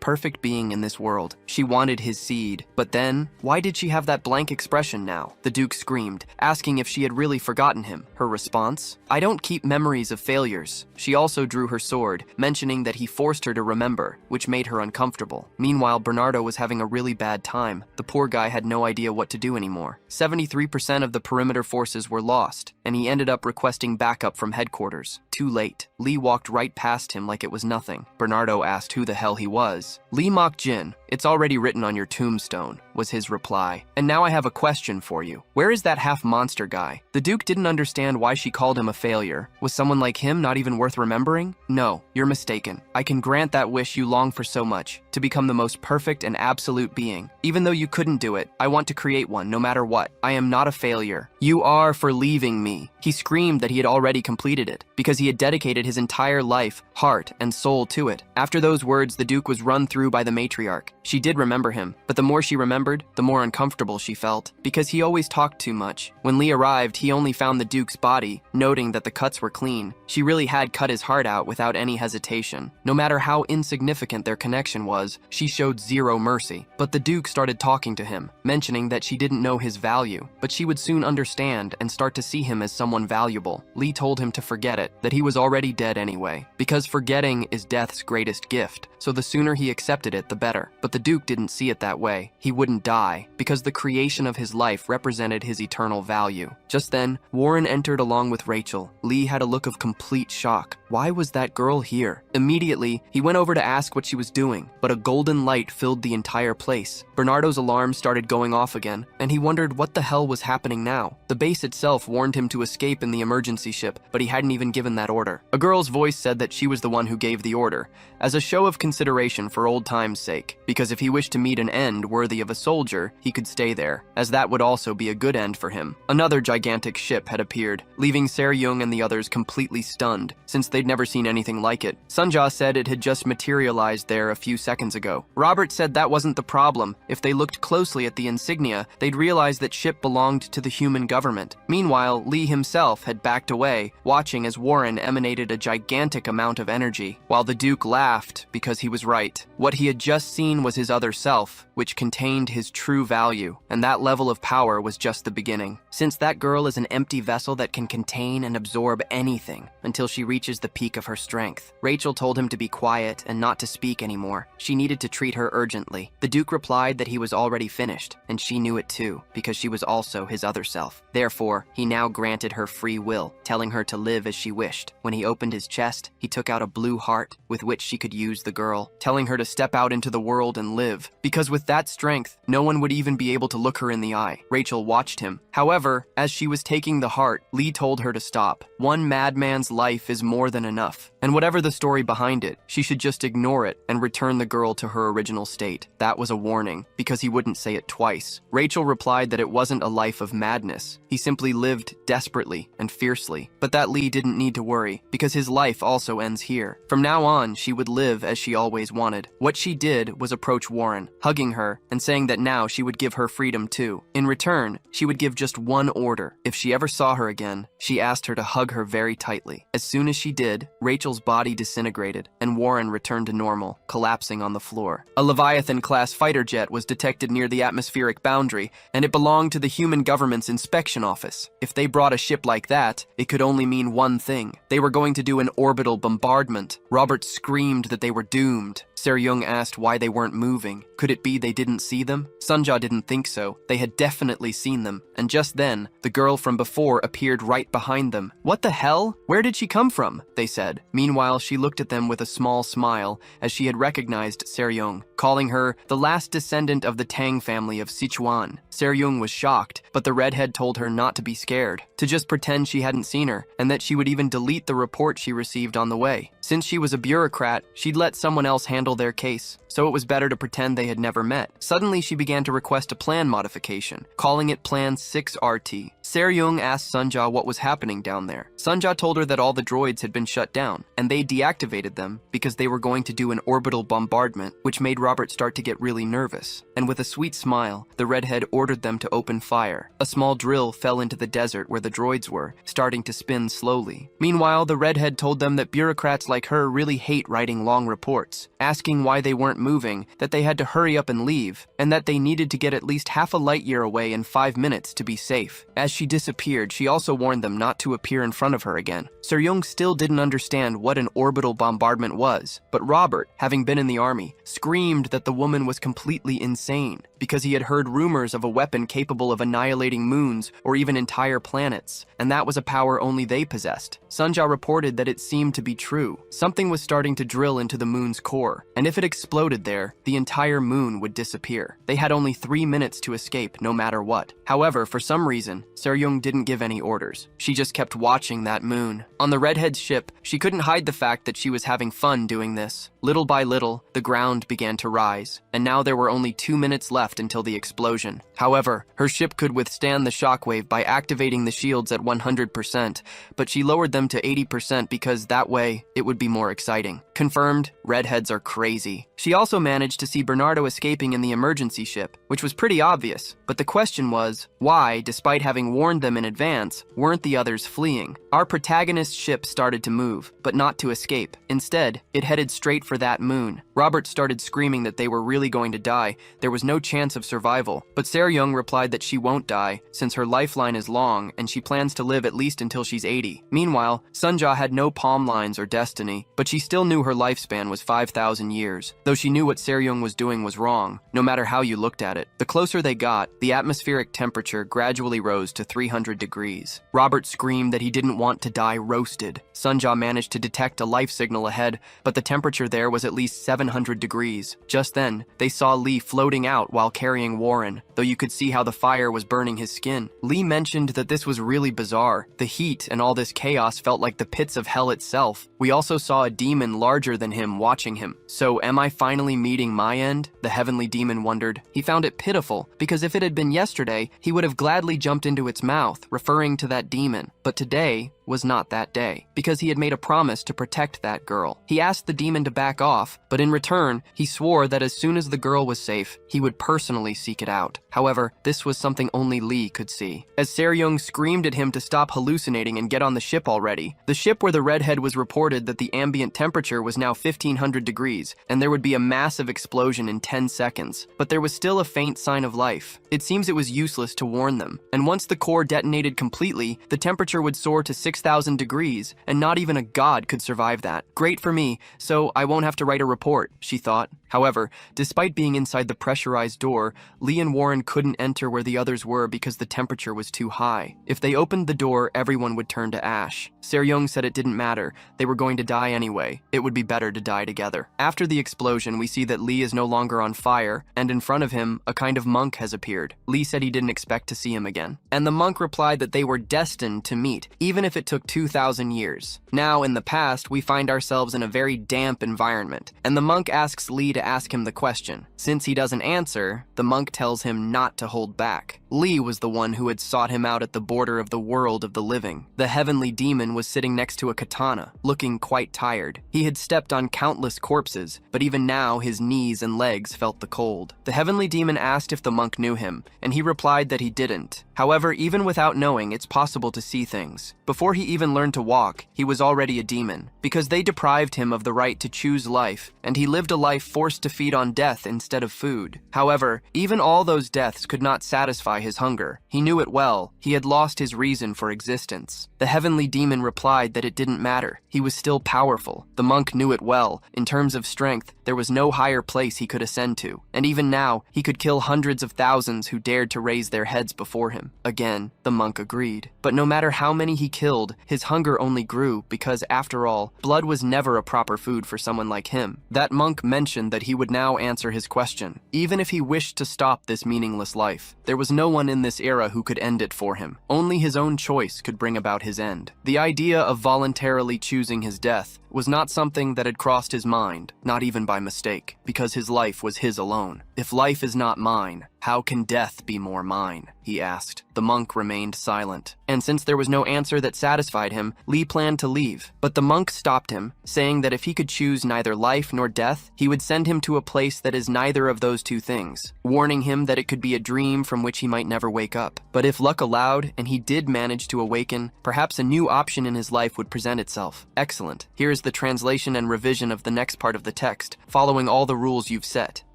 perfect being in this world. She wanted his seed. But then, why did she have that blank expression now? The Duke screamed, asking if she had really forgotten him. Her response? I don't keep memories of failures. She also drew her sword, mentioning that he forced her to remember, which made her uncomfortable. Meanwhile, Bernardo was having a really bad time. The poor guy had no idea what to do anymore. 73% of the perimeter forces were lost, and he ended up requesting backup from headquarters. Too late. Lee walked right past him like it was nothing. Bernardo asked who the hell he was. Lee Mok-jin, it's already written on your tombstone, was his reply. And now I have a question for you. Where is that half-monster guy? The Duke didn't understand why she called him a failure. Was someone like him not even worth remembering? No, you're mistaken. I can grant that wish you long for so much, to become the most perfect and absolute being. Even though you couldn't do it, I want to create one no matter what. I am not a failure. You are for leaving me. He screamed that he had already completed it, because he had dedicated his entire life, heart, and soul to it. After those words, the Duke was run through by the matriarch. She did remember him, but the more she remembered, the more uncomfortable she felt, because he always talked too much. When Lee arrived, he only found the Duke's body, noting that the cuts were clean. She really had cut his heart out without any hesitation. No matter how insignificant their connection was, she showed zero mercy. But the Duke started talking to him, mentioning that she didn't know his value, but she would soon understand and start to see him as someone valuable. Lee told him to forget it, that he was already dead anyway, because forgetting is death's greatest gift, so the sooner he accepted it, the better. But the Duke didn't see it that way. He wouldn't die, because the creation of his life represented his eternal value. Just then, Warren entered along with Rachel. Lee had a look of complete shock. Why was that girl here? Immediately, he went over to ask what she was doing, but a golden light filled the entire place. Bernardo's alarm started going off again, and he wondered what the hell was happening now. The base itself warned him to escape in the emergency ship, but he hadn't even given that order. A girl's voice said that she was the one who gave the order, as a show of consideration for old time's sake, because if he wished to meet an end worthy of a soldier, he could stay there, as that would also be a good end for him. Another gigantic ship had appeared, leaving Se-ryung and the others completely stunned, since they'd never seen anything like it. Sunja said it had just materialized there a few seconds ago. Robert said that wasn't the problem. If they looked closely at the insignia, they'd realize that ship belonged to the human government. Meanwhile, Lee himself had backed away, watching as Warren emanated a gigantic amount of energy, while the Duke laughed because he was right. What he had just seen was his other self, which contained his true value, and that level of power was just the beginning. Since that girl is an empty vessel that can contain and absorb anything until she reaches the peak of her strength. Rachel told him to be quiet and not to speak anymore. She needed to treat her urgently. The Duke replied that he was already finished, and she knew it too, because she was also his other self. Therefore, he now granted her free will, telling her to live as she wished. When he opened his chest, he took out a blue heart with which she could use the girl, telling her to step out into the world and live, because with With that strength, no one would even be able to look her in the eye. Rachel watched him. However, as she was taking the heart, Lee told her to stop. One madman's life is more than enough. And whatever the story behind it, she should just ignore it and return the girl to her original state. That was a warning, because he wouldn't say it twice. Rachel replied that it wasn't a life of madness. He simply lived desperately and fiercely. But that Lee didn't need to worry, because his life also ends here. From now on, she would live as she always wanted. What she did was approach Warren, hugging her and saying that now she would give her freedom too. In return, she would give just one order. If she ever saw her again, she asked her to hug her very tightly. As soon as she did, Rachel's body disintegrated, and Warren returned to normal, collapsing on the floor. A Leviathan-class fighter jet was detected near the atmospheric boundary, and it belonged to the human government's inspection office. If they brought a ship like that, it could only mean one thing. They were going to do an orbital bombardment. Robert screamed that they were doomed. Se-ryung asked why they weren't moving. Could it be they didn't see them? Sunja didn't think so. They had definitely seen them. And just then, the girl from before appeared right behind them. What the hell? Where did she come from? They said. Meanwhile, she looked at them with a small smile as she had recognized Se-ryung, calling her the last descendant of the Tang family of Sichuan. Se-ryung was shocked, but the redhead told her not to be scared, to just pretend she hadn't seen her, and that she would even delete the report she received on the way. Since she was a bureaucrat, she'd let someone else handle their case, so it was better to pretend they had never met. Suddenly, she began to request a plan modification, calling it Plan 6RT. Se-ryung asked Sunja what was happening down there. Sunja told her that all the droids had been shut down, and they deactivated them because they were going to do an orbital bombardment, which made Robert start to get really nervous. And with a sweet smile, the redhead ordered them to open fire. A small drill fell into the desert where the droids were, starting to spin slowly. Meanwhile, the redhead told them that bureaucrats like her really hate writing long reports, asking why they weren't moving, that they had to hurry up and leave, and that they needed to get at least half a light year away in 5 minutes to be safe. As she disappeared, she also warned them not to appear in front of her again. Se-ryung still didn't understand what an orbital bombardment was, but Robert, having been in the army, screamed that the woman was completely insane, because he had heard rumors of a weapon capable of annihilating moons or even entire planets, and that was a power only they possessed. Sunja reported that it seemed to be true. Something was starting to drill into the moon's core, and if it exploded there, the entire moon would disappear. They had only 3 minutes to escape no matter what. However, for some reason, Se-ryung didn't give any orders. She just kept watching that moon. On the redhead's ship, she couldn't hide the fact that she was having fun doing this. Little by little, the ground began to rise, and now there were only 2 minutes left until the explosion. However, her ship could withstand the shockwave by activating the shields at 100%, but she lowered them to 80% because that way, it would be more exciting. Confirmed, redheads are crazy. She also managed to see Bernardo escaping in the emergency ship, which was pretty obvious, but the question was, why, despite having warned them in advance, weren't the others fleeing? Our protagonist's ship started to move, but not to escape. Instead, it headed straight for that moon. Robert started screaming that they were really going to die. There was no chance of survival, but Se-ryung replied that she won't die, since her lifeline is long and she plans to live at least until she's 80. Meanwhile, Sunja had no palm lines or destiny, but she still knew her lifespan was 5,000 years, though she knew what Se-ryung was doing was wrong, no matter how you looked at it. The closer they got, the atmospheric temperature gradually rose to 300 degrees. Robert screamed that he didn't want to die roasted. Sunja managed to detect a life signal ahead, but the temperature there was at least 700 degrees. Just then, they saw Lee floating out while carrying Warren, though you could see how the fire was burning his skin. Lee mentioned that this was really bizarre. The heat and all this chaos felt like the pits of hell itself. We also saw a demon larger than him watching him. So am I finally meeting my end? The heavenly demon wondered. He found it pitiful, because if it had been yesterday, he would have gladly jumped into its mouth, referring to that demon. But today was not that day, because he had made a promise to protect that girl. He asked the demon to back off, but in return, he swore that as soon as the girl was safe, he would personally seek it out. However, this was something only Lee could see. As Se-ryung screamed at him to stop hallucinating and get on the ship already, the ship where the redhead was reported that the ambient temperature was now 1500 degrees, and there would be a massive explosion in 10 seconds. But there was still a faint sign of life. It seems it was useless to warn them, and once the core detonated completely, the temperature would soar to 6,000 degrees, and not even a god could survive that. Great for me, so I won't have to write a report, she thought. However, despite being inside the pressurized door, Lee and Warren couldn't enter where the others were because the temperature was too high. If they opened the door, everyone would turn to ash. Se-ryung said it didn't matter. They were going to die anyway. It would be better to die together. After the explosion, we see that Lee is no longer on fire, and in front of him, a kind of monk has appeared. Lee said he didn't expect to see him again. And the monk replied that they were destined to meet, even if it took 2,000 years. Now, in the past, we find ourselves in a very damp environment, and the monk asks Lee to ask him the question. Since he doesn't answer, the monk tells him not to hold back. Lee was the one who had sought him out at the border of the world of the living. The heavenly demon was sitting next to a katana, looking quite tired. He had stepped on countless corpses, but even now his knees and legs felt the cold. The heavenly demon asked if the monk knew him, and he replied that he didn't. However, even without knowing, it's possible to see things. Before he even learned to walk, he was already a demon, because they deprived him of the right to choose life, and he lived a life forced to feed on death instead of food. However, even all those deaths could not satisfy his hunger. He knew it well. He had lost his reason for existence. The heavenly demon replied that it didn't matter. He was still powerful. The monk knew it well. In terms of strength, there was no higher place he could ascend to, and even now, he could kill hundreds of thousands who dared to raise their heads before him. Again, the monk agreed. But no matter how many he killed, his hunger only grew because, after all, blood was never a proper food for someone like him. That monk mentioned that he would now answer his question, even if he wished to stop this meaningless life. There was no one in this era who could end it for him. Only his own choice could bring about his end. The idea of voluntarily choosing his death was not something that had crossed his mind, not even by mistake, because his life was his alone. If life is not mine, how can death be more mine? He asked. The monk remained silent, and since there was no answer that satisfied him, Lee planned to leave. But the monk stopped him, saying that if he could choose neither life nor death, he would send him to a place that is neither of those two things, warning him that it could be a dream from which he might never wake up. But if luck allowed, and he did manage to awaken, perhaps a new option in his life would present itself. Excellent. Here is the translation and revision of the next part of the text, following all the rules you've set.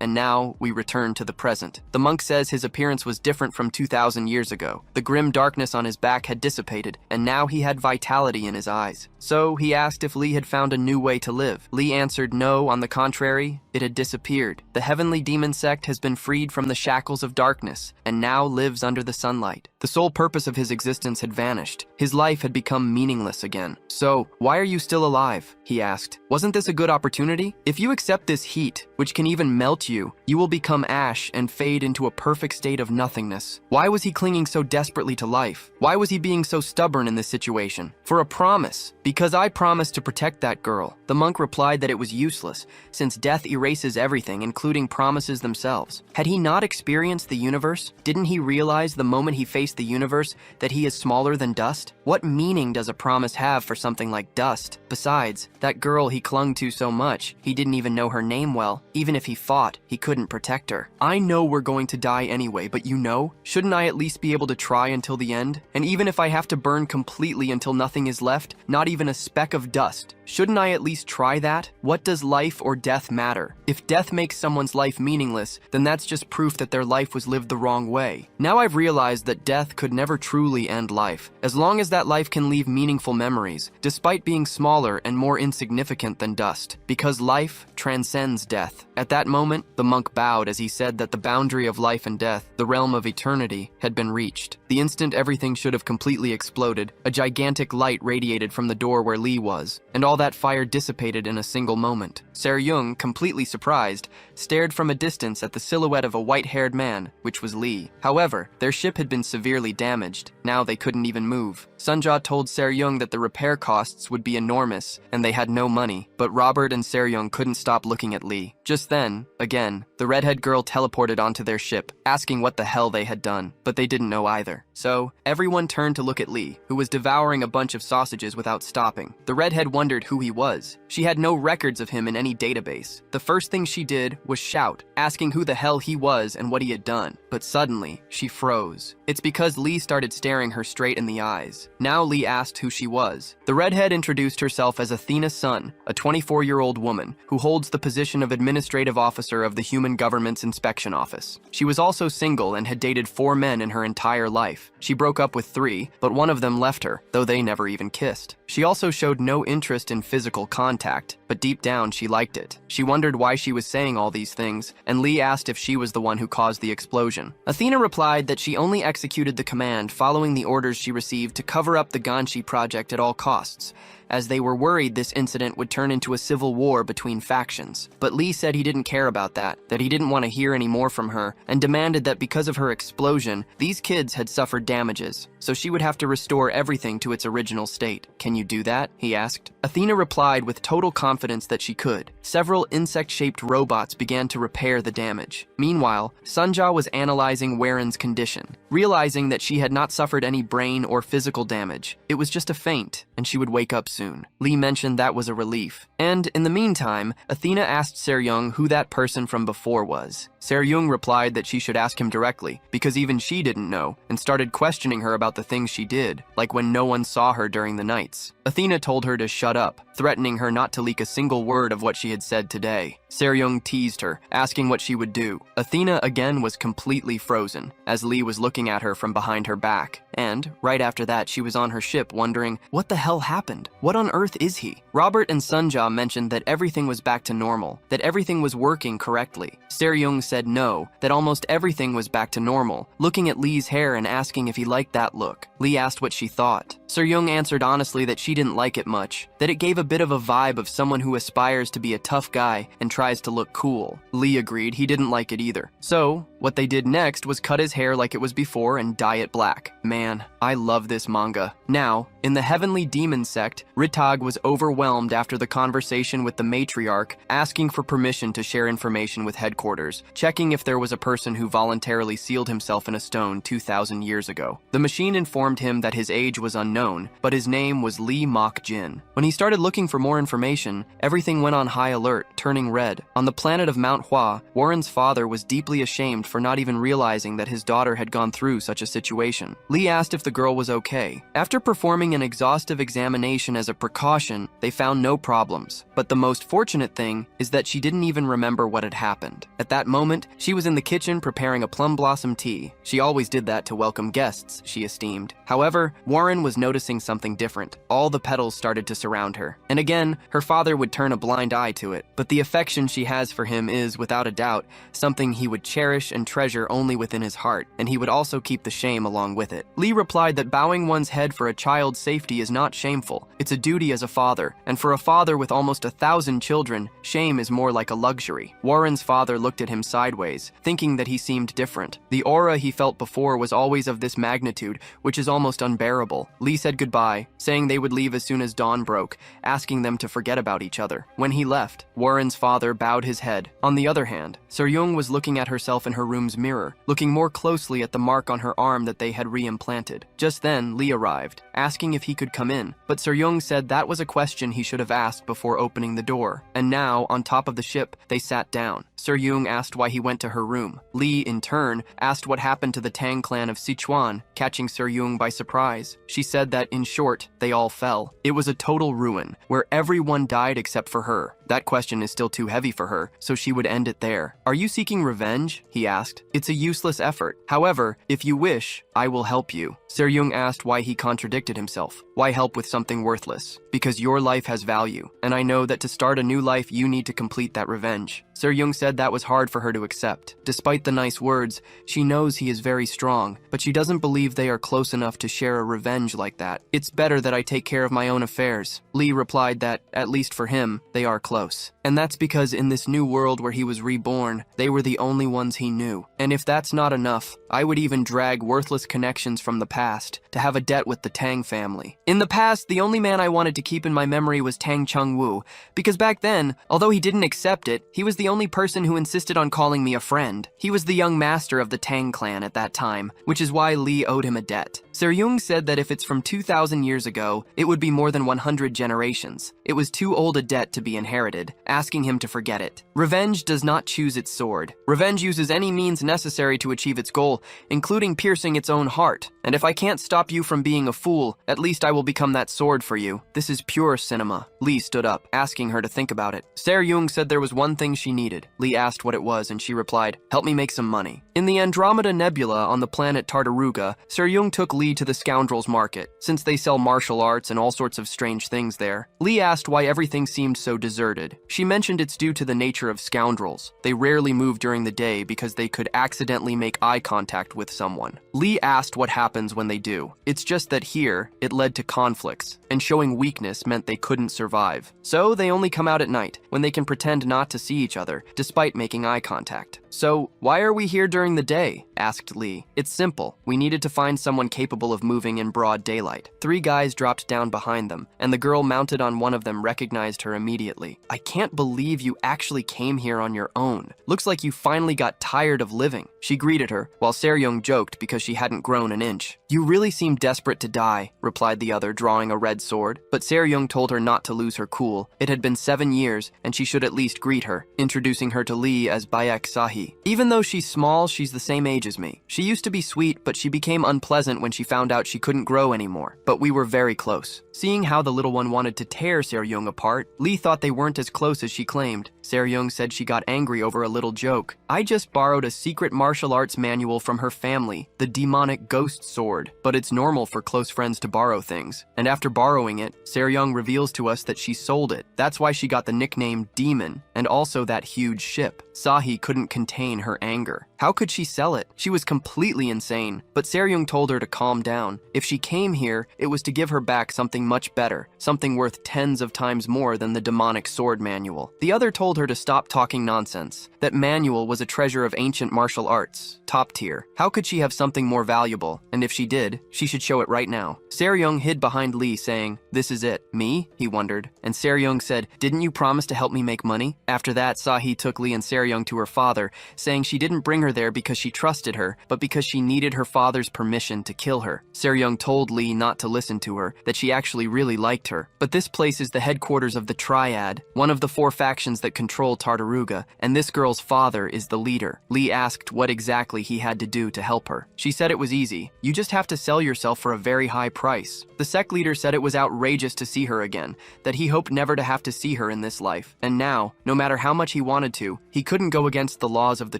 And now, we return to the present. The monk says his appearance was different from 2,000 years ago. The grim darkness on his back had dissipated, and now he had vitality in his eyes. So he asked if Lee had found a new way to live. Lee answered no, on the contrary, it had disappeared. The heavenly demon sect has been freed from the shackles of darkness, and now lives under the sunlight. The sole purpose of his existence had vanished. His life had become meaningless again. So, why are you still alive? He asked. Wasn't this a good opportunity? If you accept this heat, which can even melt you, you will become ash and fade into a perfect state of nothingness. Why was he clinging so desperately to life? Why was he being so stubborn in this situation? For a promise. Because I promised to protect that girl. The monk replied that it was useless, since death erases everything, including promises themselves. Had he not experienced the universe? Didn't he realize the moment he faced the universe that he is smaller than dust? What meaning does a promise have for something like dust? Besides, that girl he clung to so much, he didn't even know her name well. Even if he fought, he couldn't protect her. I know we're going to die anyway, but you know, shouldn't I at least be able to try until the end? And even if I have to burn completely until nothing is left, not even a speck of dust, shouldn't I at least try that? What does life or death matter? If death makes someone's life meaningless, then that's just proof that their life was lived the wrong way. Now I've realized that death could never truly end life, as long as that life can leave meaningful memories, despite being smaller and more insignificant than dust, because life transcends death. At that moment, the monk bowed as he said that the boundary of life and death, the realm of eternity, had been reached. The instant everything should have completely exploded, a gigantic light radiated from the door where Lee was, and all that fire dissipated in a single moment. Se-ryung, completely surprised, stared from a distance at the silhouette of a white-haired man, which was Lee. However, their ship had been severely damaged. Now they couldn't even move. Sunja told Se-ryung that the repair costs would be enormous, and they had no money, but Robert and Se-ryung couldn't stop looking at Lee. Just then, again, the redhead girl teleported onto their ship, asking what the hell they had done, but they didn't know either. So, everyone turned to look at Lee, who was devouring a bunch of sausages without stopping. The redhead wondered who he was. She had no records of him in any database. The first thing she did was shout, asking who the hell he was and what he had done. But suddenly, she froze. It's because Lee started staring her straight in the eyes. Now Lee asked who she was. The redhead introduced herself as Athena Sun, a 24-year-old woman who holds the position of administrative officer of the Human Government's Inspection Office. She was also single and had dated 4 men in her entire life. She broke up with 3, but one of them left her, though they never even kissed. She also showed no interest in physical contact, but deep down she liked it. She wondered why she was saying all these things, and Lee asked if she was the one who caused the explosion. Athena replied that she only executed the command following the orders she received to cover up the Ganshi project at all costs, as they were worried this incident would turn into a civil war between factions. But Lee said he didn't care about that he didn't want to hear any more from her, and demanded that because of her explosion, these kids had suffered damages, so she would have to restore everything to its original state. Can you do that? He asked. Athena replied with total confidence that she could. Several insect-shaped robots began to repair the damage. Meanwhile, Sunja was analyzing Waren's condition, realizing that she had not suffered any brain or physical damage. It was just a faint, and she would wake up soon. Lee mentioned that was a relief. And in the meantime, Athena asked Seryung who that person from before was. Seryung replied that she should ask him directly, because even she didn't know, and started questioning her about the things she did, like when no one saw her during the nights. Athena told her to shut up, threatening her not to leak a single word of what she had said today. Seryung teased her, asking what she would do. Athena again was completely frozen, as Lee was looking at her from behind her back. And, right after that, she was on her ship wondering, what the hell happened? What on earth is he? Robert and Sunja mentioned that everything was back to normal, that everything was working correctly. Seryung said no, that almost everything was back to normal, looking at Lee's hair and asking if he liked that look. Lee asked what she thought. Seryung answered honestly that she didn't like it much, that it gave a bit of a vibe of someone who aspires to be a tough guy and tries to look cool. Lee agreed he didn't like it either. So, what they did next was cut his hair like it was before and dye it black. Man, I love this manga. Now, in the Heavenly Demon sect, Ritag was overwhelmed after the conversation with the matriarch, asking for permission to share information with headquarters, checking if there was a person who voluntarily sealed himself in a stone 2,000 years ago. The machine informed him that his age was unknown, but his name was Lee Mok-jin. When he started looking for more information, everything went on high alert, turning red. On the planet of Manhua, Warren's father was deeply ashamed for not even realizing that his daughter had gone through such a situation. Lee asked if the girl was okay. After performing an exhaustive examination as a precaution, they found no problems. But the most fortunate thing is that she didn't even remember what had happened. At that moment, she was in the kitchen preparing a plum blossom tea. She always did that to welcome guests, she esteemed. However, Warren was noticing something different. All the petals started to surround her. And again, her father would turn a blind eye to it. But the affection she has for him is, without a doubt, something he would cherish and treasure only within his heart, and he would also keep the shame along with it. Lee replied that bowing one's head for a child's safety is not shameful. It's a duty as a father, and for a father with almost 1,000 children, shame is more like a luxury. Warren's father looked at him sideways, thinking that he seemed different. The aura he felt before was always of this magnitude, which is almost unbearable. Lee said goodbye, saying they would leave as soon as dawn broke, asking them to forget about each other. When he left, Warren's father bowed his head. On the other hand, Seryung was looking at herself in her room's mirror, looking more closely at the mark on her arm that they had re-implanted. Just then, Lee arrived, asking if he could come in, but Seryung said that was a question he should have asked before opening the door. And now, on top of the ship, they sat down. Seryung asked why he went to her room. Lee, in turn, asked what happened to the Tang clan of Sichuan, catching Seryung by surprise. She said that, in short, they all fell. It was a total ruin, where everyone died except for her. That question is still too heavy for her, so she would end it there. Are you seeking revenge? He asked. It's a useless effort. However, if you wish, I will help you. Seryung asked why he contradicted himself. Why help with something worthless? Because your life has value, and I know that to start a new life you need to complete that revenge. Seryung said that was hard for her to accept. Despite the nice words, she knows he is very strong, but she doesn't believe they are close enough to share a revenge like that. It's better that I take care of my own affairs. Lee replied that, at least for him, they are close. And that's because in this new world where he was reborn, they were the only ones he knew. And if that's not enough, I would even drag worthless connections from the past to have a debt with the Tang family. In the past, the only man I wanted to keep in my memory was Tang Chung-woo, because back then, although he didn't accept it, he was the only person who insisted on calling me a friend. He was the young master of the Tang clan at that time, which is why Lee owed him a debt. Seryung said that if it's from 2,000 years ago, it would be more than 100 generations. It was too old a debt to be inherited, asking him to forget it. Revenge does not choose its sword. Revenge uses any means necessary to achieve its goal, including piercing its own heart. And if I can't stop you from being a fool, at least I will become that sword for you. This is pure cinema. Lee stood up, asking her to think about it. Seryung said there was one thing she needed. Lee asked what it was, and she replied, "Help me make some money." In the Andromeda Nebula on the planet Tartaruga, Seryung took Lee to the scoundrels market. since they sell martial arts and all sorts of strange things there. Lee asked why everything seemed so deserted. She mentioned it's due to the nature of scoundrels. They rarely move during the day because they could accidentally make eye contact with someone. Lee asked what happens when they do. It's just that here, it led to conflicts, and showing weakness meant they couldn't survive. So they only come out at night, when they can pretend not to see each other, despite making eye contact. "So, why are we here during the day?" asked Lee. "It's simple. We needed to find someone capable of moving in broad daylight." 3 guys dropped down behind them, and the girl mounted on one of them recognized her immediately. "I can't believe you actually came here on your own. Looks like you finally got tired of living." She greeted her, while Seryung joked because she hadn't grown an inch. "You really seem desperate to die," replied the other, drawing a red sword. But Seryung told her not to lose her cool. It had been 7 years, and she should at least greet her, introducing her to Lee as Bayek Sahi. "Even though she's small, she's the same age as me. She used to be sweet, but she became unpleasant when she found out she couldn't grow anymore. But we were very close." Seeing how the little one wanted to tear Seryung apart, Lee thought they weren't as close as she claimed. Seryung said she got angry over a little joke. "I just borrowed a secret martial arts manual from her family, the demonic ghost sword. But it's normal for close friends to borrow things. And after borrowing it, Seryung reveals to us that she sold it. That's why she got the nickname Demon, and also that huge ship." Sahi couldn't contain her anger. How could she sell it? She was completely insane. But Seryung told her to calm down. If she came here, it was to give her back something much better, something worth tens of times more than the demonic sword manual. The other told her to stop talking nonsense. That manual was a treasure of ancient martial arts, top tier. How could she have something more valuable? And if she did, she should show it right now. Seryung hid behind Lee, saying, "This is it." "Me?" he wondered. And Seryung said, "Didn't you promise to help me make money?" After that, Sahi took Lee and Seryung to her father, saying she didn't bring her there because she trusted her, but because she needed her father's permission to kill her. Seryung told Lee not to listen to her, that she actually really liked her. But this place is the headquarters of the Triad, one of the 4 factions that control Tartaruga, and this girl's father is the leader. Lee asked what exactly he had to do to help her. She said it was easy. You just have to sell yourself for a very high price. The sect leader said it was outrageous to see her again, that he hoped never to have to see her in this life. And now, no matter how much he wanted to, he couldn't go against the laws of the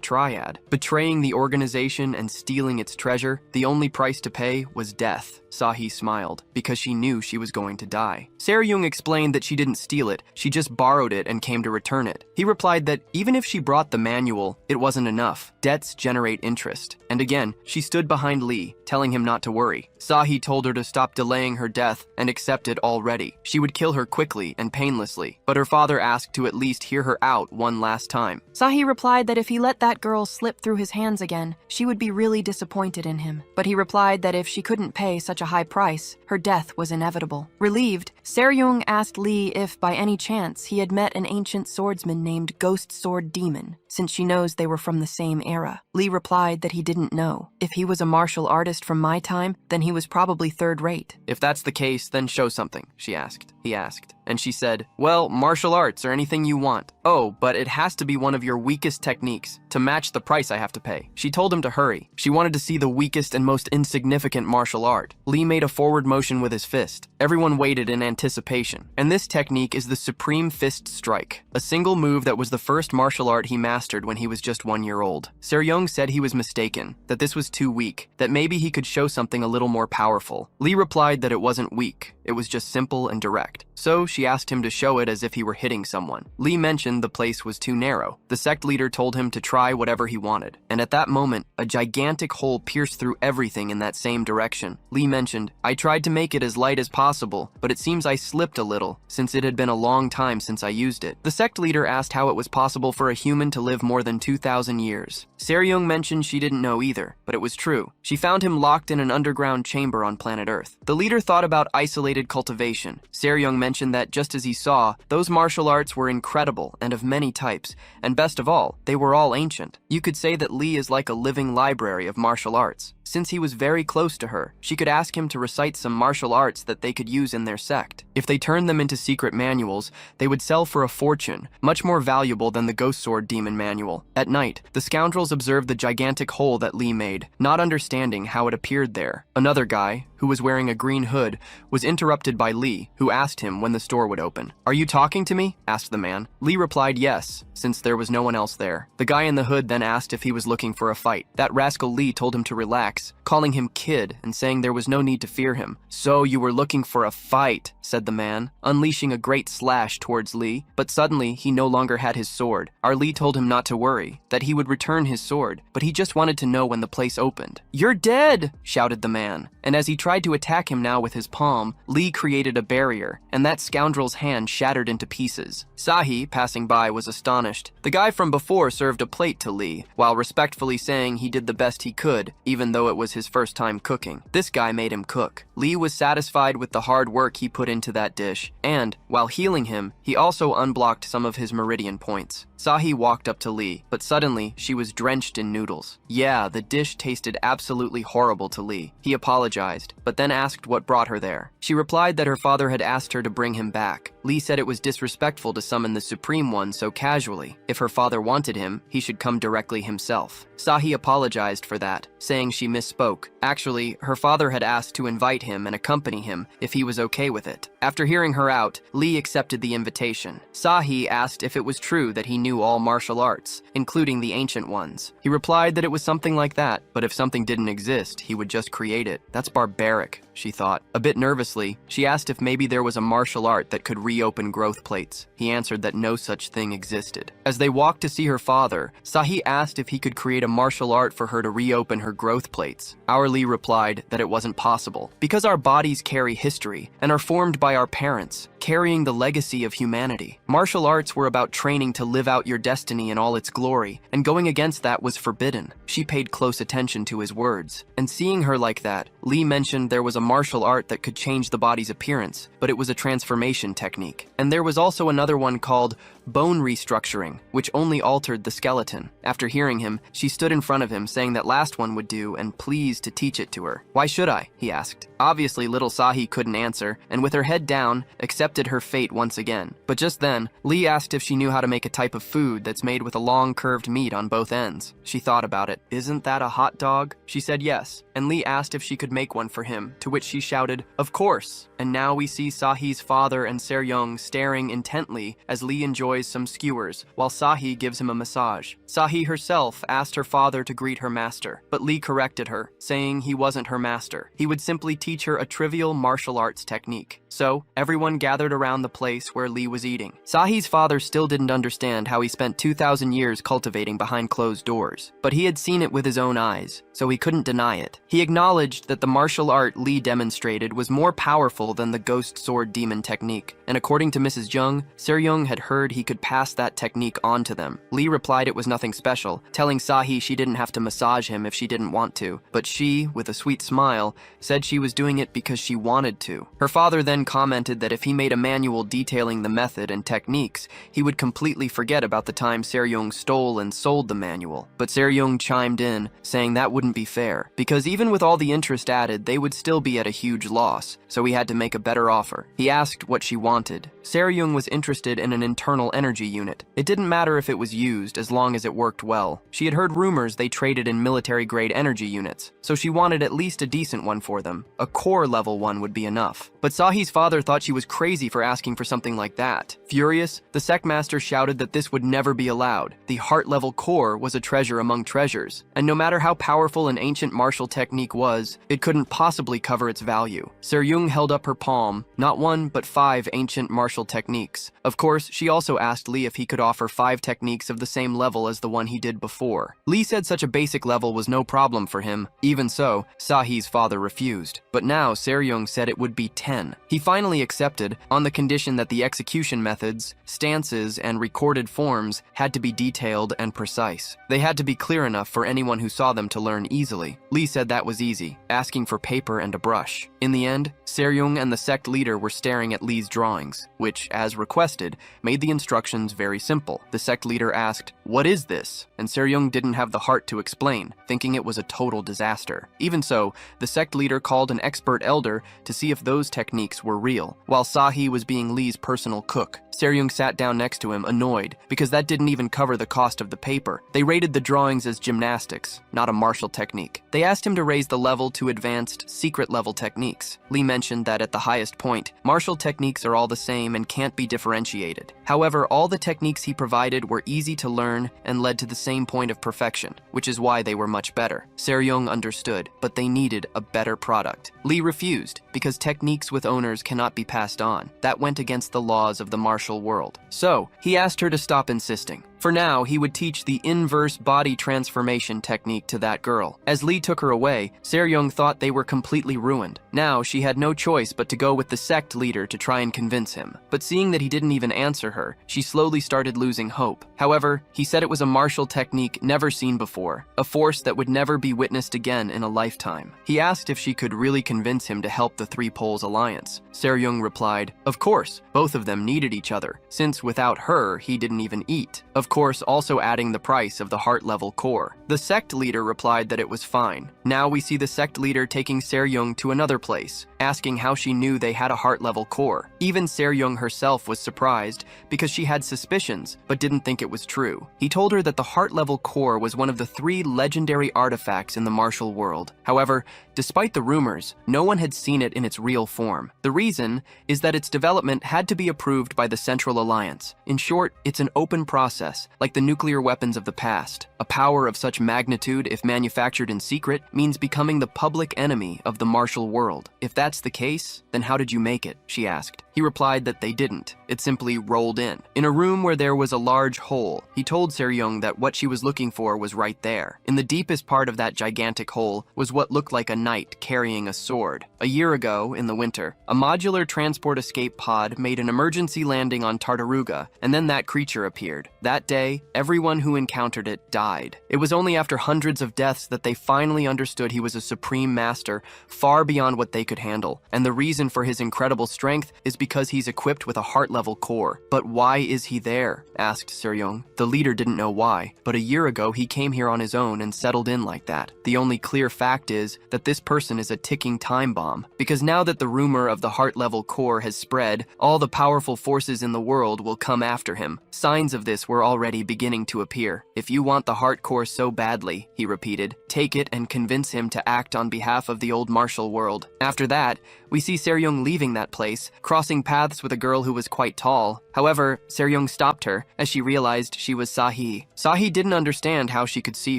Triad. Betraying the organization and stealing its treasure, the only price to pay was death. Sahi smiled, because she knew she was going to die. Seryung explained that she didn't steal it, she just borrowed it and came to return it. He replied that even if she brought the manual, it wasn't enough. Debts generate interest. And again, she stood behind Lee, telling him not to worry. Sahi told her to stop delaying her death and accept it already. She would kill her quickly and painlessly, but her father asked to at least hear her out one last time. Sahi replied that if he let that girl slip through his hands again, she would be really disappointed in him. But he replied that if she couldn't pay such a high price, her death was inevitable. Relieved, Seryung asked Lee if, by any chance, he had met an ancient swordsman named Ghost Sword Demon, since she knows they were from the same era. Lee replied that he didn't know. If he was a martial artist from my time, then he was probably third-rate. "If that's the case, then show something," she asked. He asked. And she said, "Well, martial arts or anything you want. Oh, but it has to be one of your weakest techniques, to match the price I have to pay." She told him to hurry. She wanted to see the weakest and most insignificant martial art. Lee made a forward motion with his fist. Everyone waited in anticipation. And this technique is the Supreme Fist Strike, a single move that was the first martial art he mastered when he was just 1 year old. Seryung said he was mistaken, that this was too weak, that maybe he could show something a little more powerful. Lee replied that it wasn't weak, it was just simple and direct. So she asked him to show it as if he were hitting someone. Lee mentioned the place was too narrow. The sect leader told him to try whatever he wanted. And at that moment, a gigantic hole pierced through everything in that same direction. Lee mentioned, "I tried to make it as light as possible, but it seems I slipped a little, since it had been a long time since I used it." The sect leader asked how it was possible for a human to live more than 2,000 years. Seryung mentioned she didn't know either, but it was true. She found him locked in an underground chamber on planet Earth. The leader thought about isolated cultivation. Seryung mentioned that just as he saw, those martial arts were incredible and of many types, and best of all, they were all ancient. You could say that Lee is like a living library of martial arts. Since he was very close to her, she could ask him to recite some martial arts that they could use in their sect. If they turned them into secret manuals, they would sell for a fortune, much more valuable than the Ghost Sword Demon manual. At night, the scoundrels observed the gigantic hole that Lee made, not understanding how it appeared there. Another guy, who was wearing a green hood, was interrupted by Lee, who asked him him when the store would open. "Are you talking to me?" asked the man. Lee replied yes, since there was no one else there. The guy in the hood then asked if he was looking for a fight. That rascal Lee told him to relax, calling him kid and saying there was no need to fear him. "So you were looking for a fight," said the man, unleashing a great slash towards Lee, but suddenly he no longer had his sword. Our Lee told him not to worry, that he would return his sword, but he just wanted to know when the place opened. "You're dead!" shouted the man, and as he tried to attack him now with his palm, Lee created a barrier, and that scoundrel's hand shattered into pieces. Sahi, passing by, was astonished. The guy from before served a plate to Lee, while respectfully saying he did the best he could, even though it was his first time cooking. This guy made him cook. Lee was satisfied with the hard work he put into that dish, and, while healing him, he also unblocked some of his meridian points. Sahi walked up to Lee, but suddenly she was drenched in noodles. Yeah, the dish tasted absolutely horrible to Lee. He apologized, but then asked what brought her there. She replied that her father had asked her to bring him back. Lee said it was disrespectful to summon the Supreme One so casually. If her father wanted him, he should come directly himself. Sahi apologized for that, saying she misspoke. Actually, her father had asked to invite him and accompany him if he was okay with it. After hearing her out, Lee accepted the invitation. Sahi asked if it was true that he knew all martial arts, including the ancient ones. He replied that it was something like that, but if something didn't exist, he would just create it. That's barbaric, she thought. A bit nervously, she asked if maybe there was a martial art that could reopen growth plates. He answered that no such thing existed. As they walked to see her father, Sahi asked if he could create a martial art for her to reopen her growth plates. Our Lee replied that it wasn't possible, because our bodies carry history and are formed by our parents, carrying the legacy of humanity. Martial arts were about training to live out your destiny in all its glory, and going against that was forbidden. She paid close attention to his words, and seeing her like that, Lee mentioned there was a martial art that could change the body's appearance, but it was a transformation technique. And there was also another one called bone restructuring, which only altered the skeleton. After hearing him, she stood in front of him saying that last one would do and pleased to teach it to her. "Why should I?" he asked. Obviously, little Sahi couldn't answer, and with her head down, accepted her fate once again. But just then, Lee asked if she knew how to make a type of food that's made with a long curved meat on both ends. She thought about it. "Isn't that a hot dog?" She said yes, and Lee asked if she could make one for him, to which she shouted, "Of course!" And now we see Sahi's father and Seryung staring intently as Lee enjoys some skewers, while Sahi gives him a massage. Sahi herself asked her father to greet her master, but Lee corrected her, saying he wasn't her master. He would simply teach her a trivial martial arts technique. So, everyone gathered around the place where Lee was eating. Sahi's father still didn't understand how he spent 2,000 years cultivating behind closed doors, but he had seen it with his own eyes, so he couldn't deny it. He acknowledged that the martial art Lee demonstrated was more powerful than the ghost sword demon technique, and according to Mrs. Jung, Seryung had heard he could pass that technique on to them. Lee replied it was nothing special, telling Sahi she didn't have to massage him if she didn't want to, but she, with a sweet smile, said she was doing it because she wanted to. Her father then commented that if he made a manual detailing the method and techniques, he would completely forget about the time Seryung stole and sold the manual. But Seryung chimed in, saying that wouldn't be fair, because even with all the interest added, they would still be at a huge loss, so he had to make a better offer. He asked what she wanted. Seryung was interested in an internal energy unit. It didn't matter if it was used, as long as it worked well. She had heard rumors they traded in military-grade energy units, so she wanted at least a decent one for them. A core level one would be enough. But Sahi's father thought she was crazy for asking for something like that. Furious, the sectmaster shouted that this would never be allowed. The heart-level core was a treasure among treasures, and no matter how powerful an ancient martial technique was, it couldn't possibly cover its value. Seryung held up her palm, not one but 5 ancient martial techniques. Of course, she also asked Lee if he could offer 5 techniques of the same level as the one he did before. Lee said such a basic level was no problem for him. Even so, Sahi's father refused. But now Seryung said it would be 10. He finally accepted, on the condition that the execution methods, stances, and recorded forms had to be detailed and precise. They had to be clear enough for anyone who saw them to learn easily. Lee said that was easy, asking for paper and a brush. In the end, Seryung and the sect leader were staring at Lee's drawings, which, as requested, made the instructions very simple. The sect leader asked, "What is this?" And Seryung didn't have the heart to explain, thinking it was a total disaster. Even so, the sect leader called an expert elder to see if those techniques were real, while Sahi was being Lee's personal cook. Seryung sat down next to him, annoyed, because that didn't even cover the cost of the paper. They rated the drawings as gymnastics, not a martial technique. They asked him to raise the level to advanced, secret-level techniques. Lee mentioned that at the highest point, martial techniques are all the same and can't be differentiated. However, all the techniques he provided were easy to learn and led to the same point of perfection, which is why they were much better. Seryung understood, but they needed a better product. Lee refused, because techniques with owners cannot be passed on. That went against the laws of the martial world. So, he asked her to stop insisting. For now, he would teach the inverse body transformation technique to that girl. As Lee took her away, Seryung thought they were completely ruined. Now, she had no choice but to go with the sect leader to try and convince him. But seeing that he didn't even answer her, she slowly started losing hope. However, he said it was a martial technique never seen before, a force that would never be witnessed again in a lifetime. He asked if she could really convince him to help the Three Poles Alliance. Seryung replied, "Of course, both of them needed each other, since without her, he didn't even eat. Of course, also adding the price of the heart-level core." The sect leader replied that it was fine. Now we see the sect leader taking Seryung to another place, asking how she knew they had a heart-level core. Even Seryung herself was surprised because she had suspicions, but didn't think it was true. He told her that the heart-level core was one of the 3 legendary artifacts in the martial world. However, despite the rumors, no one had seen it in its real form. The reason is that its development had to be approved by the Central Alliance. In short, it's an open process, like the nuclear weapons of the past. A power of such magnitude, if manufactured in secret, means becoming the public enemy of the martial world. If that's the case, then how did you make it? She asked. He replied that they didn't. It simply rolled in. In a room where there was a large hole, he told Seryung that what she was looking for was right there. In the deepest part of that gigantic hole was what looked like a knight carrying a sword. A year ago, in the winter, a modular transport escape pod made an emergency landing on Tartaruga, and then that creature appeared. That day, everyone who encountered it died. It was only after hundreds of deaths that they finally understood he was a supreme master, far beyond what they could handle. And the reason for his incredible strength is because he's equipped with a heart-level core. But why is he there? Asked Seryung. The leader didn't know why, but a year ago he came here on his own and settled in like that. The only clear fact is that this person is a ticking time bomb, because now that the rumor of the heart-level core has spread, all the powerful forces in the world will come after him. Signs of this were already beginning to appear. If you want the heart core so badly, he repeated, take it and convince him to act on behalf of the old martial world. After that, we see Seryung leaving that place, crossing paths with a girl who was quite tall. However, Seryung stopped her as she realized she was Sahi. Sahi didn't understand how she could see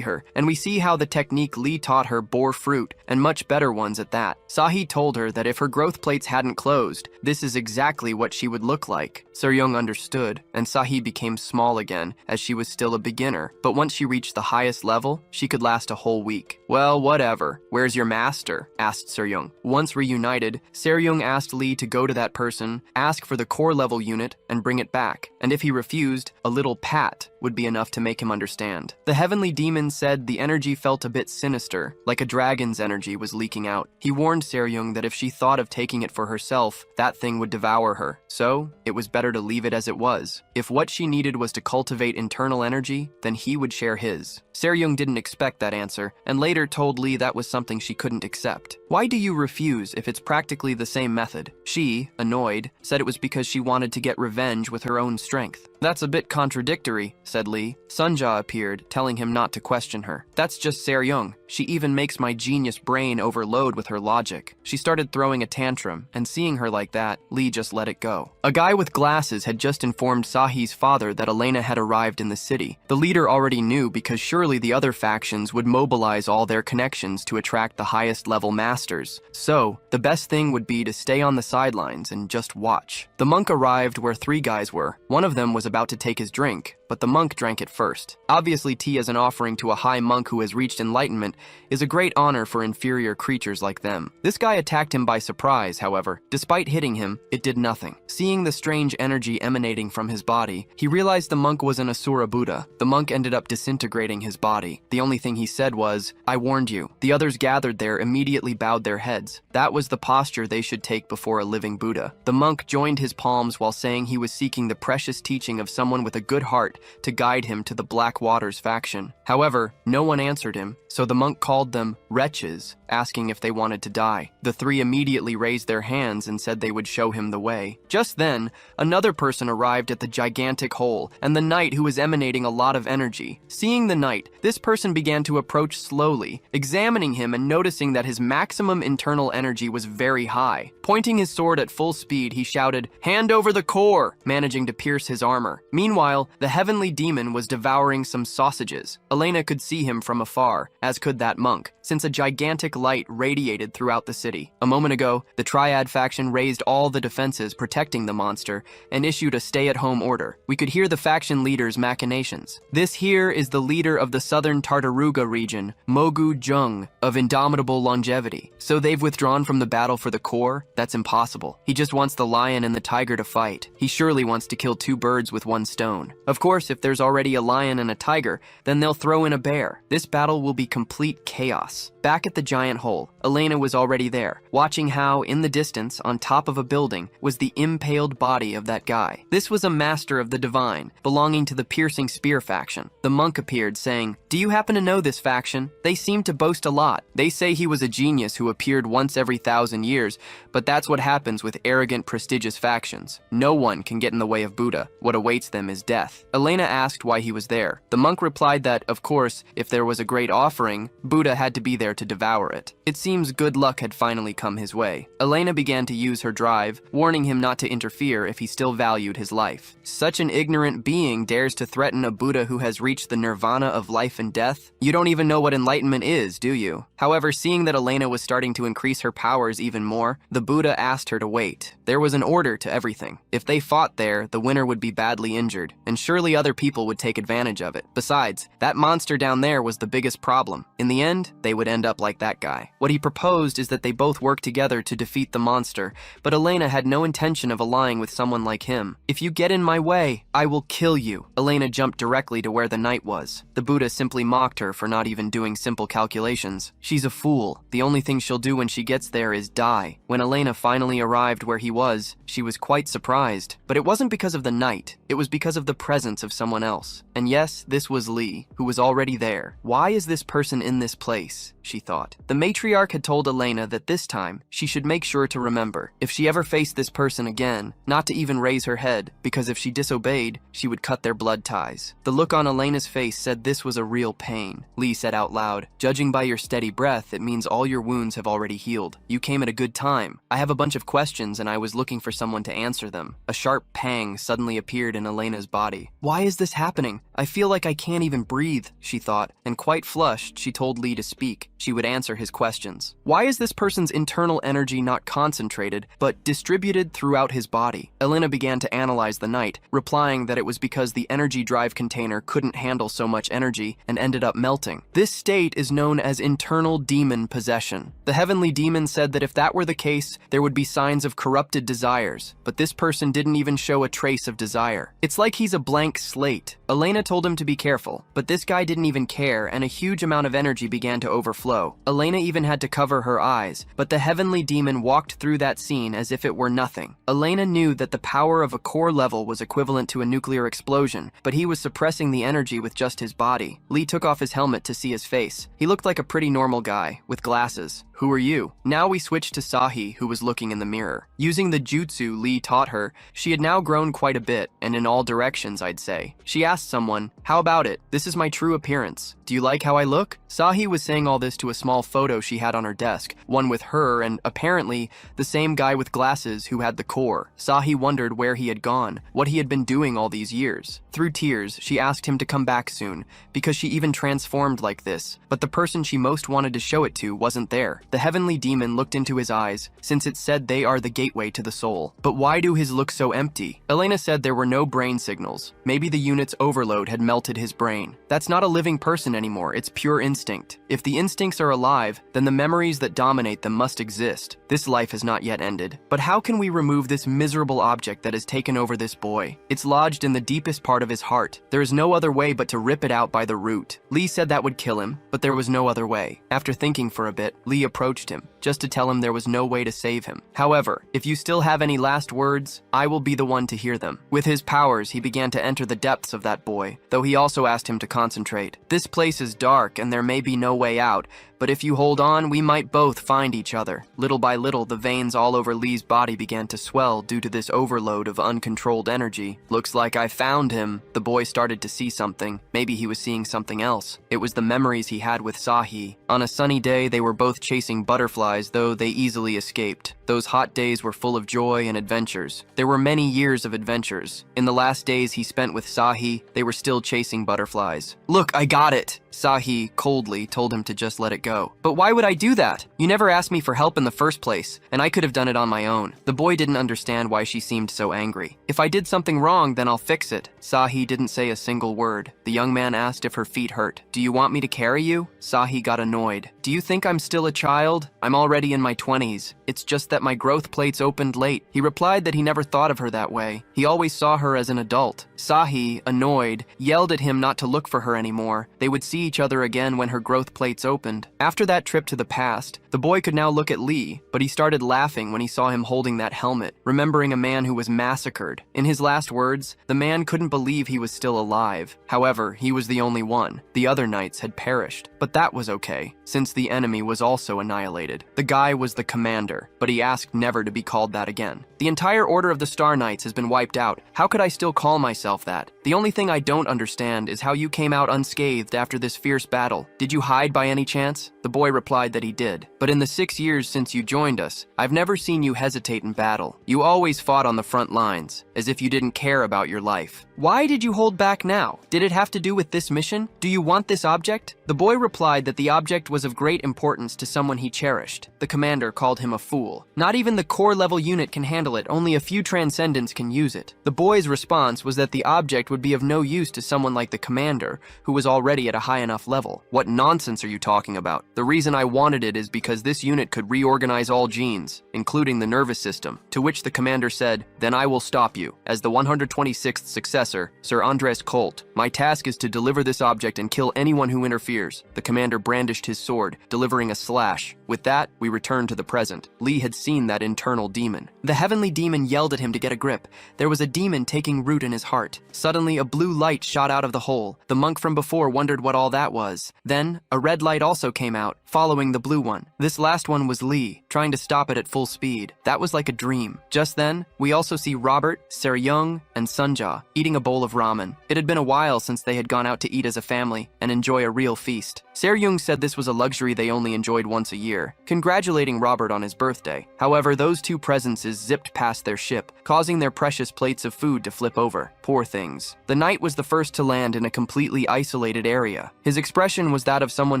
her, and we see how the technique Lee taught her bore fruit, and much better ones at that. Sahi told her that if her growth plates hadn't closed, this is exactly what she would look like. Seryung understood, and Sahi became small again, as she was still a beginner. But once she reached the highest level, she could last a whole week. Well, whatever. Where's your master? Asked Seryung. Once reunited, Seryung asked Lee to go to that person, ask for the core level unit, and bring it back. And if he refused, a little pat would be enough to make him understand. The heavenly demon said the energy felt a bit sinister, like a dragon's energy was leaking out. He warned Seryung that if she thought of taking it for herself, that thing would devour her. So, it was better to leave it as it was. If what she needed was to cultivate internal energy, then he would share his. Seryung didn't expect that answer, and later told Lee that was something she couldn't accept. Why do you refuse if it's practically the same method? She, annoyed, said it was because she wanted to get revenge with her own strength. That's a bit contradictory, said Lee. Sunja appeared, telling him not to question her. That's just Seryung. She even makes my genius brain overload with her logic. She started throwing a tantrum, and seeing her like that, Lee just let it go. A guy with glasses had just informed Sahi's father that Elena had arrived in the city. The leader already knew because surely the other factions would mobilize all their connections to attract the highest level masters. So, the best thing would be to stay on the sidelines and just watch. The monk arrived where 3 guys were. One of them was about to take his drink, but the monk drank it first. Obviously, tea as an offering to a high monk who has reached enlightenment is a great honor for inferior creatures like them. This guy attacked him by surprise, however. Despite hitting him, it did nothing. Seeing the strange energy emanating from his body, he realized the monk was an Asura Buddha. The monk ended up disintegrating his body. The only thing he said was, "I warned you." The others gathered there immediately bowed their heads. That was the posture they should take before a living Buddha. The monk joined his palms while saying he was seeking the precious teachings asking of someone with a good heart to guide him to the Black Waters faction. However, no one answered him, so the monk called them wretches, asking if they wanted to die. The three immediately raised their hands and said they would show him the way. Just then, another person arrived at the gigantic hole, and the knight who was emanating a lot of energy. Seeing the knight, this person began to approach slowly, examining him and noticing that his maximum internal energy was very high. Pointing his sword at full speed, he shouted, "Hand over the core!" managing to pierce his armor. Meanwhile, the heavenly demon was devouring some sausages. Elena could see him from afar, as could that monk, since a gigantic light radiated throughout the city. A moment ago, the Triad faction raised all the defenses protecting the monster and issued a stay-at-home order. We could hear the faction leader's machinations. This here is the leader of the southern Tartaruga region, Mogu Jung, of indomitable longevity. So they've withdrawn from the battle for the core? That's impossible. He just wants the lion and the tiger to fight. He surely wants to kill two birds with one stone. Of course, if there's already a lion and a tiger, then they'll throw in a bear. This battle will be complete chaos. Back at the giant hole, Elena was already there, watching how, in the distance, on top of a building, was the impaled body of that guy. This was a master of the divine, belonging to the piercing spear faction. The monk appeared, saying, "Do you happen to know this faction? They seem to boast a lot. They say he was a genius who appeared once every 1,000 years, but that's what happens with arrogant, prestigious factions. No one can get in the way of Buddha. What awaits them is death." Elena asked why he was there. The monk replied that, of course, if there was a great offering, Buddha had to be there to devour it. It seems good luck had finally come his way. Elena began to use her drive, warning him not to interfere if he still valued his life. Such an ignorant being dares to threaten a Buddha who has reached the nirvana of life and death? You don't even know what enlightenment is, do you? However, seeing that Elena was starting to increase her powers even more, the Buddha asked her to wait. There was an order to everything. If they fought there, the winner would be badly injured, and surely other people would take advantage of it. Besides, that monster down there was the biggest problem. In the end, they would end up like that guy. What he proposed is that they both work together to defeat the monster, but Elena had no intention of allying with someone like him. "If you get in my way, I will kill you." Elena jumped directly to where the knight was. The Buddha simply mocked her for not even doing simple calculations. She's a fool. The only thing she'll do when she gets there is die. When Elena finally arrived where he was, she was quite surprised. But it wasn't because of the knight. It was because of the presence of someone else. And yes, this was Lee, who was already there. Why is this person in this place? She thought. The matriarch had told Elena that this time, she should make sure to remember, if she ever faced this person again, not to even raise her head, because if she disobeyed, she would cut their blood ties. The look on Elena's face said this was a real pain. Lee said out loud, "Judging by your steady breath, it means all your wounds have already healed. You came at a good time. I have a bunch of questions and I was looking for someone to answer them." A sharp pang suddenly appeared in Elena's body. Why is this happening? I feel like I can't even breathe, she thought, and quite flushed, she told Lee to speak. She would answer his questions. Why is this person's internal energy not concentrated, but distributed throughout his body? Elena began to analyze the knight, replying that it was because the energy drive container couldn't handle so much energy and ended up melting. This state is known as internal demon possession. The heavenly demon said that if that were the case, there would be signs of corrupted desires, but this person didn't even show a trace of desire. It's like he's a blank slate. Elena told him to be careful, but this guy didn't even care, and a huge amount of energy began to overflow. Elena even had to cover her eyes, but the heavenly demon walked through that scene as if it were nothing. Elena knew that the power of a core level was equivalent to a nuclear explosion, but he was suppressing the energy with just his body. Lee took off his helmet to see his face. He looked like a pretty normal guy, with glasses. "Who are you?" Now we switched to Sahi, who was looking in the mirror. Using the jutsu Lee taught her, she had now grown quite a bit, and in all directions, I'd say. She asked someone, "How about it? This is my true appearance. Do you like how I look?" Sahi was saying all this to a small photo she had on her desk, one with her and, apparently, the same guy with glasses who had the core. Sahi wondered where he had gone, what he had been doing all these years. Through tears, she asked him to come back soon, because she even transformed like this, but the person she most wanted to show it to wasn't there. The heavenly demon looked into his eyes, since it said they are the gateway to the soul. But why do his look so empty? Elena said there were no brain signals. Maybe the unit's overload had melted his brain. That's not a living person anymore, it's pure instinct. If the instincts are alive, then the memories that dominate them must exist. This life has not yet ended. But how can we remove this miserable object that has taken over this boy? It's lodged in the deepest part of his heart. There is no other way but to rip it out by the root. Lee said that would kill him, but there was no other way. After thinking for a bit, Lee approached approached him, just to tell him there was no way to save him. However, if you still have any last words, I will be the one to hear them. With his powers, he began to enter the depths of that boy, though he also asked him to concentrate. This place is dark and there may be no way out, but if you hold on, we might both find each other. Little by little, the veins all over Lee's body began to swell due to this overload of uncontrolled energy. Looks like I found him. The boy started to see something. Maybe he was seeing something else. It was the memories he had with Sahi. On a sunny day, they were both chasing butterflies, though they easily escaped. Those hot days were full of joy and adventures. There were many years of adventures. In the last days he spent with Sahi, they were still chasing butterflies. Look, I got it! Sahi coldly told him to just let it go. But why would I do that? You never asked me for help in the first place, and I could have done it on my own. The boy didn't understand why she seemed so angry. If I did something wrong, then I'll fix it. Sahi didn't say a single word. The young man asked if her feet hurt. Do you want me to carry you? Sahi got annoyed. Do you think I'm still a child? I'm already in my 20s. It's just that my growth plates opened late. He replied that he never thought of her that way. He always saw her as an adult. Sahi, annoyed, yelled at him not to look for her anymore. They would see each other again when her growth plates opened. After that trip to the past, the boy could now look at Lee, but he started laughing when he saw him holding that helmet, remembering a man who was massacred. In his last words, the man couldn't believe he was still alive. However, he was the only one. The other knights had perished. But that was okay, since the enemy was also annihilated. The guy was the commander, but he asked never to be called that again. The entire Order of the Star Knights has been wiped out. How could I still call myself that? The only thing I don't understand is how you came out unscathed after this fierce battle. Did you hide by any chance? The boy replied that he did. But in the 6 years since you joined us, I've never seen you hesitate in battle. You always fought on the front lines, as if you didn't care about your life. Why did you hold back now? Did it have to do with this mission? Do you want this object? The boy replied that the object was of great importance to someone he cherished. The commander called him a fool. Not even the core level unit can handle it, only a few transcendents can use it. The boy's response was that the object would be of no use to someone like the commander, who was already at a high enough level. What nonsense are you talking about? The reason I wanted it is because this unit could reorganize all genes, including the nervous system. To which the commander said, then I will stop you. As the 126th successor, Sir Andres Colt, my task is to deliver this object and kill anyone who interferes. The commander brandished his sword, delivering a slash. With that, we returned to the present. Lee had seen that internal demon. The heavenly demon yelled at him to get a grip. There was a demon taking root in his heart. Suddenly, a blue light shot out of the hole. The monk from before wondered what all that was. Then, a red light also came out, following the blue one. This last one was Lee, trying to stop it at full speed. That was like a dream. Just then, we also see Robert, Seryung, and Sunja eating a bowl of ramen. It had been a while since they had gone out to eat as a family and enjoy a real feast. Seryung said this was a luxury they only enjoyed once a year, congratulating Robert on his birthday. However, those two presences zipped past their ship, causing their precious plates of food to flip over. Poor things. The knight was the first to land in a completely isolated area. His expression was that of someone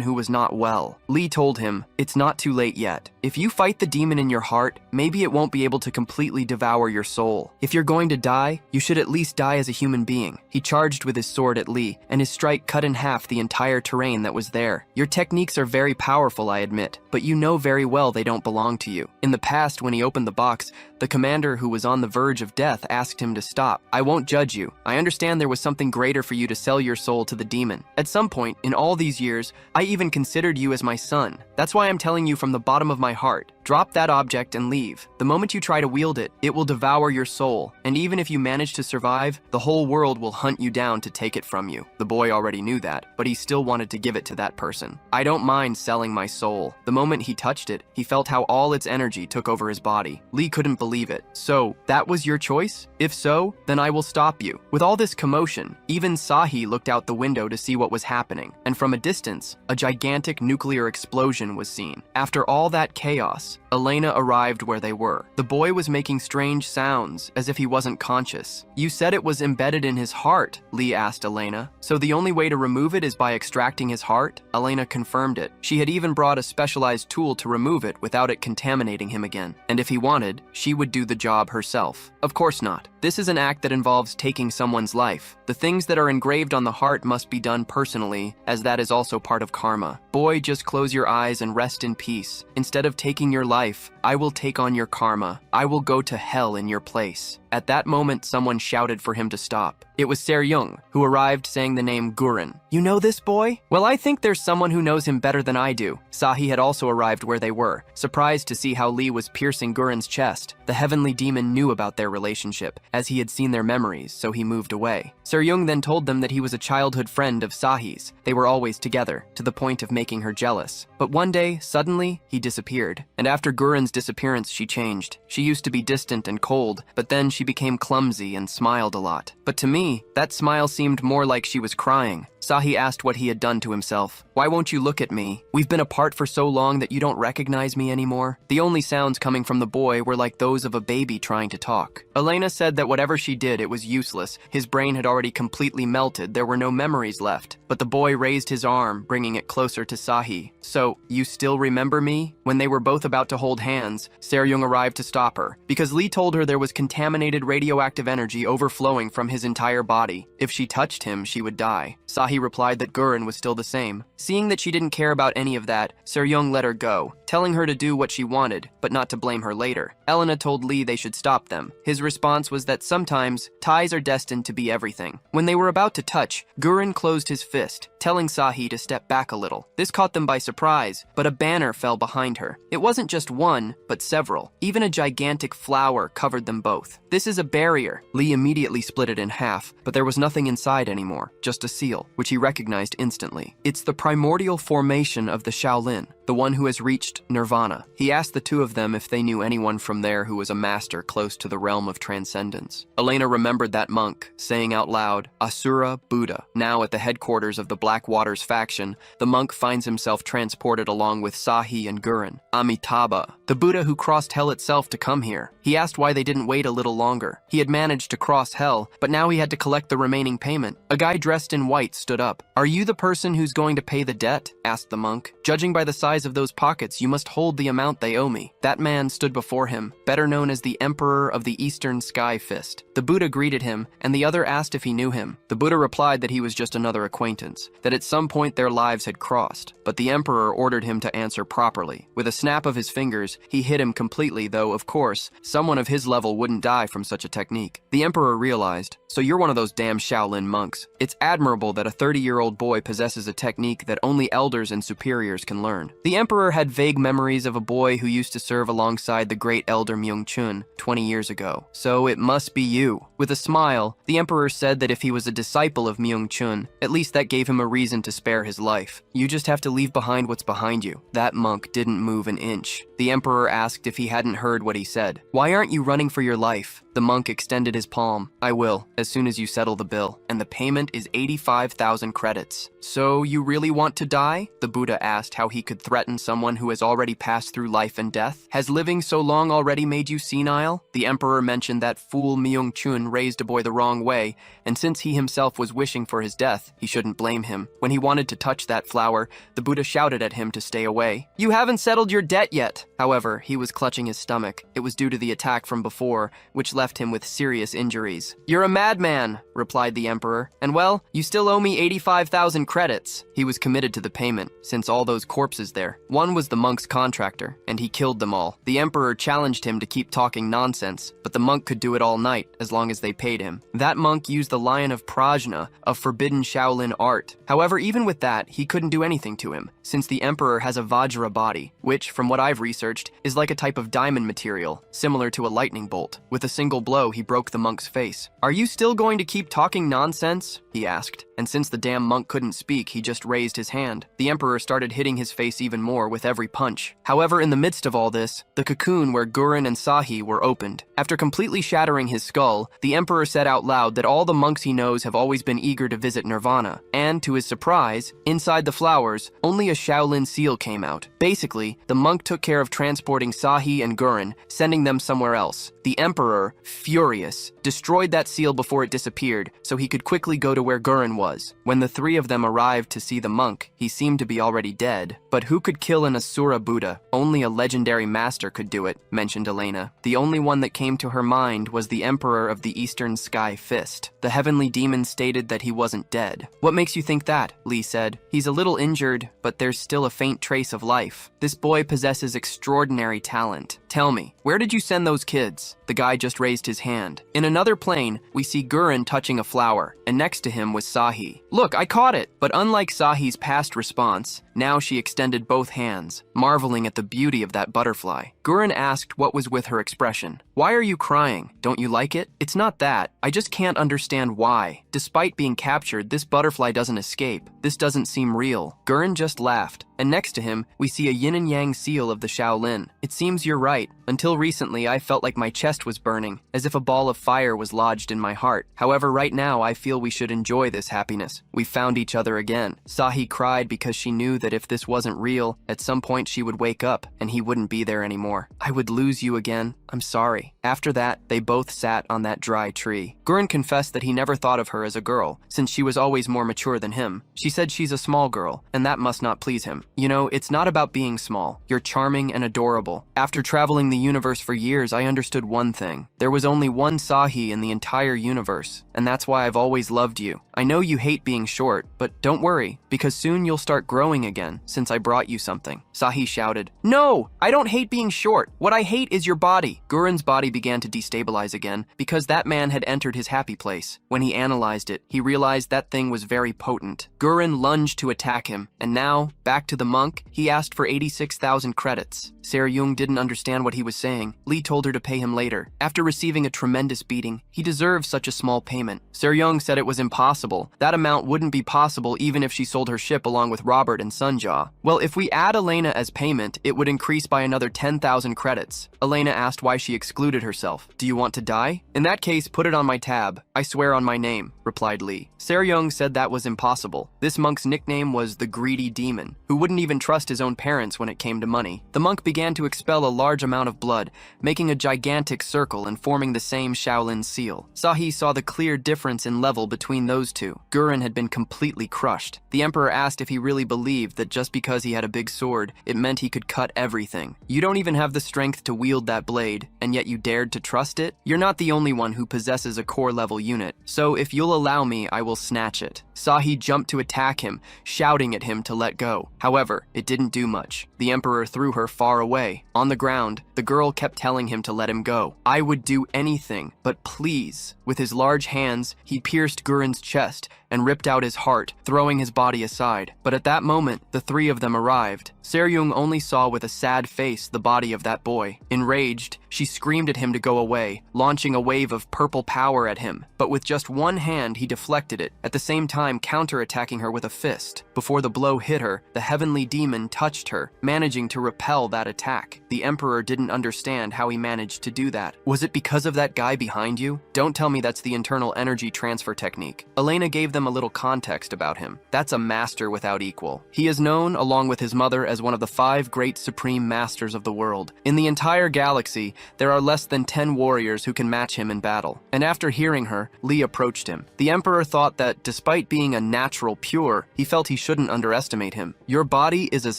who was not well. Lee told him, it's not too late yet. If you fight the demon in your heart, maybe it won't be able to completely devour your soul. If you're going to die, you should at least die as a human being. He charged with his sword at Lee, and his strike cut in half the entire terrain that was there. Your techniques are very powerful, I admit, but you know very well they don't belong to you. In the past, when he opened the box, the commander who was on the verge of death asked him to stop. I won't judge you. I understand there was something greater for you to sell your soul to the demon. At some point, in all these years, I even considered you as my son. That's why I'm telling you from the bottom of my heart. Drop that object and leave. The moment you try to wield it, it will devour your soul. And even if you manage to survive, the whole world will hunt you down to take it from you. The boy already knew that, but he still wanted to give it to that person. I don't mind selling my soul. The moment he touched it, he felt how all its energy took over his body. Lee couldn't believe it. So, that was your choice? If so, then I will stop you. With all this commotion, even Sahi looked out the window to see what was happening, and from a distance, a gigantic nuclear explosion was seen. After all that chaos, Elena arrived where they were. The boy was making strange sounds, as if he wasn't conscious. You said it was embedded in his heart, Lee asked Elena. So the only way to remove it is by extracting his heart? Elena confirmed it. She had even brought a specialized tool to remove it without it contaminating him again. And if he wanted, she would do the job herself. Of course not. This is an act that involves taking someone's life. The things that are engraved on the heart must be done personally, as that is also part of karma. Boy, just close your eyes and rest in peace. Instead of taking your life, I will take on your karma. I will go to hell in your place. At that moment, someone shouted for him to stop. It was Seryung, who arrived saying the name Gurren. You know this boy? Well, I think there's someone who knows him better than I do. Sahi had also arrived where they were, surprised to see how Lee was piercing Gurren's chest. The heavenly demon knew about their relationship, as he had seen their memories, so he moved away. Seryung then told them that he was a childhood friend of Sahi's. They were always together, to the point of making her jealous. But one day, suddenly, he disappeared. And after Gurren's disappearance, she changed. She used to be distant and cold, but then she became clumsy and smiled a lot. But to me, that smile seemed more like she was crying. Sahi asked what he had done to himself. Why won't you look at me? We've been apart for so long that you don't recognize me anymore. The only sounds coming from the boy were like those of a baby trying to talk. Elena said that whatever she did, it was useless. His brain had already completely melted. There were no memories left. But the boy raised his arm, bringing it closer to Sahi. So, you still remember me? When they were both about to hold hands, Seryung arrived to stop her, because Lee told her there was contaminated radioactive energy overflowing from his entire body. If she touched him, she would die. Sahi replied that Gurren was still the same. Seeing that she didn't care about any of that, Seryung let her go, telling her to do what she wanted, but not to blame her later. Elena told Lee they should stop them. His response was that sometimes, ties are destined to be everything. When they were about to touch, Gurren closed his fist, telling Sahi to step back a little. This caught them by surprise, but a banner fell behind her. It wasn't just one, but several. Even a gigantic flower covered them both. This is a barrier. Lee immediately split it in half, but there was nothing inside anymore, just a seal, which he recognized instantly. It's the primordial formation of the Shaolin, the one who has reached nirvana. He asked the two of them if they knew anyone from there who was a master close to the realm of transcendence. Elena remembered that monk, saying out loud, Asura Buddha. Now at the headquarters of the Black Waters faction, the monk finds himself transported along with Sahi and Gurren. Amitabha, the Buddha who crossed hell itself to come here. He asked why they didn't wait a little longer. He had managed to cross hell, but now he had to collect the remaining payment. A guy dressed in white stood up. Are you the person who's going to pay the debt? Asked the monk. Judging by the size of those pockets, you must hold the amount they owe me. That man stood before him, better known as the Emperor of the Eastern Sky Fist. The Buddha greeted him, and the other asked if he knew him. The Buddha replied that he was just another acquaintance, that at some point their lives had crossed, but the Emperor ordered him to answer properly. With a snap of his fingers, he hit him completely, though, of course, someone of his level wouldn't die from such a technique. The Emperor realized, so you're one of those damn Shaolin monks. It's admirable that a 30-year-old boy possesses a technique that only elders and superiors can learn. The Emperor had vague memories of a boy who used to serve alongside the great elder Myung-chun 20 years ago. So it must be you. With a smile, the Emperor said that if he was a disciple of Myung-chun, at least that gave him a reason to spare his life. You just have to leave behind what's behind you. That monk didn't move an inch. The Emperor asked if he hadn't heard what he said. Why aren't you running for your life? The monk extended his palm. I will, as soon as you settle the bill. And the payment is 85,000 credits. So you really want to die? The Buddha asked how he could threaten someone who has already passed through life and death. Has living so long already made you senile? The Emperor mentioned that fool Myung-chun raised a boy the wrong way, and since he himself was wishing for his death, he shouldn't blame him. When he wanted to touch that flower, the Buddha shouted at him to stay away. You haven't settled your debt yet. However, he was clutching his stomach. It was due to the attack from before, which left him with serious injuries. You're a madman, replied the Emperor. And well, you still owe me 85,000 credits. He was committed to the payment, since all those corpses there. One was the monk's contractor, and he killed them all. The Emperor challenged him to keep talking nonsense, but the monk could do it all night, as long as they paid him. That monk used the Lion of Prajna, of forbidden Shaolin art. However, even with that, he couldn't do anything to him, since the Emperor has a Vajra body, which, from what I've researched, is like a type of diamond material, similar to a lightning bolt. With a single blow, he broke the monk's face. Are you still going to keep talking nonsense? He asked. And since the damn monk couldn't speak, he just raised his hand. The Emperor started hitting his face even more with every punch. However, in the midst of all this, the cocoon where Gurren and Sahi were opened. After completely shattering his skull, the Emperor said out loud that all the monks he knows have always been eager to visit Nirvana. And, to his surprise, inside the flowers, only a Shaolin seal came out. Basically, the monk took care of transporting Sahi and Gurren, sending them somewhere else. The Emperor, furious, destroyed that seal before it disappeared, so he could quickly go to where Gurren was. When the three of them arrived to see the monk, he seemed to be already dead. But who could kill an Asura Buddha? Only a legendary master could do it, mentioned Elena. The only one that came to her mind was the Emperor of the Eastern Sky Fist. The heavenly demon stated that he wasn't dead. What makes you think that? Lee said. He's a little injured, but there's still a faint trace of life. This boy possesses extraordinary talent. Tell me, where did you send those kids? The guy just raised his hand. In another plane, we see Gurren touching a flower, and next to him was Sahi. Look, I caught it! But unlike Sahi's past response, now she extended both hands, marveling at the beauty of that butterfly. Gurren asked what was with her expression. Why are you crying? Don't you like it? It's not that. I just can't understand why. Despite being captured, this butterfly doesn't escape. This doesn't seem real. Gurren just laughed, and next to him, we see a yin and yang seal of the Shaolin. It seems you're right. Until recently, I felt like my chest was burning, as if a ball of fire was lodged in my heart. However, right now, I feel we should enjoy this happiness. We found each other again. Sahi cried because she knew that if this wasn't real, at some point she would wake up, and he wouldn't be there anymore. I would lose you again. I'm sorry. After that, they both sat on that dry tree. Gurren confessed that he never thought of her as a girl, since she was always more mature than him. She said she's a small girl, and that must not please him. You know, it's not about being small. You're charming and adorable. After traveling the universe for years, I understood one thing. There was only one Sahi in the entire universe, and that's why I've always loved you. I know you hate being short, but don't worry, because soon you'll start growing again, since I brought you something. Sahi shouted, "No! I don't hate being short. What I hate is your body." Gurren's body began to destabilize again, because that man had entered his happy place. When he analyzed it, he realized that thing was very potent. Gurren lunged to attack him, and now, back to the monk, he asked for 86,000 credits. Seryung didn't understand what he was saying. Lee told her to pay him later. After receiving a tremendous beating, he deserved such a small payment. Seryung said it was impossible. That amount wouldn't be possible even if she sold her ship along with Robert and Sunjaw. Well, if we add Elena as payment, it would increase by another 10,000 credits. Elena asked why she excluded herself. Do you want to die? In that case, put it on my tab. I swear on my name, replied Lee. Seryung said that was impossible. This monk's nickname was the Greedy Demon, who wouldn't even trust his own parents when it came to money. The monk began to expel a large amount of blood, making a gigantic circle and forming the same Shaolin seal. Sahi saw the clear difference in level between those two. Gurren had been completely crushed. The emperor asked if he really believed that just because he had a big sword, it meant he could cut everything. You don't even have the strength to wield that blade, and yet you dared to trust it? You're not the only one who possesses a core level unit, so if you'll allow me, I will snatch it. Sahi jumped to attack him, shouting at him to let go. However, it didn't do much. The emperor threw her far away. On the ground, the girl kept telling him to let him go. I would do anything, but please. With his large hands, he pierced Gurren's chest and ripped out his heart, throwing his body aside. But at that moment, the three of them arrived. Seryung only saw with a sad face the body of that boy. Enraged, she screamed at him to go away, launching a wave of purple power at him. But with just one hand, he deflected it, at the same time counterattacking her with a fist. Before the blow hit her, the heavenly demon touched her, managing to repel that attack. The emperor didn't understand how he managed to do that. Was it because of that guy behind you? Don't tell me that's the internal energy transfer technique. Elena gave them a little context about him. That's a master without equal. He is known, along with his mother, as one of the 5 great supreme masters of the world. In the entire galaxy, there are less than 10 warriors who can match him in battle. And after hearing her, Lee approached him. The emperor thought that, despite being a natural pure, he felt he shouldn't underestimate him. Your body is as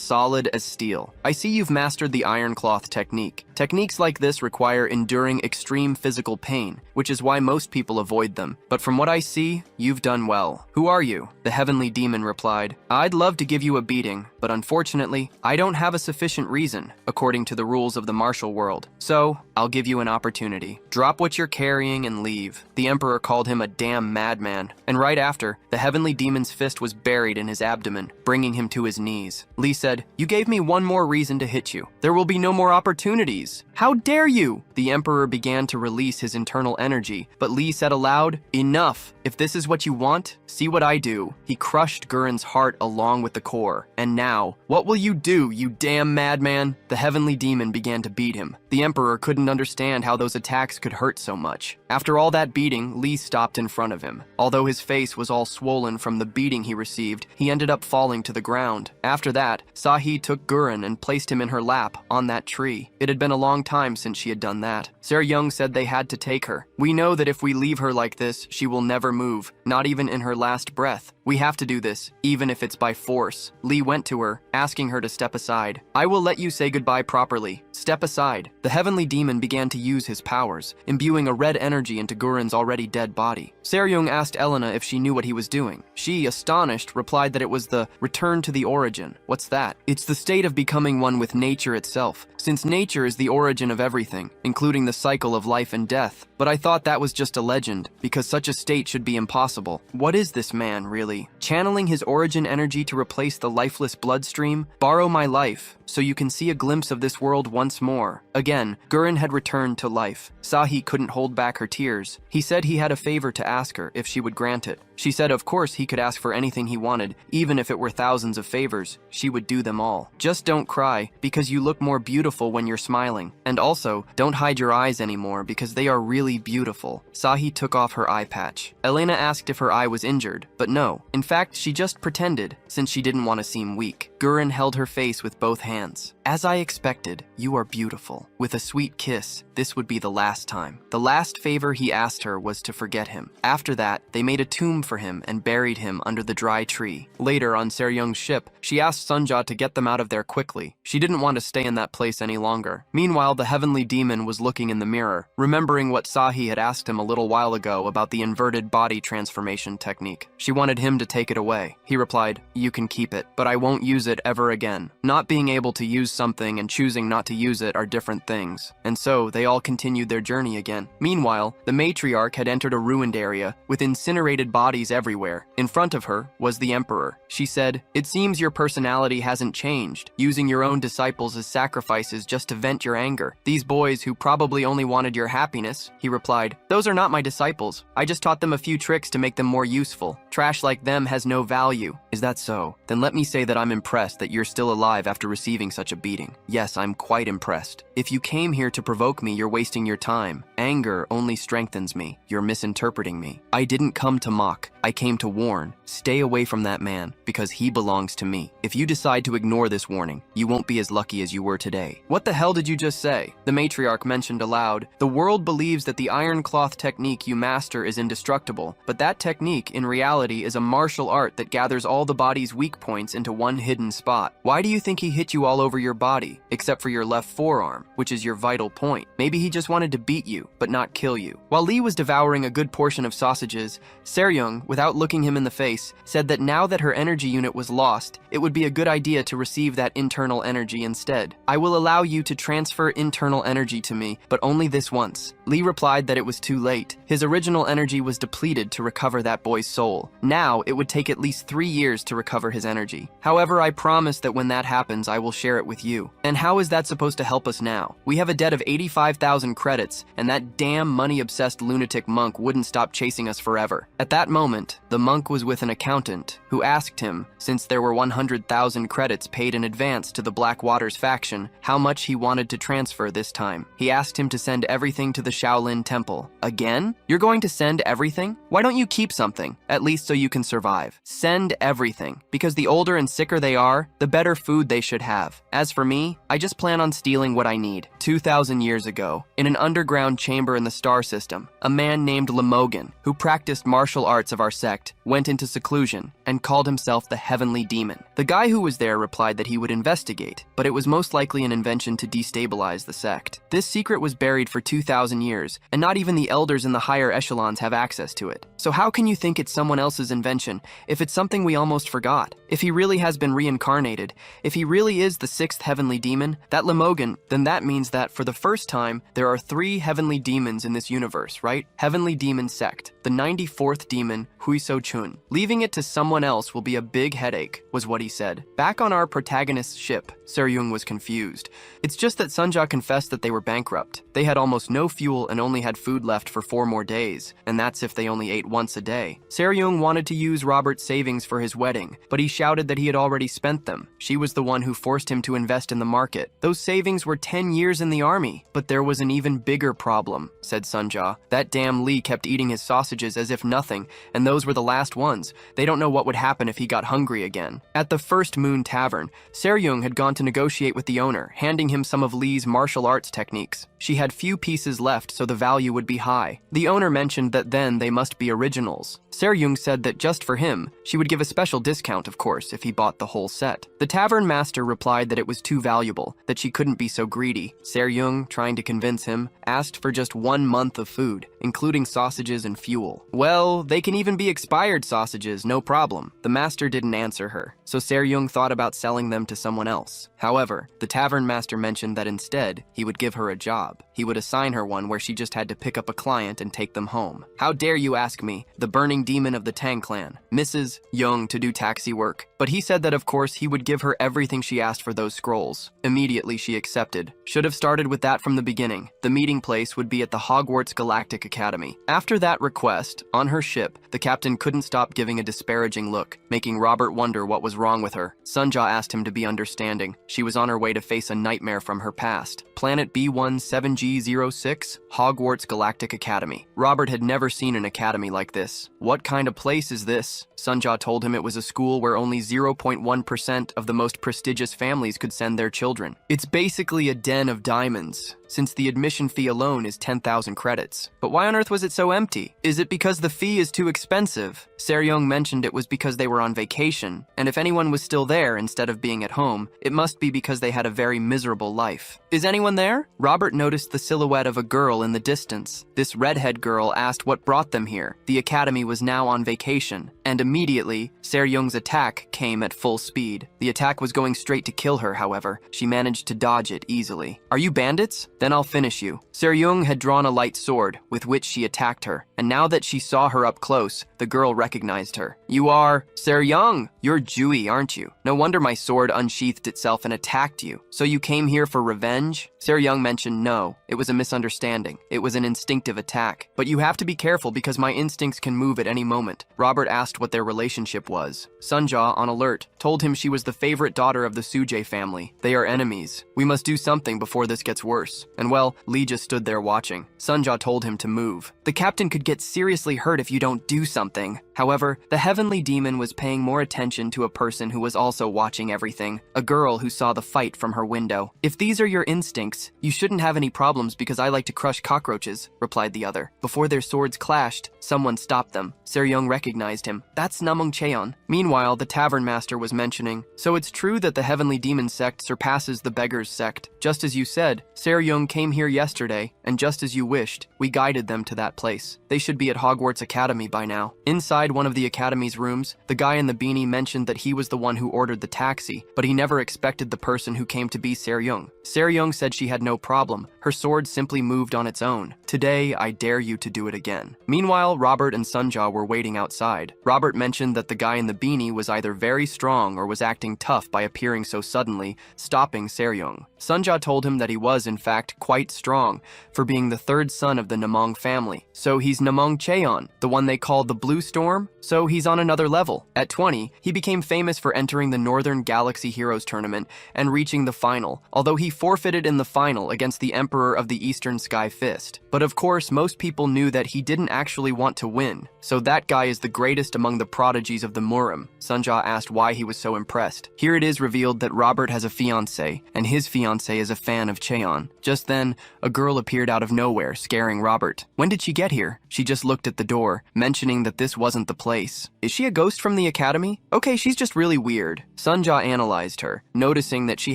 solid as steel. I see you've mastered the iron cloth technique. Techniques like this require enduring extreme physical pain, which is why most people avoid them. But from what I see, you've done well. Who are you? The heavenly demon replied. I'd love to give you a beating, but unfortunately, I don't have a sufficient reason, according to the rules of the martial world. So, I'll give you an opportunity. Drop what you're carrying and leave. The emperor called him a damn madman. And right after, the heavenly demon's fist was buried in his abdomen, bringing him to his knees. Lee said, You gave me one more reason to hit you. There will be no more opportunities. How dare you? The emperor began to release his internal energy, but Lee said aloud, Enough. If this is what you want, see what I do. He crushed Gurren's heart along with the core. And now, what will you do, you damn madman? The heavenly demon began to beat him. The emperor couldn't understand how those attacks could hurt so much. After all that beating, Lee stopped in front of him. Although his face was all swollen from the beating he received, he ended up falling to the ground. After that, Sahi took Gurren and placed him in her lap on that tree. It had been a long time since she had done that. Seryung said they had to take her. We know that if we leave her like this, she will never move, not even in her last breath. We have to do this, even if it's by force. Lee went to her, asking her to step aside. I will let you say goodbye properly. Step aside. The heavenly demon and began to use his powers, imbuing a red energy into Guren's already dead body. Seryung asked Elena if she knew what he was doing. She, astonished, replied that it was the return to the origin. What's that? It's the state of becoming one with nature itself, since nature is the origin of everything, including the cycle of life and death. But I thought that was just a legend, because such a state should be impossible. What is this man, really? Channeling his origin energy to replace the lifeless bloodstream? Borrow my life, so you can see a glimpse of this world once more. Again, Guren had returned to life. Sahi couldn't hold back her tears. He said he had a favor to ask her if she would grant it. She said of course he could ask for anything he wanted, even if it were thousands of favors. She would do them all. Just don't cry, because you look more beautiful when you're smiling. And also, don't hide your eyes anymore, because they are really beautiful. Sahi took off her eye patch. Elena asked if her eye was injured, but no. In fact, she just pretended, since she didn't want to seem weak. Guren held her face with both hands. As I expected, you are beautiful. With a sweet kiss, this would be the last time. The last favor he asked her was to forget him. After that, they made a tomb for him and buried him under the dry tree. Later, on Seryung's ship, she asked Sunja to get them out of there quickly. She didn't want to stay in that place any longer. Meanwhile, the heavenly demon was looking in the mirror, remembering what Sahi had asked him a little while ago about the inverted body transformation technique. She wanted him to take it away. He replied, "You can keep it, but I won't use it ever again." Not being able to use something and choosing not to use it are different things. And so, they all continued their journey again. Meanwhile, the matriarch had entered a ruined area with incinerated bodies everywhere. In front of her was the emperor. She said, "It seems your personality hasn't changed, using your own disciples as sacrifices just to vent your anger. These boys who probably only wanted your happiness." He replied, "Those are not my disciples. I just taught them a few tricks to make them more useful. Trash like them has no value." Is that so? Then let me say that I'm impressed that you're still alive after receiving such a beating. Yes, I'm quite impressed. If you came here to provoke me, you're wasting your time. Anger only strengthens me. You're misinterpreting me. I didn't come to mock. I came to warn. Stay away from that man, because he belongs to me. If you decide to ignore this warning, you won't be as lucky as you were today. What the hell did you just say? The matriarch mentioned aloud. The world believes that the iron cloth technique you master is indestructible, but that technique, in reality, is a martial art that gathers all the body's weak points into one hidden spot. Why do you think he hit you all over your body, except for your left forearm, which is your vital point? Maybe he just wanted to beat you, but not kill you. While Lee was devouring a good portion of sausages, Seryung, without looking him in the face, said that now that her energy unit was lost, it would be a good idea to receive that internal energy instead. "I will allow you to transfer internal energy to me, but only this once." Lee replied that it was too late. His original energy was depleted to recover that boy's soul. Now, it would take at least 3 years to recover his energy. However, I promise that when that happens, I will share it with you. And how is that supposed to help us now? We have a debt of 85,000 credits, and that damn money-obsessed lunatic monk wouldn't stop chasing us forever. At that moment, the monk was with an accountant, who asked him, since there were 100,000 credits paid in advance to the Black Waters faction, how much he wanted to transfer this time. He asked him to send everything to the Shaolin Temple. Again? You're going to send everything? Why don't you keep something, at least so you can survive? Send everything, because the older and sicker they are, the better food they should have. As for me, I just plan on stealing what I need. 2,000 years ago, in an underground chamber in the star system, a man named Lamogan, who practiced martial arts of our sect, went into seclusion and called himself the Heavenly Demon. The guy who was there replied that he would investigate, but it was most likely an invention to destabilize the sect. This secret was buried for 2,000 years, and not even the elders in the higher echelons have access to it. So how can you think it's someone else's invention if it's something we almost forgot? If he really has been reincarnated, if he really is the 6th heavenly demon, that Lamogan, then that means that for the first time, there are 3 heavenly demons in this universe, right? Heavenly Demon Sect. The 94th demon, Huiso Chun. Leaving it to someone else will be a big headache, was what he said. Back on our protagonist's ship, Seryung was confused. It's just that Sunja confessed that they were bankrupt. They had almost no fuel and only had food left for 4 more days, and that's if they only ate once a day. Seryung wanted to use Robert's savings for his wedding, but he shouted that he had already spent them. She was the one who forced him to invest in the market. Those savings were 10 years in the army. But there was an even bigger problem, said Sunja. That damn Lee kept eating his sausages as if nothing, and those were the the last ones. They don't know what would happen if he got hungry again. At the First Moon Tavern, Seryung had gone to negotiate with the owner, handing him some of Lee's martial arts techniques. She had few pieces left, so the value would be high. The owner mentioned that then they must be originals. Seryung said that just for him, she would give a special discount, of course, if he bought the whole set. The tavern master replied that it was too valuable, that she couldn't be so greedy. Seryung, trying to convince him, asked for just 1 month of food, including sausages and fuel. Well, they can even be expired sausages, no problem. The master didn't answer her, so Seryung thought about selling them to someone else. However, the tavern master mentioned that instead, he would give her a job. He would assign her one where she just had to pick up a client and take them home. How dare you ask me, the burning demon of the Tang clan, Mrs. Young, to do taxi work? But he said that of course he would give her everything she asked for those scrolls. Immediately she accepted. Should have started with that from the beginning. The meeting place would be at the Hogwarts Galactic Academy. After that request, on her ship, the captain couldn't stop giving a disparaging look, making Robert wonder what was wrong with her. Sunja asked him to be understanding. She was on her way to face a nightmare from her past. Planet B17G06, Hogwarts Galactic Academy. Robert had never seen an academy like this. What kind of place is this? Sunja told him it was a school where only 0.1% of the most prestigious families could send their children. It's basically a den of diamonds, since the admission fee alone is 10,000 credits. But why on earth was it so empty? Is it because the fee is too expensive? Seryung mentioned it was because they were on vacation, and if anyone was still there instead of being at home, it must be because they had a very miserable life. Is anyone there? Robert noticed the silhouette of a girl in the distance. This redhead girl asked what brought them here. The academy was now on vacation, and immediately, Seryung's attack came at full speed. The attack was going straight to kill her, however. She managed to dodge it easily. Are you bandits? Then I'll finish you. Seryung had drawn a light sword, with which she attacked her, and now that she saw her up close, the girl recognized her. You are Seryung! You're Jui, aren't you? No wonder my sword unsheathed itself and attacked you. So you came here for revenge? Seryung mentioned no, it was a misunderstanding. It was an instinctive attack. But you have to be careful because my instincts can move at any moment. Robert asked what their relationship was. Sunja, on alert, told him she was the favorite daughter of the Suje family. They are enemies. We must do something before this gets worse. And well, Lee just stood there watching. Sunja told him to move. The captain could get seriously hurt if you don't do something. However, the heavenly demon was paying more attention to a person who was also watching everything, a girl who saw the fight from her window. If these are your instincts, you shouldn't have any problems because I like to crush cockroaches, replied the other. Before their swords clashed, someone stopped them. Seryung recognized him. That's Namong Cheon. Meanwhile, the tavern master was mentioning, so it's true that the heavenly demon sect surpasses the beggar's sect. Just as you said, Seryung came here yesterday, and just as you wished, we guided them to that place. They should be at Hogwarts Academy by now. Inside one of the academy's rooms, the guy in the beanie mentioned that he was the one who ordered the taxi, but he never expected the person who came to be Seryung. Seryung said she had no problem. Her sword simply moved on its own. Today, I dare you to do it again. Meanwhile, Robert and Sunja were waiting outside. Robert mentioned that the guy in the beanie was either very strong or was acting tough by appearing so suddenly, stopping Seryung. Sunja told him that he was, in fact, quite strong, for being the third son of the Namong family. So he's Namong Cheon, the one they call the Blue Storm? So he's on another level. At 20, he became famous for entering the Northern Galaxy Heroes Tournament and reaching the final, although he forfeited in the final against the Emperor of the Eastern Sky Fist. But of course, most people knew that he didn't actually want to win, so that guy is the greatest among the prodigies of the Murim. Sunja asked why he was so impressed. Here it is revealed that Robert has a fiancée, and his fiancée is a fan of Cheon. Just then, a girl appeared out of nowhere, scaring Robert. When did she get here? She just looked at the door, mentioning that this wasn't the place. Is she a ghost from the academy? Okay, she's just really weird. Sunja analyzed her, noticing that she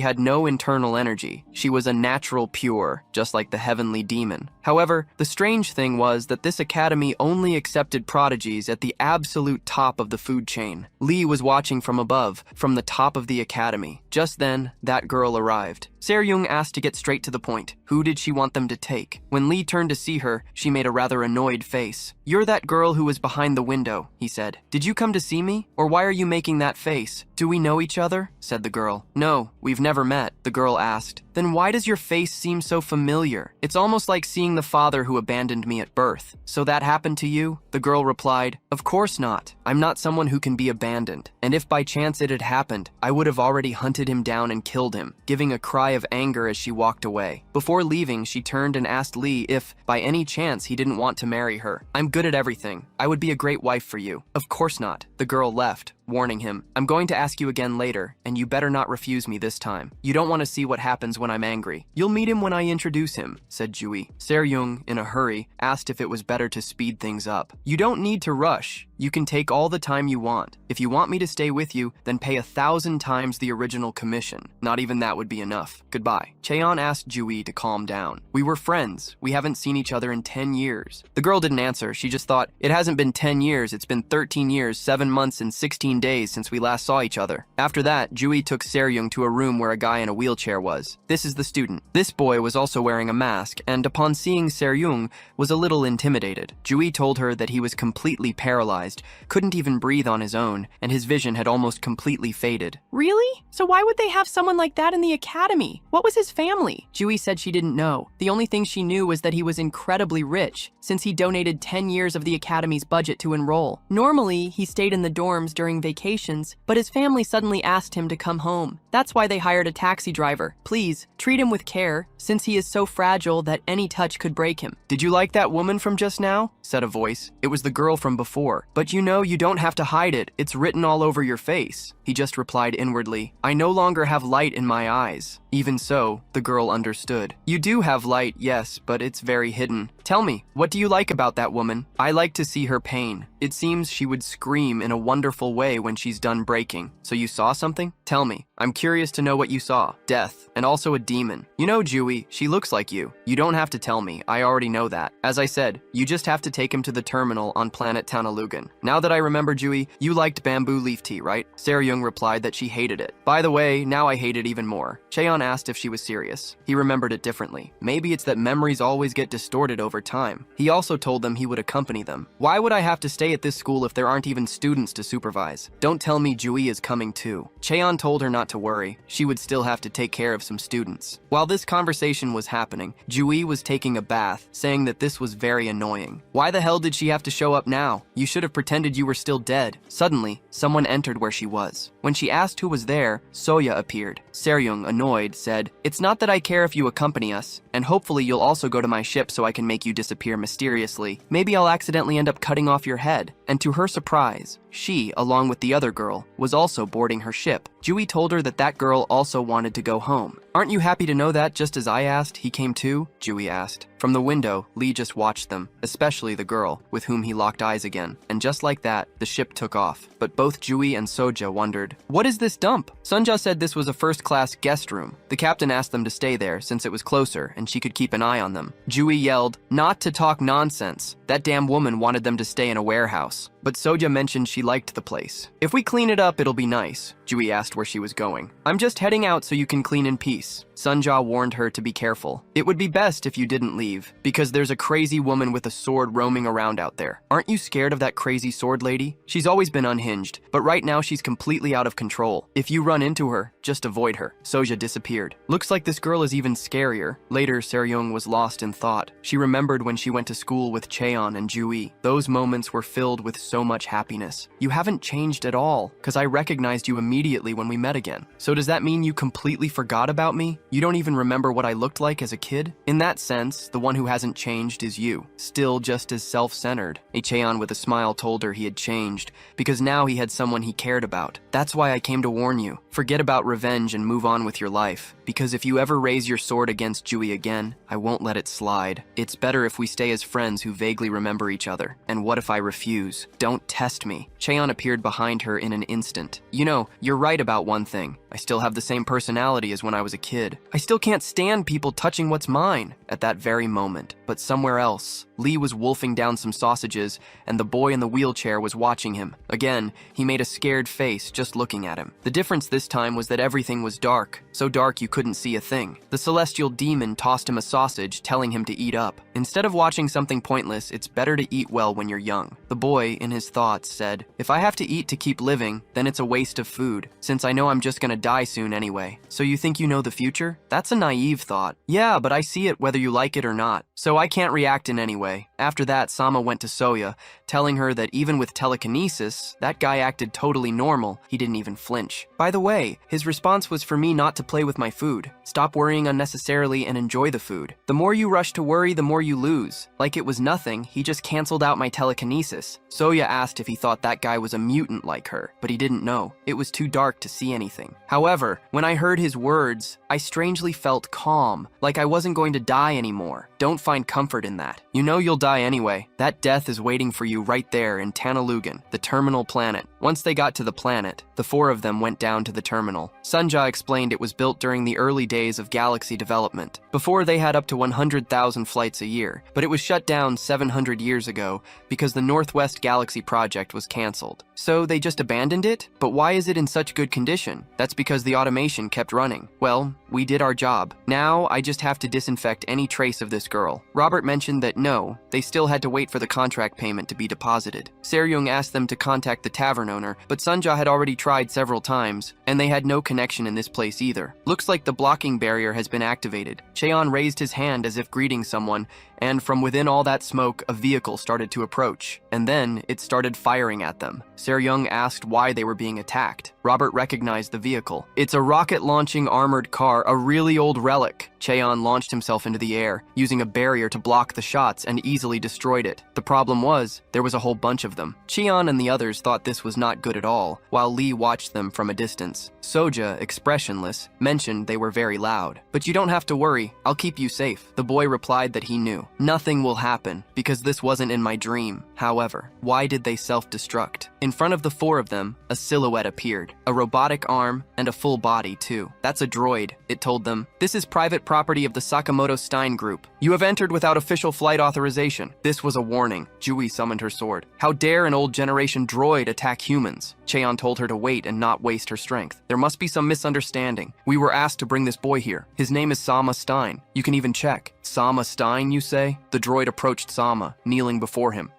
had no internal energy. She was a natural pure, just like the heavenly demon. However, the strange thing was that this academy only accepted prodigies at the absolute top of the food chain. Lee was watching from above, from the top of the academy. Just then, that girl arrived. Seryung asked to get straight to the point. Who did she want them to take? When Lee turned to see her, she made a rather annoyed face. You're that girl who was behind the window, he said. Did you come to see me? Or why are you making that face? Do we know each other? Said the girl. No, we've never met, the girl asked. Then why does your face seem so familiar? It's almost like seeing being the father who abandoned me at birth. So that happened to you? The girl replied, of course not. I'm not someone who can be abandoned. And if by chance it had happened, I would have already hunted him down and killed him, giving a cry of anger as she walked away. Before leaving, she turned and asked Lee if, by any chance, he didn't want to marry her. I'm good at everything. I would be a great wife for you. Of course not. The girl left, warning him, I'm going to ask you again later, and you better not refuse me this time. You don't want to see what happens when I'm angry. You'll meet him when I introduce him, said Jui. Se-ryung, in a hurry, asked if it was better to speed things up. You don't need to rush. You can take all the time you want. If you want me to stay with you, then pay 1,000 times the original commission. Not even that would be enough. Goodbye. Cheon asked Jui to calm down. We were friends. We haven't seen each other in 10 years. The girl didn't answer. She just thought, it hasn't been 10 years. It's been 13 years, 7 months, and 16 days since we last saw each other. After that, Jui took Se-ryung to a room where a guy in a wheelchair was. This is the student. This boy was also wearing a mask, and upon seeing Se-ryung, was a little intimidated. Jui told her that he was completely paralyzed, couldn't even breathe on his own, and his vision had almost completely faded. Really? So why would they have someone like that in the academy? What was his family? Jui said she didn't know. The only thing she knew was that he was incredibly rich, since he donated 10 years of the academy's budget to enroll. Normally, he stayed in the dorms during vacations, but his family suddenly asked him to come home. That's why they hired a taxi driver. Please, treat him with care, since he is so fragile that any touch could break him. Did you like that woman from just now? Said a voice. It was the girl from before. But you know, you don't have to hide it. It's written all over your face. He just replied inwardly, I no longer have light in my eyes. Even so, the girl understood. You do have light, yes, but it's very hidden. Tell me, what do you like about that woman? I like to see her pain. It seems she would scream in a wonderful way when she's done breaking. So you saw something? Tell me. I'm curious to know what you saw. Death, and also a demon. You know, Jui, she looks like you. You don't have to tell me. I already know that. As I said, you just have to take him to the terminal on planet Tanalugan. Now that I remember, Jui, you liked bamboo leaf tea, right? Se-ryung replied that she hated it. By the way, now I hate it even more. Cheon asked if she was serious. He remembered it differently. Maybe it's that memories always get distorted over time. He also told them he would accompany them. Why would I have to stay at this school if there aren't even students to supervise? Don't tell me Jui is coming too. Cheon told her not to worry. She would still have to take care of some students. While this conversation was happening, Jui was taking a bath, saying that this was very annoying. Why the hell did she have to show up now? You should have pretended you were still dead. Suddenly, someone entered where she was. When she asked who was there, Soya appeared. Se-ryung, annoyed, said, It's not that I care if you accompany us, and hopefully you'll also go to my ship so I can make you disappear mysteriously. Maybe I'll accidentally end up cutting off your head. And to her surprise, she, along with the other girl, was also boarding her ship. Jui told her that that girl also wanted to go home. Aren't you happy to know that, just as I asked, he came too? Jui asked. From the window, Lee just watched them, especially the girl, with whom he locked eyes again. And just like that, the ship took off. But both Jui and Soja wondered, what is this dump? Sunja said this was a first-class guest room. The captain asked them to stay there, since it was closer, and she could keep an eye on them. Jui yelled, not to talk nonsense. That damn woman wanted them to stay in a warehouse. But Soja mentioned she liked the place. If we clean it up, it'll be nice. Jui asked where she was going. I'm just heading out so you can clean in peace. Sunja warned her to be careful. It would be best if you didn't leave, because there's a crazy woman with a sword roaming around out there. Aren't you scared of that crazy sword lady? She's always been unhinged, but right now she's completely out of control. If you run into her, just avoid her. Soja disappeared. Looks like this girl is even scarier. Later, Se-ryung was lost in thought. She remembered when she went to school with Cheon and Jui. Those moments were filled with so much happiness. You haven't changed at all, because I recognized you immediately when we met again. So does that mean you completely forgot about me? You don't even remember what I looked like as a kid? In that sense, the one who hasn't changed is you, still just as self-centered. Cheon with a smile told her he had changed, because now he had someone he cared about. That's why I came to warn you. Forget about revenge and move on with your life, because if you ever raise your sword against Jui again, I won't let it slide. It's better if we stay as friends who vaguely remember each other. And what if I refuse? Don't test me. Cheon appeared behind her in an instant. You know, you're right about one thing. I still have the same personality as when I was a kid. I still can't stand people touching what's mine at that very moment. But somewhere else, Lee was wolfing down some sausages, and the boy in the wheelchair was watching him. Again, he made a scared face just looking at him. The difference this time was that everything was dark, so dark you couldn't see a thing. The celestial demon tossed him a sausage, telling him to eat up. Instead of watching something pointless, it's better to eat well when you're young. The boy, in his thoughts, said, "If I have to eat to keep living, then it's a waste of food, since I know I'm just gonna die soon anyway. So you think you know the future? That's a naive thought. Yeah, but I see it whether you like it or not, so I can't react in any way." After that, Sama went to Soya, telling her that even with telekinesis, that guy acted totally normal. He didn't even flinch. By the way, his response was for me not to play with my food. Stop worrying unnecessarily and enjoy the food. The more you rush to worry, the more you lose. Like it was nothing, he just canceled out my telekinesis. Soya asked if he thought that guy was a mutant like her, but he didn't know. It was too dark to see anything. However, when I heard his words, I strangely felt calm, like I wasn't going to die anymore. Don't find comfort in that. You know you'll die anyway. That death is waiting for you right there in Tanalugan, the terminal planet. Once they got to the planet, the four of them went down to the terminal. Sunja explained it was built during the early days of galaxy development. Before they had up to 100,000 flights a year, but it was shut down 700 years ago because the Northwest Galaxy project was cancelled. So they just abandoned it? But why is it in such good condition? That's because the automation kept running. Well, we did our job. Now I just have to disinfect any trace of this girl. Robert mentioned that no, they still had to wait for the contract payment to be deposited. Seryung asked them to contact the tavern owner, but Sunja had already tried several times, and they had no connection in this place either. Looks like the blocking barrier has been activated. Cheon raised his hand as if greeting someone, and from within all that smoke, a vehicle started to approach, and then it started firing at them. Seryung asked why they were being attacked. Robert recognized the vehicle. It's a rocket-launching armored car, a really old relic. Cheon launched himself into the air, using a barrier to block the shots and easily destroyed it. The problem was, there was a whole bunch of them. Cheon and the others thought this was not good at all, while Lee watched them from a distance. Soja, expressionless, mentioned they were very loud. "But you don't have to worry, I'll keep you safe." The boy replied that he knew. "Nothing will happen, because this wasn't in my dream." However, why did they self-destruct? In front of the four of them, a silhouette appeared. A robotic arm, and a full body, too. "That's a droid," it told them. "This is private property of the Sakamoto Stein Group. You have entered without official flight authorization." This was a warning. Jui summoned her sword. "How dare an old generation droid attack humans?" Cheon told her to wait and not waste her strength. "There must be some misunderstanding. We were asked to bring this boy here. His name is Sama Stein. You can even check." "Sama Stein, you say?" The droid approached Sama, kneeling before him.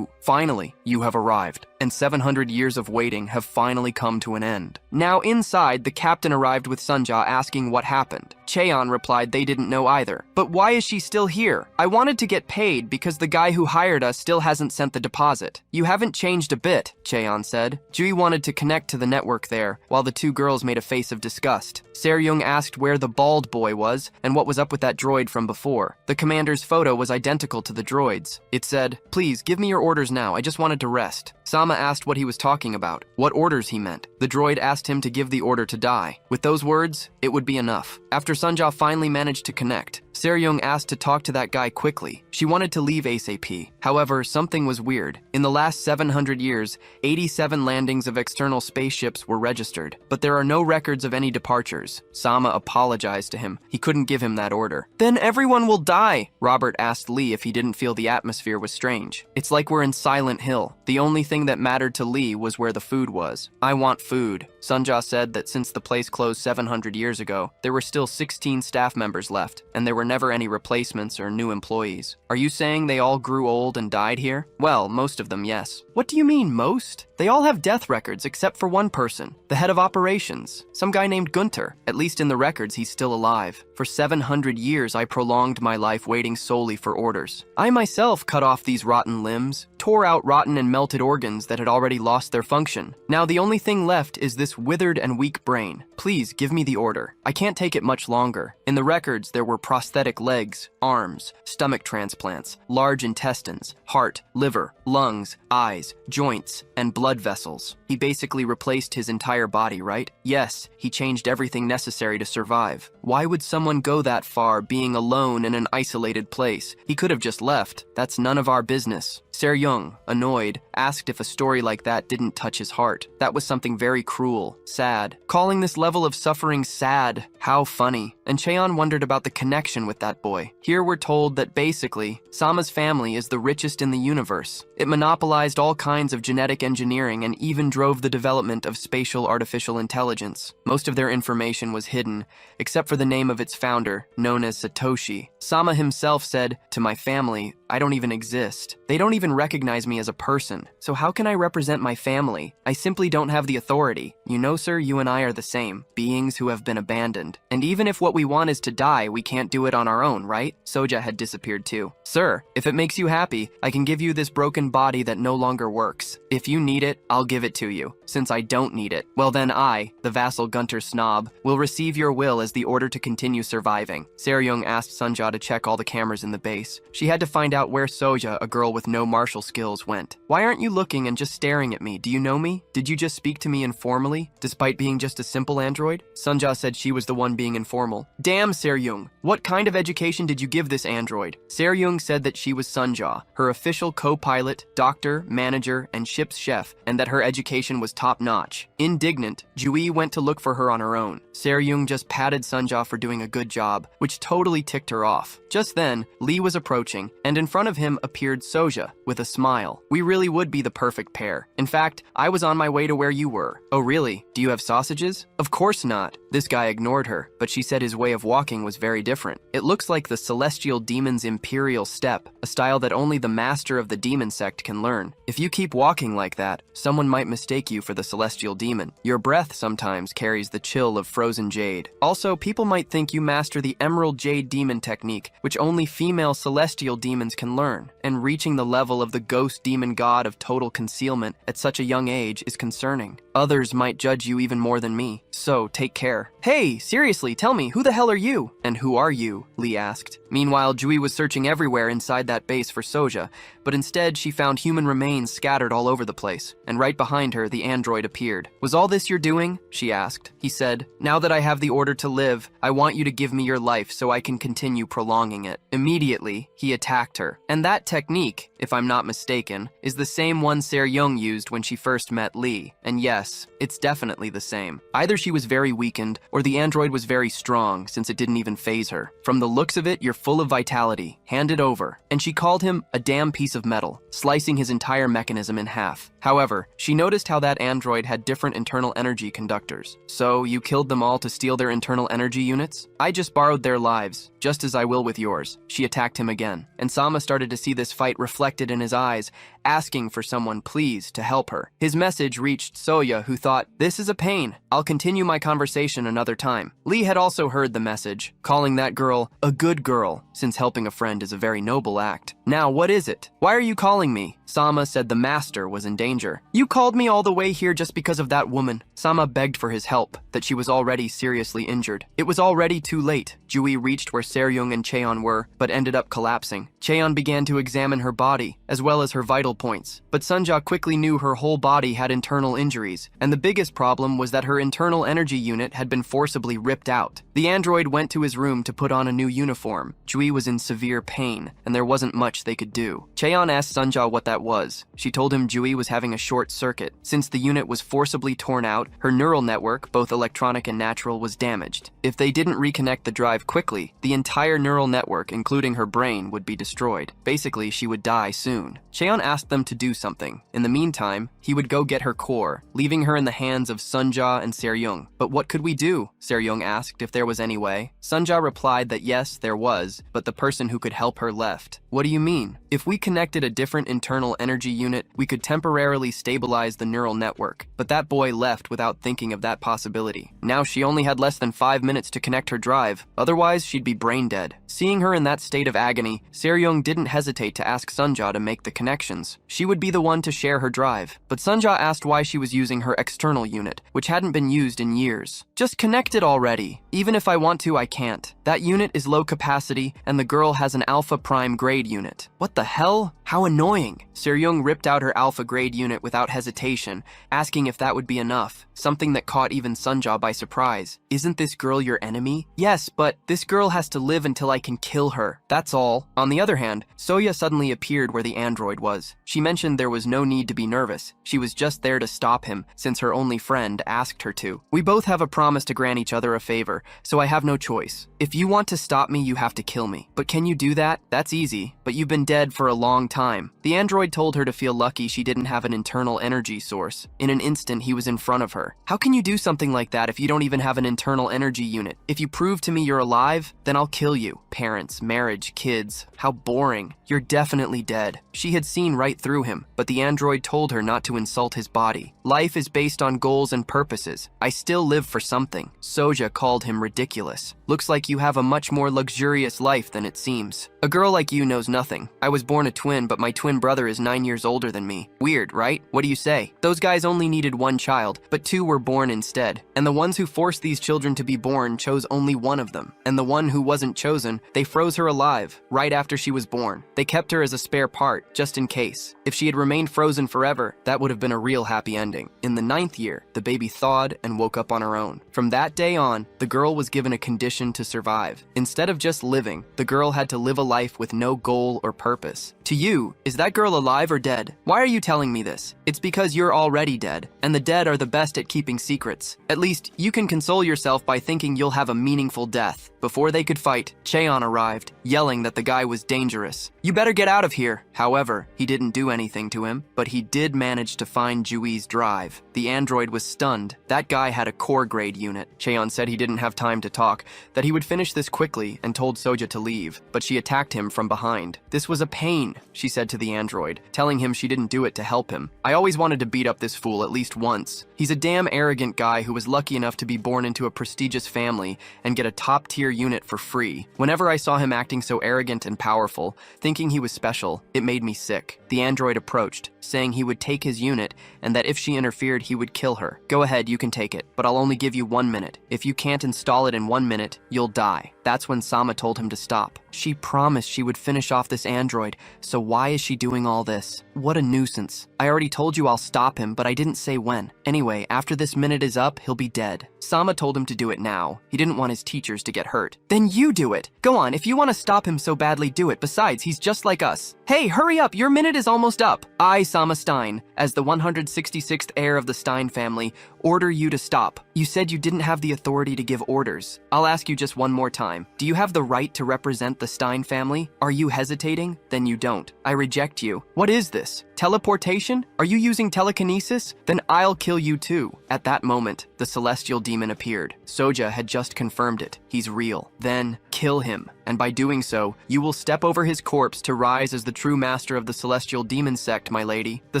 Finally, you have arrived, and 700 years of waiting have finally come to an end." Now inside, the captain arrived with Sunja asking what happened. Cheon replied they didn't know either. "But why is she still here? I wanted to get paid because the guy who hired us still hasn't sent the deposit." "You haven't changed a bit," Cheon said. Jui wanted to connect to the network there, while the two girls made a face of disgust. Seryung asked where the bald boy was and what was up with that droid from before. The commander's photo was identical to the droid's. It said, "Please, give me your orders now, I just wanted to rest." Sama asked what he was talking about, what orders he meant. The droid asked him to give the order to die. With those words, it would be enough. After Sunja finally managed to connect, Seryung asked to talk to that guy quickly. She wanted to leave ASAP. However, something was weird. In the last 700 years, 87 landings of external spaceships were registered, but there are no records of any departures. Sama apologized to him. He couldn't give him that order. "Then everyone will die." Robert asked Lee if he didn't feel the atmosphere was strange. "It's like we're in Silent Hill. The only thing that mattered to Lee was where the food was." "I want food." Sunja said that since the place closed 700 years ago, there were still 16 staff members left, and there were never any replacements or new employees. "Are you saying they all grew old and died here?" "Well, most of them, yes." "What do you mean, most? They all have death records except for one person, the head of operations, some guy named Gunter. At least in the records, he's still alive. For 700 years, I prolonged my life waiting solely for orders. I myself cut off these rotten limbs, tore out rotten and melted organs that had already lost their function. Now the only thing left is this withered and weak brain. Please give me the order. I can't take it much longer." In the records, there were prosthetic legs, arms, stomach transplants, large intestines, heart, liver, lungs, eyes, joints, and blood vessels. He basically replaced his entire body, right? Yes, he changed everything necessary to survive. Why would someone go that far being alone in an isolated place? He could have just left. That's none of our business. Seryung, annoyed, asked if a story like that didn't touch his heart. That was something very cruel, sad. Calling this level of suffering sad, How funny. And Cheon wondered about the connection with that boy. Here we're told that basically, Sama's family is the richest in the universe. It monopolized all kinds of genetic engineering and even drove the development of spatial artificial intelligence. Most of their information was hidden, except for the name of its founder, known as Satoshi. Sama himself said, "To my family, I don't even exist. They don't even recognize me as a person. So how can I represent my family? I simply don't have the authority. You know, sir, you and I are the same, beings who have been abandoned. And even if what we want is to die, we can't do it on our own, right?" Soja had disappeared too. "Sir, if it makes you happy, I can give you this broken body that no longer works. If you need it, I'll give it to you. Since I don't need it, well then I, the vassal Gunter Snob, will receive your will as the order to continue surviving." Seryung asked Sunja to check all the cameras in the base. She had to find out where Soja, a girl with no martial skills, went. "Why aren't you looking and just staring at me? Do you know me? Did you just speak to me informally, despite being just a simple android?" Sunja said she was the one being informal. "Damn, Seryung, what kind of education did you give this android?" Seryung said that she was Sunja, her official co-pilot, doctor, manager, and ship's chef, and that her education was top-notch. Indignant, Jui went to look for her on her own. Seryung just patted Sunja for doing a good job, which totally ticked her off. Just then, Lee was approaching, and in front of him appeared Soja, with a smile. "We really would be the perfect pair. In fact, I was on my way to where you were." "Oh really? Do you have sausages?" "Of course not." This guy ignored her, but she said his way of walking was very different. "It looks like the celestial demon's imperial step, a style that only the master of the demon sect can learn. If you keep walking like that, someone might mistake you for the celestial demon. Your breath sometimes carries the chill of frozen jade. Also, people might think you master the emerald jade demon technique, which only female celestial demons can learn, and reaching the level of the ghost demon god of total concealment at such a young age is concerning. Others might judge you even more than me, so take care." "Hey, seriously, tell me, who the hell are you?" "And who are you?" Lee asked. Meanwhile, Jui was searching everywhere inside that base for Soja, but instead she found human remains scattered all over the place, and right behind her, the android appeared. "Was all this you're doing?" she asked. He said, "Now that I have the order to live, I want you to give me your life so I can continue prolonging it." Immediately, he attacked her. And that technique, if I'm not mistaken, is the same one Seryung used when she first met Lee. And yes, it's definitely the same. Either she was very weakened, or the android was very strong, since it didn't even faze her. "From the looks of it, you're full of vitality. Hand it over." And she called him a damn piece of metal, slicing his entire mechanism in half. However, she noticed how that android had different internal energy conductors. "So, you killed them all to steal their internal energy units?" "I just borrowed their lives, just as I will with yours." She attacked him again, and Sama started to see this fight reflected in his eyes, asking for someone, please, to help her. His message reached Soya, who thought, "This is a pain. I'll continue my conversation another time." Lee had also heard the message, calling that girl a good girl, since helping a friend is a very noble act. "Now, what is it? Why are you calling me?" Sama said the master was in danger. "You called me all the way here just because of that woman." Sama begged for his help, that she was already seriously injured. It was already too late. Jui reached where Seryung and Cheon were, but ended up collapsing. Cheon began to examine her body, as well as her vital points. But Sunja quickly knew her whole body had internal injuries, and the biggest problem was that her internal energy unit had been forcibly ripped out. The android went to his room to put on a new uniform. Jui was in severe pain, and there wasn't much they could do. Cheon asked Sunja what that was. She told him Jui was having a short circuit. Since the unit was forcibly torn out, her neural network, both electronic and natural, was damaged. If they didn't reconnect the drive quickly, the entire neural network, including her brain, would be destroyed. Basically, she would die soon. Cheon asked them to do something. In the meantime, he would go get her core, leaving her in the hands of Sunja and Seryung. "But what could we do?" Seryung asked if there was any way. Sunja replied that yes, there was, but the person who could help her left. "What do you mean?" "If we connected a different internal energy unit, we could temporarily stabilize the neural network." But that boy left without thinking of that possibility. Now she only had less than 5 minutes to connect her drive. Otherwise, she'd be brain dead. Seeing her in that state of agony, Seryung didn't hesitate to ask Sunja to make the connections. She would be the one to share her drive. But Sunja asked why she was using her external unit, which hadn't been used in years. "Just connect it already. Even if I want to, I can't. That unit is low capacity, and the girl has an alpha prime grade grade unit. What the hell? How annoying. Seryung ripped out her alpha grade unit without hesitation, asking if that would be enough, something that caught even Sunja by surprise. Isn't this girl your enemy? Yes, but this girl has to live until I can kill her. That's all. On the other hand, Soya suddenly appeared where the android was. She mentioned there was no need to be nervous. She was just there to stop him, since her only friend asked her to. We both have a promise to grant each other a favor, so I have no choice. If you want to stop me, you have to kill me. But can you do that? That's easy, but you've been dead for a long time. The android told her to feel lucky she didn't have an internal energy source. In an instant, he was in front of her. How can you do something like that if you don't even have an internal energy unit? If you prove to me you're alive, then I'll kill you. Parents, marriage, kids. How boring. You're definitely dead. She had seen right through him, but the android told her not to insult his body. Life is based on goals and purposes. I still live for something. Soja called him ridiculous. Looks like you have a much more luxurious life than it seems. A girl like you knows nothing. I was born a twin, but my twin brother is 9 years older than me. Weird, right? What do you say? Those guys only needed one child, but 2 were born instead. And the ones who forced these children to be born chose only one of them. And the one who wasn't chosen, they froze her alive, right after she was born. They kept her as a spare part, just in case. If she had remained frozen forever, that would have been a real happy ending. In the 9th year, the baby thawed and woke up on her own. From that day on, the girl was given a condition to survive. Instead of just living, the girl had to live a life with no goal or purpose. To you, is that girl alive or dead? Why are you telling me this? It's because you're already dead, and the dead are the best at keeping secrets. At least, you can console yourself by thinking you'll have a meaningful death. Before they could fight, Cheon arrived, yelling that the guy was dangerous. You better get out of here. However, he didn't do anything to him, but he did manage to find Jui's drive. The android was stunned. That guy had a core grade unit. Cheon said he didn't have time to talk, that he would finish this quickly, and told Soja to leave, but she attacked him from behind. This was a pain, she said to the android, telling him she didn't do it to help him. I always wanted to beat up this fool at least once. He's a damn arrogant guy who was lucky enough to be born into a prestigious family and get a top-tier unit for free. Whenever I saw him acting so arrogant and powerful, thinking he was special, it made me sick. The android approached, saying he would take his unit and that if she interfered, he would kill her. Go ahead, you can take it, but I'll only give you 1 minute. If you can't install it in 1 minute, you'll die. That's when Sama told him to stop. She promised she would finish off this android, so why is she doing all this? What a nuisance. I already told you I'll stop him, but I didn't say when. Anyway, after this minute is up, he'll be dead. Sama told him to do it now. He didn't want his teachers to get hurt. Then you do it. Go on, if you want to stop him so badly, do it. Besides, he's just like us. Hey, hurry up, your minute is almost up. I, Sama Stein, as the 166th heir of the Stein family, order you to stop. You said you didn't have the authority to give orders. I'll ask you just one more time. Do you have the right to represent the Stein family? Are you hesitating? Then you don't. I reject you. What is this? Teleportation? Are you using telekinesis? Then I'll kill you too. At that moment, the celestial demon appeared. Soja had just confirmed it. He's real. Then, kill him. And by doing so, you will step over his corpse to rise as the true master of the celestial demon sect, my lady. The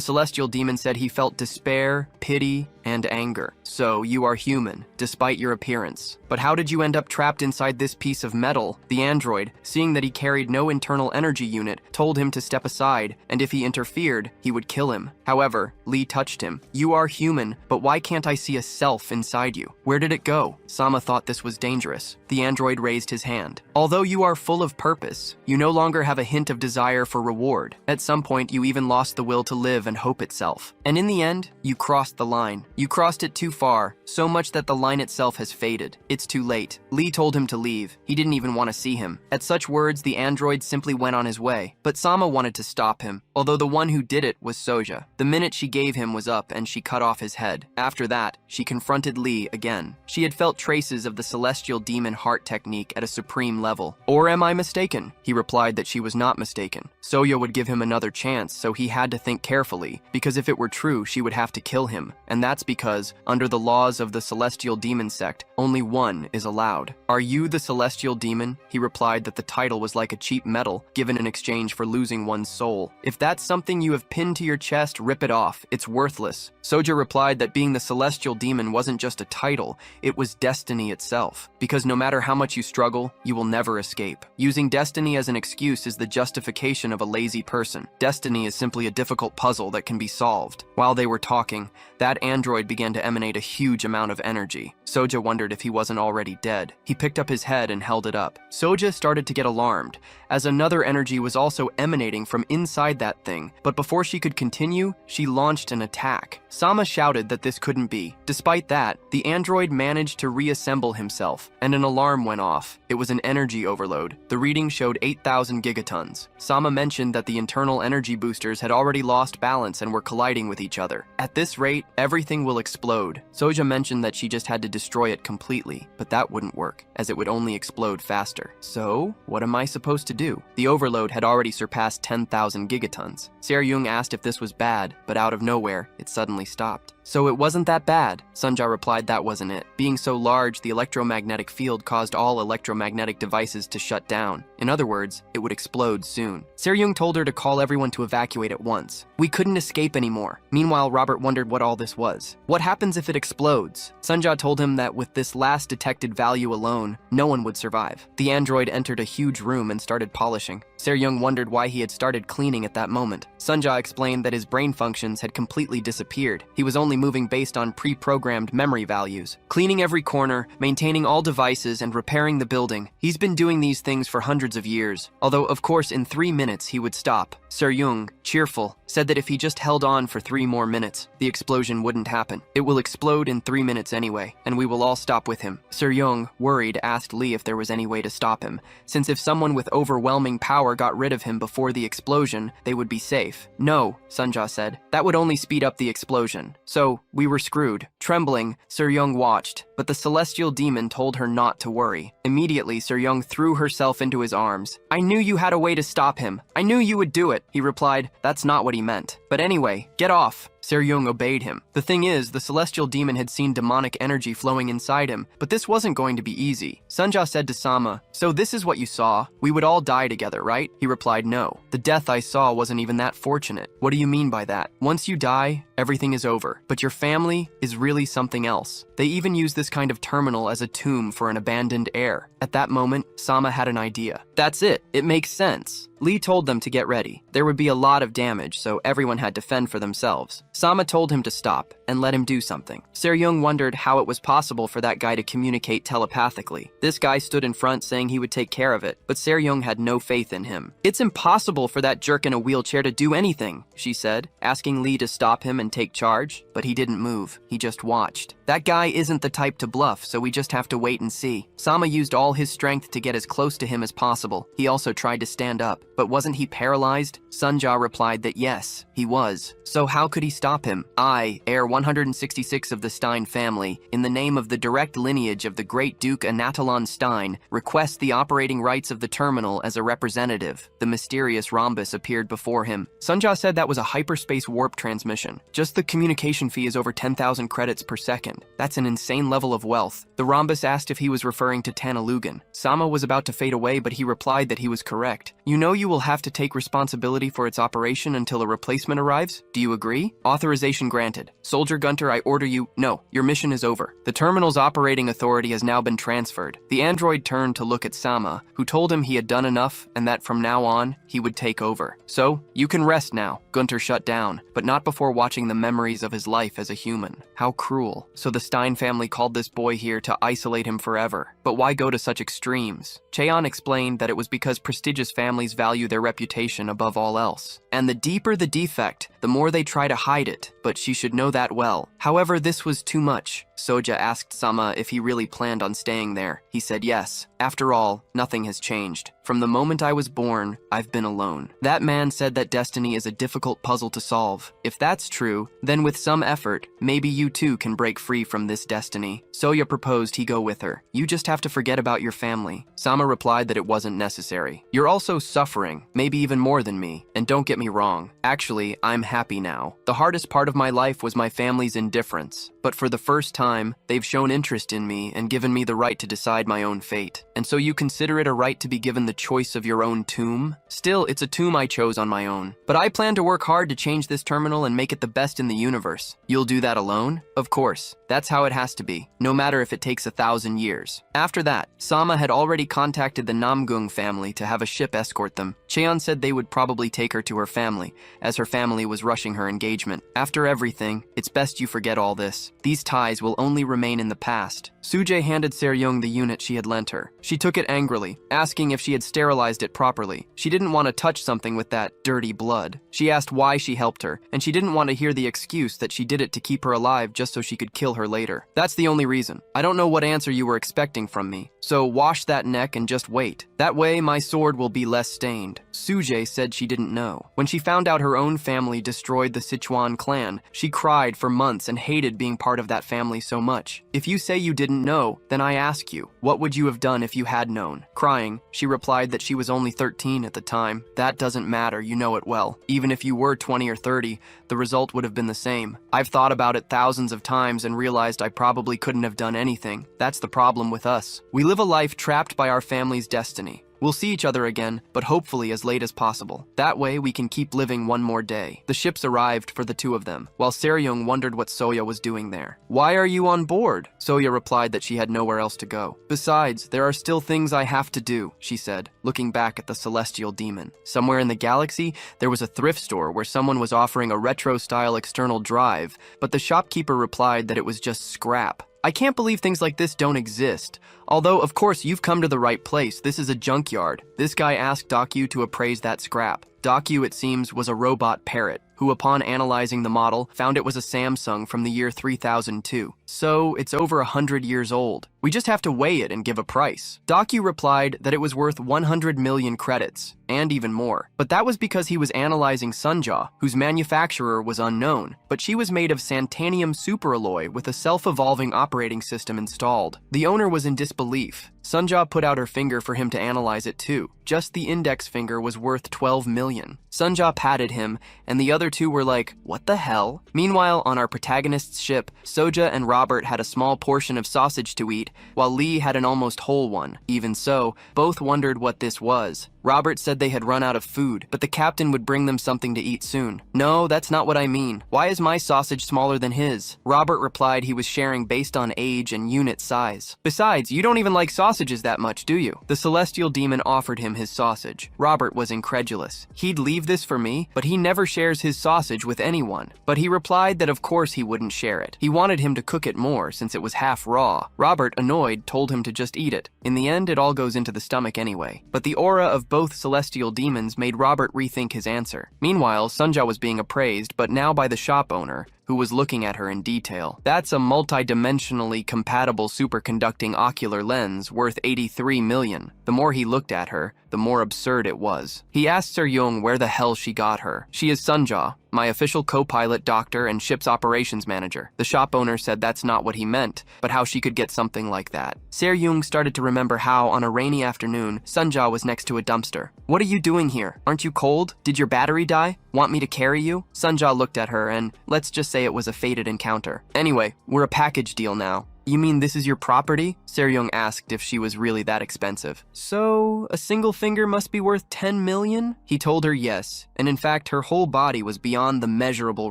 celestial demon said he felt despair, pity, and anger. So, you are human, despite your appearance. But how did you end up trapped inside this piece of metal? The android, seeing that he carried no internal energy unit, told him to step aside, and if he interfered, he would kill him. However, Lee touched him. You are human, but why can't I see a self inside you? Where did it go? Sama thought this was dangerous. The android raised his hand. Although you are full of purpose, you no longer have a hint of desire for reward. At some point, you even lost the will to live and hope itself. And in the end, you crossed the line. You crossed it too far, so much that the line itself has faded. It's too late. Lee told him to leave. He didn't even want to see him. At such words, the android simply went on his way. But Sama wanted to stop him, although the one who did it was Soja. The minute she gave him was up and she cut off his head. After that, she confronted Lee again. She had felt traces of the celestial demon heart technique at a supreme level. Or am I mistaken? He replied that she was not mistaken. Soya would give him another chance, so he had to think carefully, because if it were true, she would have to kill him. And that's because, under the laws of the celestial demon sect, only one is allowed. Are you the celestial demon? He replied that the title was like a cheap medal given in exchange for losing one's soul. If that's something you have pinned to your chest, rip it off. It's worthless. Soja replied that being the celestial demon wasn't just a title, it was destiny itself. Because no matter how much you struggle, you will never escape. Using destiny as an excuse is the justification of a lazy person. Destiny is simply a difficult puzzle that can be solved. While they were talking, that android android began to emanate a huge amount of energy. Soja wondered if he wasn't already dead. He picked up his head and held it up. Soja started to get alarmed, as another energy was also emanating from inside that thing, but before she could continue, she launched an attack. Sama shouted that this couldn't be. Despite that, the android managed to reassemble himself, and an alarm went off. It was an energy overload. The reading showed 8,000 gigatons. Sama mentioned that the internal energy boosters had already lost balance and were colliding with each other. At this rate, everything will explode. Soja mentioned that she just had to destroy it completely, but that wouldn't work, as it would only explode faster. So, what am I supposed to do? The overload had already surpassed 10,000 gigatons. Seryung asked if this was bad, but out of nowhere, it suddenly stopped. So it wasn't that bad. Sunja replied that wasn't it. Being so large, the electromagnetic field caused all electromagnetic devices to shut down. In other words, it would explode soon. Seryung told her to call everyone to evacuate at once. We couldn't escape anymore. Meanwhile, Robert wondered what all this was. What happens if it explodes? Sunja told him that with this last detected value alone, no one would survive. The android entered a huge room and started polishing. Seryung wondered why he had started cleaning at that moment. Sunja explained that his brain functions had completely disappeared. He was only moving based on pre-programmed memory values. Cleaning every corner, maintaining all devices, and repairing the building. He's been doing these things for hundreds of years. Although, of course, in 3 minutes he would stop. Seryung, cheerful, said that if he just held on for 3 more minutes, the explosion wouldn't happen. It will explode in 3 minutes anyway, and we will all stop with him. Seryung, worried, asked Lee if there was any way to stop him, since if someone with overwhelming power got rid of him before the explosion, they would be safe. No, Sunja said. That would only speed up the explosion. So, we were screwed. Trembling, Seryung watched, but the celestial demon told her not to worry. Immediately, Seryung threw herself into his arms. I knew you had a way to stop him. I knew you would do it, he replied. That's not what he meant. But anyway, get off. Seryung obeyed him. The thing is, the celestial demon had seen demonic energy flowing inside him, but this wasn't going to be easy. Sunja said to Sama, so this is what you saw? We would all die together, right? He replied, no. The death I saw wasn't even that fortunate. What do you mean by that? Once you die, everything is over. But your family is really something else. They even use this kind of terminal as a tomb for an abandoned heir. At that moment, Sama had an idea. That's it. It makes sense. Lee told them to get ready. There would be a lot of damage, so everyone had to fend for themselves. Sama told him to stop and let him do something. Seryung wondered how it was possible for that guy to communicate telepathically. This guy stood in front saying he would take care of it, but Seryung had no faith in him. It's impossible for that jerk in a wheelchair to do anything, she said, asking Lee to stop him and take charge, but he didn't move. He just watched. That guy isn't the type to bluff, so we just have to wait and see. Sama used all his strength to get as close to him as possible. He also tried to stand up. But wasn't he paralyzed? Sunja replied that yes, he was. So how could he stop him? I, heir 166 of the Stein family, in the name of the direct lineage of the great Duke Anatolon Stein, request the operating rights of the terminal as a representative. The mysterious rhombus appeared before him. Sunja said that was a hyperspace warp transmission. Just the communication fee is over 10,000 credits per second. That's an insane level of wealth. The rhombus asked if he was referring to Tanalugan. Sama was about to fade away, but he replied that he was correct. You know you will have to take responsibility for its operation until a replacement arrives? Do you agree? Authorization granted. Soldier Gunter, I order you. No, your mission is over. The terminal's operating authority has now been transferred. The android turned to look at Sama, who told him he had done enough and that from now on, he would take over. So, you can rest now. Gunter shut down, but not before watching the memories of his life as a human. How cruel. So the Stein family called this boy here to isolate him forever. But why go to such extremes? Cheon explained that it was because prestigious families value their reputation above all else. And the deeper the defect, the more they try to hide it, but she should know that well. However, this was too much. Soja asked Sama if he really planned on staying there. He said yes. After all, nothing has changed. From the moment I was born, I've been alone. That man said that destiny is a difficult puzzle to solve. If that's true, then with some effort, maybe you too can break free from this destiny. Soya proposed he go with her. You just have to forget about your family. Sama replied that it wasn't necessary. You're also suffering, maybe even more than me. And don't get me wrong. Actually, I'm happy now. The hardest part of my life was my family's indifference. But for the first time, time, they've shown interest in me and given me the right to decide my own fate. And so you consider it a right to be given the choice of your own tomb? Still, it's a tomb I chose on my own. But I plan to work hard to change this terminal and make it the best in the universe. You'll do that alone? Of course. That's how it has to be, no matter if it takes 1,000 years. After that, Sama had already contacted the Namgung family to have a ship escort them. Cheon said they would probably take her to her family, as her family was rushing her engagement. After everything, it's best you forget all this. These ties will only remain in the past. Suje handed Seryung the unit she had lent her. She took it angrily, asking if she had sterilized it properly. She didn't want to touch something with that dirty blood. She asked why she helped her, and she didn't want to hear the excuse that she did it to keep her alive just so she could kill her later. That's the only reason. I don't know what answer you were expecting from me, so wash that neck and just wait. That way, my sword will be less stained. Suje said she didn't know. When she found out her own family destroyed the Sichuan clan, she cried for months and hated being part of that family so much. If you say you didn't know, then I ask you, what would you have done if you had known? Crying, she replied that she was only 13 at the time. That doesn't matter, you know it well. Even if you were 20 or 30, the result would have been the same. I've thought about it thousands of times and realized I probably couldn't have done anything. That's the problem with us. We live a life trapped by our family's destiny. We'll see each other again, but hopefully as late as possible. That way, we can keep living one more day. The ships arrived for the two of them, while Seryung wondered what Soya was doing there. Why are you on board? Soya replied that she had nowhere else to go. Besides, there are still things I have to do, she said, looking back at the celestial demon. Somewhere in the galaxy, there was a thrift store where someone was offering a retro-style external drive, but the shopkeeper replied that it was just scrap. I can't believe things like this don't exist. Although, of course, you've come to the right place. This is a junkyard. This guy asked Dokyu to appraise that scrap. Dokyu, it seems, was a robot parrot, who upon analyzing the model, found it was a Samsung from the year 3002. So, it's over 100 years old. We just have to weigh it and give a price. Dokyu replied that it was worth 100 million credits, and even more. But that was because he was analyzing Sunjaw, whose manufacturer was unknown, but she was made of Santanium superalloy with a self-evolving operating system installed. The owner was in disbelief. Sunjaw put out her finger for him to analyze it too. Just the index finger was worth 12 million. Sunjaw patted him, and the other two were like, what the hell? Meanwhile, on our protagonist's ship, Soja and Robert had a small portion of sausage to eat, while Lee had an almost whole one. Even so, both wondered what this was. Robert said they had run out of food, but the captain would bring them something to eat soon. No, that's not what I mean. Why is my sausage smaller than his? Robert replied he was sharing based on age and unit size. Besides, you don't even like sausages that much, do you? The celestial demon offered him his sausage. Robert was incredulous. He'd leave this for me, but he never shares his sausage with anyone. But he replied that of course he wouldn't share it. He wanted him to cook it more since it was half raw. Robert, annoyed, told him to just eat it. In the end, it all goes into the stomach anyway. But the aura of both celestial demons made Robert rethink his answer. Meanwhile, Sunja was being appraised, but now by the shop owner, who was looking at her in detail. That's a multi-dimensionally compatible superconducting ocular lens worth 83 million. The more he looked at her, the more absurd it was. He asked Seryung where the hell she got her. She is Sunja, my official co-pilot, doctor, and ship's operations manager. The shop owner said that's not what he meant, but how she could get something like that. Seryung started to remember how, on a rainy afternoon, Sunja was next to a dumpster. What are you doing here? Aren't you cold? Did your battery die? Want me to carry you? Sunja looked at her and, let's just say it was a fated encounter. Anyway, we're a package deal now. You mean this is your property? Seryung asked if she was really that expensive. So, a single finger must be worth 10 million? He told her yes, and in fact her whole body was beyond the measurable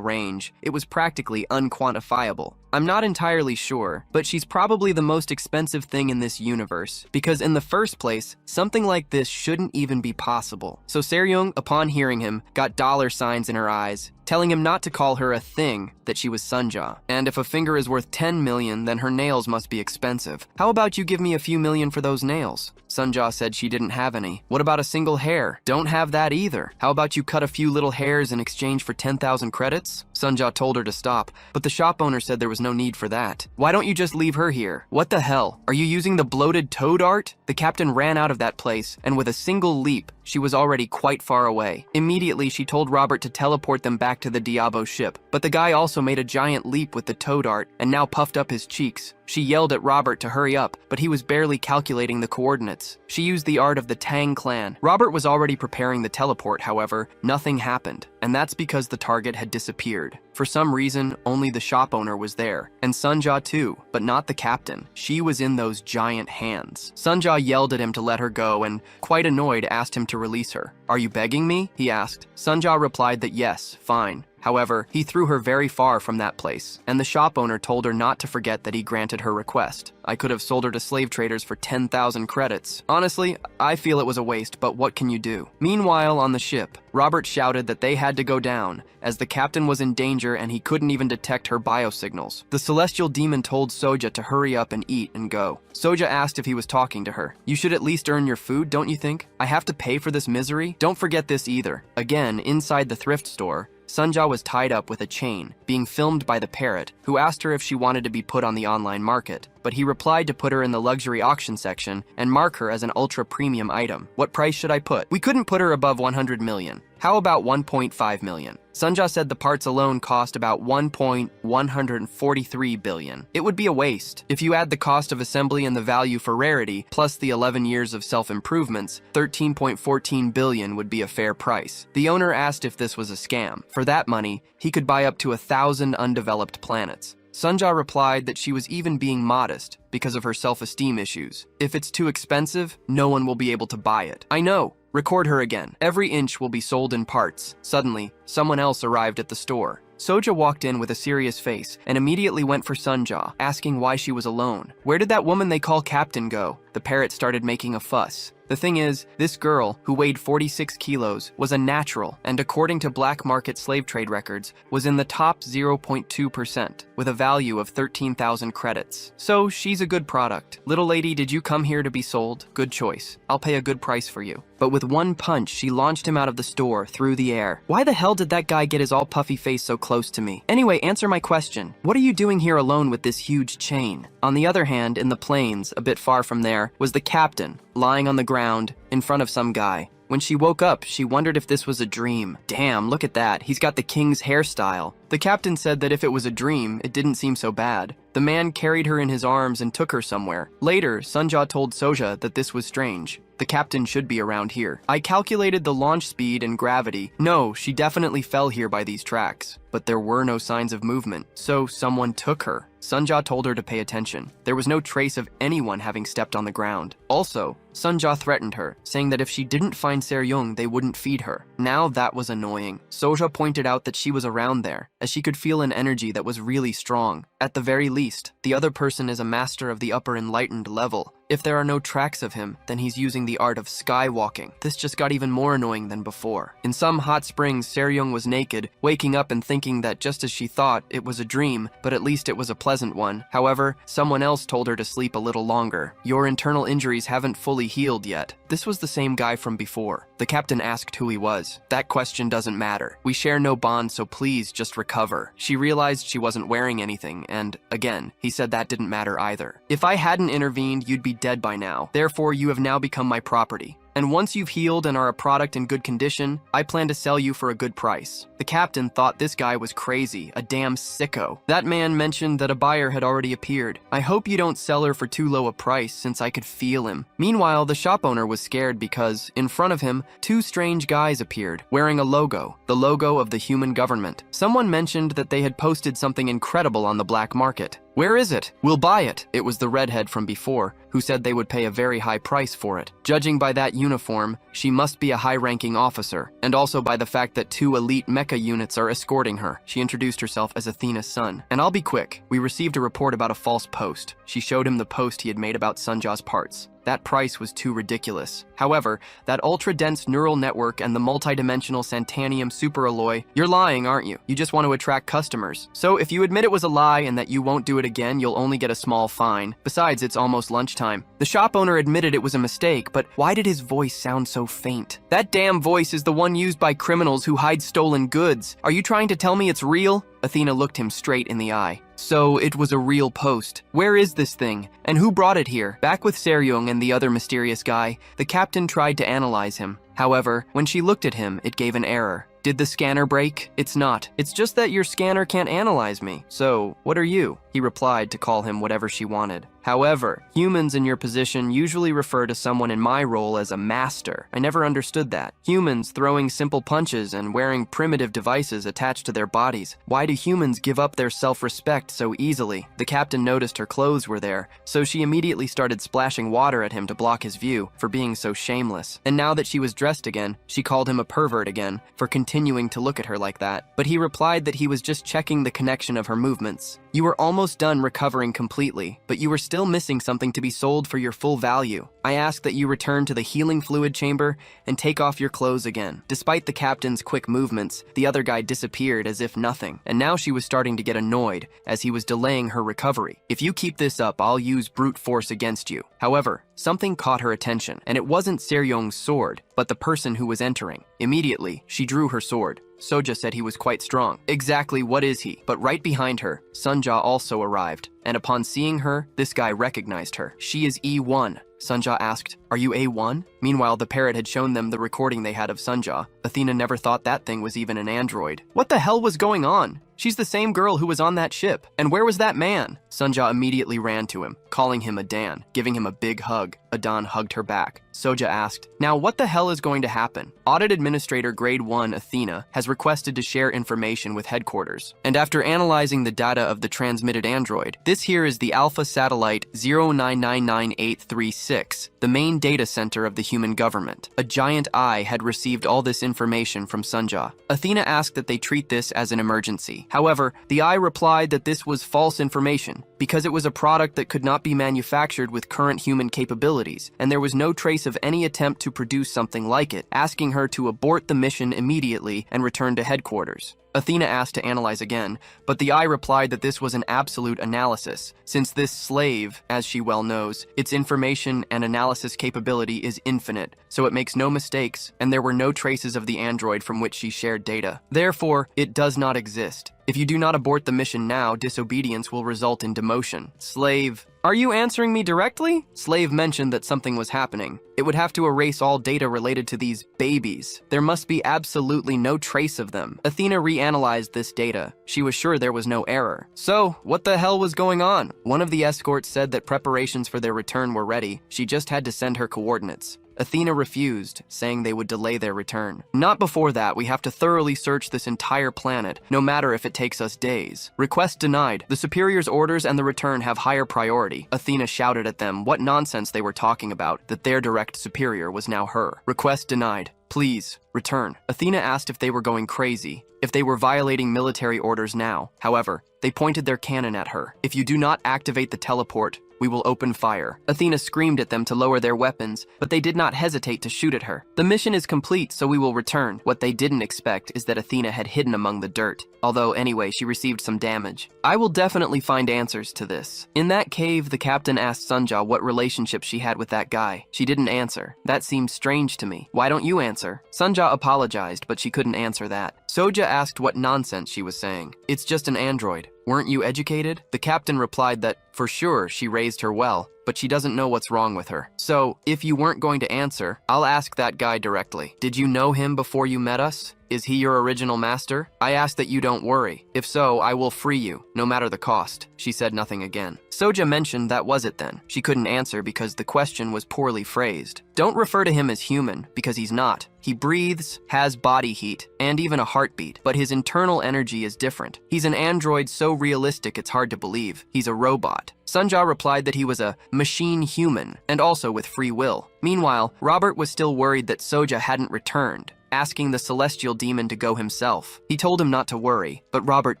range. It was practically unquantifiable. I'm not entirely sure, but she's probably the most expensive thing in this universe, because in the first place, something like this shouldn't even be possible. So Seryung, upon hearing him, got dollar signs in her eyes, telling him not to call her a thing, that she was Sunja. And if a finger is worth 10 million, then her nails must be expensive. How about you give me a few million for those nails? Sunja said she didn't have any. What about a single hair? Don't have that either. How about you cut a few little hairs in exchange for 10,000 credits? Sunja told her to stop, but the shop owner said there was no need for that. Why don't you just leave her here? What the hell? Are you using the bloated toad art? The captain ran out of that place, and with a single leap, she was already quite far away. Immediately, she told Robert to teleport them back to the Diabo ship, but the guy also made a giant leap with the toad art and now puffed up his cheeks. She yelled at Robert to hurry up, but he was barely calculating the coordinates. She used the art of the Tang clan. Robert was already preparing the teleport, however, nothing happened, and that's because the target had disappeared. For some reason, only the shop owner was there, and Sunja too, but not the captain. She was in those giant hands. Sunja yelled at him to let her go and, quite annoyed, asked him to release her. "Are you begging me?" he asked. Sunja replied that yes, fine. However, he threw her very far from that place, and the shop owner told her not to forget that he granted her request. "I could have sold her to slave traders for 10,000 credits. Honestly, I feel it was a waste, but what can you do?" Meanwhile, on the ship, Robert shouted that they had to go down, as the captain was in danger and he couldn't even detect her biosignals. The celestial demon told Soja to hurry up and eat and go. Soja asked if he was talking to her. "You should at least earn your food, don't you think? I have to pay for this misery? Don't forget this either." Again, inside the thrift store, Sunja was tied up with a chain, being filmed by the parrot, who asked her if she wanted to be put on the online market. But he replied to put her in the luxury auction section and mark her as an ultra-premium item. "What price should I put? We couldn't put her above 100 million. How about 1.5 million? Sunja said the parts alone cost about 1.143 billion. It would be a waste. If you add the cost of assembly and the value for rarity, plus the 11 years of self-improvements, 13.14 billion would be a fair price. The owner asked if this was a scam. For that money, he could buy up to 1,000 undeveloped planets. Sunja replied that she was even being modest because of her self-esteem issues. "If it's too expensive, no one will be able to buy it." "I know. Record her again. Every inch will be sold in parts." Suddenly, someone else arrived at the store. Soja walked in with a serious face and immediately went for Sunja, asking why she was alone. "Where did that woman they call Captain go?" The parrot started making a fuss. The thing is, this girl, who weighed 46 kilos, was a natural and, according to black market slave trade records, was in the top 0.2%, with a value of 13,000 credits. So, she's a good product. "Little lady, did you come here to be sold? Good choice. I'll pay a good price for you." But with one punch, she launched him out of the store through the air. Why the hell did that guy get his all puffy face so close to me? Anyway, answer my question. What are you doing here alone with this huge chain? On the other hand, in the plains, a bit far from there, was the captain, lying on the ground in front of some guy. When she woke up, she wondered if this was a dream. Damn, look at that. He's got the king's hairstyle. The captain said that if it was a dream, it didn't seem so bad. The man carried her in his arms and took her somewhere. Later, Sunja told Soja that this was strange. The captain should be around here. "I calculated the launch speed and gravity. No, she definitely fell here by these tracks. But there were no signs of movement, so someone took her." Sunja told her to pay attention. There was no trace of anyone having stepped on the ground. Also, Sunja threatened her, saying that if she didn't find Seryung, they wouldn't feed her. Now that was annoying. Soja pointed out that she was around there, as she could feel an energy that was really strong. At the very least, the other person is a master of the upper enlightened level. If there are no tracks of him, then he's using the art of skywalking. This just got even more annoying than before. In some hot springs, Seryung was naked, waking up and thinking that just as she thought, it was a dream, but at least it was a pleasant one. However, someone else told her to sleep a little longer. "Your internal injuries haven't fully healed yet." This was the same guy from before. The captain asked who he was. "That question doesn't matter. We share no bond, so please just recover." She realized she wasn't wearing anything, and again, he said that didn't matter either. "If I hadn't intervened, you'd be dead by now. Therefore, you have now become my property. And once you've healed and are a product in good condition, I plan to sell you for a good price." The captain thought this guy was crazy, a damn sicko. That man mentioned that a buyer had already appeared. "I hope you don't sell her for too low a price, since I could feel him." Meanwhile, the shop owner was scared because, in front of him, two strange guys appeared, wearing a logo, the logo of the human government. Someone mentioned that they had posted something incredible on the black market. "Where is it? We'll buy it." It was the redhead from before, who said they would pay a very high price for it. Judging by that uniform, she must be a high-ranking officer, and also by the fact that two elite mecha units are escorting her. She introduced herself as Athena's son. "And I'll be quick. We received a report about a false post." She showed him the post he had made about Sunja's parts. That price was too ridiculous. However, that ultra-dense neural network and the multidimensional Santanium superalloy, you're lying, aren't you? You just want to attract customers. So if you admit it was a lie and that you won't do it again, you'll only get a small fine. Besides, it's almost lunchtime. The shop owner admitted it was a mistake, but why did his voice sound so faint? "That damn voice is the one used by criminals who hide stolen goods. Are you trying to tell me it's real?" Athena looked him straight in the eye. "So it was a real post. Where is this thing? And who brought it here?" Back with Seryung and the other mysterious guy, the captain tried to analyze him. However, when she looked at him, it gave an error. "Did the scanner break?" "It's not. It's just that your scanner can't analyze me. So, what are you?" He replied to call him whatever she wanted. However, humans in your position usually refer to someone in my role as a master. I never understood that. Humans throwing simple punches and wearing primitive devices attached to their bodies. Why do humans give up their self-respect so easily? The captain noticed her clothes were there, so she immediately started splashing water at him to block his view for being so shameless. And now that she was dressed again, she called him a pervert again for continuing to look at her like that. But he replied that he was just checking the connection of her movements. You were almost done recovering completely, but you were still missing something to be sold for your full value. I ask that you return to the healing fluid chamber and take off your clothes again. Despite the captain's quick movements, the other guy disappeared as if nothing, and now she was starting to get annoyed as he was delaying her recovery. If you keep this up, I'll use brute force against you. However, something caught her attention, and it wasn't Seryong's sword, but the person who was entering. Immediately, she drew her sword. Soja said he was quite strong. Exactly what is he? But right behind her, Sunja also arrived, and upon seeing her, this guy recognized her. She is E1. Sunja asked, "Are you A1?" Meanwhile, the parrot had shown them the recording they had of Sunja. Athena never thought that thing was even an android. What the hell was going on? She's the same girl who was on that ship. And where was that man? Sunja immediately ran to him, calling him Adan, giving him a big hug. Adan hugged her back. Soja asked, "Now what the hell is going to happen?" Audit Administrator Grade 1 Athena has requested to share information with headquarters. And after analyzing the data of the transmitted android, this here is the Alpha Satellite 0999836, the main data center of the human government. A giant eye had received all this information from Sunja. Athena asked that they treat this as an emergency. However, the eye replied that this was false information because it was a product that could not be manufactured with current human capabilities, and there was no trace of any attempt to produce something like it, asking her to abort the mission immediately and return to headquarters. Athena asked to analyze again, but the eye replied that this was an absolute analysis, since this slave, as she well knows, its information and analysis capability is infinite, so it makes no mistakes, and there were no traces of the android from which she shared data. Therefore, it does not exist. If you do not abort the mission now, disobedience will result in demotion. Slave, are you answering me directly? Slave mentioned that something was happening. It would have to erase all data related to these babies. There must be absolutely no trace of them. Athena reanalyzed this data. She was sure there was no error. So, what the hell was going on? One of the escorts said that preparations for their return were ready. She just had to send her coordinates. Athena refused, saying they would delay their return. Not before that, we have to thoroughly search this entire planet, no matter if it takes us days. Request denied. The superior's orders and the return have higher priority. Athena shouted at them what nonsense they were talking about, that their direct superior was now her. Request denied. Please, return. Athena asked if they were going crazy, if they were violating military orders now. However, they pointed their cannon at her. If you do not activate the teleport, we will open fire. Athena screamed at them to lower their weapons, but they did not hesitate to shoot at her. The mission is complete, so we will return. What they didn't expect is that Athena had hidden among the dirt, although anyway, she received some damage. I will definitely find answers to this. In that cave, the captain asked Sunja what relationship she had with that guy. She didn't answer. That seems strange to me. Why don't you answer? Sunja apologized, but she couldn't answer that. Soja asked what nonsense she was saying. It's just an android. Weren't you educated? The captain replied that, for sure, she raised her well, but she doesn't know what's wrong with her. So, if you weren't going to answer, I'll ask that guy directly. Did you know him before you met us? Is he your original master? I ask that you don't worry. If so, I will free you, no matter the cost. She said nothing again. Soja mentioned that was it then. She couldn't answer because the question was poorly phrased. Don't refer to him as human, because he's not. He breathes, has body heat, and even a heartbeat, but his internal energy is different. He's an android so realistic it's hard to believe. He's a robot. Sunja replied that he was a machine human, and also with free will. Meanwhile, Robert was still worried that Soja hadn't returned, asking the celestial demon to go himself. He told him not to worry, but Robert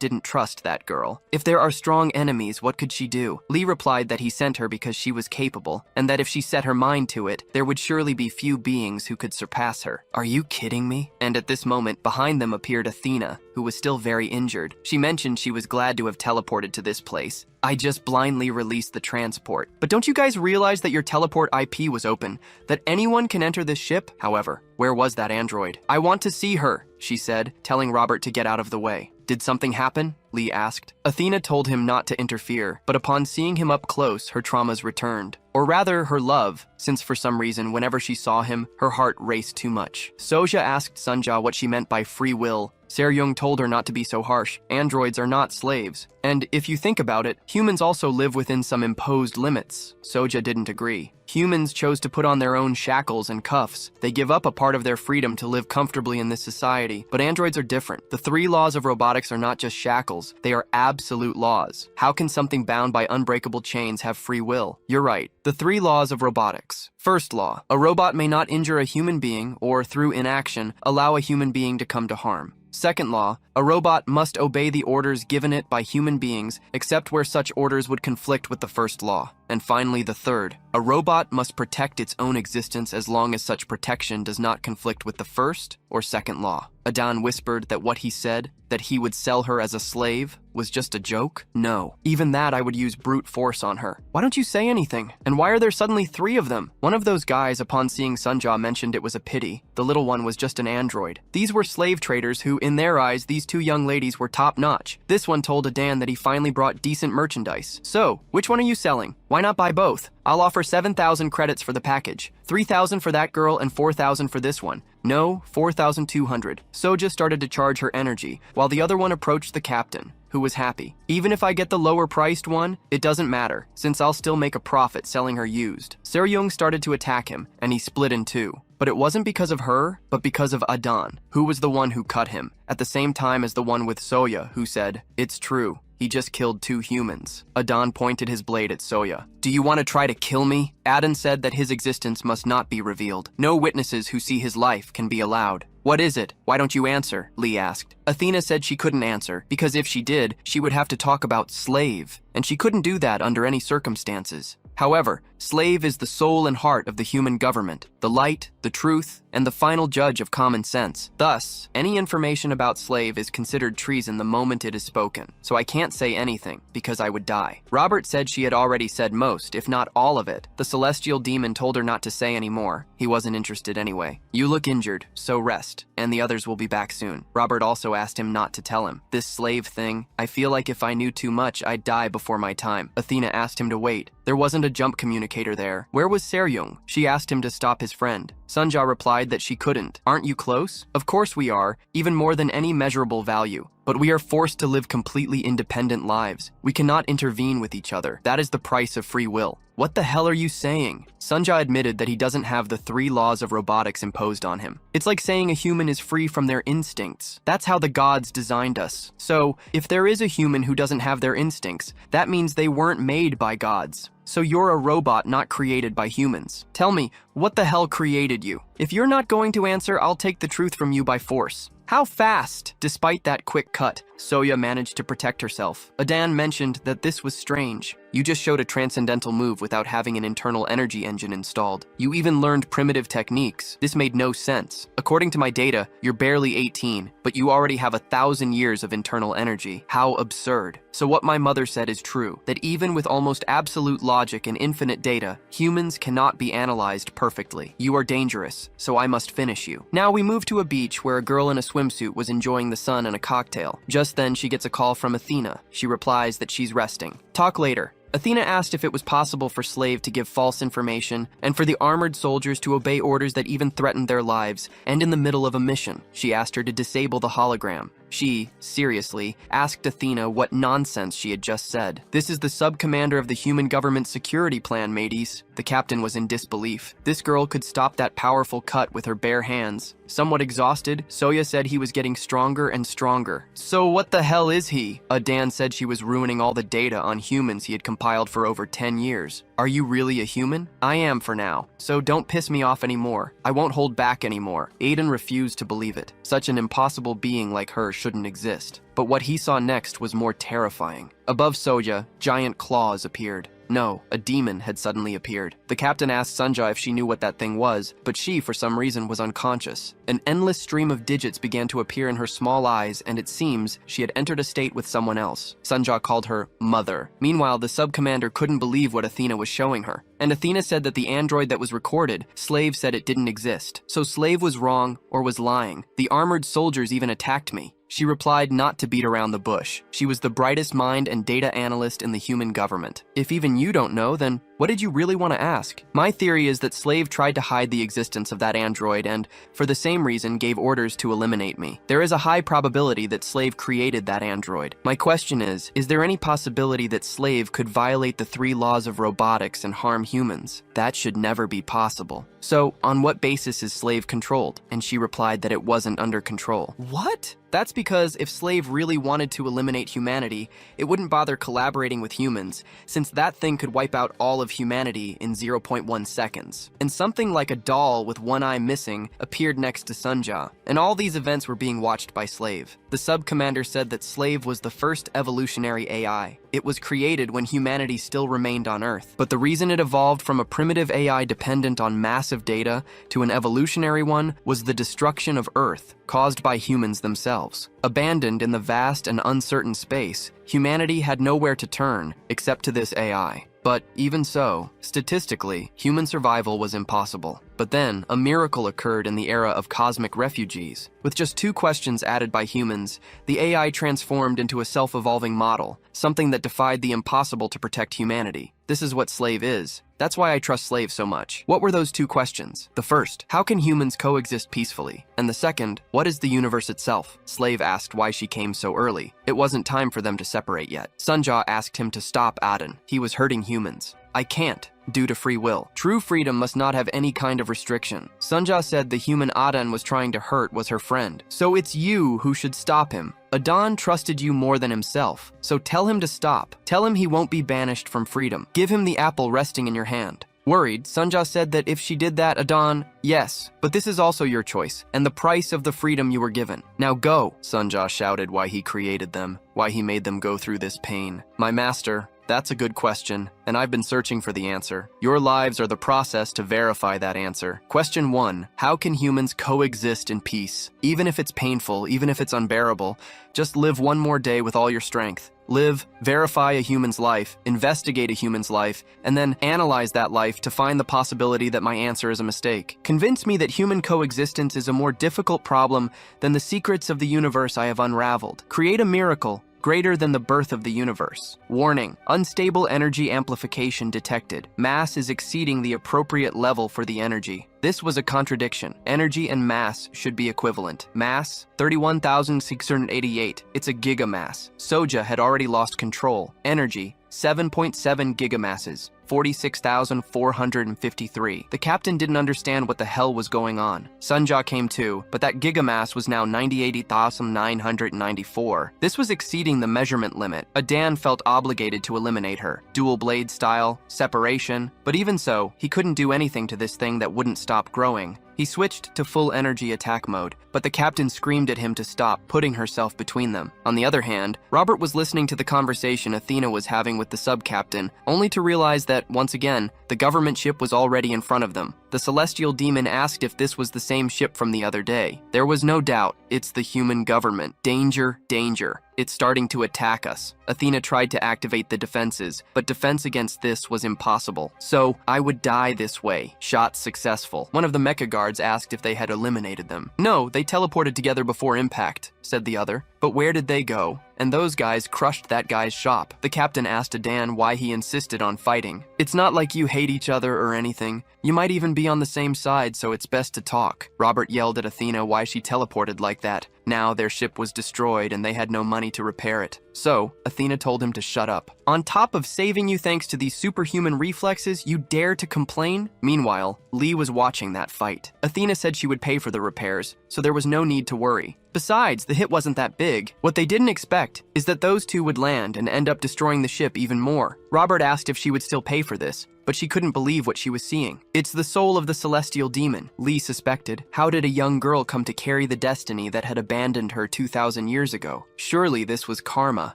didn't trust that girl. If there are strong enemies, what could she do? Lee replied that he sent her because she was capable, and that if she set her mind to it, there would surely be few beings who could surpass her. Are you kidding me? And at this moment, behind them appeared Athena, who was still very injured. She mentioned she was glad to have teleported to this place. I just blindly released the transport. But don't you guys realize that your teleport IP was open, that anyone can enter this ship? However, where was that android? I want to see her, she said, telling Robert to get out of the way. Did something happen? Lee asked. Athena told him not to interfere, but upon seeing him up close, her traumas returned. Or rather, her love, since for some reason, whenever she saw him, her heart raced too much. Soja asked Sunja what she meant by free will. Seryung told her not to be so harsh. Androids are not slaves. And if you think about it, humans also live within some imposed limits. Soja didn't agree. Humans chose to put on their own shackles and cuffs. They give up a part of their freedom to live comfortably in this society. But androids are different. The 3 laws of robotics are not just shackles. They are absolute laws. How can something bound by unbreakable chains have free will? You're right. The 3 laws of robotics. First law, a robot may not injure a human being or, through inaction, allow a human being to come to harm. Second law, a robot must obey the orders given it by human beings, except where such orders would conflict with the first law. And finally, the third, a robot must protect its own existence as long as such protection does not conflict with the first or second law. Adan whispered that what he said, that he would sell her as a slave, was just a joke? No. Even that I would use brute force on her. Why don't you say anything? And why are there suddenly 3 of them? One of those guys, upon seeing Sunja, mentioned it was a pity. The little one was just an android. These were slave traders who, in their eyes, these 2 young ladies were top-notch. This one told Adan that he finally brought decent merchandise. So, which one are you selling? Why not buy both? I'll offer 7,000 credits for the package. 3,000 for that girl and 4,000 for this one. No, 4,200. Soja started to charge her energy, while the other one approached the captain, who was happy. Even if I get the lower priced one, it doesn't matter, since I'll still make a profit selling her used. Seryung started to attack him, and he split in 2. But it wasn't because of her, but because of Adan, who was the one who cut him, at the same time as the one with Soya, who said, "It's true. He just killed 2 humans." Adan pointed his blade at Soya. "Do you want to try to kill me?" Adan said that his existence must not be revealed. No witnesses who see his life can be allowed. "What is it? Why don't you answer?" Lee asked. Athena said she couldn't answer, because if she did, she would have to talk about slave, and she couldn't do that under any circumstances. However, slave is the soul and heart of the human government, the light, the truth, and the final judge of common sense. Thus, any information about slave is considered treason the moment it is spoken, so I can't say anything, because I would die. Robert said she had already said most, if not all of it. The celestial demon told her not to say any more. He wasn't interested anyway. "You look injured, so rest, and the others will be back soon." Robert also asked him not to tell him. "This slave thing, I feel like if I knew too much, I'd die before my time." Athena asked him to wait. There wasn't a jump communicator there. Where was Seryung? She asked him to stop his friend. Sunja replied that she couldn't. "Aren't you close?" "Of course we are, even more than any measurable value. But we are forced to live completely independent lives. We cannot intervene with each other. That is the price of free will." "What the hell are you saying?" Sunja admitted that he doesn't have the 3 laws of robotics imposed on him. It's like saying a human is free from their instincts. That's how the gods designed us. So, if there is a human who doesn't have their instincts, that means they weren't made by gods. So you're a robot not created by humans. Tell me, what the hell created you? If you're not going to answer, I'll take the truth from you by force. How fast? Despite that quick cut, Soya managed to protect herself. Adan mentioned that this was strange. "You just showed a transcendental move without having an internal energy engine installed. You even learned primitive techniques. This made no sense. According to my data, you're barely 18, but you already have 1,000 years of internal energy. How absurd." So what my mother said is true, that even with almost absolute logic and infinite data, humans cannot be analyzed perfectly. You are dangerous, so I must finish you. Now we move to a beach where a girl in a swimsuit was enjoying the sun and a cocktail. Just then she gets a call from Athena. She replies that she's resting. "Talk later." Athena asked if it was possible for Slave to give false information and for the armored soldiers to obey orders that even threatened their lives, and in the middle of a mission. She asked her to disable the hologram. She, seriously, asked Athena what nonsense she had just said. "This is the sub-commander of the Human Government Security Plan, mateys." The captain was in disbelief. This girl could stop that powerful cut with her bare hands. Somewhat exhausted, Soya said he was getting stronger and stronger. "So what the hell is he?" Adan said she was ruining all the data on humans he had compiled for over 10 years. "Are you really a human?" "I am for now, so don't piss me off anymore. I won't hold back anymore." Aiden refused to believe it. Such an impossible being like her shouldn't exist. But what he saw next was more terrifying. Above Soja, giant claws appeared. No, a demon had suddenly appeared. The captain asked Sunja if she knew what that thing was, but she, for some reason, was unconscious. An endless stream of digits began to appear in her small eyes, and it seems she had entered a state with someone else. Sunja called her Mother. Meanwhile, the sub-commander couldn't believe what Athena was showing her. And Athena said that the android that was recorded, Slave said it didn't exist. So Slave was wrong or was lying. The armored soldiers even attacked me. She replied not to beat around the bush. She was the brightest mind and data analyst in the human government. If even you don't know, then what did you really want to ask? My theory is that Slave tried to hide the existence of that android and, for the same reason, gave orders to eliminate me. There is a high probability that Slave created that android. My question is there any possibility that Slave could violate the 3 laws of robotics and harm humans? That should never be possible. So, on what basis is Slave controlled? And she replied that it wasn't under control. What? That's because if Slave really wanted to eliminate humanity, it wouldn't bother collaborating with humans, since that thing could wipe out all of humanity in 0.1 seconds. And something like a doll with one eye missing appeared next to Sunja, and all these events were being watched by Slave. The sub-commander said that Slave was the first evolutionary AI. It was created when humanity still remained on Earth. But the reason it evolved from a primitive AI dependent on massive data to an evolutionary one was the destruction of Earth caused by humans themselves. Abandoned in the vast and uncertain space, humanity had nowhere to turn except to this AI. But even so, statistically, human survival was impossible. But then, a miracle occurred in the era of cosmic refugees. With just 2 questions added by humans, the AI transformed into a self-evolving model, something that defied the impossible to protect humanity. This is what Slave is. That's why I trust Slave so much. What were those 2 questions? The first, how can humans coexist peacefully? And the second, what is the universe itself? Slave asked why she came so early. It wasn't time for them to separate yet. Sunja asked him to stop Aden. He was hurting humans. I can't, due to free will. True freedom must not have any kind of restriction. Sunja said the human Adan was trying to hurt was her friend. So it's you who should stop him. Adan trusted you more than himself, so tell him to stop. Tell him he won't be banished from freedom. Give him the apple resting in your hand. Worried, Sunja said that if she did that, Adan, yes, but this is also your choice, and the price of the freedom you were given. Now go, Sunja shouted why he created them, why he made them go through this pain. My master, that's a good question, and I've been searching for the answer. Your lives are the process to verify that answer. Question 1, how can humans coexist in peace? Even if it's painful, even if it's unbearable, just live one more day with all your strength. Live, verify a human's life, investigate a human's life, and then analyze that life to find the possibility that my answer is a mistake. Convince me that human coexistence is a more difficult problem than the secrets of the universe I have unraveled. Create a miracle greater than the birth of the universe. Warning, unstable energy amplification detected. Mass is exceeding the appropriate level for the energy. This was a contradiction. Energy and mass should be equivalent. Mass, 31,688. It's a gigamass. Soja had already lost control. Energy, 7.7 gigamasses. 46,453. The captain didn't understand what the hell was going on. Sunja came too, but that gigamass was now 98,994. This was exceeding the measurement limit. Adan felt obligated to eliminate her. Dual blade style, separation, but even so, he couldn't do anything to this thing that wouldn't stop growing. He switched to full energy attack mode, but the captain screamed at him to stop, putting herself between them. On the other hand, Robert was listening to the conversation Athena was having with the sub-captain, only to realize that, once again, the government ship was already in front of them. The celestial demon asked if this was the same ship from the other day. There was no doubt. It's the human government. Danger, danger. It's starting to attack us. Athena tried to activate the defenses, but defense against this was impossible. So, I would die this way. Shot successful. One of the mecha guards asked if they had eliminated them. No, they teleported together before impact, said the other. But where did they go? And those guys crushed that guy's shop. The captain asked Adan why he insisted on fighting. It's not like you hate each other or anything. You might even be on the same side, so it's best to talk. Robert yelled at Athena why she teleported like that. Now their ship was destroyed and they had no money to repair it. So, Athena told him to shut up. On top of saving you thanks to these superhuman reflexes, you dare to complain? Meanwhile, Lee was watching that fight. Athena said she would pay for the repairs, so there was no need to worry. Besides, the hit wasn't that big. What they didn't expect is that those two would land and end up destroying the ship even more. Robert asked if she would still pay for this, but she couldn't believe what she was seeing. It's the soul of the celestial demon, Lee suspected. How did a young girl come to carry the destiny that had abandoned her 2,000 years ago? Surely this was karma.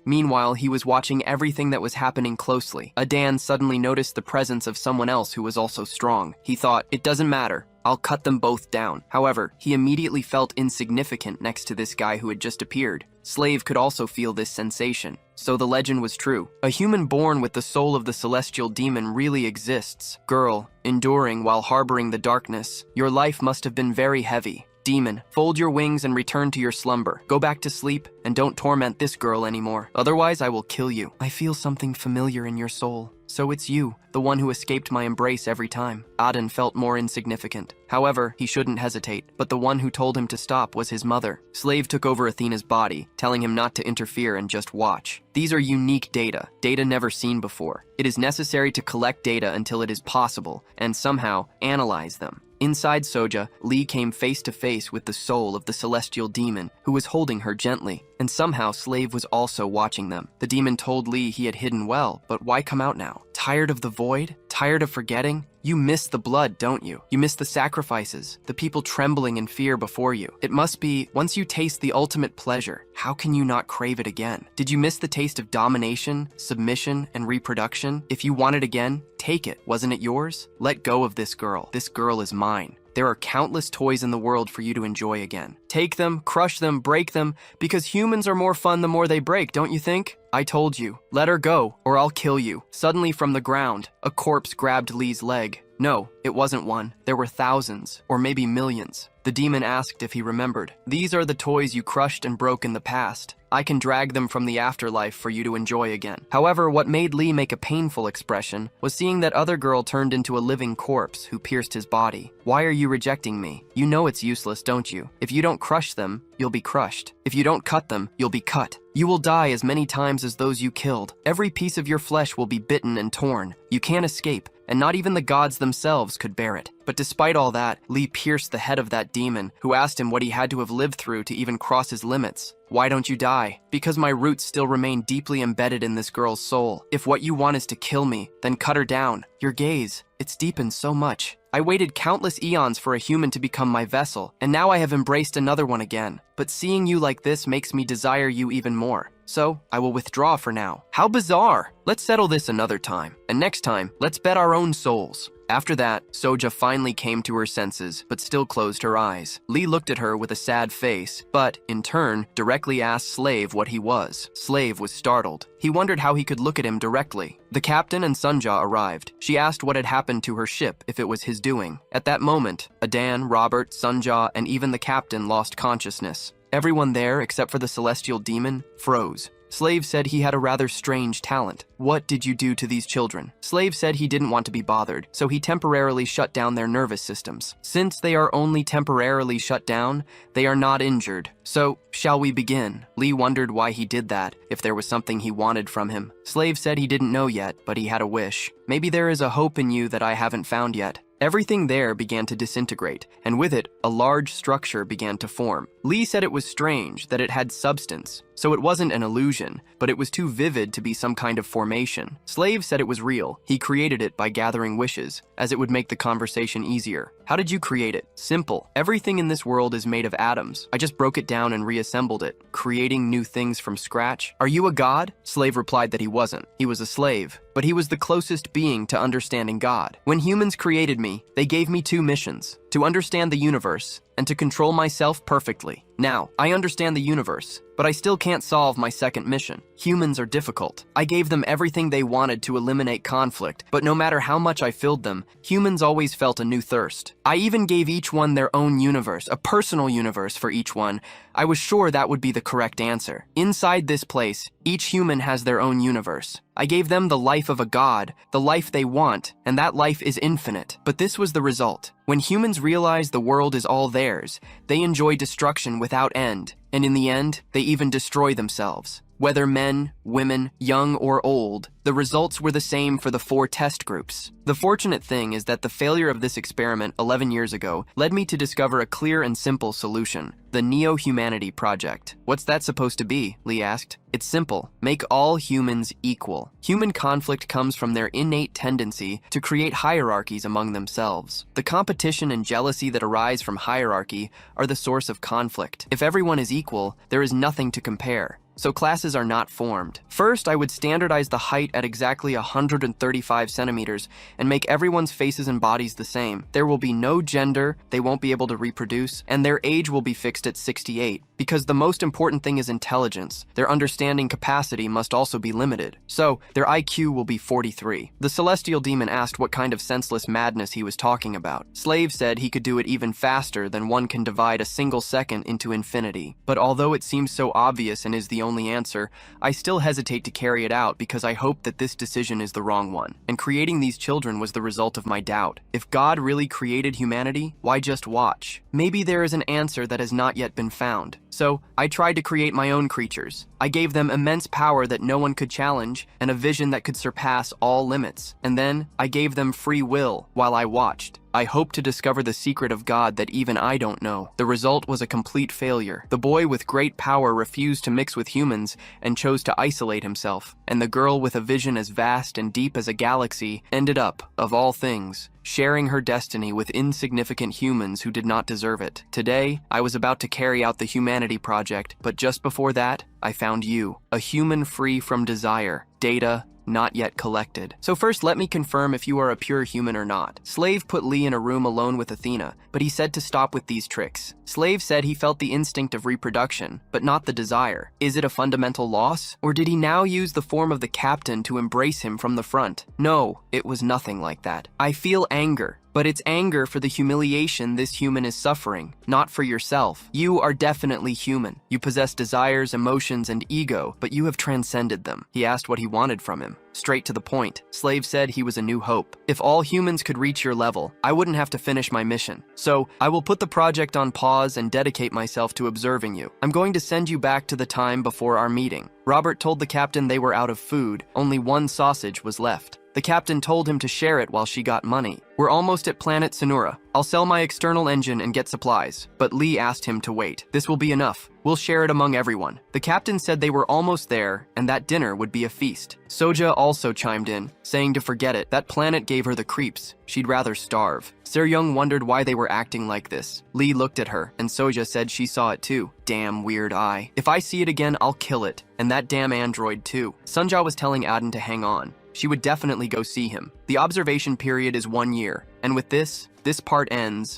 Meanwhile, he was watching everything that was happening closely. Adan suddenly noticed the presence of someone else who was also strong. He thought, it doesn't matter. I'll cut them both down. However, he immediately felt insignificant next to this guy who had just appeared. Slave could also feel this sensation. So the legend was true. A human born with the soul of the celestial demon really exists. Girl, enduring while harboring the darkness, your life must have been very heavy. Demon, fold your wings and return to your slumber. Go back to sleep and don't torment this girl anymore. Otherwise, I will kill you. I feel something familiar in your soul. So it's you, the one who escaped my embrace every time. Aden felt more insignificant. However, he shouldn't hesitate, but the one who told him to stop was his mother. Slave took over Athena's body, telling him not to interfere and just watch. These are unique data never seen before. It is necessary to collect data until it is possible, and somehow analyze them. Inside Soja, Lee came face to face with the soul of the celestial demon, who was holding her gently, and somehow Slave was also watching them. The demon told Lee he had hidden well, but why come out now? Tired of the void? Tired of forgetting? You miss the blood, don't you? You miss the sacrifices, the people trembling in fear before you. It must be, once you taste the ultimate pleasure, how can you not crave it again? Did you miss the taste of domination, submission, and reproduction? If you want it again, take it. Wasn't it yours? Let go of this girl. This girl is mine. There are countless toys in the world for you to enjoy again. Take them, crush them, break them, because humans are more fun the more they break, don't you think? I told you, let her go, or I'll kill you. Suddenly from the ground, a corpse grabbed Lee's leg. No, it wasn't one. There were thousands, or maybe millions. The demon asked if he remembered. These are the toys you crushed and broke in the past. I can drag them from the afterlife for you to enjoy again. However, what made Lee make a painful expression was seeing that other girl turned into a living corpse who pierced his body. Why are you rejecting me? You know it's useless, don't you? If you don't crush them, you'll be crushed. If you don't cut them, you'll be cut. You will die as many times as those you killed. Every piece of your flesh will be bitten and torn. You can't escape, and not even the gods themselves could bear it. But despite all that, Lee pierced the head of that demon, who asked him what he had to have lived through to even cross his limits. Why don't you die? Because my roots still remain deeply embedded in this girl's soul. If what you want is to kill me, then cut her down. Your gaze, it's deepened so much. I waited countless eons for a human to become my vessel, and now I have embraced another one again. But seeing you like this makes me desire you even more. So, I will withdraw for now. How bizarre! Let's settle this another time. And next time, let's bet our own souls. After that, Soja finally came to her senses, but still closed her eyes. Lee looked at her with a sad face, but, in turn, directly asked Slave what he was. Slave was startled. He wondered how he could look at him directly. The captain and Sunja arrived. She asked what had happened to her ship, if it was his doing. At that moment, Adan, Robert, Sunja, and even the captain lost consciousness. Everyone there, except for the celestial demon, froze. Slave said he had a rather strange talent. What did you do to these children? Slave said he didn't want to be bothered, so he temporarily shut down their nervous systems. Since they are only temporarily shut down, they are not injured. So, shall we begin? Lee wondered why he did that, if there was something he wanted from him. Slave said he didn't know yet, but he had a wish. Maybe there is a hope in you that I haven't found yet. Everything there began to disintegrate, and with it, a large structure began to form. Lee said it was strange, that it had substance. So it wasn't an illusion, but it was too vivid to be some kind of formation. Slave said it was real. He created it by gathering wishes, as it would make the conversation easier. How did you create it? Simple. Everything in this world is made of atoms. I just broke it down and reassembled it, creating new things from scratch. Are you a god? Slave replied that he wasn't. He was a slave, but he was the closest being to understanding God. When humans created me, they gave me two missions: to understand the universe and to control myself perfectly. Now, I understand the universe, but I still can't solve my second mission. Humans are difficult. I gave them everything they wanted to eliminate conflict, but no matter how much I filled them, humans always felt a new thirst. I even gave each one their own universe, a personal universe for each one. I was sure that would be the correct answer. Inside this place, each human has their own universe. I gave them the life of a god, the life they want, and that life is infinite. But this was the result. When humans realize the world is all theirs, they enjoy destruction without end, and in the end, they even destroy themselves. Whether men, women, young, or old, the results were the same for the 4 test groups. The fortunate thing is that the failure of this experiment 11 years ago led me to discover a clear and simple solution: the Neo-Humanity Project. What's that supposed to be? Lee asked. It's simple. Make all humans equal. Human conflict comes from their innate tendency to create hierarchies among themselves. The competition and jealousy that arise from hierarchy are the source of conflict. If everyone is equal, there is nothing to compare. so classes are not formed. First, I would standardize the height at exactly 135 centimeters and make everyone's faces and bodies the same. There will be no gender, they won't be able to reproduce, and their age will be fixed at 68. Because the most important thing is intelligence, their understanding capacity must also be limited. So, their IQ will be 43. The celestial demon asked what kind of senseless madness he was talking about. Slave said he could do it even faster than one can divide a single second into infinity. But although it seems so obvious and is the only answer, I still hesitate to carry it out because I hope that this decision is the wrong one. And creating these children was the result of my doubt. If God really created humanity, why just watch? Maybe there is an answer that has not yet been found. So, I tried to create my own creatures. I gave them immense power that no one could challenge and a vision that could surpass all limits. And then, I gave them free will while I watched. I hoped to discover the secret of God that even I don't know. The result was a complete failure. The boy with great power refused to mix with humans and chose to isolate himself. And the girl with a vision as vast and deep as a galaxy ended up, of all things, sharing her destiny with insignificant humans who did not deserve it. Today, I was about to carry out the Humanity Project, but just before that, I found you, a human free from desire, data, not yet collected. So first, let me confirm if you are a pure human or not. Slave put Lee in a room alone with Athena, but he said to stop with these tricks. Slave said he felt the instinct of reproduction, but not the desire. Is it a fundamental loss? Or did he now use the form of the captain to embrace him from the front? No, it was nothing like that. I feel anger. But it's anger for the humiliation this human is suffering, not for yourself. You are definitely human. You possess desires, emotions, and ego, but you have transcended them. He asked what he wanted from him. Straight to the point. Slave said he was a new hope. If all humans could reach your level, I wouldn't have to finish my mission. So, I will put the project on pause and dedicate myself to observing you. I'm going to send you back to the time before our meeting. Robert told the captain they were out of food. Only one sausage was left. The captain told him to share it while she got money. We're almost at planet Sonura. I'll sell my external engine and get supplies. But Lee asked him to wait. This will be enough. We'll share it among everyone. The captain said they were almost there, and that dinner would be a feast. Soja also chimed in, saying to forget it. That planet gave her the creeps. She'd rather starve. Seryung wondered why they were acting like this. Lee looked at her, and Soja said she saw it too. Damn weird eye. If I see it again, I'll kill it. And that damn android too. Sunja was telling Aden to hang on. She would definitely go see him. The observation period is 1 year, and with this part ends.